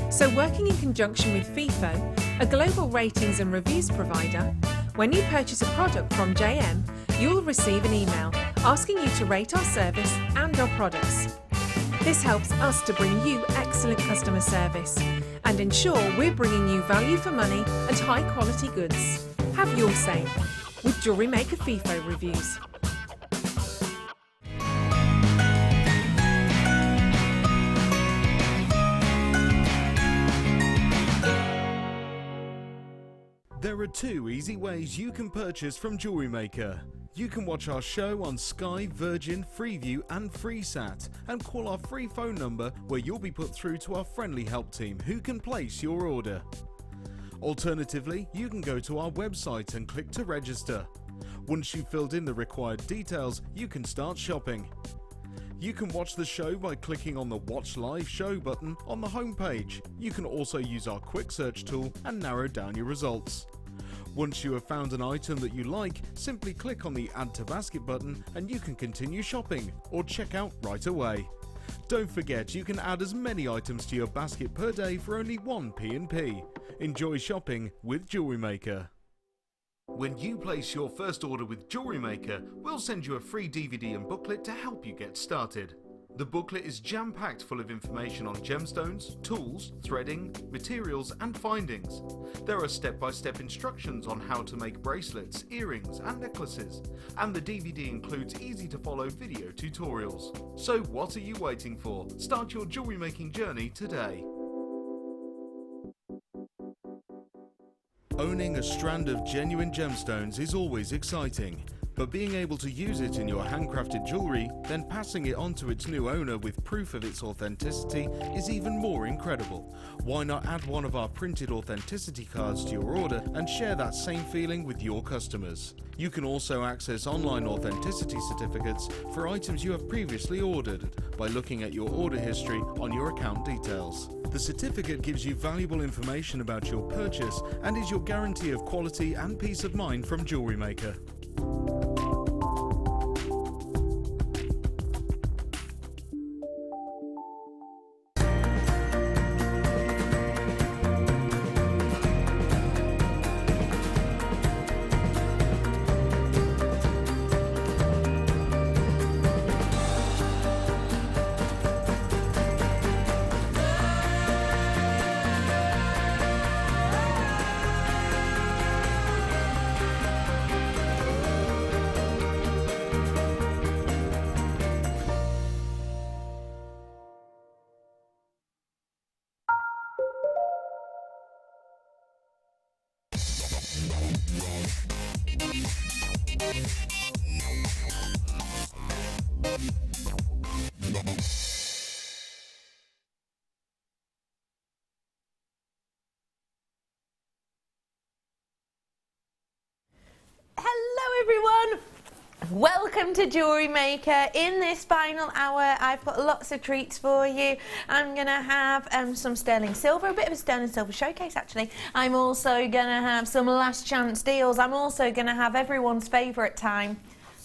So working in conjunction with FIFO, a global ratings and reviews provider, when you purchase a product from JM, you'll receive an email asking you to rate our service and our products. This helps us to bring you excellent customer service and ensure we're bringing you value for money and high quality goods. Have your say with Jewellery Maker FIFO reviews. There are 2 easy ways you can purchase from Jewellery Maker. You can watch our show on Sky, Virgin, Freeview and FreeSat, and call our free phone number where you'll be put through to our friendly help team who can place your order. Alternatively, you can go to our website and click to register. Once you've filled in the required details, you can start shopping. You can watch the show by clicking on the Watch Live Show button on the homepage. You can also use our quick search tool and narrow down your results. Once you have found an item that you like, simply click on the Add to Basket button and you can continue shopping or check out right away. Don't forget you can add as many items to your basket per day for only 1p. Enjoy shopping with Jewellery Maker. When you place your first order with Jewellery Maker, we'll send you a free DVD and booklet to help you get started. The booklet is jam-packed full of information on gemstones, tools, threading, materials and findings. There are step-by-step instructions on how to make bracelets, earrings and necklaces, and the DVD includes easy-to-follow video tutorials. So what are you waiting for? Start your jewellery making journey today. Owning a strand of genuine gemstones is always exciting, but being able to use it in your handcrafted jewellery, then passing it on to its new owner with proof of its authenticity is even more incredible. Why not add one of our printed authenticity cards to your order and share that same feeling with your customers? You can also access online authenticity certificates for items you have previously ordered by looking at your order history on your account details. The certificate gives you valuable information about your purchase and is your guarantee of quality and peace of mind from Jewellery Maker. Hello everyone! Welcome to Jewellery Maker. In this final hour, I've got lots of treats for you. I'm going to have some sterling silver, a bit of a sterling silver showcase actually. I'm also going to have some last chance deals. I'm also going to have everyone's favourite time,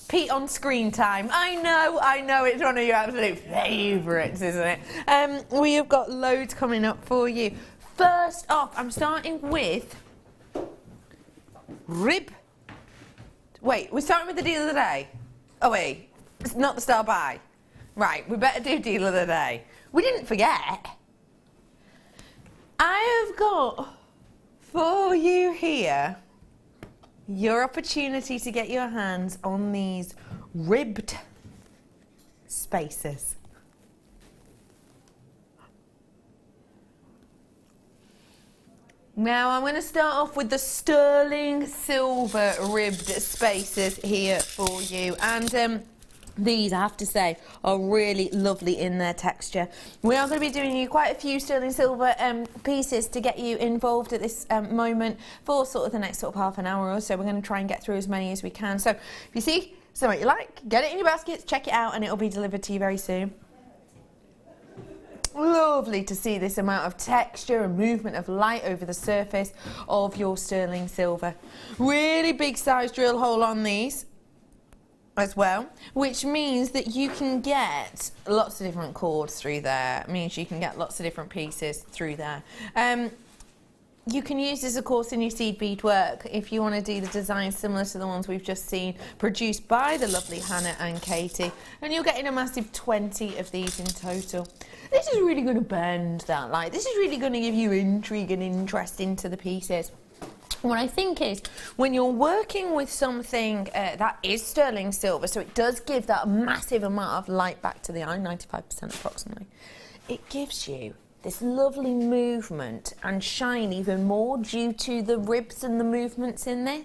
Pete on screen time. I know, it's one of your absolute favourites, isn't it? We have got loads coming up for you. First off, I'm starting with Wait, we're starting with the deal of the day. Oh wait, it's not the star buy. Right, we better do deal of the day. We didn't forget. I have got for you here your opportunity to get your hands on these ribbed spacers. Now I'm going to start off with the sterling silver ribbed spacers here for you, and these, I have to say, are really lovely in their texture. We are going to be doing you quite a few sterling silver pieces to get you involved at this moment for sort of the next sort of half an hour or so. We're going to try and get through as many as we can. So if you see something you like, get it in your baskets, check it out, and it'll be delivered to you very soon. Lovely to see this amount of texture and movement of light over the surface of your sterling silver. Really big size drill hole on these as well, which means that you can get lots of different cords through there. It means you can get lots of different pieces through there. You can use this, of course, in your seed bead work if you want to do the design similar to the ones we've just seen, produced by the lovely Hannah and Katie. And you're getting a massive 20 of these in total. This is really going to bend that light. This is really going to give you intrigue and interest into the pieces. What I think is, when you're working with something that is sterling silver, so it does give that massive amount of light back to the eye, 95% approximately, it gives you this lovely movement and shine even more due to the ribs and the movements in this.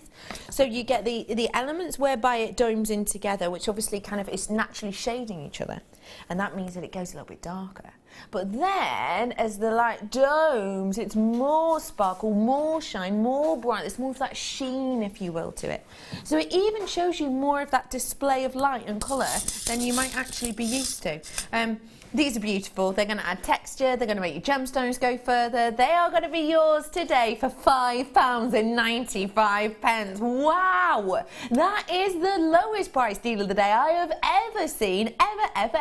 So you get the elements whereby it domes in together, which obviously kind of is naturally shading each other, and that means that it goes a little bit darker. But then as the light domes, it's more sparkle, more shine, more bright. There's more of that sheen, if you will, to it. So it even shows you more of that display of light and colour than you might actually be used to. These are beautiful. They're going to add texture. They're going to make your gemstones go further. They are going to be yours today for £5.95. Wow! That is the lowest price deal of the day I have ever seen, ever.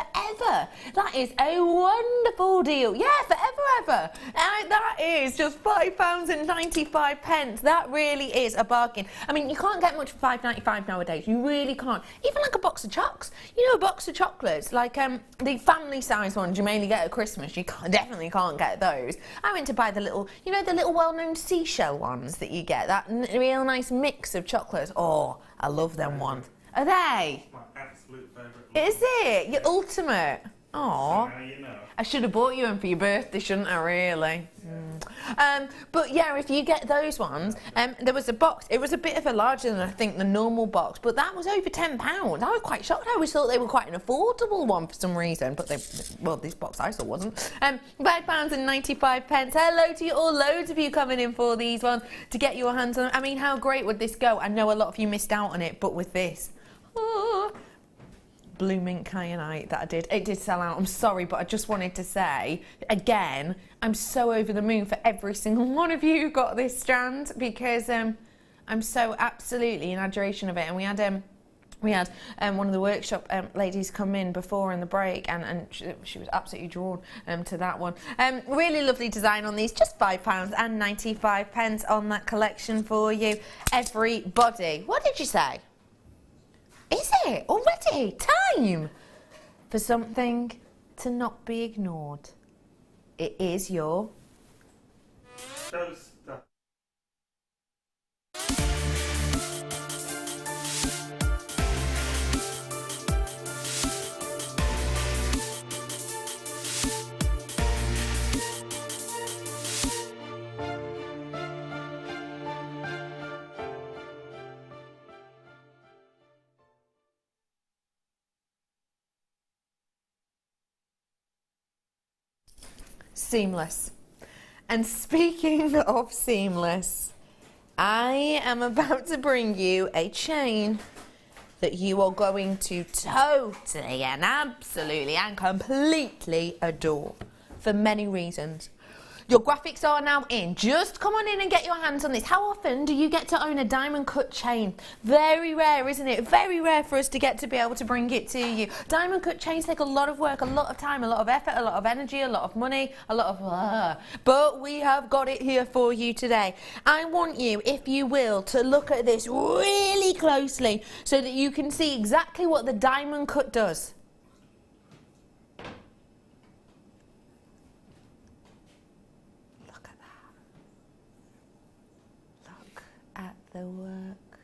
That is a wonderful deal. Yeah, ever. That is just £5.95. That really is a bargain. I mean, you can't get much for £5.95 nowadays. You really can't. Even like a box of chocks. You know, a box of chocolates, like the family size ones you mainly get at Christmas, you definitely can't get those. I went to buy the little, you know, the little well-known seashell ones that you get, that real nice mix of chocolates. Oh, I love them ones. Are they? It's my absolute favourite. Is it? Your ultimate? Oh, So now you know. I should have bought you one for your birthday, shouldn't I, really? But yeah, if you get those ones, there was a box. It was a bit of a larger than I think the normal box, but that was over £10. I was quite shocked. I always thought they were quite an affordable one for some reason, but well, this box I saw wasn't. £5.95. Hello to you all. Loads of you coming in for these ones to get your hands on. I mean, how great would this go? I know a lot of you missed out on it, but with this. Blue mint kyanite that it did sell out. I'm sorry, but I just wanted to say again, I'm so over the moon for every single one of you who got this strand, because I'm so absolutely in adoration of it. And we had one of the workshop ladies come in before in the break, and she was absolutely drawn to that one. Really lovely design on these, just £5.95 on that collection for you, everybody. What did you say? Is it already time for something to not be ignored? It is your Showstopper. seamless. And speaking of seamless, I am about to bring you a chain that you are going to totally and absolutely and completely adore for many reasons. Your graphics are now in. Just come on in and get your hands on this. How often do you get to own a diamond cut chain? Very rare, isn't it? Very rare for us to get to be able to bring it to you. Diamond cut chains take a lot of work, a lot of time, a lot of effort, a lot of energy, a lot of money, a lot of but we have got it here for you today. I want you, if you will, to look at this really closely so that you can see exactly what the diamond cut does. The work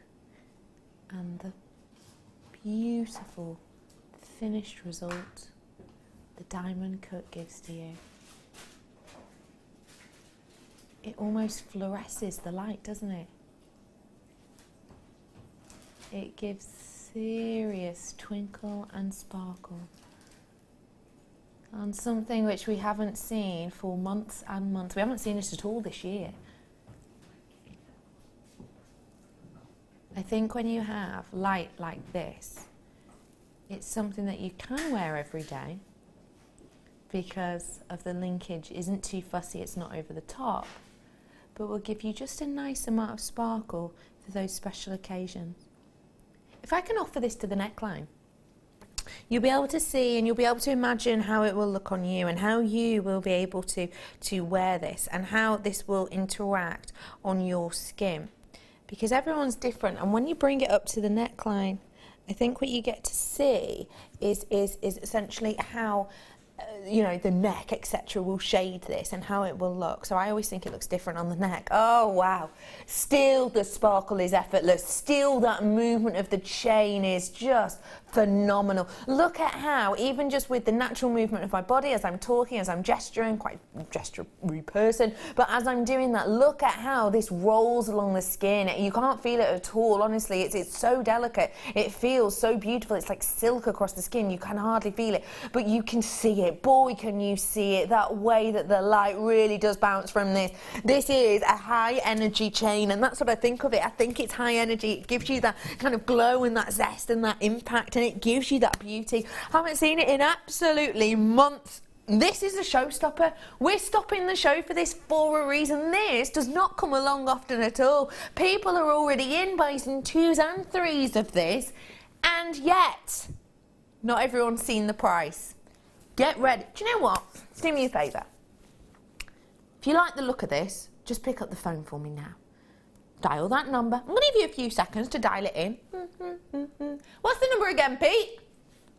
and the beautiful finished result the diamond cut gives to you. It almost fluoresces the light, doesn't it? It gives serious twinkle and sparkle on something which we haven't seen for months and months. We haven't seen it at all this year. I think when you have light like this, it's something that you can wear every day because of the linkage isn't too fussy, it's not over the top, but will give you just a nice amount of sparkle for those special occasions. If I can offer this to the neckline, you'll be able to see and you'll be able to imagine how it will look on you and how you will be able to wear this and how this will interact on your skin. Because everyone's different, and when you bring it up to the neckline, I think what you get to see is essentially how the neck, etc., will shade this and how it will look. So I always think it looks different on the neck. Oh wow, still the sparkle is effortless, still that movement of the chain is just phenomenal. Look at how, even just with the natural movement of my body as I'm talking, as I'm gesturing, quite a gestury person, but as I'm doing that, look at how this rolls along the skin. You can't feel it at all, honestly. It's so delicate. It feels so beautiful. It's like silk across the skin. You can hardly feel it, but you can see it. Boy, can you see it, that way that the light really does bounce from this. This is a high energy chain, and that's what I think of it. I think it's high energy. It gives you that kind of glow and that zest and that impact, and it gives you that beauty. I haven't seen it in absolutely months. This is a showstopper. We're stopping the show for this for a reason. This does not come along often at all. People are already in buying 2s and 3s of this, and yet not everyone's seen the price. Get ready. Do you know what? Do me a favour. If you like the look of this, just pick up the phone for me now. Dial that number. I'm going to give you a few seconds to dial it in. What's the number again, Pete?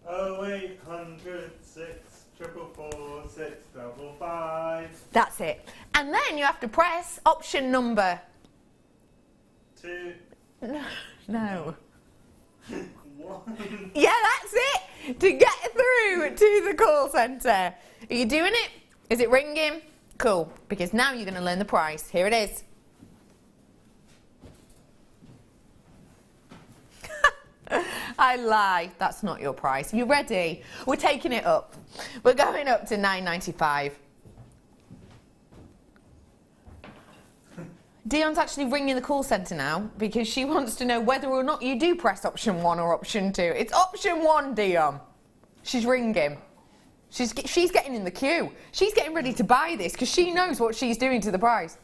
0800 644 655. That's it. And then you have to press option number 2. No. 1. Yeah, that's it. To get through to the call centre. Are you doing it? Is it ringing? Cool. Because now you're going to learn the price. Here it is. I lie. That's not your price. You ready? We're taking it up. We're going up to $9.95. Dion's actually ringing the call centre now because she wants to know whether or not you do press option 1 or option 2. It's option 1, Dion. She's ringing. She's getting in the queue. She's getting ready to buy this because she knows what she's doing to the price.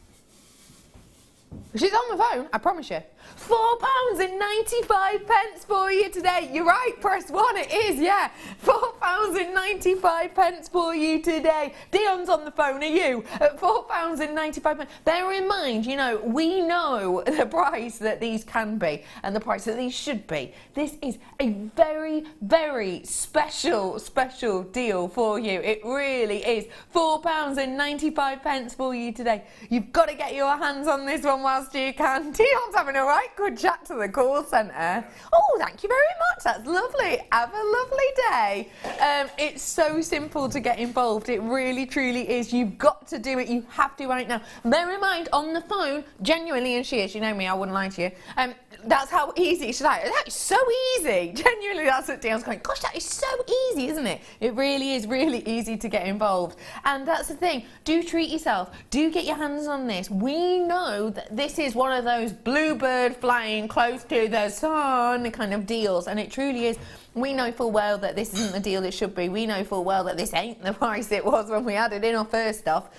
She's on the phone, I promise you. £4.95 for you today. You're right, press 1, it is, yeah. £4.95 for you today. Dion's on the phone, are you? At £4.95. Bear in mind, we know the price that these can be and the price that these should be. This is a very, very special deal for you. It really is. £4.95 for you today. You've got to get your hands on this one whilst you can. Dion's having a right good chat to the call centre. Oh, thank you very much. That's lovely. Have a lovely day. It's so simple to get involved. It really, truly is. You've got got to do it. You have to right now. Bear in mind, on the phone, genuinely, and she is, you know me, I wouldn't lie to you. That's how easy. She's like, that is so easy. Genuinely, that's what Dion's going, gosh, that is so easy, isn't it? It really is really easy to get involved. And that's the thing. Do treat yourself. Do get your hands on this. We know that this is one of those bluebird flying close to the sun kind of deals, and it truly is. We know full well that this isn't the deal it should be. We know full well that this ain't the price it was when we had it in our first stuff,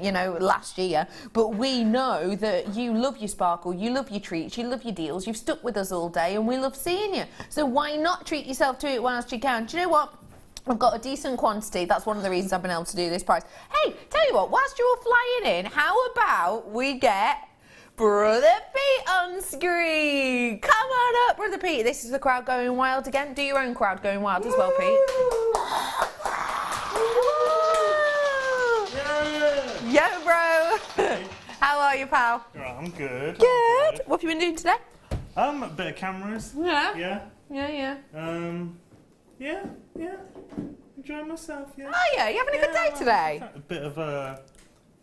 you know, last year. But we know that you love your sparkle, you love your treats, you love your deals. You've stuck with us all day and we love seeing you. So why not treat yourself to it whilst you can? Do you know what? I've got a decent quantity. That's one of the reasons I've been able to do this price. Hey, tell you what, whilst you're flying in, how about we get Brother Pete on screen? Come on up, Brother Pete. This is the crowd going wild again. Do your own crowd going wild as well, Pete. Yo, bro. How are you, pal? I'm good. Good. What have you been doing today? A bit of cameras. Yeah. Yeah. Yeah. Enjoying myself, yeah. Oh, yeah. You having a good day today? A bit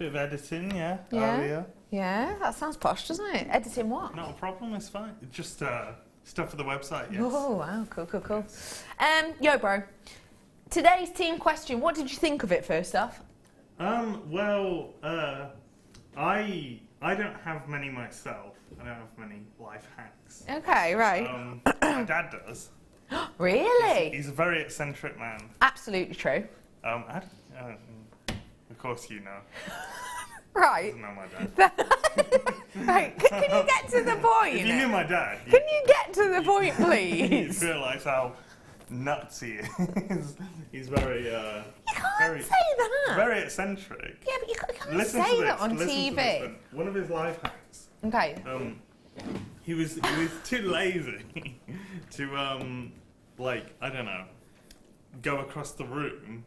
of editing, yeah. Yeah. Earlier. Yeah, that sounds posh, doesn't it? Editing what? Not a problem, it's fine. It's just stuff for the website, yes. Oh, wow. Cool. Yo, bro. Today's team question. What did you think of it, first off? Well, I don't have many myself. I don't have many life hacks. Okay, right. My dad does. Really? He's a very eccentric man. Absolutely true. Of course you know. Right. Doesn't know my dad. Right. Can you get to the point? If you knew my dad, Can you get to the point, you'd please? realise how nuts he is. He's very, You can't say that. very eccentric. Yeah, but you can't Listen say to that this. on Listen to TV. this then. One of his life hacks. Okay. He was too lazy to like, I don't know, go across the room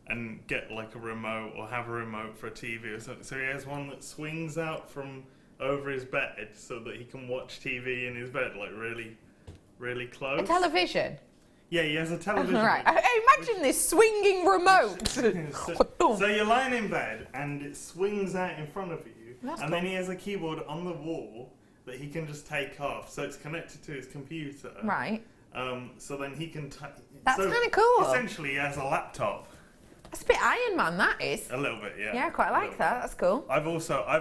and get like a remote or have a remote for a TV or something. So he has one that swings out from over his bed so that he can watch TV in his bed, like really, really close. A television? Yeah, he has a television. Right. Imagine this swinging remote. So you're lying in bed and it swings out in front of you. That's and then he has a keyboard on the wall that he can just take off. So it's connected to his computer. Right. So then he can... That's kind of cool. Essentially, he has a laptop. That's a bit Iron Man, that is. A little bit, yeah. Yeah, I quite like that. That's cool. I've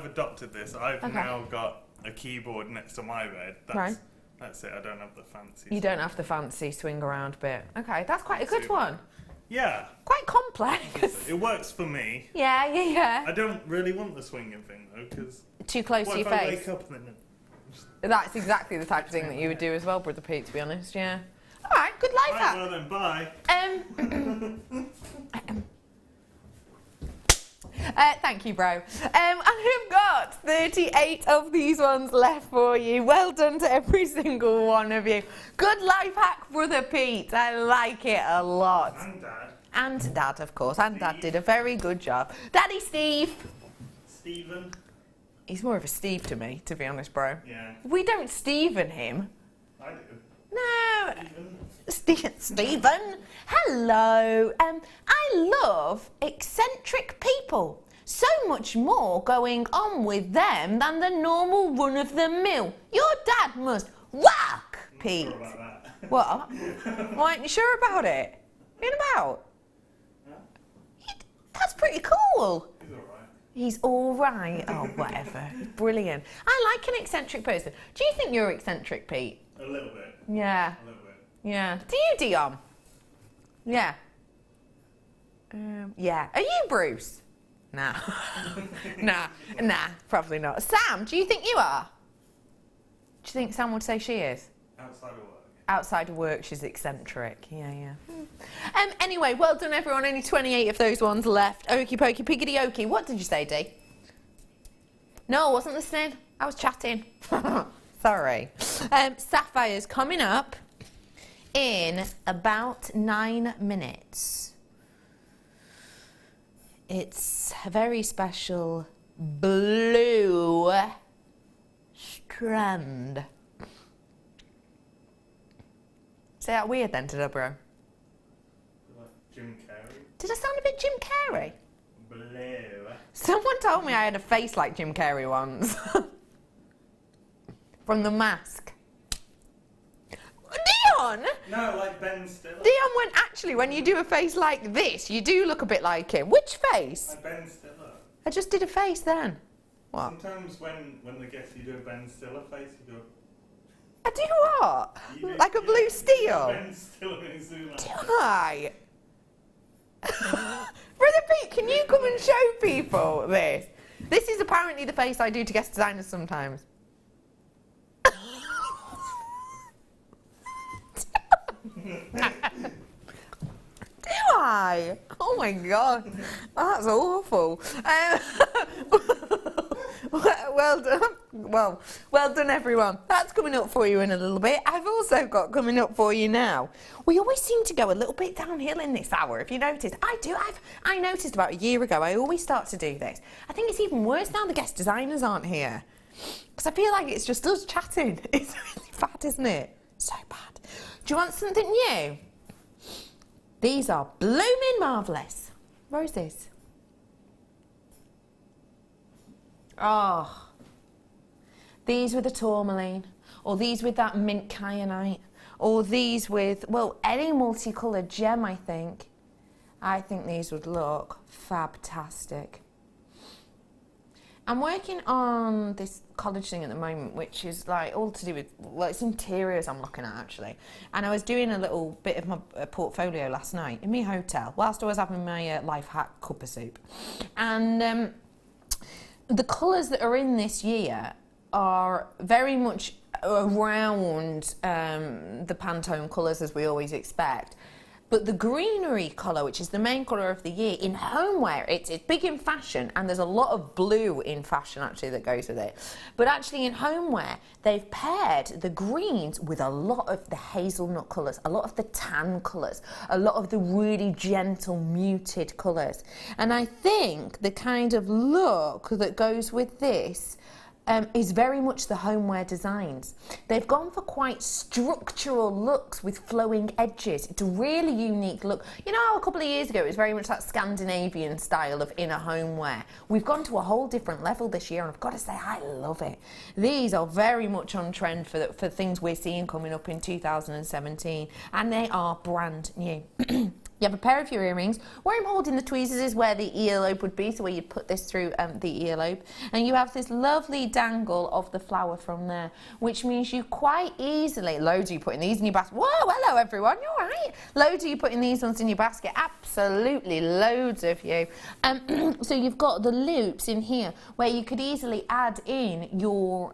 adopted this. I've Okay. now got a keyboard next to my bed. Right. That's it. I don't have the fancy. You don't have the fancy swing around bit. Okay, that's quite a good one. Yeah. Quite complex. It works for me. Yeah. I don't really want the swinging thing though, because Too close to your if I face. wake up and then That's exactly the type of thing that you would do as well, Brother Pete, to be honest, yeah. All right, good life hack. well then, bye. Thank you, bro. I've got 38 of these ones left for you. Well done to every single one of you. Good life hack, Brother Pete. I like it a lot. And Dad. And Dad, of course. And Dad did a very good job. Daddy Steve. Stephen. He's more of a Steve to me, to be honest, bro. Yeah. We don't Steven him. I do. No. Stephen. Hello. I love eccentric people. So much more going on with them than the normal run-of-the-mill. Your dad must whack, Pete. Sure about that. What? Why aren't you sure about it? What about? That's pretty cool. He's alright. He's all right. Oh, whatever. Brilliant. I like an eccentric person. Do you think you're eccentric, Pete? A little bit. Yeah. A little bit. Yeah. Do you, Dion? Yeah. Yeah. Are you Bruce? Nah. Nah, probably not. Sam, do you think you are? Do you think Sam would say she is? Outside of work. Outside of work, she's eccentric. Yeah. Anyway, well done, everyone. Only 28 of those ones left. Okie pokey, piggity okey. What did you say, Dee? No, I wasn't listening. I was chatting. Sorry. Sapphire's coming up in about 9 minutes. It's a very special blue strand. Say that weird then, did I, bro? Like Jim Carrey. Did I sound a bit Jim Carrey? Blue. Someone told me I had a face like Jim Carrey once. From The Mask. Dion! No, like Ben Stiller. Dion went, actually, when you do a face like this, you do look a bit like him. Which face? Like Ben Stiller. I just did a face then. What? Sometimes when the guests you do a Ben Stiller face, you go. I do what? Like a blue steel? Ben Stiller in his Zoom. Do I? Brother Pete, can you come and show people this? This is apparently the face I do to guest designers sometimes. Do I? Oh my god, that's awful. Well done. Well done, everyone. That's coming up for you in a little bit. I've also got coming up for you now. We always seem to go a little bit downhill in this hour, if you notice. I noticed about a year ago, I always start to do this. I think it's even worse now the guest designers aren't here. Because I feel like it's just us chatting. It's really bad, isn't it? So bad. Do you want something new? These are blooming marvellous. Roses. Oh. These with a tourmaline, or these with that mint kyanite, or these with, well, any multicoloured gem, I think. I think these would look fabtastic. I'm working on this college thing at the moment, which is like all to do with, well, it's interiors I'm looking at actually. And I was doing a little bit of my portfolio last night in my hotel whilst I was having my life hack cup of soup. And the colours that are in this year are very much around the Pantone colours as we always expect. But the greenery colour, which is the main colour of the year, in homeware, it's big in fashion, and there's a lot of blue in fashion actually that goes with it. But actually in homeware, they've paired the greens with a lot of the hazelnut colours, a lot of the tan colours, a lot of the really gentle, muted colours. And I think the kind of look that goes with this is very much the homeware designs. They've gone for quite structural looks with flowing edges. It's a really unique look. You know how a couple of years ago it was very much that Scandinavian style of inner homeware? We've gone to a whole different level this year, and I've got to say I love it. These are very much on trend for things we're seeing coming up in 2017, and they are brand new. You have a pair of your earrings. Where I'm holding the tweezers is where the earlobe would be, so where you'd put this through the earlobe. And you have this lovely dangle of the flower from there, which means you quite easily, loads of you putting these in your basket. Whoa, hello everyone, you all right? Loads of you putting these ones in your basket, absolutely loads of you. So you've got the loops in here where you could easily add in your,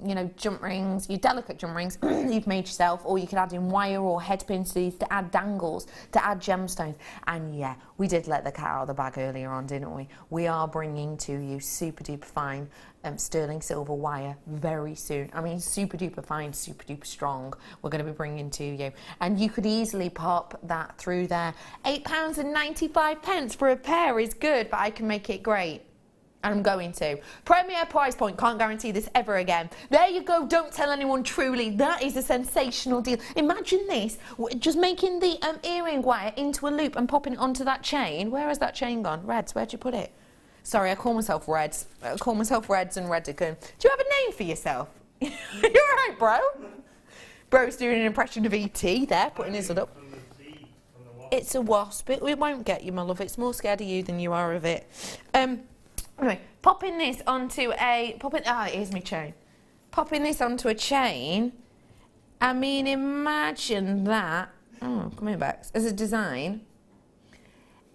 you know, jump rings, your delicate jump rings you've made yourself, or you could add in wire or head pins to add dangles, to add gemstones. And yeah, we did let the cat out of the bag earlier on, didn't we? We are bringing to you super duper fine sterling silver wire very soon. I mean, super duper fine, super duper strong, we're going to be bringing to you. And you could easily pop that through there. £8.95 for a pair is good, but I can make it great. And I'm going to. Premier price point, can't guarantee this ever again. There you go, don't tell anyone truly. That is a sensational deal. Imagine this, just making the earring wire into a loop and popping it onto that chain. Where has that chain gone? Reds, where'd you put it? Sorry, I call myself Reds. I call myself Reds and Redican. Do you have a name for yourself? You're right, bro. Bro's doing an impression of E.T. there, putting his hood up. It's a wasp. It won't get you, my love. It's more scared of you than you are of it. Anyway, popping this onto a... here's my chain. Popping this onto a chain. I mean, imagine that. Oh, come here, Bex. As a design.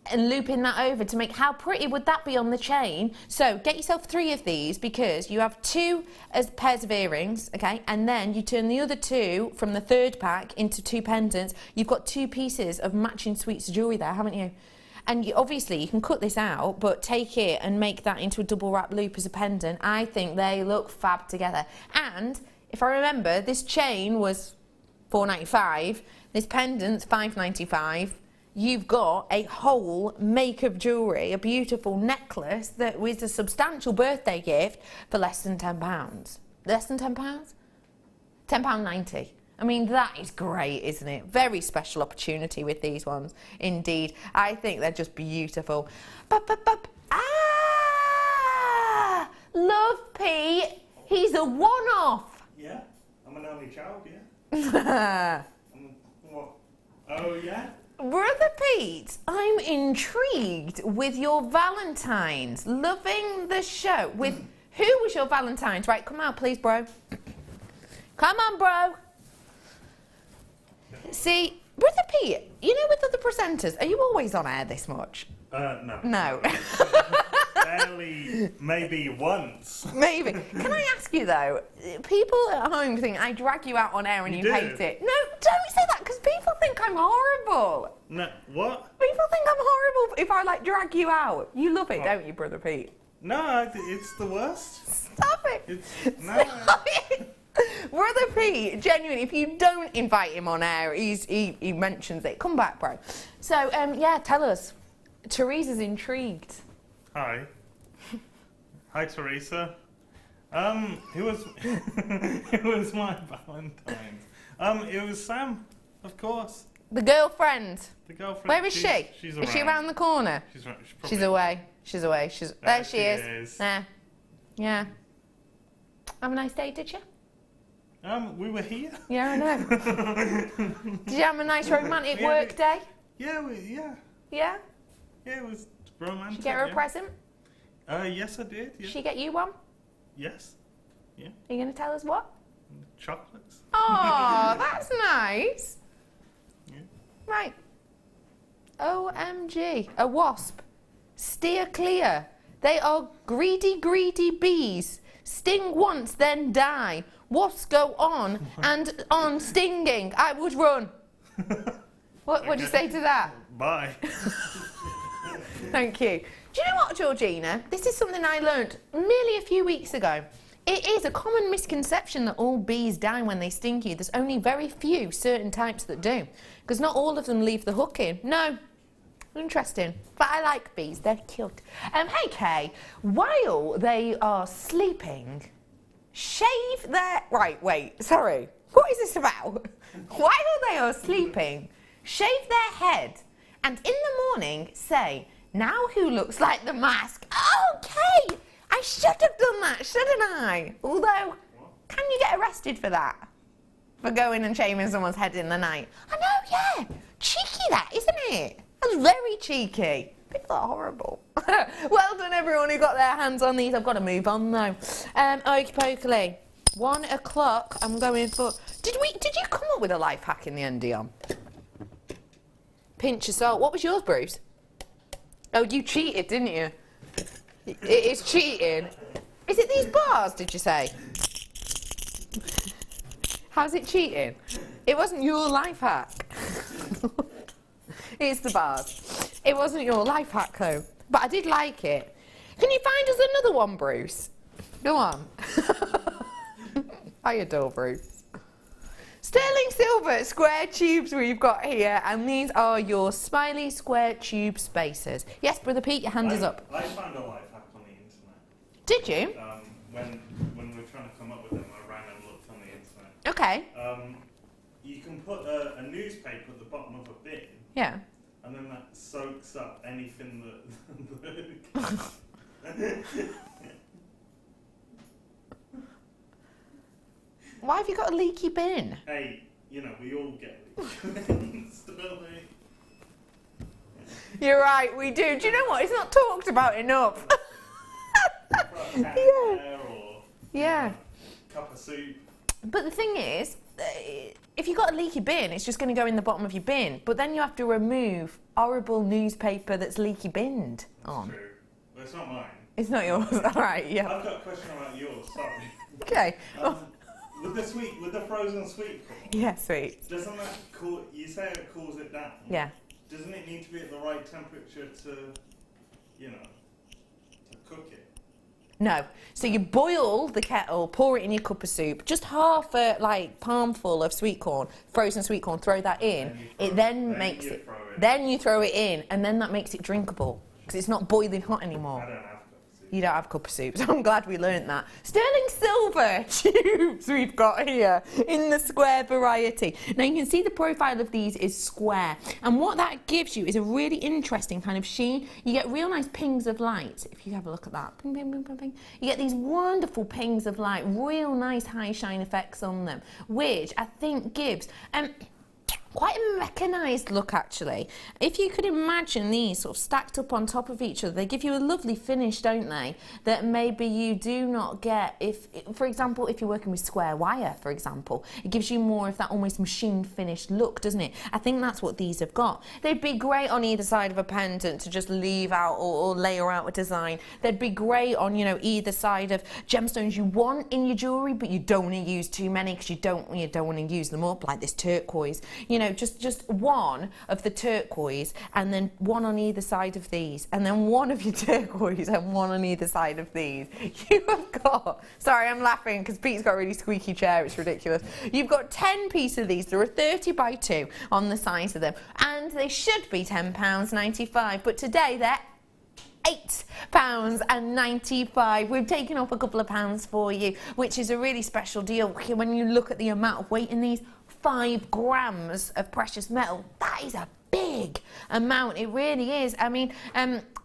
And looping that over to make... How pretty would that be on the chain? So, get yourself 3 of these because you have 2 as pairs of earrings, okay? And then you turn the other 2 from the 3rd pack into 2 pendants. You've got 2 pieces of matching sweets of jewellery there, haven't you? And obviously you can cut this out, but take it and make that into a double wrap loop as a pendant. I think they look fab together. And if I remember, this chain was £4.95. This pendant's £5.95. You've got a whole make of jewellery, a beautiful necklace that was a substantial birthday gift for less than £10. Less than £10? £10.90. I mean, that is great, isn't it? Very special opportunity with these ones, indeed. I think they're just beautiful. Love Pete, he's a one-off. Yeah, I'm an only child, yeah. What? Oh, yeah? Brother Pete, I'm intrigued with your Valentines. Loving the show. With who was your Valentines? Right, come out, please, bro. Come on, bro. See, Brother Pete, you know, with other presenters, are you always on air this much? No. No. Barely, maybe once. Maybe. Can I ask you though, people at home think I drag you out on air and you hate it. No, don't say that, because people think I'm horrible. No, what? People think I'm horrible if I like drag you out. You love it, don't you, Brother Pete? No, it's the worst. Stop it. No. Stop it. Brother Pete, genuinely, if you don't invite him on air, he mentions it. Come back, bro. So, yeah, tell us. Teresa's intrigued. Hi. Hi, Teresa. Who was who was my Valentine's? It was Sam, of course. The girlfriend. The girlfriend. Where is she? She's Is she around the corner? She's away. She's away. There she is. There. Yeah. Have a nice day, did you? We were here. Yeah, I know. Did you have a nice romantic work day? Yeah, Yeah? Yeah, it was romantic. Did you get her a present? Yes, I did. Yeah. Did she get you one? Yes. Yeah. Are you going to tell us what? Chocolates. Oh, that's nice. Yeah. Right. OMG. A wasp. Steer clear. They are greedy, greedy bees. Sting once, then die. Wasps go on and on stinging. I would run. What would you say to that? Bye. Thank you. Do you know what, Georgina? This is something I learnt merely a few weeks ago. It is a common misconception that all bees die when they sting you. There's only very few certain types that do, because not all of them leave the hook in. No. Interesting. But I like bees. They're cute. Hey, Kay. While they are sleeping, shave their... Right, wait. Sorry. What is this about? While they are sleeping, shave their head, and in the morning say, "Now who looks like the mask?" Okay, I should have done that, shouldn't I? Although, can you get arrested for that? For going and shaving someone's head in the night? I know, yeah. Cheeky that, isn't it? That's very cheeky. People are horrible. Well done, everyone who got their hands on these. I've got to move on though. Okie pokely. 1 o'clock. I'm going for. Did you come up with a life hack in the end, Dion? Pinch of salt. What was yours, Bruce? Oh, you cheated, didn't you? It is cheating. Is it these bars, did you say? How's it cheating? It wasn't your life hack. It's the bars. It wasn't your life hack, though. But I did like it. Can you find us another one, Bruce? Go on. I adore Bruce. Sterling silver square tubes we've got here, and these are your smiley square tube spacers. Yes, Brother Pete, your hand is up. I found a life hack on the internet. Did you? When we were trying to come up with them, I ran and looked on the internet. Okay. You can put a newspaper at the bottom of a bin. Yeah. And then that soaks up anything that... Why have you got a leaky bin? Hey, you know, we all get leaky bins, don't we? You're right, we do. Do you know what? It's not talked about enough. Yeah. Cup of soup. But the thing is, if you've got a leaky bin, it's just going to go in the bottom of your bin. But then you have to remove horrible newspaper that's leaky binned on. True. Well, it's not mine. It's not yours. All right, yeah. I've got a question about yours, sorry. Okay. With the frozen sweet corn. Yeah, sweet. Doesn't that cool? You say it cools it down. Yeah. Doesn't it need to be at the right temperature to, you know, to cook it? No. So you boil the kettle, pour it in your cup of soup, just half a palmful of sweet corn, frozen sweet corn, throw that in. Then you throw it in, and then that makes it drinkable because it's not boiling hot anymore. I don't have to. You don't have cup of soup, so I'm glad we learnt that. Sterling silver tubes we've got here in the square variety. Now you can see the profile of these is square, and what that gives you is a really interesting kind of sheen. You get real nice pings of light. If you have a look at that, ping, ping, ping, ping, ping. You get these wonderful pings of light, real nice high shine effects on them, which I think gives quite a mechanised look actually. If you could imagine these sort of stacked up on top of each other, they give you a lovely finish, don't they, that maybe you do not get if, for example, if you're working with square wire, for example. It gives you more of that almost machine finished look, doesn't it? I think that's what these have got. They'd be great on either side of a pendant to just leave out or layer out a design. They'd be great on, you know, either side of gemstones you want in your jewellery, but you don't want to use too many because you don't want to use them up, like this turquoise. You know, just one of the turquoise and then one on either side of these, and then one of your turquoise and one on either side of these. You have got, sorry I'm laughing because Pete's got a really squeaky chair, it's ridiculous. You've got 10 pieces of these. There are 30 by 2 on the size of them, and they should be £10.95, but today they're £8.95. We've taken off a couple of pounds for you, which is a really special deal. When you look at the amount of weight in these, 5 grams of precious metal, that is a big amount. It really is. I mean,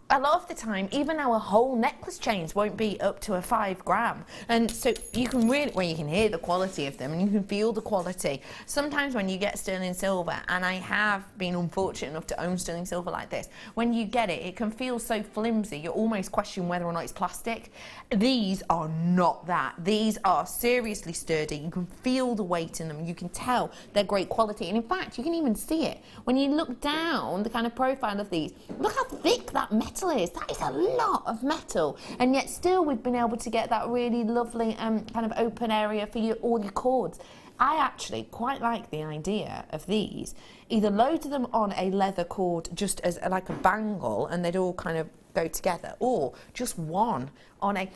a lot of the time, even our whole necklace chains won't be up to a 5 gram. And so you can really, well, you can hear the quality of them and you can feel the quality. Sometimes when you get sterling silver, and I have been unfortunate enough to own sterling silver like this, when you get it, it can feel so flimsy, you almost question whether or not it's plastic. These are not that. These are seriously sturdy. You can feel the weight in them. You can tell they're great quality. And in fact, you can even see it. When you look down the kind of profile of these, look how thick that metal is. That is a lot of metal, and yet still we've been able to get that really lovely kind of open area for all your cords. I actually quite like the idea of these. Either load them on a leather cord just as like a bangle and they'd all kind of go together, or just one on a...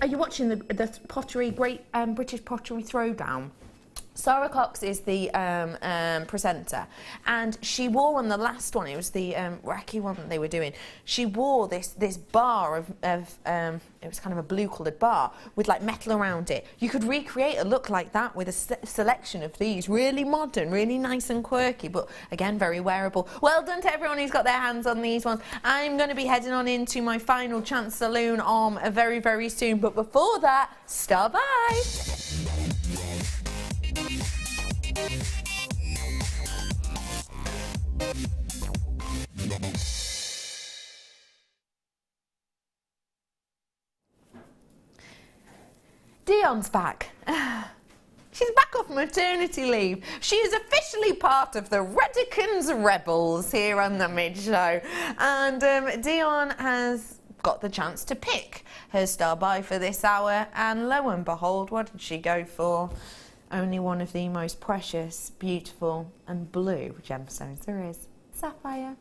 Are you watching the pottery, Great British Pottery Throwdown? Sarah Cox is the presenter, and she wore on the last one, it was the Racky one that they were doing, she wore this bar of it was kind of a blue coloured bar with like metal around it. You could recreate a look like that with a selection of these, really modern, really nice and quirky, but again very wearable. Well done to everyone who's got their hands on these ones. I'm going to be heading on into my final chance saloon arm very, very soon, but before that, star by! Dion's back. She's back off maternity leave. She is officially part of the Redican's Rebels here on the Mid Show. And Dion has got the chance to pick her star by for this hour. And lo and behold, what did she go for? Only one of the most precious, beautiful and blue gemstones there is. Sapphire.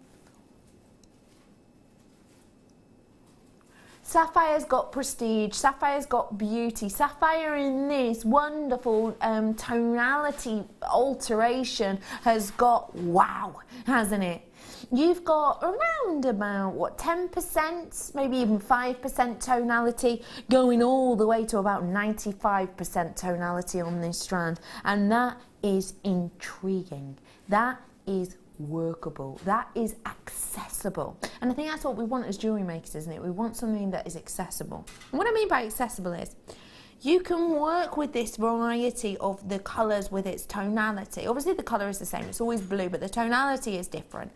Sapphire's got prestige, Sapphire's got beauty. Sapphire in this wonderful tonality alteration has got wow, hasn't it? You've got around about, what, 10%, maybe even 5% tonality, going all the way to about 95% tonality on this strand. And that is intriguing. That is workable. That is accessible. And I think that's what we want as jewellery makers, isn't it? We want something that is accessible. And what I mean by accessible is you can work with this variety of the colours with its tonality. Obviously the colour is the same, it's always blue, but the tonality is different,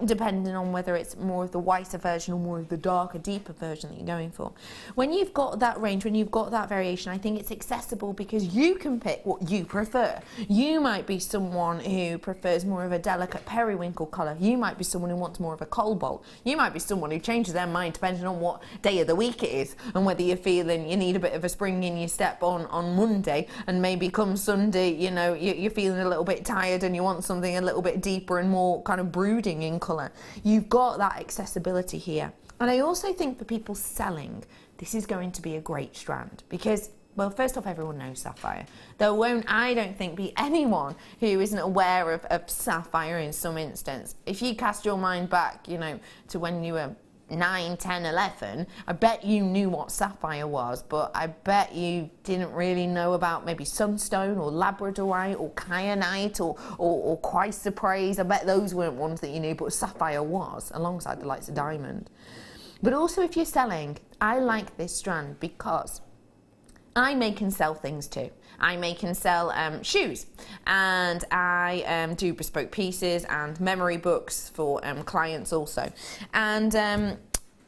depending on whether it's more of the whiter version or more of the darker, deeper version that you're going for. When you've got that range, when you've got that variation, I think it's accessible because you can pick what you prefer. You might be someone who prefers more of a delicate periwinkle colour. You might be someone who wants more of a cobalt. You might be someone who changes their mind depending on what day of the week it is and whether you're feeling you need a bit of a spring in your step on Monday, and maybe come Sunday, you know, you're feeling a little bit tired and you want something a little bit deeper and more kind of brooding in colour. You've got that accessibility here. And I also think for people selling, this is going to be a great strand because, well, first off, everyone knows sapphire. There won't, I don't think, be anyone who isn't aware of sapphire in some instance. If you cast your mind back, you know, to when you were 9, 10, 11, I bet you knew what sapphire was, but I bet you didn't really know about maybe sunstone or labradorite or kyanite or chrysoprase. I bet those weren't ones that you knew, but sapphire was, alongside the likes of diamond. But also if you're selling, I like this strand because I make and sell things too. I make and sell shoes, and I do bespoke pieces and memory books for clients also. And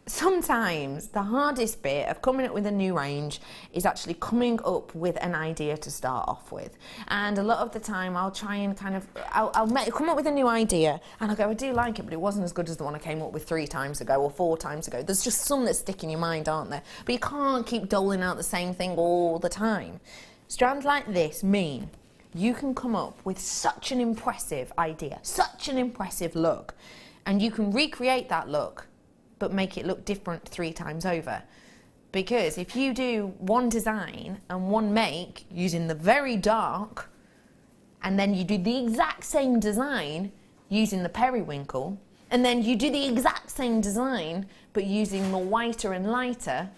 sometimes the hardest bit of coming up with a new range is actually coming up with an idea to start off with. And a lot of the time I'll try and kind of, I'll come up with a new idea and I'll go, I do like it, but it wasn't as good as the one I came up with 3 times ago or 4 times ago. There's just some that stick in your mind, aren't there? But you can't keep doling out the same thing all the time. Strands like this mean you can come up with such an impressive idea, such an impressive look, and you can recreate that look but make it look different 3 times over. Because if you do one design and one make using the very dark, and then you do the exact same design using the periwinkle, and then you do the exact same design but using the whiter and lighter,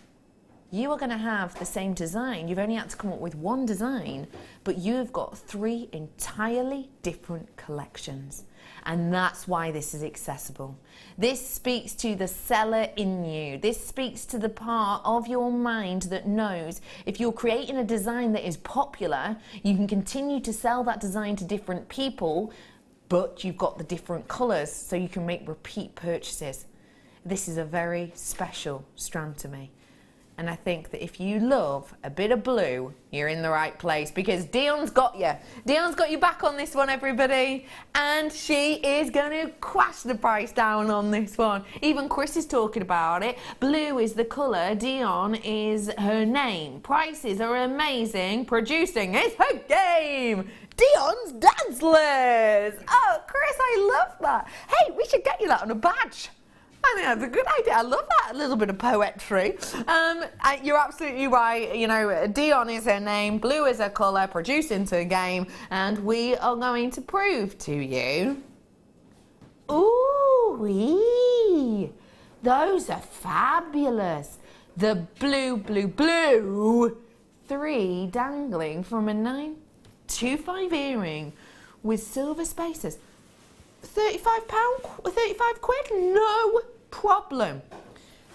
you are going to have the same design. You've only had to come up with one design, but you've got 3 entirely different collections. And that's why this is accessible. This speaks to the seller in you. This speaks to the part of your mind that knows if you're creating a design that is popular, you can continue to sell that design to different people, but you've got the different colours, so you can make repeat purchases. This is a very special strand to me. And I think that if you love a bit of blue, you're in the right place, because Dion's got you. Dion's got you back on this one, everybody. And she is going to crash the price down on this one. Even Chris is talking about it. Blue is the colour. Dion is her name. Prices are amazing. Producing is her game. Dion's Dazzlers. Oh, Chris, I love that. Hey, we should get you that on a badge. I think that's a good idea. I love that, a little bit of poetry. You're absolutely right. You know, Dion is her name, blue is her colour, producing's her game, and we are going to prove to you. Ooh-wee! Those are fabulous. The blue, blue, blue 3 dangling from a 925 earring with silver spaces. £35 or 35 quid? No problem.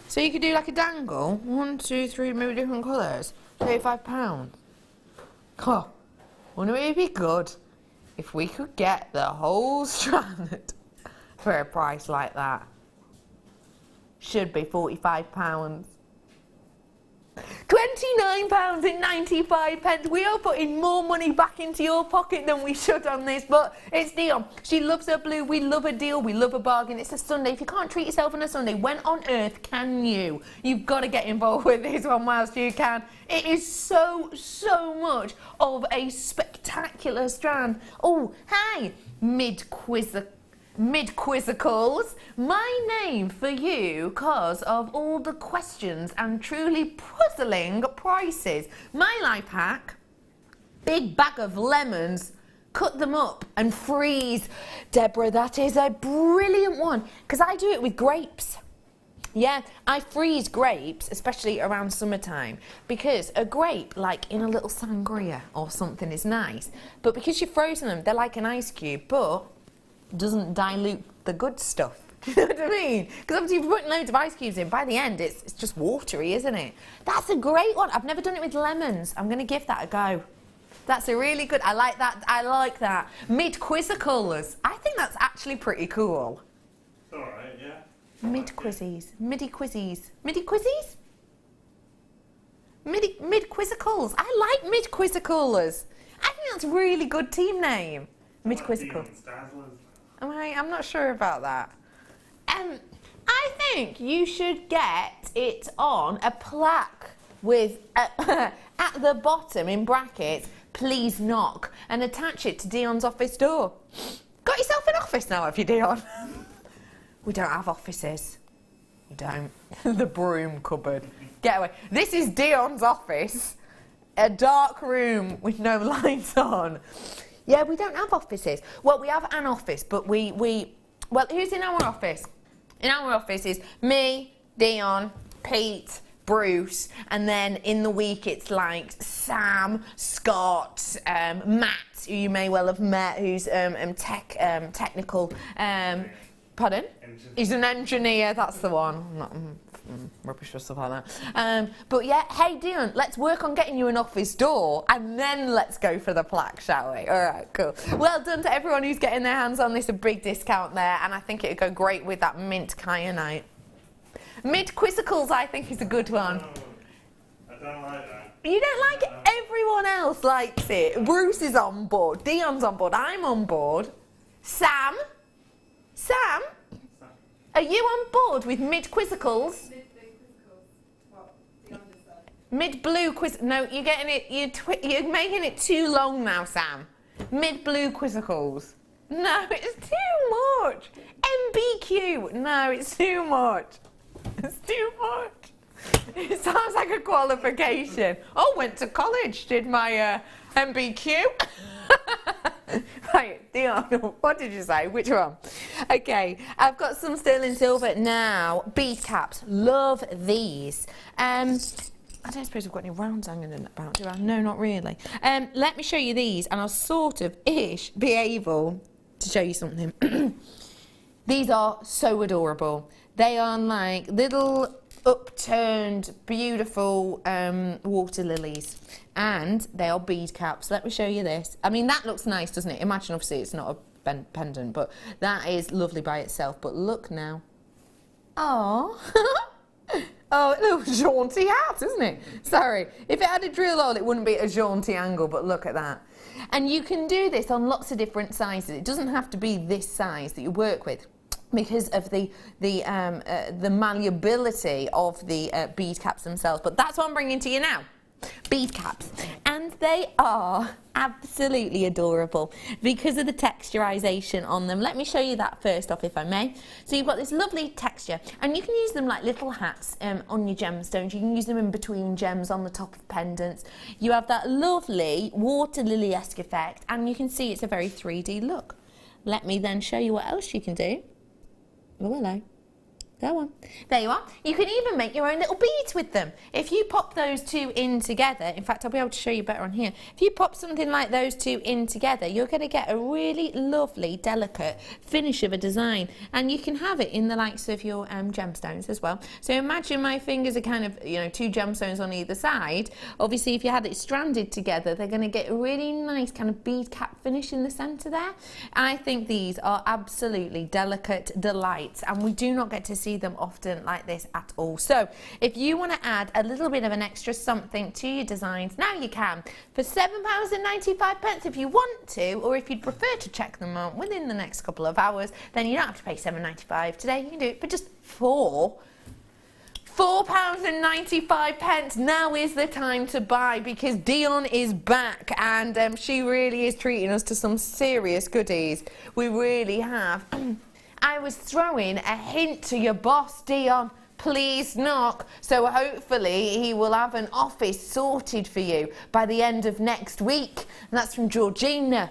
So you could do like a dangle, 1, 2, 3, maybe different colours, £35. Oh, wouldn't it be good if we could get the whole strand for a price like that? Should be £45. £29.95. We are putting more money back into your pocket than we should on this, but it's Dion. She loves her blue. We love a deal. We love a bargain. It's a Sunday. If you can't treat yourself on a Sunday, when on earth can you? You've got to get involved with this one whilst you can. It is so much of a spectacular strand. Oh, hi, Mid-quizzicals, my name for you cause of all the questions and truly puzzling prices. My life hack, big bag of lemons, cut them up and freeze. Deborah, that is a brilliant one, because I do it with grapes. Yeah, I freeze grapes, especially around summertime, because a grape, like in a little sangria or something, is nice, but because you've frozen them, they're like an ice cube, but doesn't dilute the good stuff. Do you know what I mean? Because obviously if you put loads of ice cubes in, by the end it's just watery, isn't it? That's a great one. I've never done it with lemons. I'm going to give that a go. That's a really good, I like that. Mid-quizzicals. I think that's actually pretty cool. It's alright, yeah. Mid-quizzies. Midi-quizzies. Midi-quizzies? Mid-quizzicals. I like mid-quizzicals. I think that's a really good team name. Mid-quizzical. I'm not sure about that. I think you should get it on a plaque with, at the bottom in brackets, please knock, and attach it to Dion's office door. Got yourself an office now, have you, Dion? We don't have offices. We don't. The broom cupboard. Get away. This is Dion's office. A dark room with no lights on. Yeah, we don't have offices. Well, we have an office, but well, who's in our office? In our office is me, Dion, Pete, Bruce, and then in the week it's like Sam, Scott, Matt, who you may well have met, who's technical. Pardon? He's an engineer, that's the one. I'm not rubbish for stuff like that. But yeah, hey Dion, let's work on getting you an office door and then let's go for the plaque, shall we? All right, cool. Well done to everyone who's getting their hands on this, a big discount there, and I think it would go great with that mint kyanite. Mint quizzicles, I think, is a good one. I don't like that. You don't like it? Everyone else likes it. Bruce is on board. Dion's on board. I'm on board. Sam? Sam? Are you on board with mid-quizzicals? Mid-blue quiz... No, you're getting it... You're making it too long now, Sam. Mid-blue quizzicals. No, it's too much. MBQ. No, it's too much. It's too much. It sounds like a qualification. Oh, went to college, did my MBQ. Right, Dion, what did you say? Which one? Okay, I've got some sterling silver now. Bead caps, love these. I don't suppose we've got any rounds hanging in about, do I? No, not really. Let me show you these, and I'll sort of be able to show you something. These are so adorable. They are like little upturned, beautiful water lilies, and they are bead caps. Let me show you this. I mean, that looks nice, doesn't it? Imagine, obviously, it's not a pendant, but that is lovely by itself. But look now. Oh, oh, a little jaunty hat, isn't it? Sorry, if it had a drill hole, it wouldn't be a jaunty angle, but look at that. And you can do this on lots of different sizes. It doesn't have to be this size that you work with, because of the malleability of the bead caps themselves. But that's what I'm bringing to you now. Bead caps. And they are absolutely adorable because of the texturization on them. Let me show you that first off, if I may. So you've got this lovely texture, and you can use them like little hats on your gemstones. You can use them in between gems on the top of pendants. You have that lovely water lily-esque effect, and you can see it's a very 3D look. Let me then show you what else you can do. Oh, hello. Go on. There you are. You can even make your own little beads with them. If you pop those two in together, in fact, I'll be able to show you better on here. If you pop something like those two in together, you're going to get a really lovely, delicate finish of a design. And you can have it in the likes of your gemstones as well. So imagine my fingers are kind of, you know, two gemstones on either side. Obviously, if you had it stranded together, they're going to get a really nice kind of bead cap finish in the centre there. I think these are absolutely delicate delights, and we do not get to see them often like this at all. So if you want to add a little bit of an extra something to your designs, now you can. For £7.95 if you want to, or if you'd prefer to check them out within the next couple of hours, then you don't have to pay £7.95 today. You can do it for just £4.95. Now is the time to buy, because Dion is back, and she really is treating us to some serious goodies. We really have. I was throwing a hint to your boss, Dion. Please knock. So hopefully he will have an office sorted for you by the end of next week. And that's from Georgina.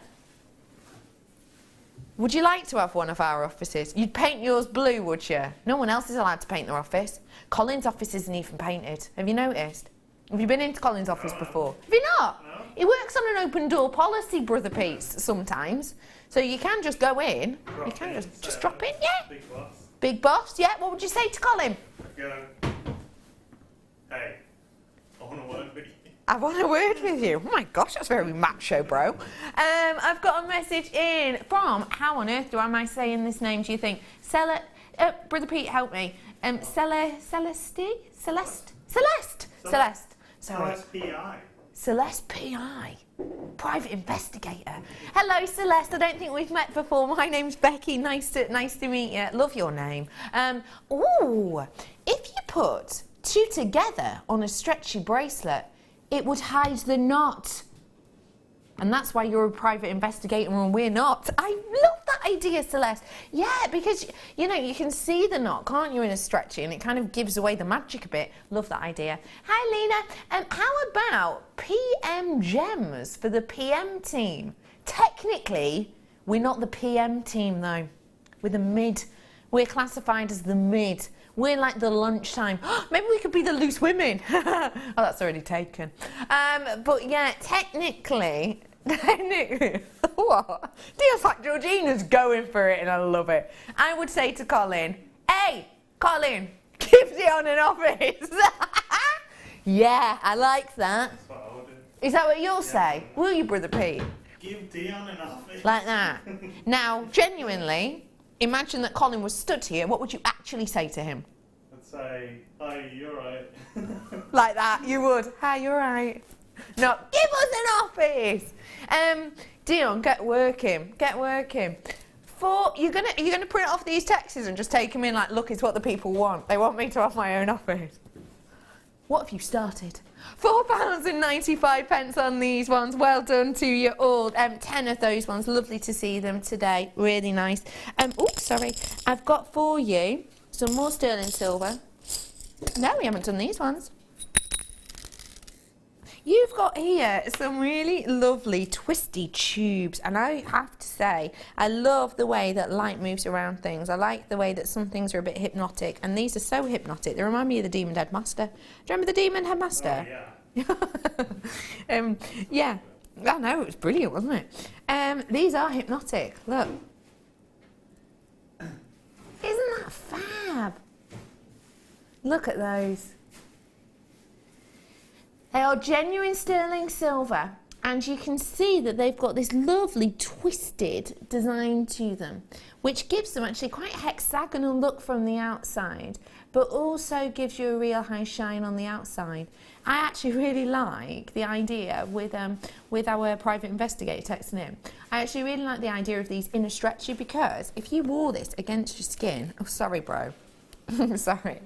Would you like to have one of our offices? You'd paint yours blue, would you? No one else is allowed to paint their office. Colin's office isn't even painted. Have you noticed? Have you been into Colin's office before? Have you not? No. He works on an open door policy, Brother Pete, sometimes. So you can just go in. You can just drop in, yeah. Big boss. Big boss, yeah. What would you say to Colin? Go. Hey, I want a word with you. I want a word with you. Oh my gosh, that's very macho, bro. I've got a message in from, how on earth am I saying this name, do you think? Brother Pete, help me. Celeste? Sorry. Celeste P.I. Celeste P.I. Private investigator. Hello, Celeste. I don't think we've met before. My name's Becky. Nice to meet you. Love your name. Ooh, if you put two together on a stretchy bracelet, it would hide the knot. And that's why you're a private investigator and we're not. I love that idea, Celeste. Yeah, because, you know, you can see the knot, can't you, in a stretchy, and it kind of gives away the magic a bit. Love that idea. Hi, Lena. How about PM gems for the PM team? Technically, we're not the PM team, though. We're the mid. We're classified as the mid. We're like the lunchtime. Maybe we could be the loose women. Oh, that's already taken. But yeah, technically, what? Feels like Georgina's going for it and I love it. I would say to Colin, hey, Colin, give Dion an office. Yeah, I like that. That's what I would do. Is that what you'll say? Will you, Brother Pete? Give Dion an office. Like that. Now, genuinely, imagine that Colin was stood here. What would you actually say to him? I'd say, hi, you're right. Like that, you would. Hi, you're right. No, give us an office. Dion, get working. Get working. You're gonna print off these texts and just take them in like, look, it's what the people want. They want me to have my own office. What have you started? £4.95 on these ones. Well done to you all. 10 of those ones. Lovely to see them today. Really nice. Sorry. I've got for you some more sterling silver. No, we haven't done these ones. You've got here some really lovely twisty tubes, and I have to say, I love the way that light moves around things. I like the way that some things are a bit hypnotic, and these are so hypnotic. They remind me of the Demon Headmaster. Do you remember the Demon Headmaster? Oh, yeah. Yeah. I know, it was brilliant, wasn't it? These are hypnotic. Look. Isn't that fab? Look at those. They are genuine sterling silver, and you can see that they've got this lovely twisted design to them, which gives them actually quite a hexagonal look from the outside, but also gives you a real high shine on the outside. I actually really like the idea with our private investigator texting in. I actually really like the idea of these in a stretchy, because if you wore this against your skin, oh sorry bro, sorry,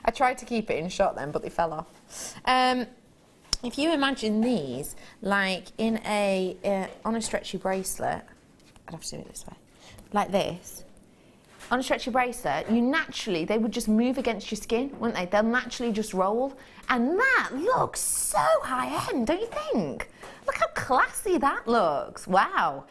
I tried to keep it in shot then, but they fell off. If you imagine these like in on a stretchy bracelet, I'd have to do it this way, like this. On a stretchy bracelet, they would just move against your skin, wouldn't they? They'll naturally just roll. And that looks so high-end, don't you think? Look how classy that looks. Wow.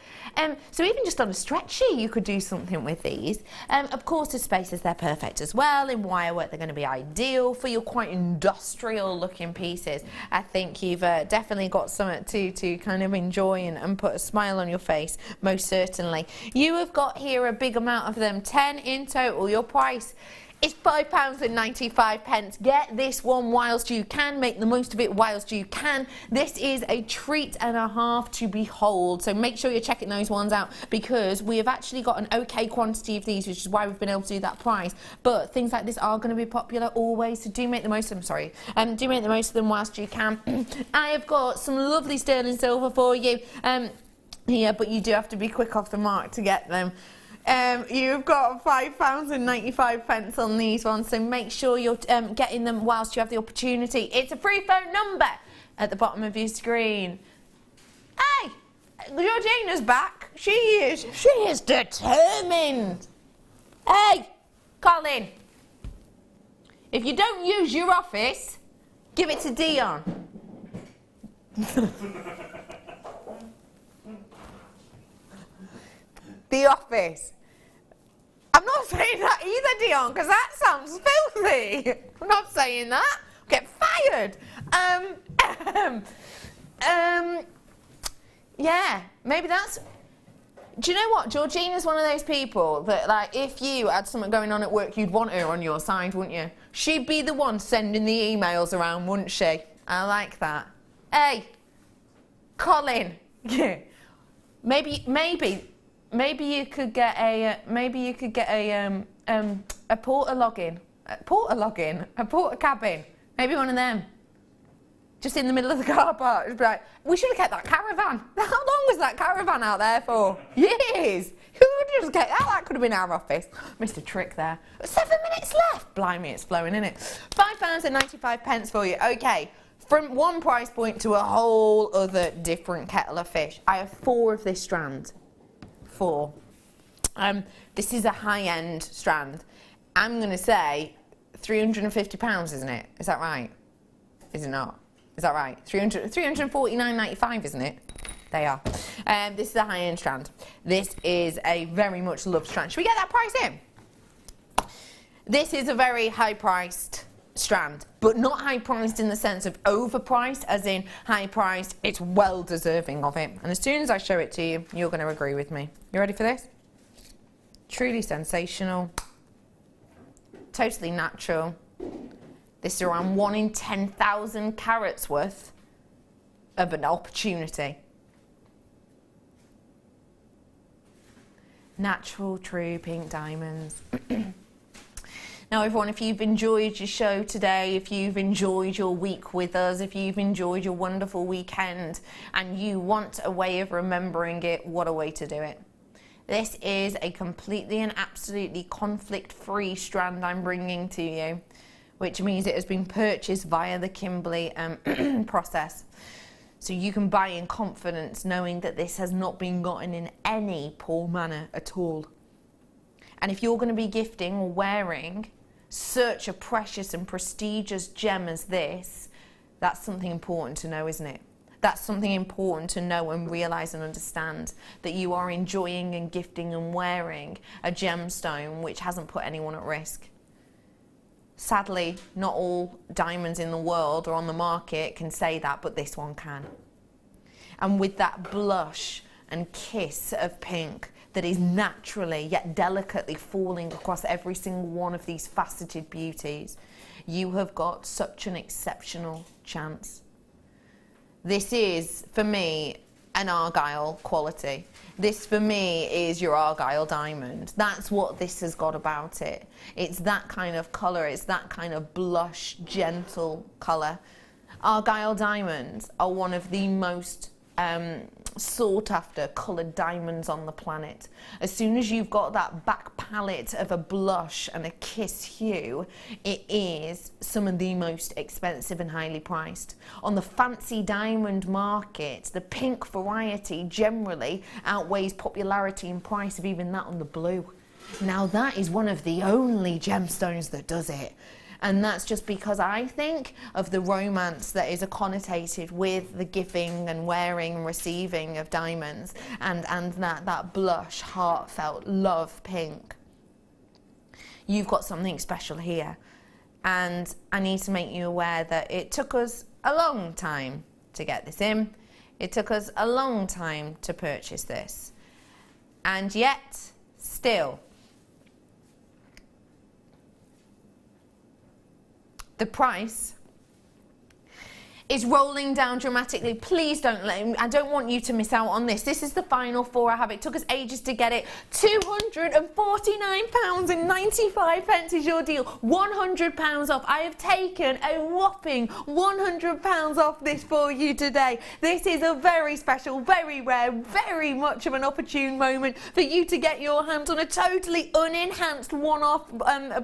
So even just on a stretchy, you could do something with these. Of course, the spaces, they're perfect as well. In wirework, they're going to be ideal for your quite industrial-looking pieces. I think you've definitely got something to kind of enjoy and put a smile on your face, most certainly. You have got here a big amount of them, 10 in total. Your price is £5.95. Get this one whilst you can. Make the most of it whilst you can. This is a treat and a half to behold. So make sure you're checking those ones out, because we have actually got an okay quantity of these, which is why we've been able to do that price. But things like this are going to be popular always, so do make the most of them. Do make the most of them whilst you can. I have got some lovely sterling silver for you here, but you do have to be quick off the mark to get them. You've got £5.95 on these ones, so make sure you're getting them whilst you have the opportunity. It's a free phone number at the bottom of your screen. Hey, Georgina's back. She is determined. Hey, Colin, if you don't use your office, give it to Dion. The office. I'm not saying that either, Dion, because that sounds filthy. I'm not saying that. Get fired. Yeah, maybe that's... Do you know what? Georgina's one of those people that, like, if you had something going on at work, you'd want her on your side, wouldn't you? She'd be the one sending the emails around, wouldn't she? I like that. Hey, Colin. Yeah. Maybe you could get a porta cabin. Maybe one of them. Just in the middle of the car park. Just be like, we should have kept that caravan. How long was that caravan out there for? Years. Who would just get that? That could have been our office. Missed a trick there. 7 minutes left. Blimey, it's flowing, isn't it? £5.95 for you. Okay. From one price point to a whole other different kettle of fish. I have 4 of this strand. 4. This is a high-end strand. I'm going to say £350, isn't it? Is that right? Is it not? Is that right? £349.95, isn't it? They are. This is a high-end strand. This is a very much loved strand. Should we get that price in? This is a very high-priced strand, but not high-priced in the sense of overpriced, as in high-priced, it's well deserving of it. And as soon as I show it to you, you're going to agree with me. You ready for this? Truly sensational, totally natural. This is around 1 in 10,000 carats worth of an opportunity. Natural, true pink diamonds. Now everyone, if you've enjoyed your show today, if you've enjoyed your week with us, if you've enjoyed your wonderful weekend and you want a way of remembering it, what a way to do it. This is a completely and absolutely conflict-free strand I'm bringing to you, which means it has been purchased via the Kimberley process. So you can buy in confidence knowing that this has not been gotten in any poor manner at all. And if you're going to be gifting or wearing such a precious and prestigious gem as this, that's something important to know, isn't it? That's something important to know and realise and understand, that you are enjoying and gifting and wearing a gemstone which hasn't put anyone at risk. Sadly, not all diamonds in the world or on the market can say that, but this one can. And with that blush and kiss of pink that is naturally yet delicately falling across every single one of these faceted beauties, you have got such an exceptional chance. This is, for me, an Argyle quality. This, for me, is your Argyle diamond. That's what this has got about it. It's that kind of colour. It's that kind of blush, gentle colour. Argyle diamonds are one of the most sought after coloured diamonds on the planet. As soon as you've got that back palette of a blush and a kiss hue, it is some of the most expensive and highly priced. On the fancy diamond market, the pink variety generally outweighs popularity and price of even that on the blue. Now that is one of the only gemstones that does it. And that's just because I think of the romance that is connotated with the giving and wearing and receiving of diamonds, and that blush, heartfelt love pink. You've got something special here. And I need to make you aware that it took us a long time to get this in. It took us a long time to purchase this. And yet, still, the price is rolling down dramatically. Please don't I don't want you to miss out on this. This is the final four I have. It took us ages to get it. £249.95 is your deal. £100 off. I have taken a whopping £100 off this for you today. This is a very special, very rare, very much of an opportune moment for you to get your hands on a totally unenhanced one-off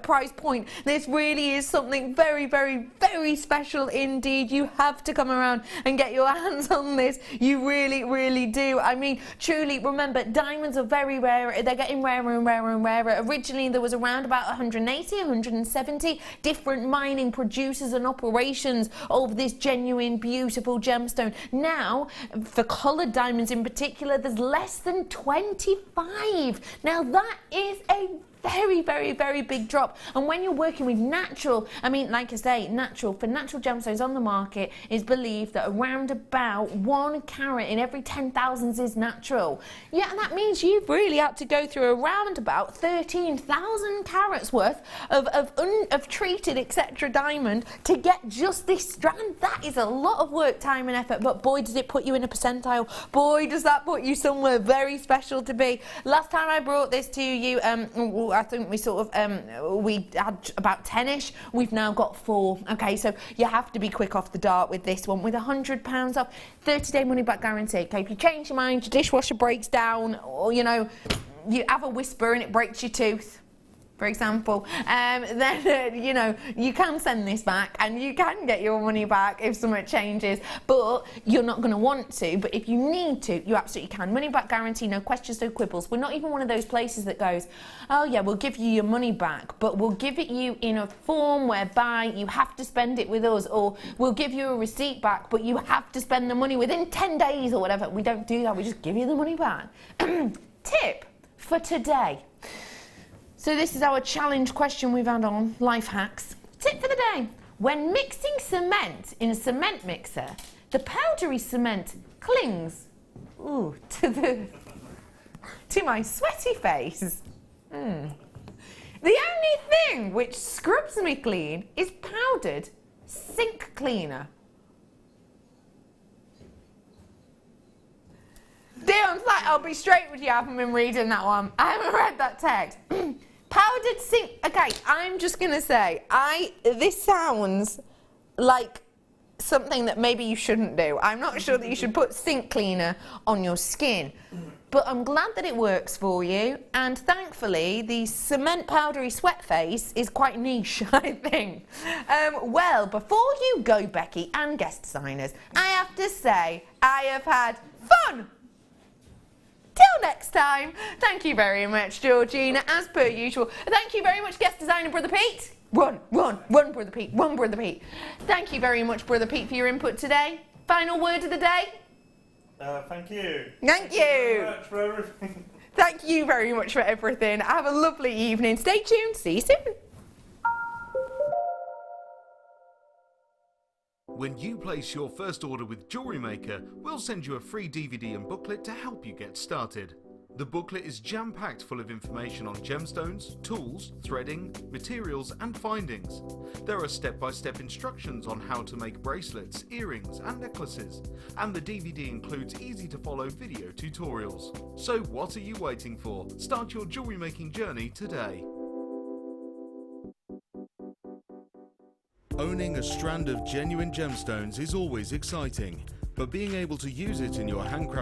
price point. This really is something very, very, very special indeed. You have to come around and get your hands on this. You really, really do. I mean, truly, remember, diamonds are very rare. They're getting rarer and rarer and rarer. Originally, there was around about 180, 170 different mining producers and operations of this genuine, beautiful gemstone. Now, for coloured diamonds in particular, there's less than 25. Now, that is a very, very, very big drop. And when you're working with natural, I mean, like I say, natural gemstones on the market, is believed that around about 1 carat in every 10,000 is natural. Yeah, and that means you've really had to go through around about 13,000 carats worth of treated, etc. diamond to get just this strand. That is a lot of work, time and effort, but boy, does it put you in a percentile. Boy, does that put you somewhere very special to be. Last time I brought this to you, I think we sort of we had about 10ish. We've now got 4. Okay, so you have to be quick off the dart with this one. With £100 off, 30-day money back guarantee. Okay, if you change your mind, your dishwasher breaks down, or you know, you have a whisper and it breaks your tooth, for example, then you know, you can send this back and you can get your money back if something changes, but you're not going to want to. But if you need to, you absolutely can. Money back guarantee, no questions, no quibbles. We're not even one of those places that goes, oh yeah, we'll give you your money back, but we'll give it you in a form whereby you have to spend it with us, or we'll give you a receipt back, but you have to spend the money within 10 days or whatever. We don't do that. We just give you the money back. Tip for today. So this is our challenge question we've had on life hacks. Tip for the day. When mixing cement in a cement mixer, the powdery cement clings to my sweaty face. The only thing which scrubs me clean is powdered sink cleaner. Dion's like, I'll be straight with you, I haven't been reading that one. I haven't read that text. Powdered sink, okay, I'm just gonna say, this sounds like something that maybe you shouldn't do. I'm not sure that you should put sink cleaner on your skin, but I'm glad that it works for you, and thankfully the cement powdery sweat face is quite niche, I think. Well, before you go, Becky, and guest designers, I have to say I have had fun. Till next time, thank you very much, Georgina, as per usual. Thank you very much, guest designer, Brother Pete. One, Brother Pete, one, Brother Pete. Thank you very much, Brother Pete, for your input today. Final word of the day? Thank you. Thank you. Very much for everything. Thank you very much for everything. Have a lovely evening. Stay tuned. See you soon. When you place your first order with Jewellery Maker, we'll send you a free DVD and booklet to help you get started. The booklet is jam-packed full of information on gemstones, tools, threading, materials and findings. There are step-by-step instructions on how to make bracelets, earrings and necklaces, and the DVD includes easy-to-follow video tutorials. So what are you waiting for? Start your jewellery making journey today. Owning a strand of genuine gemstones is always exciting, but being able to use it in your handcrafted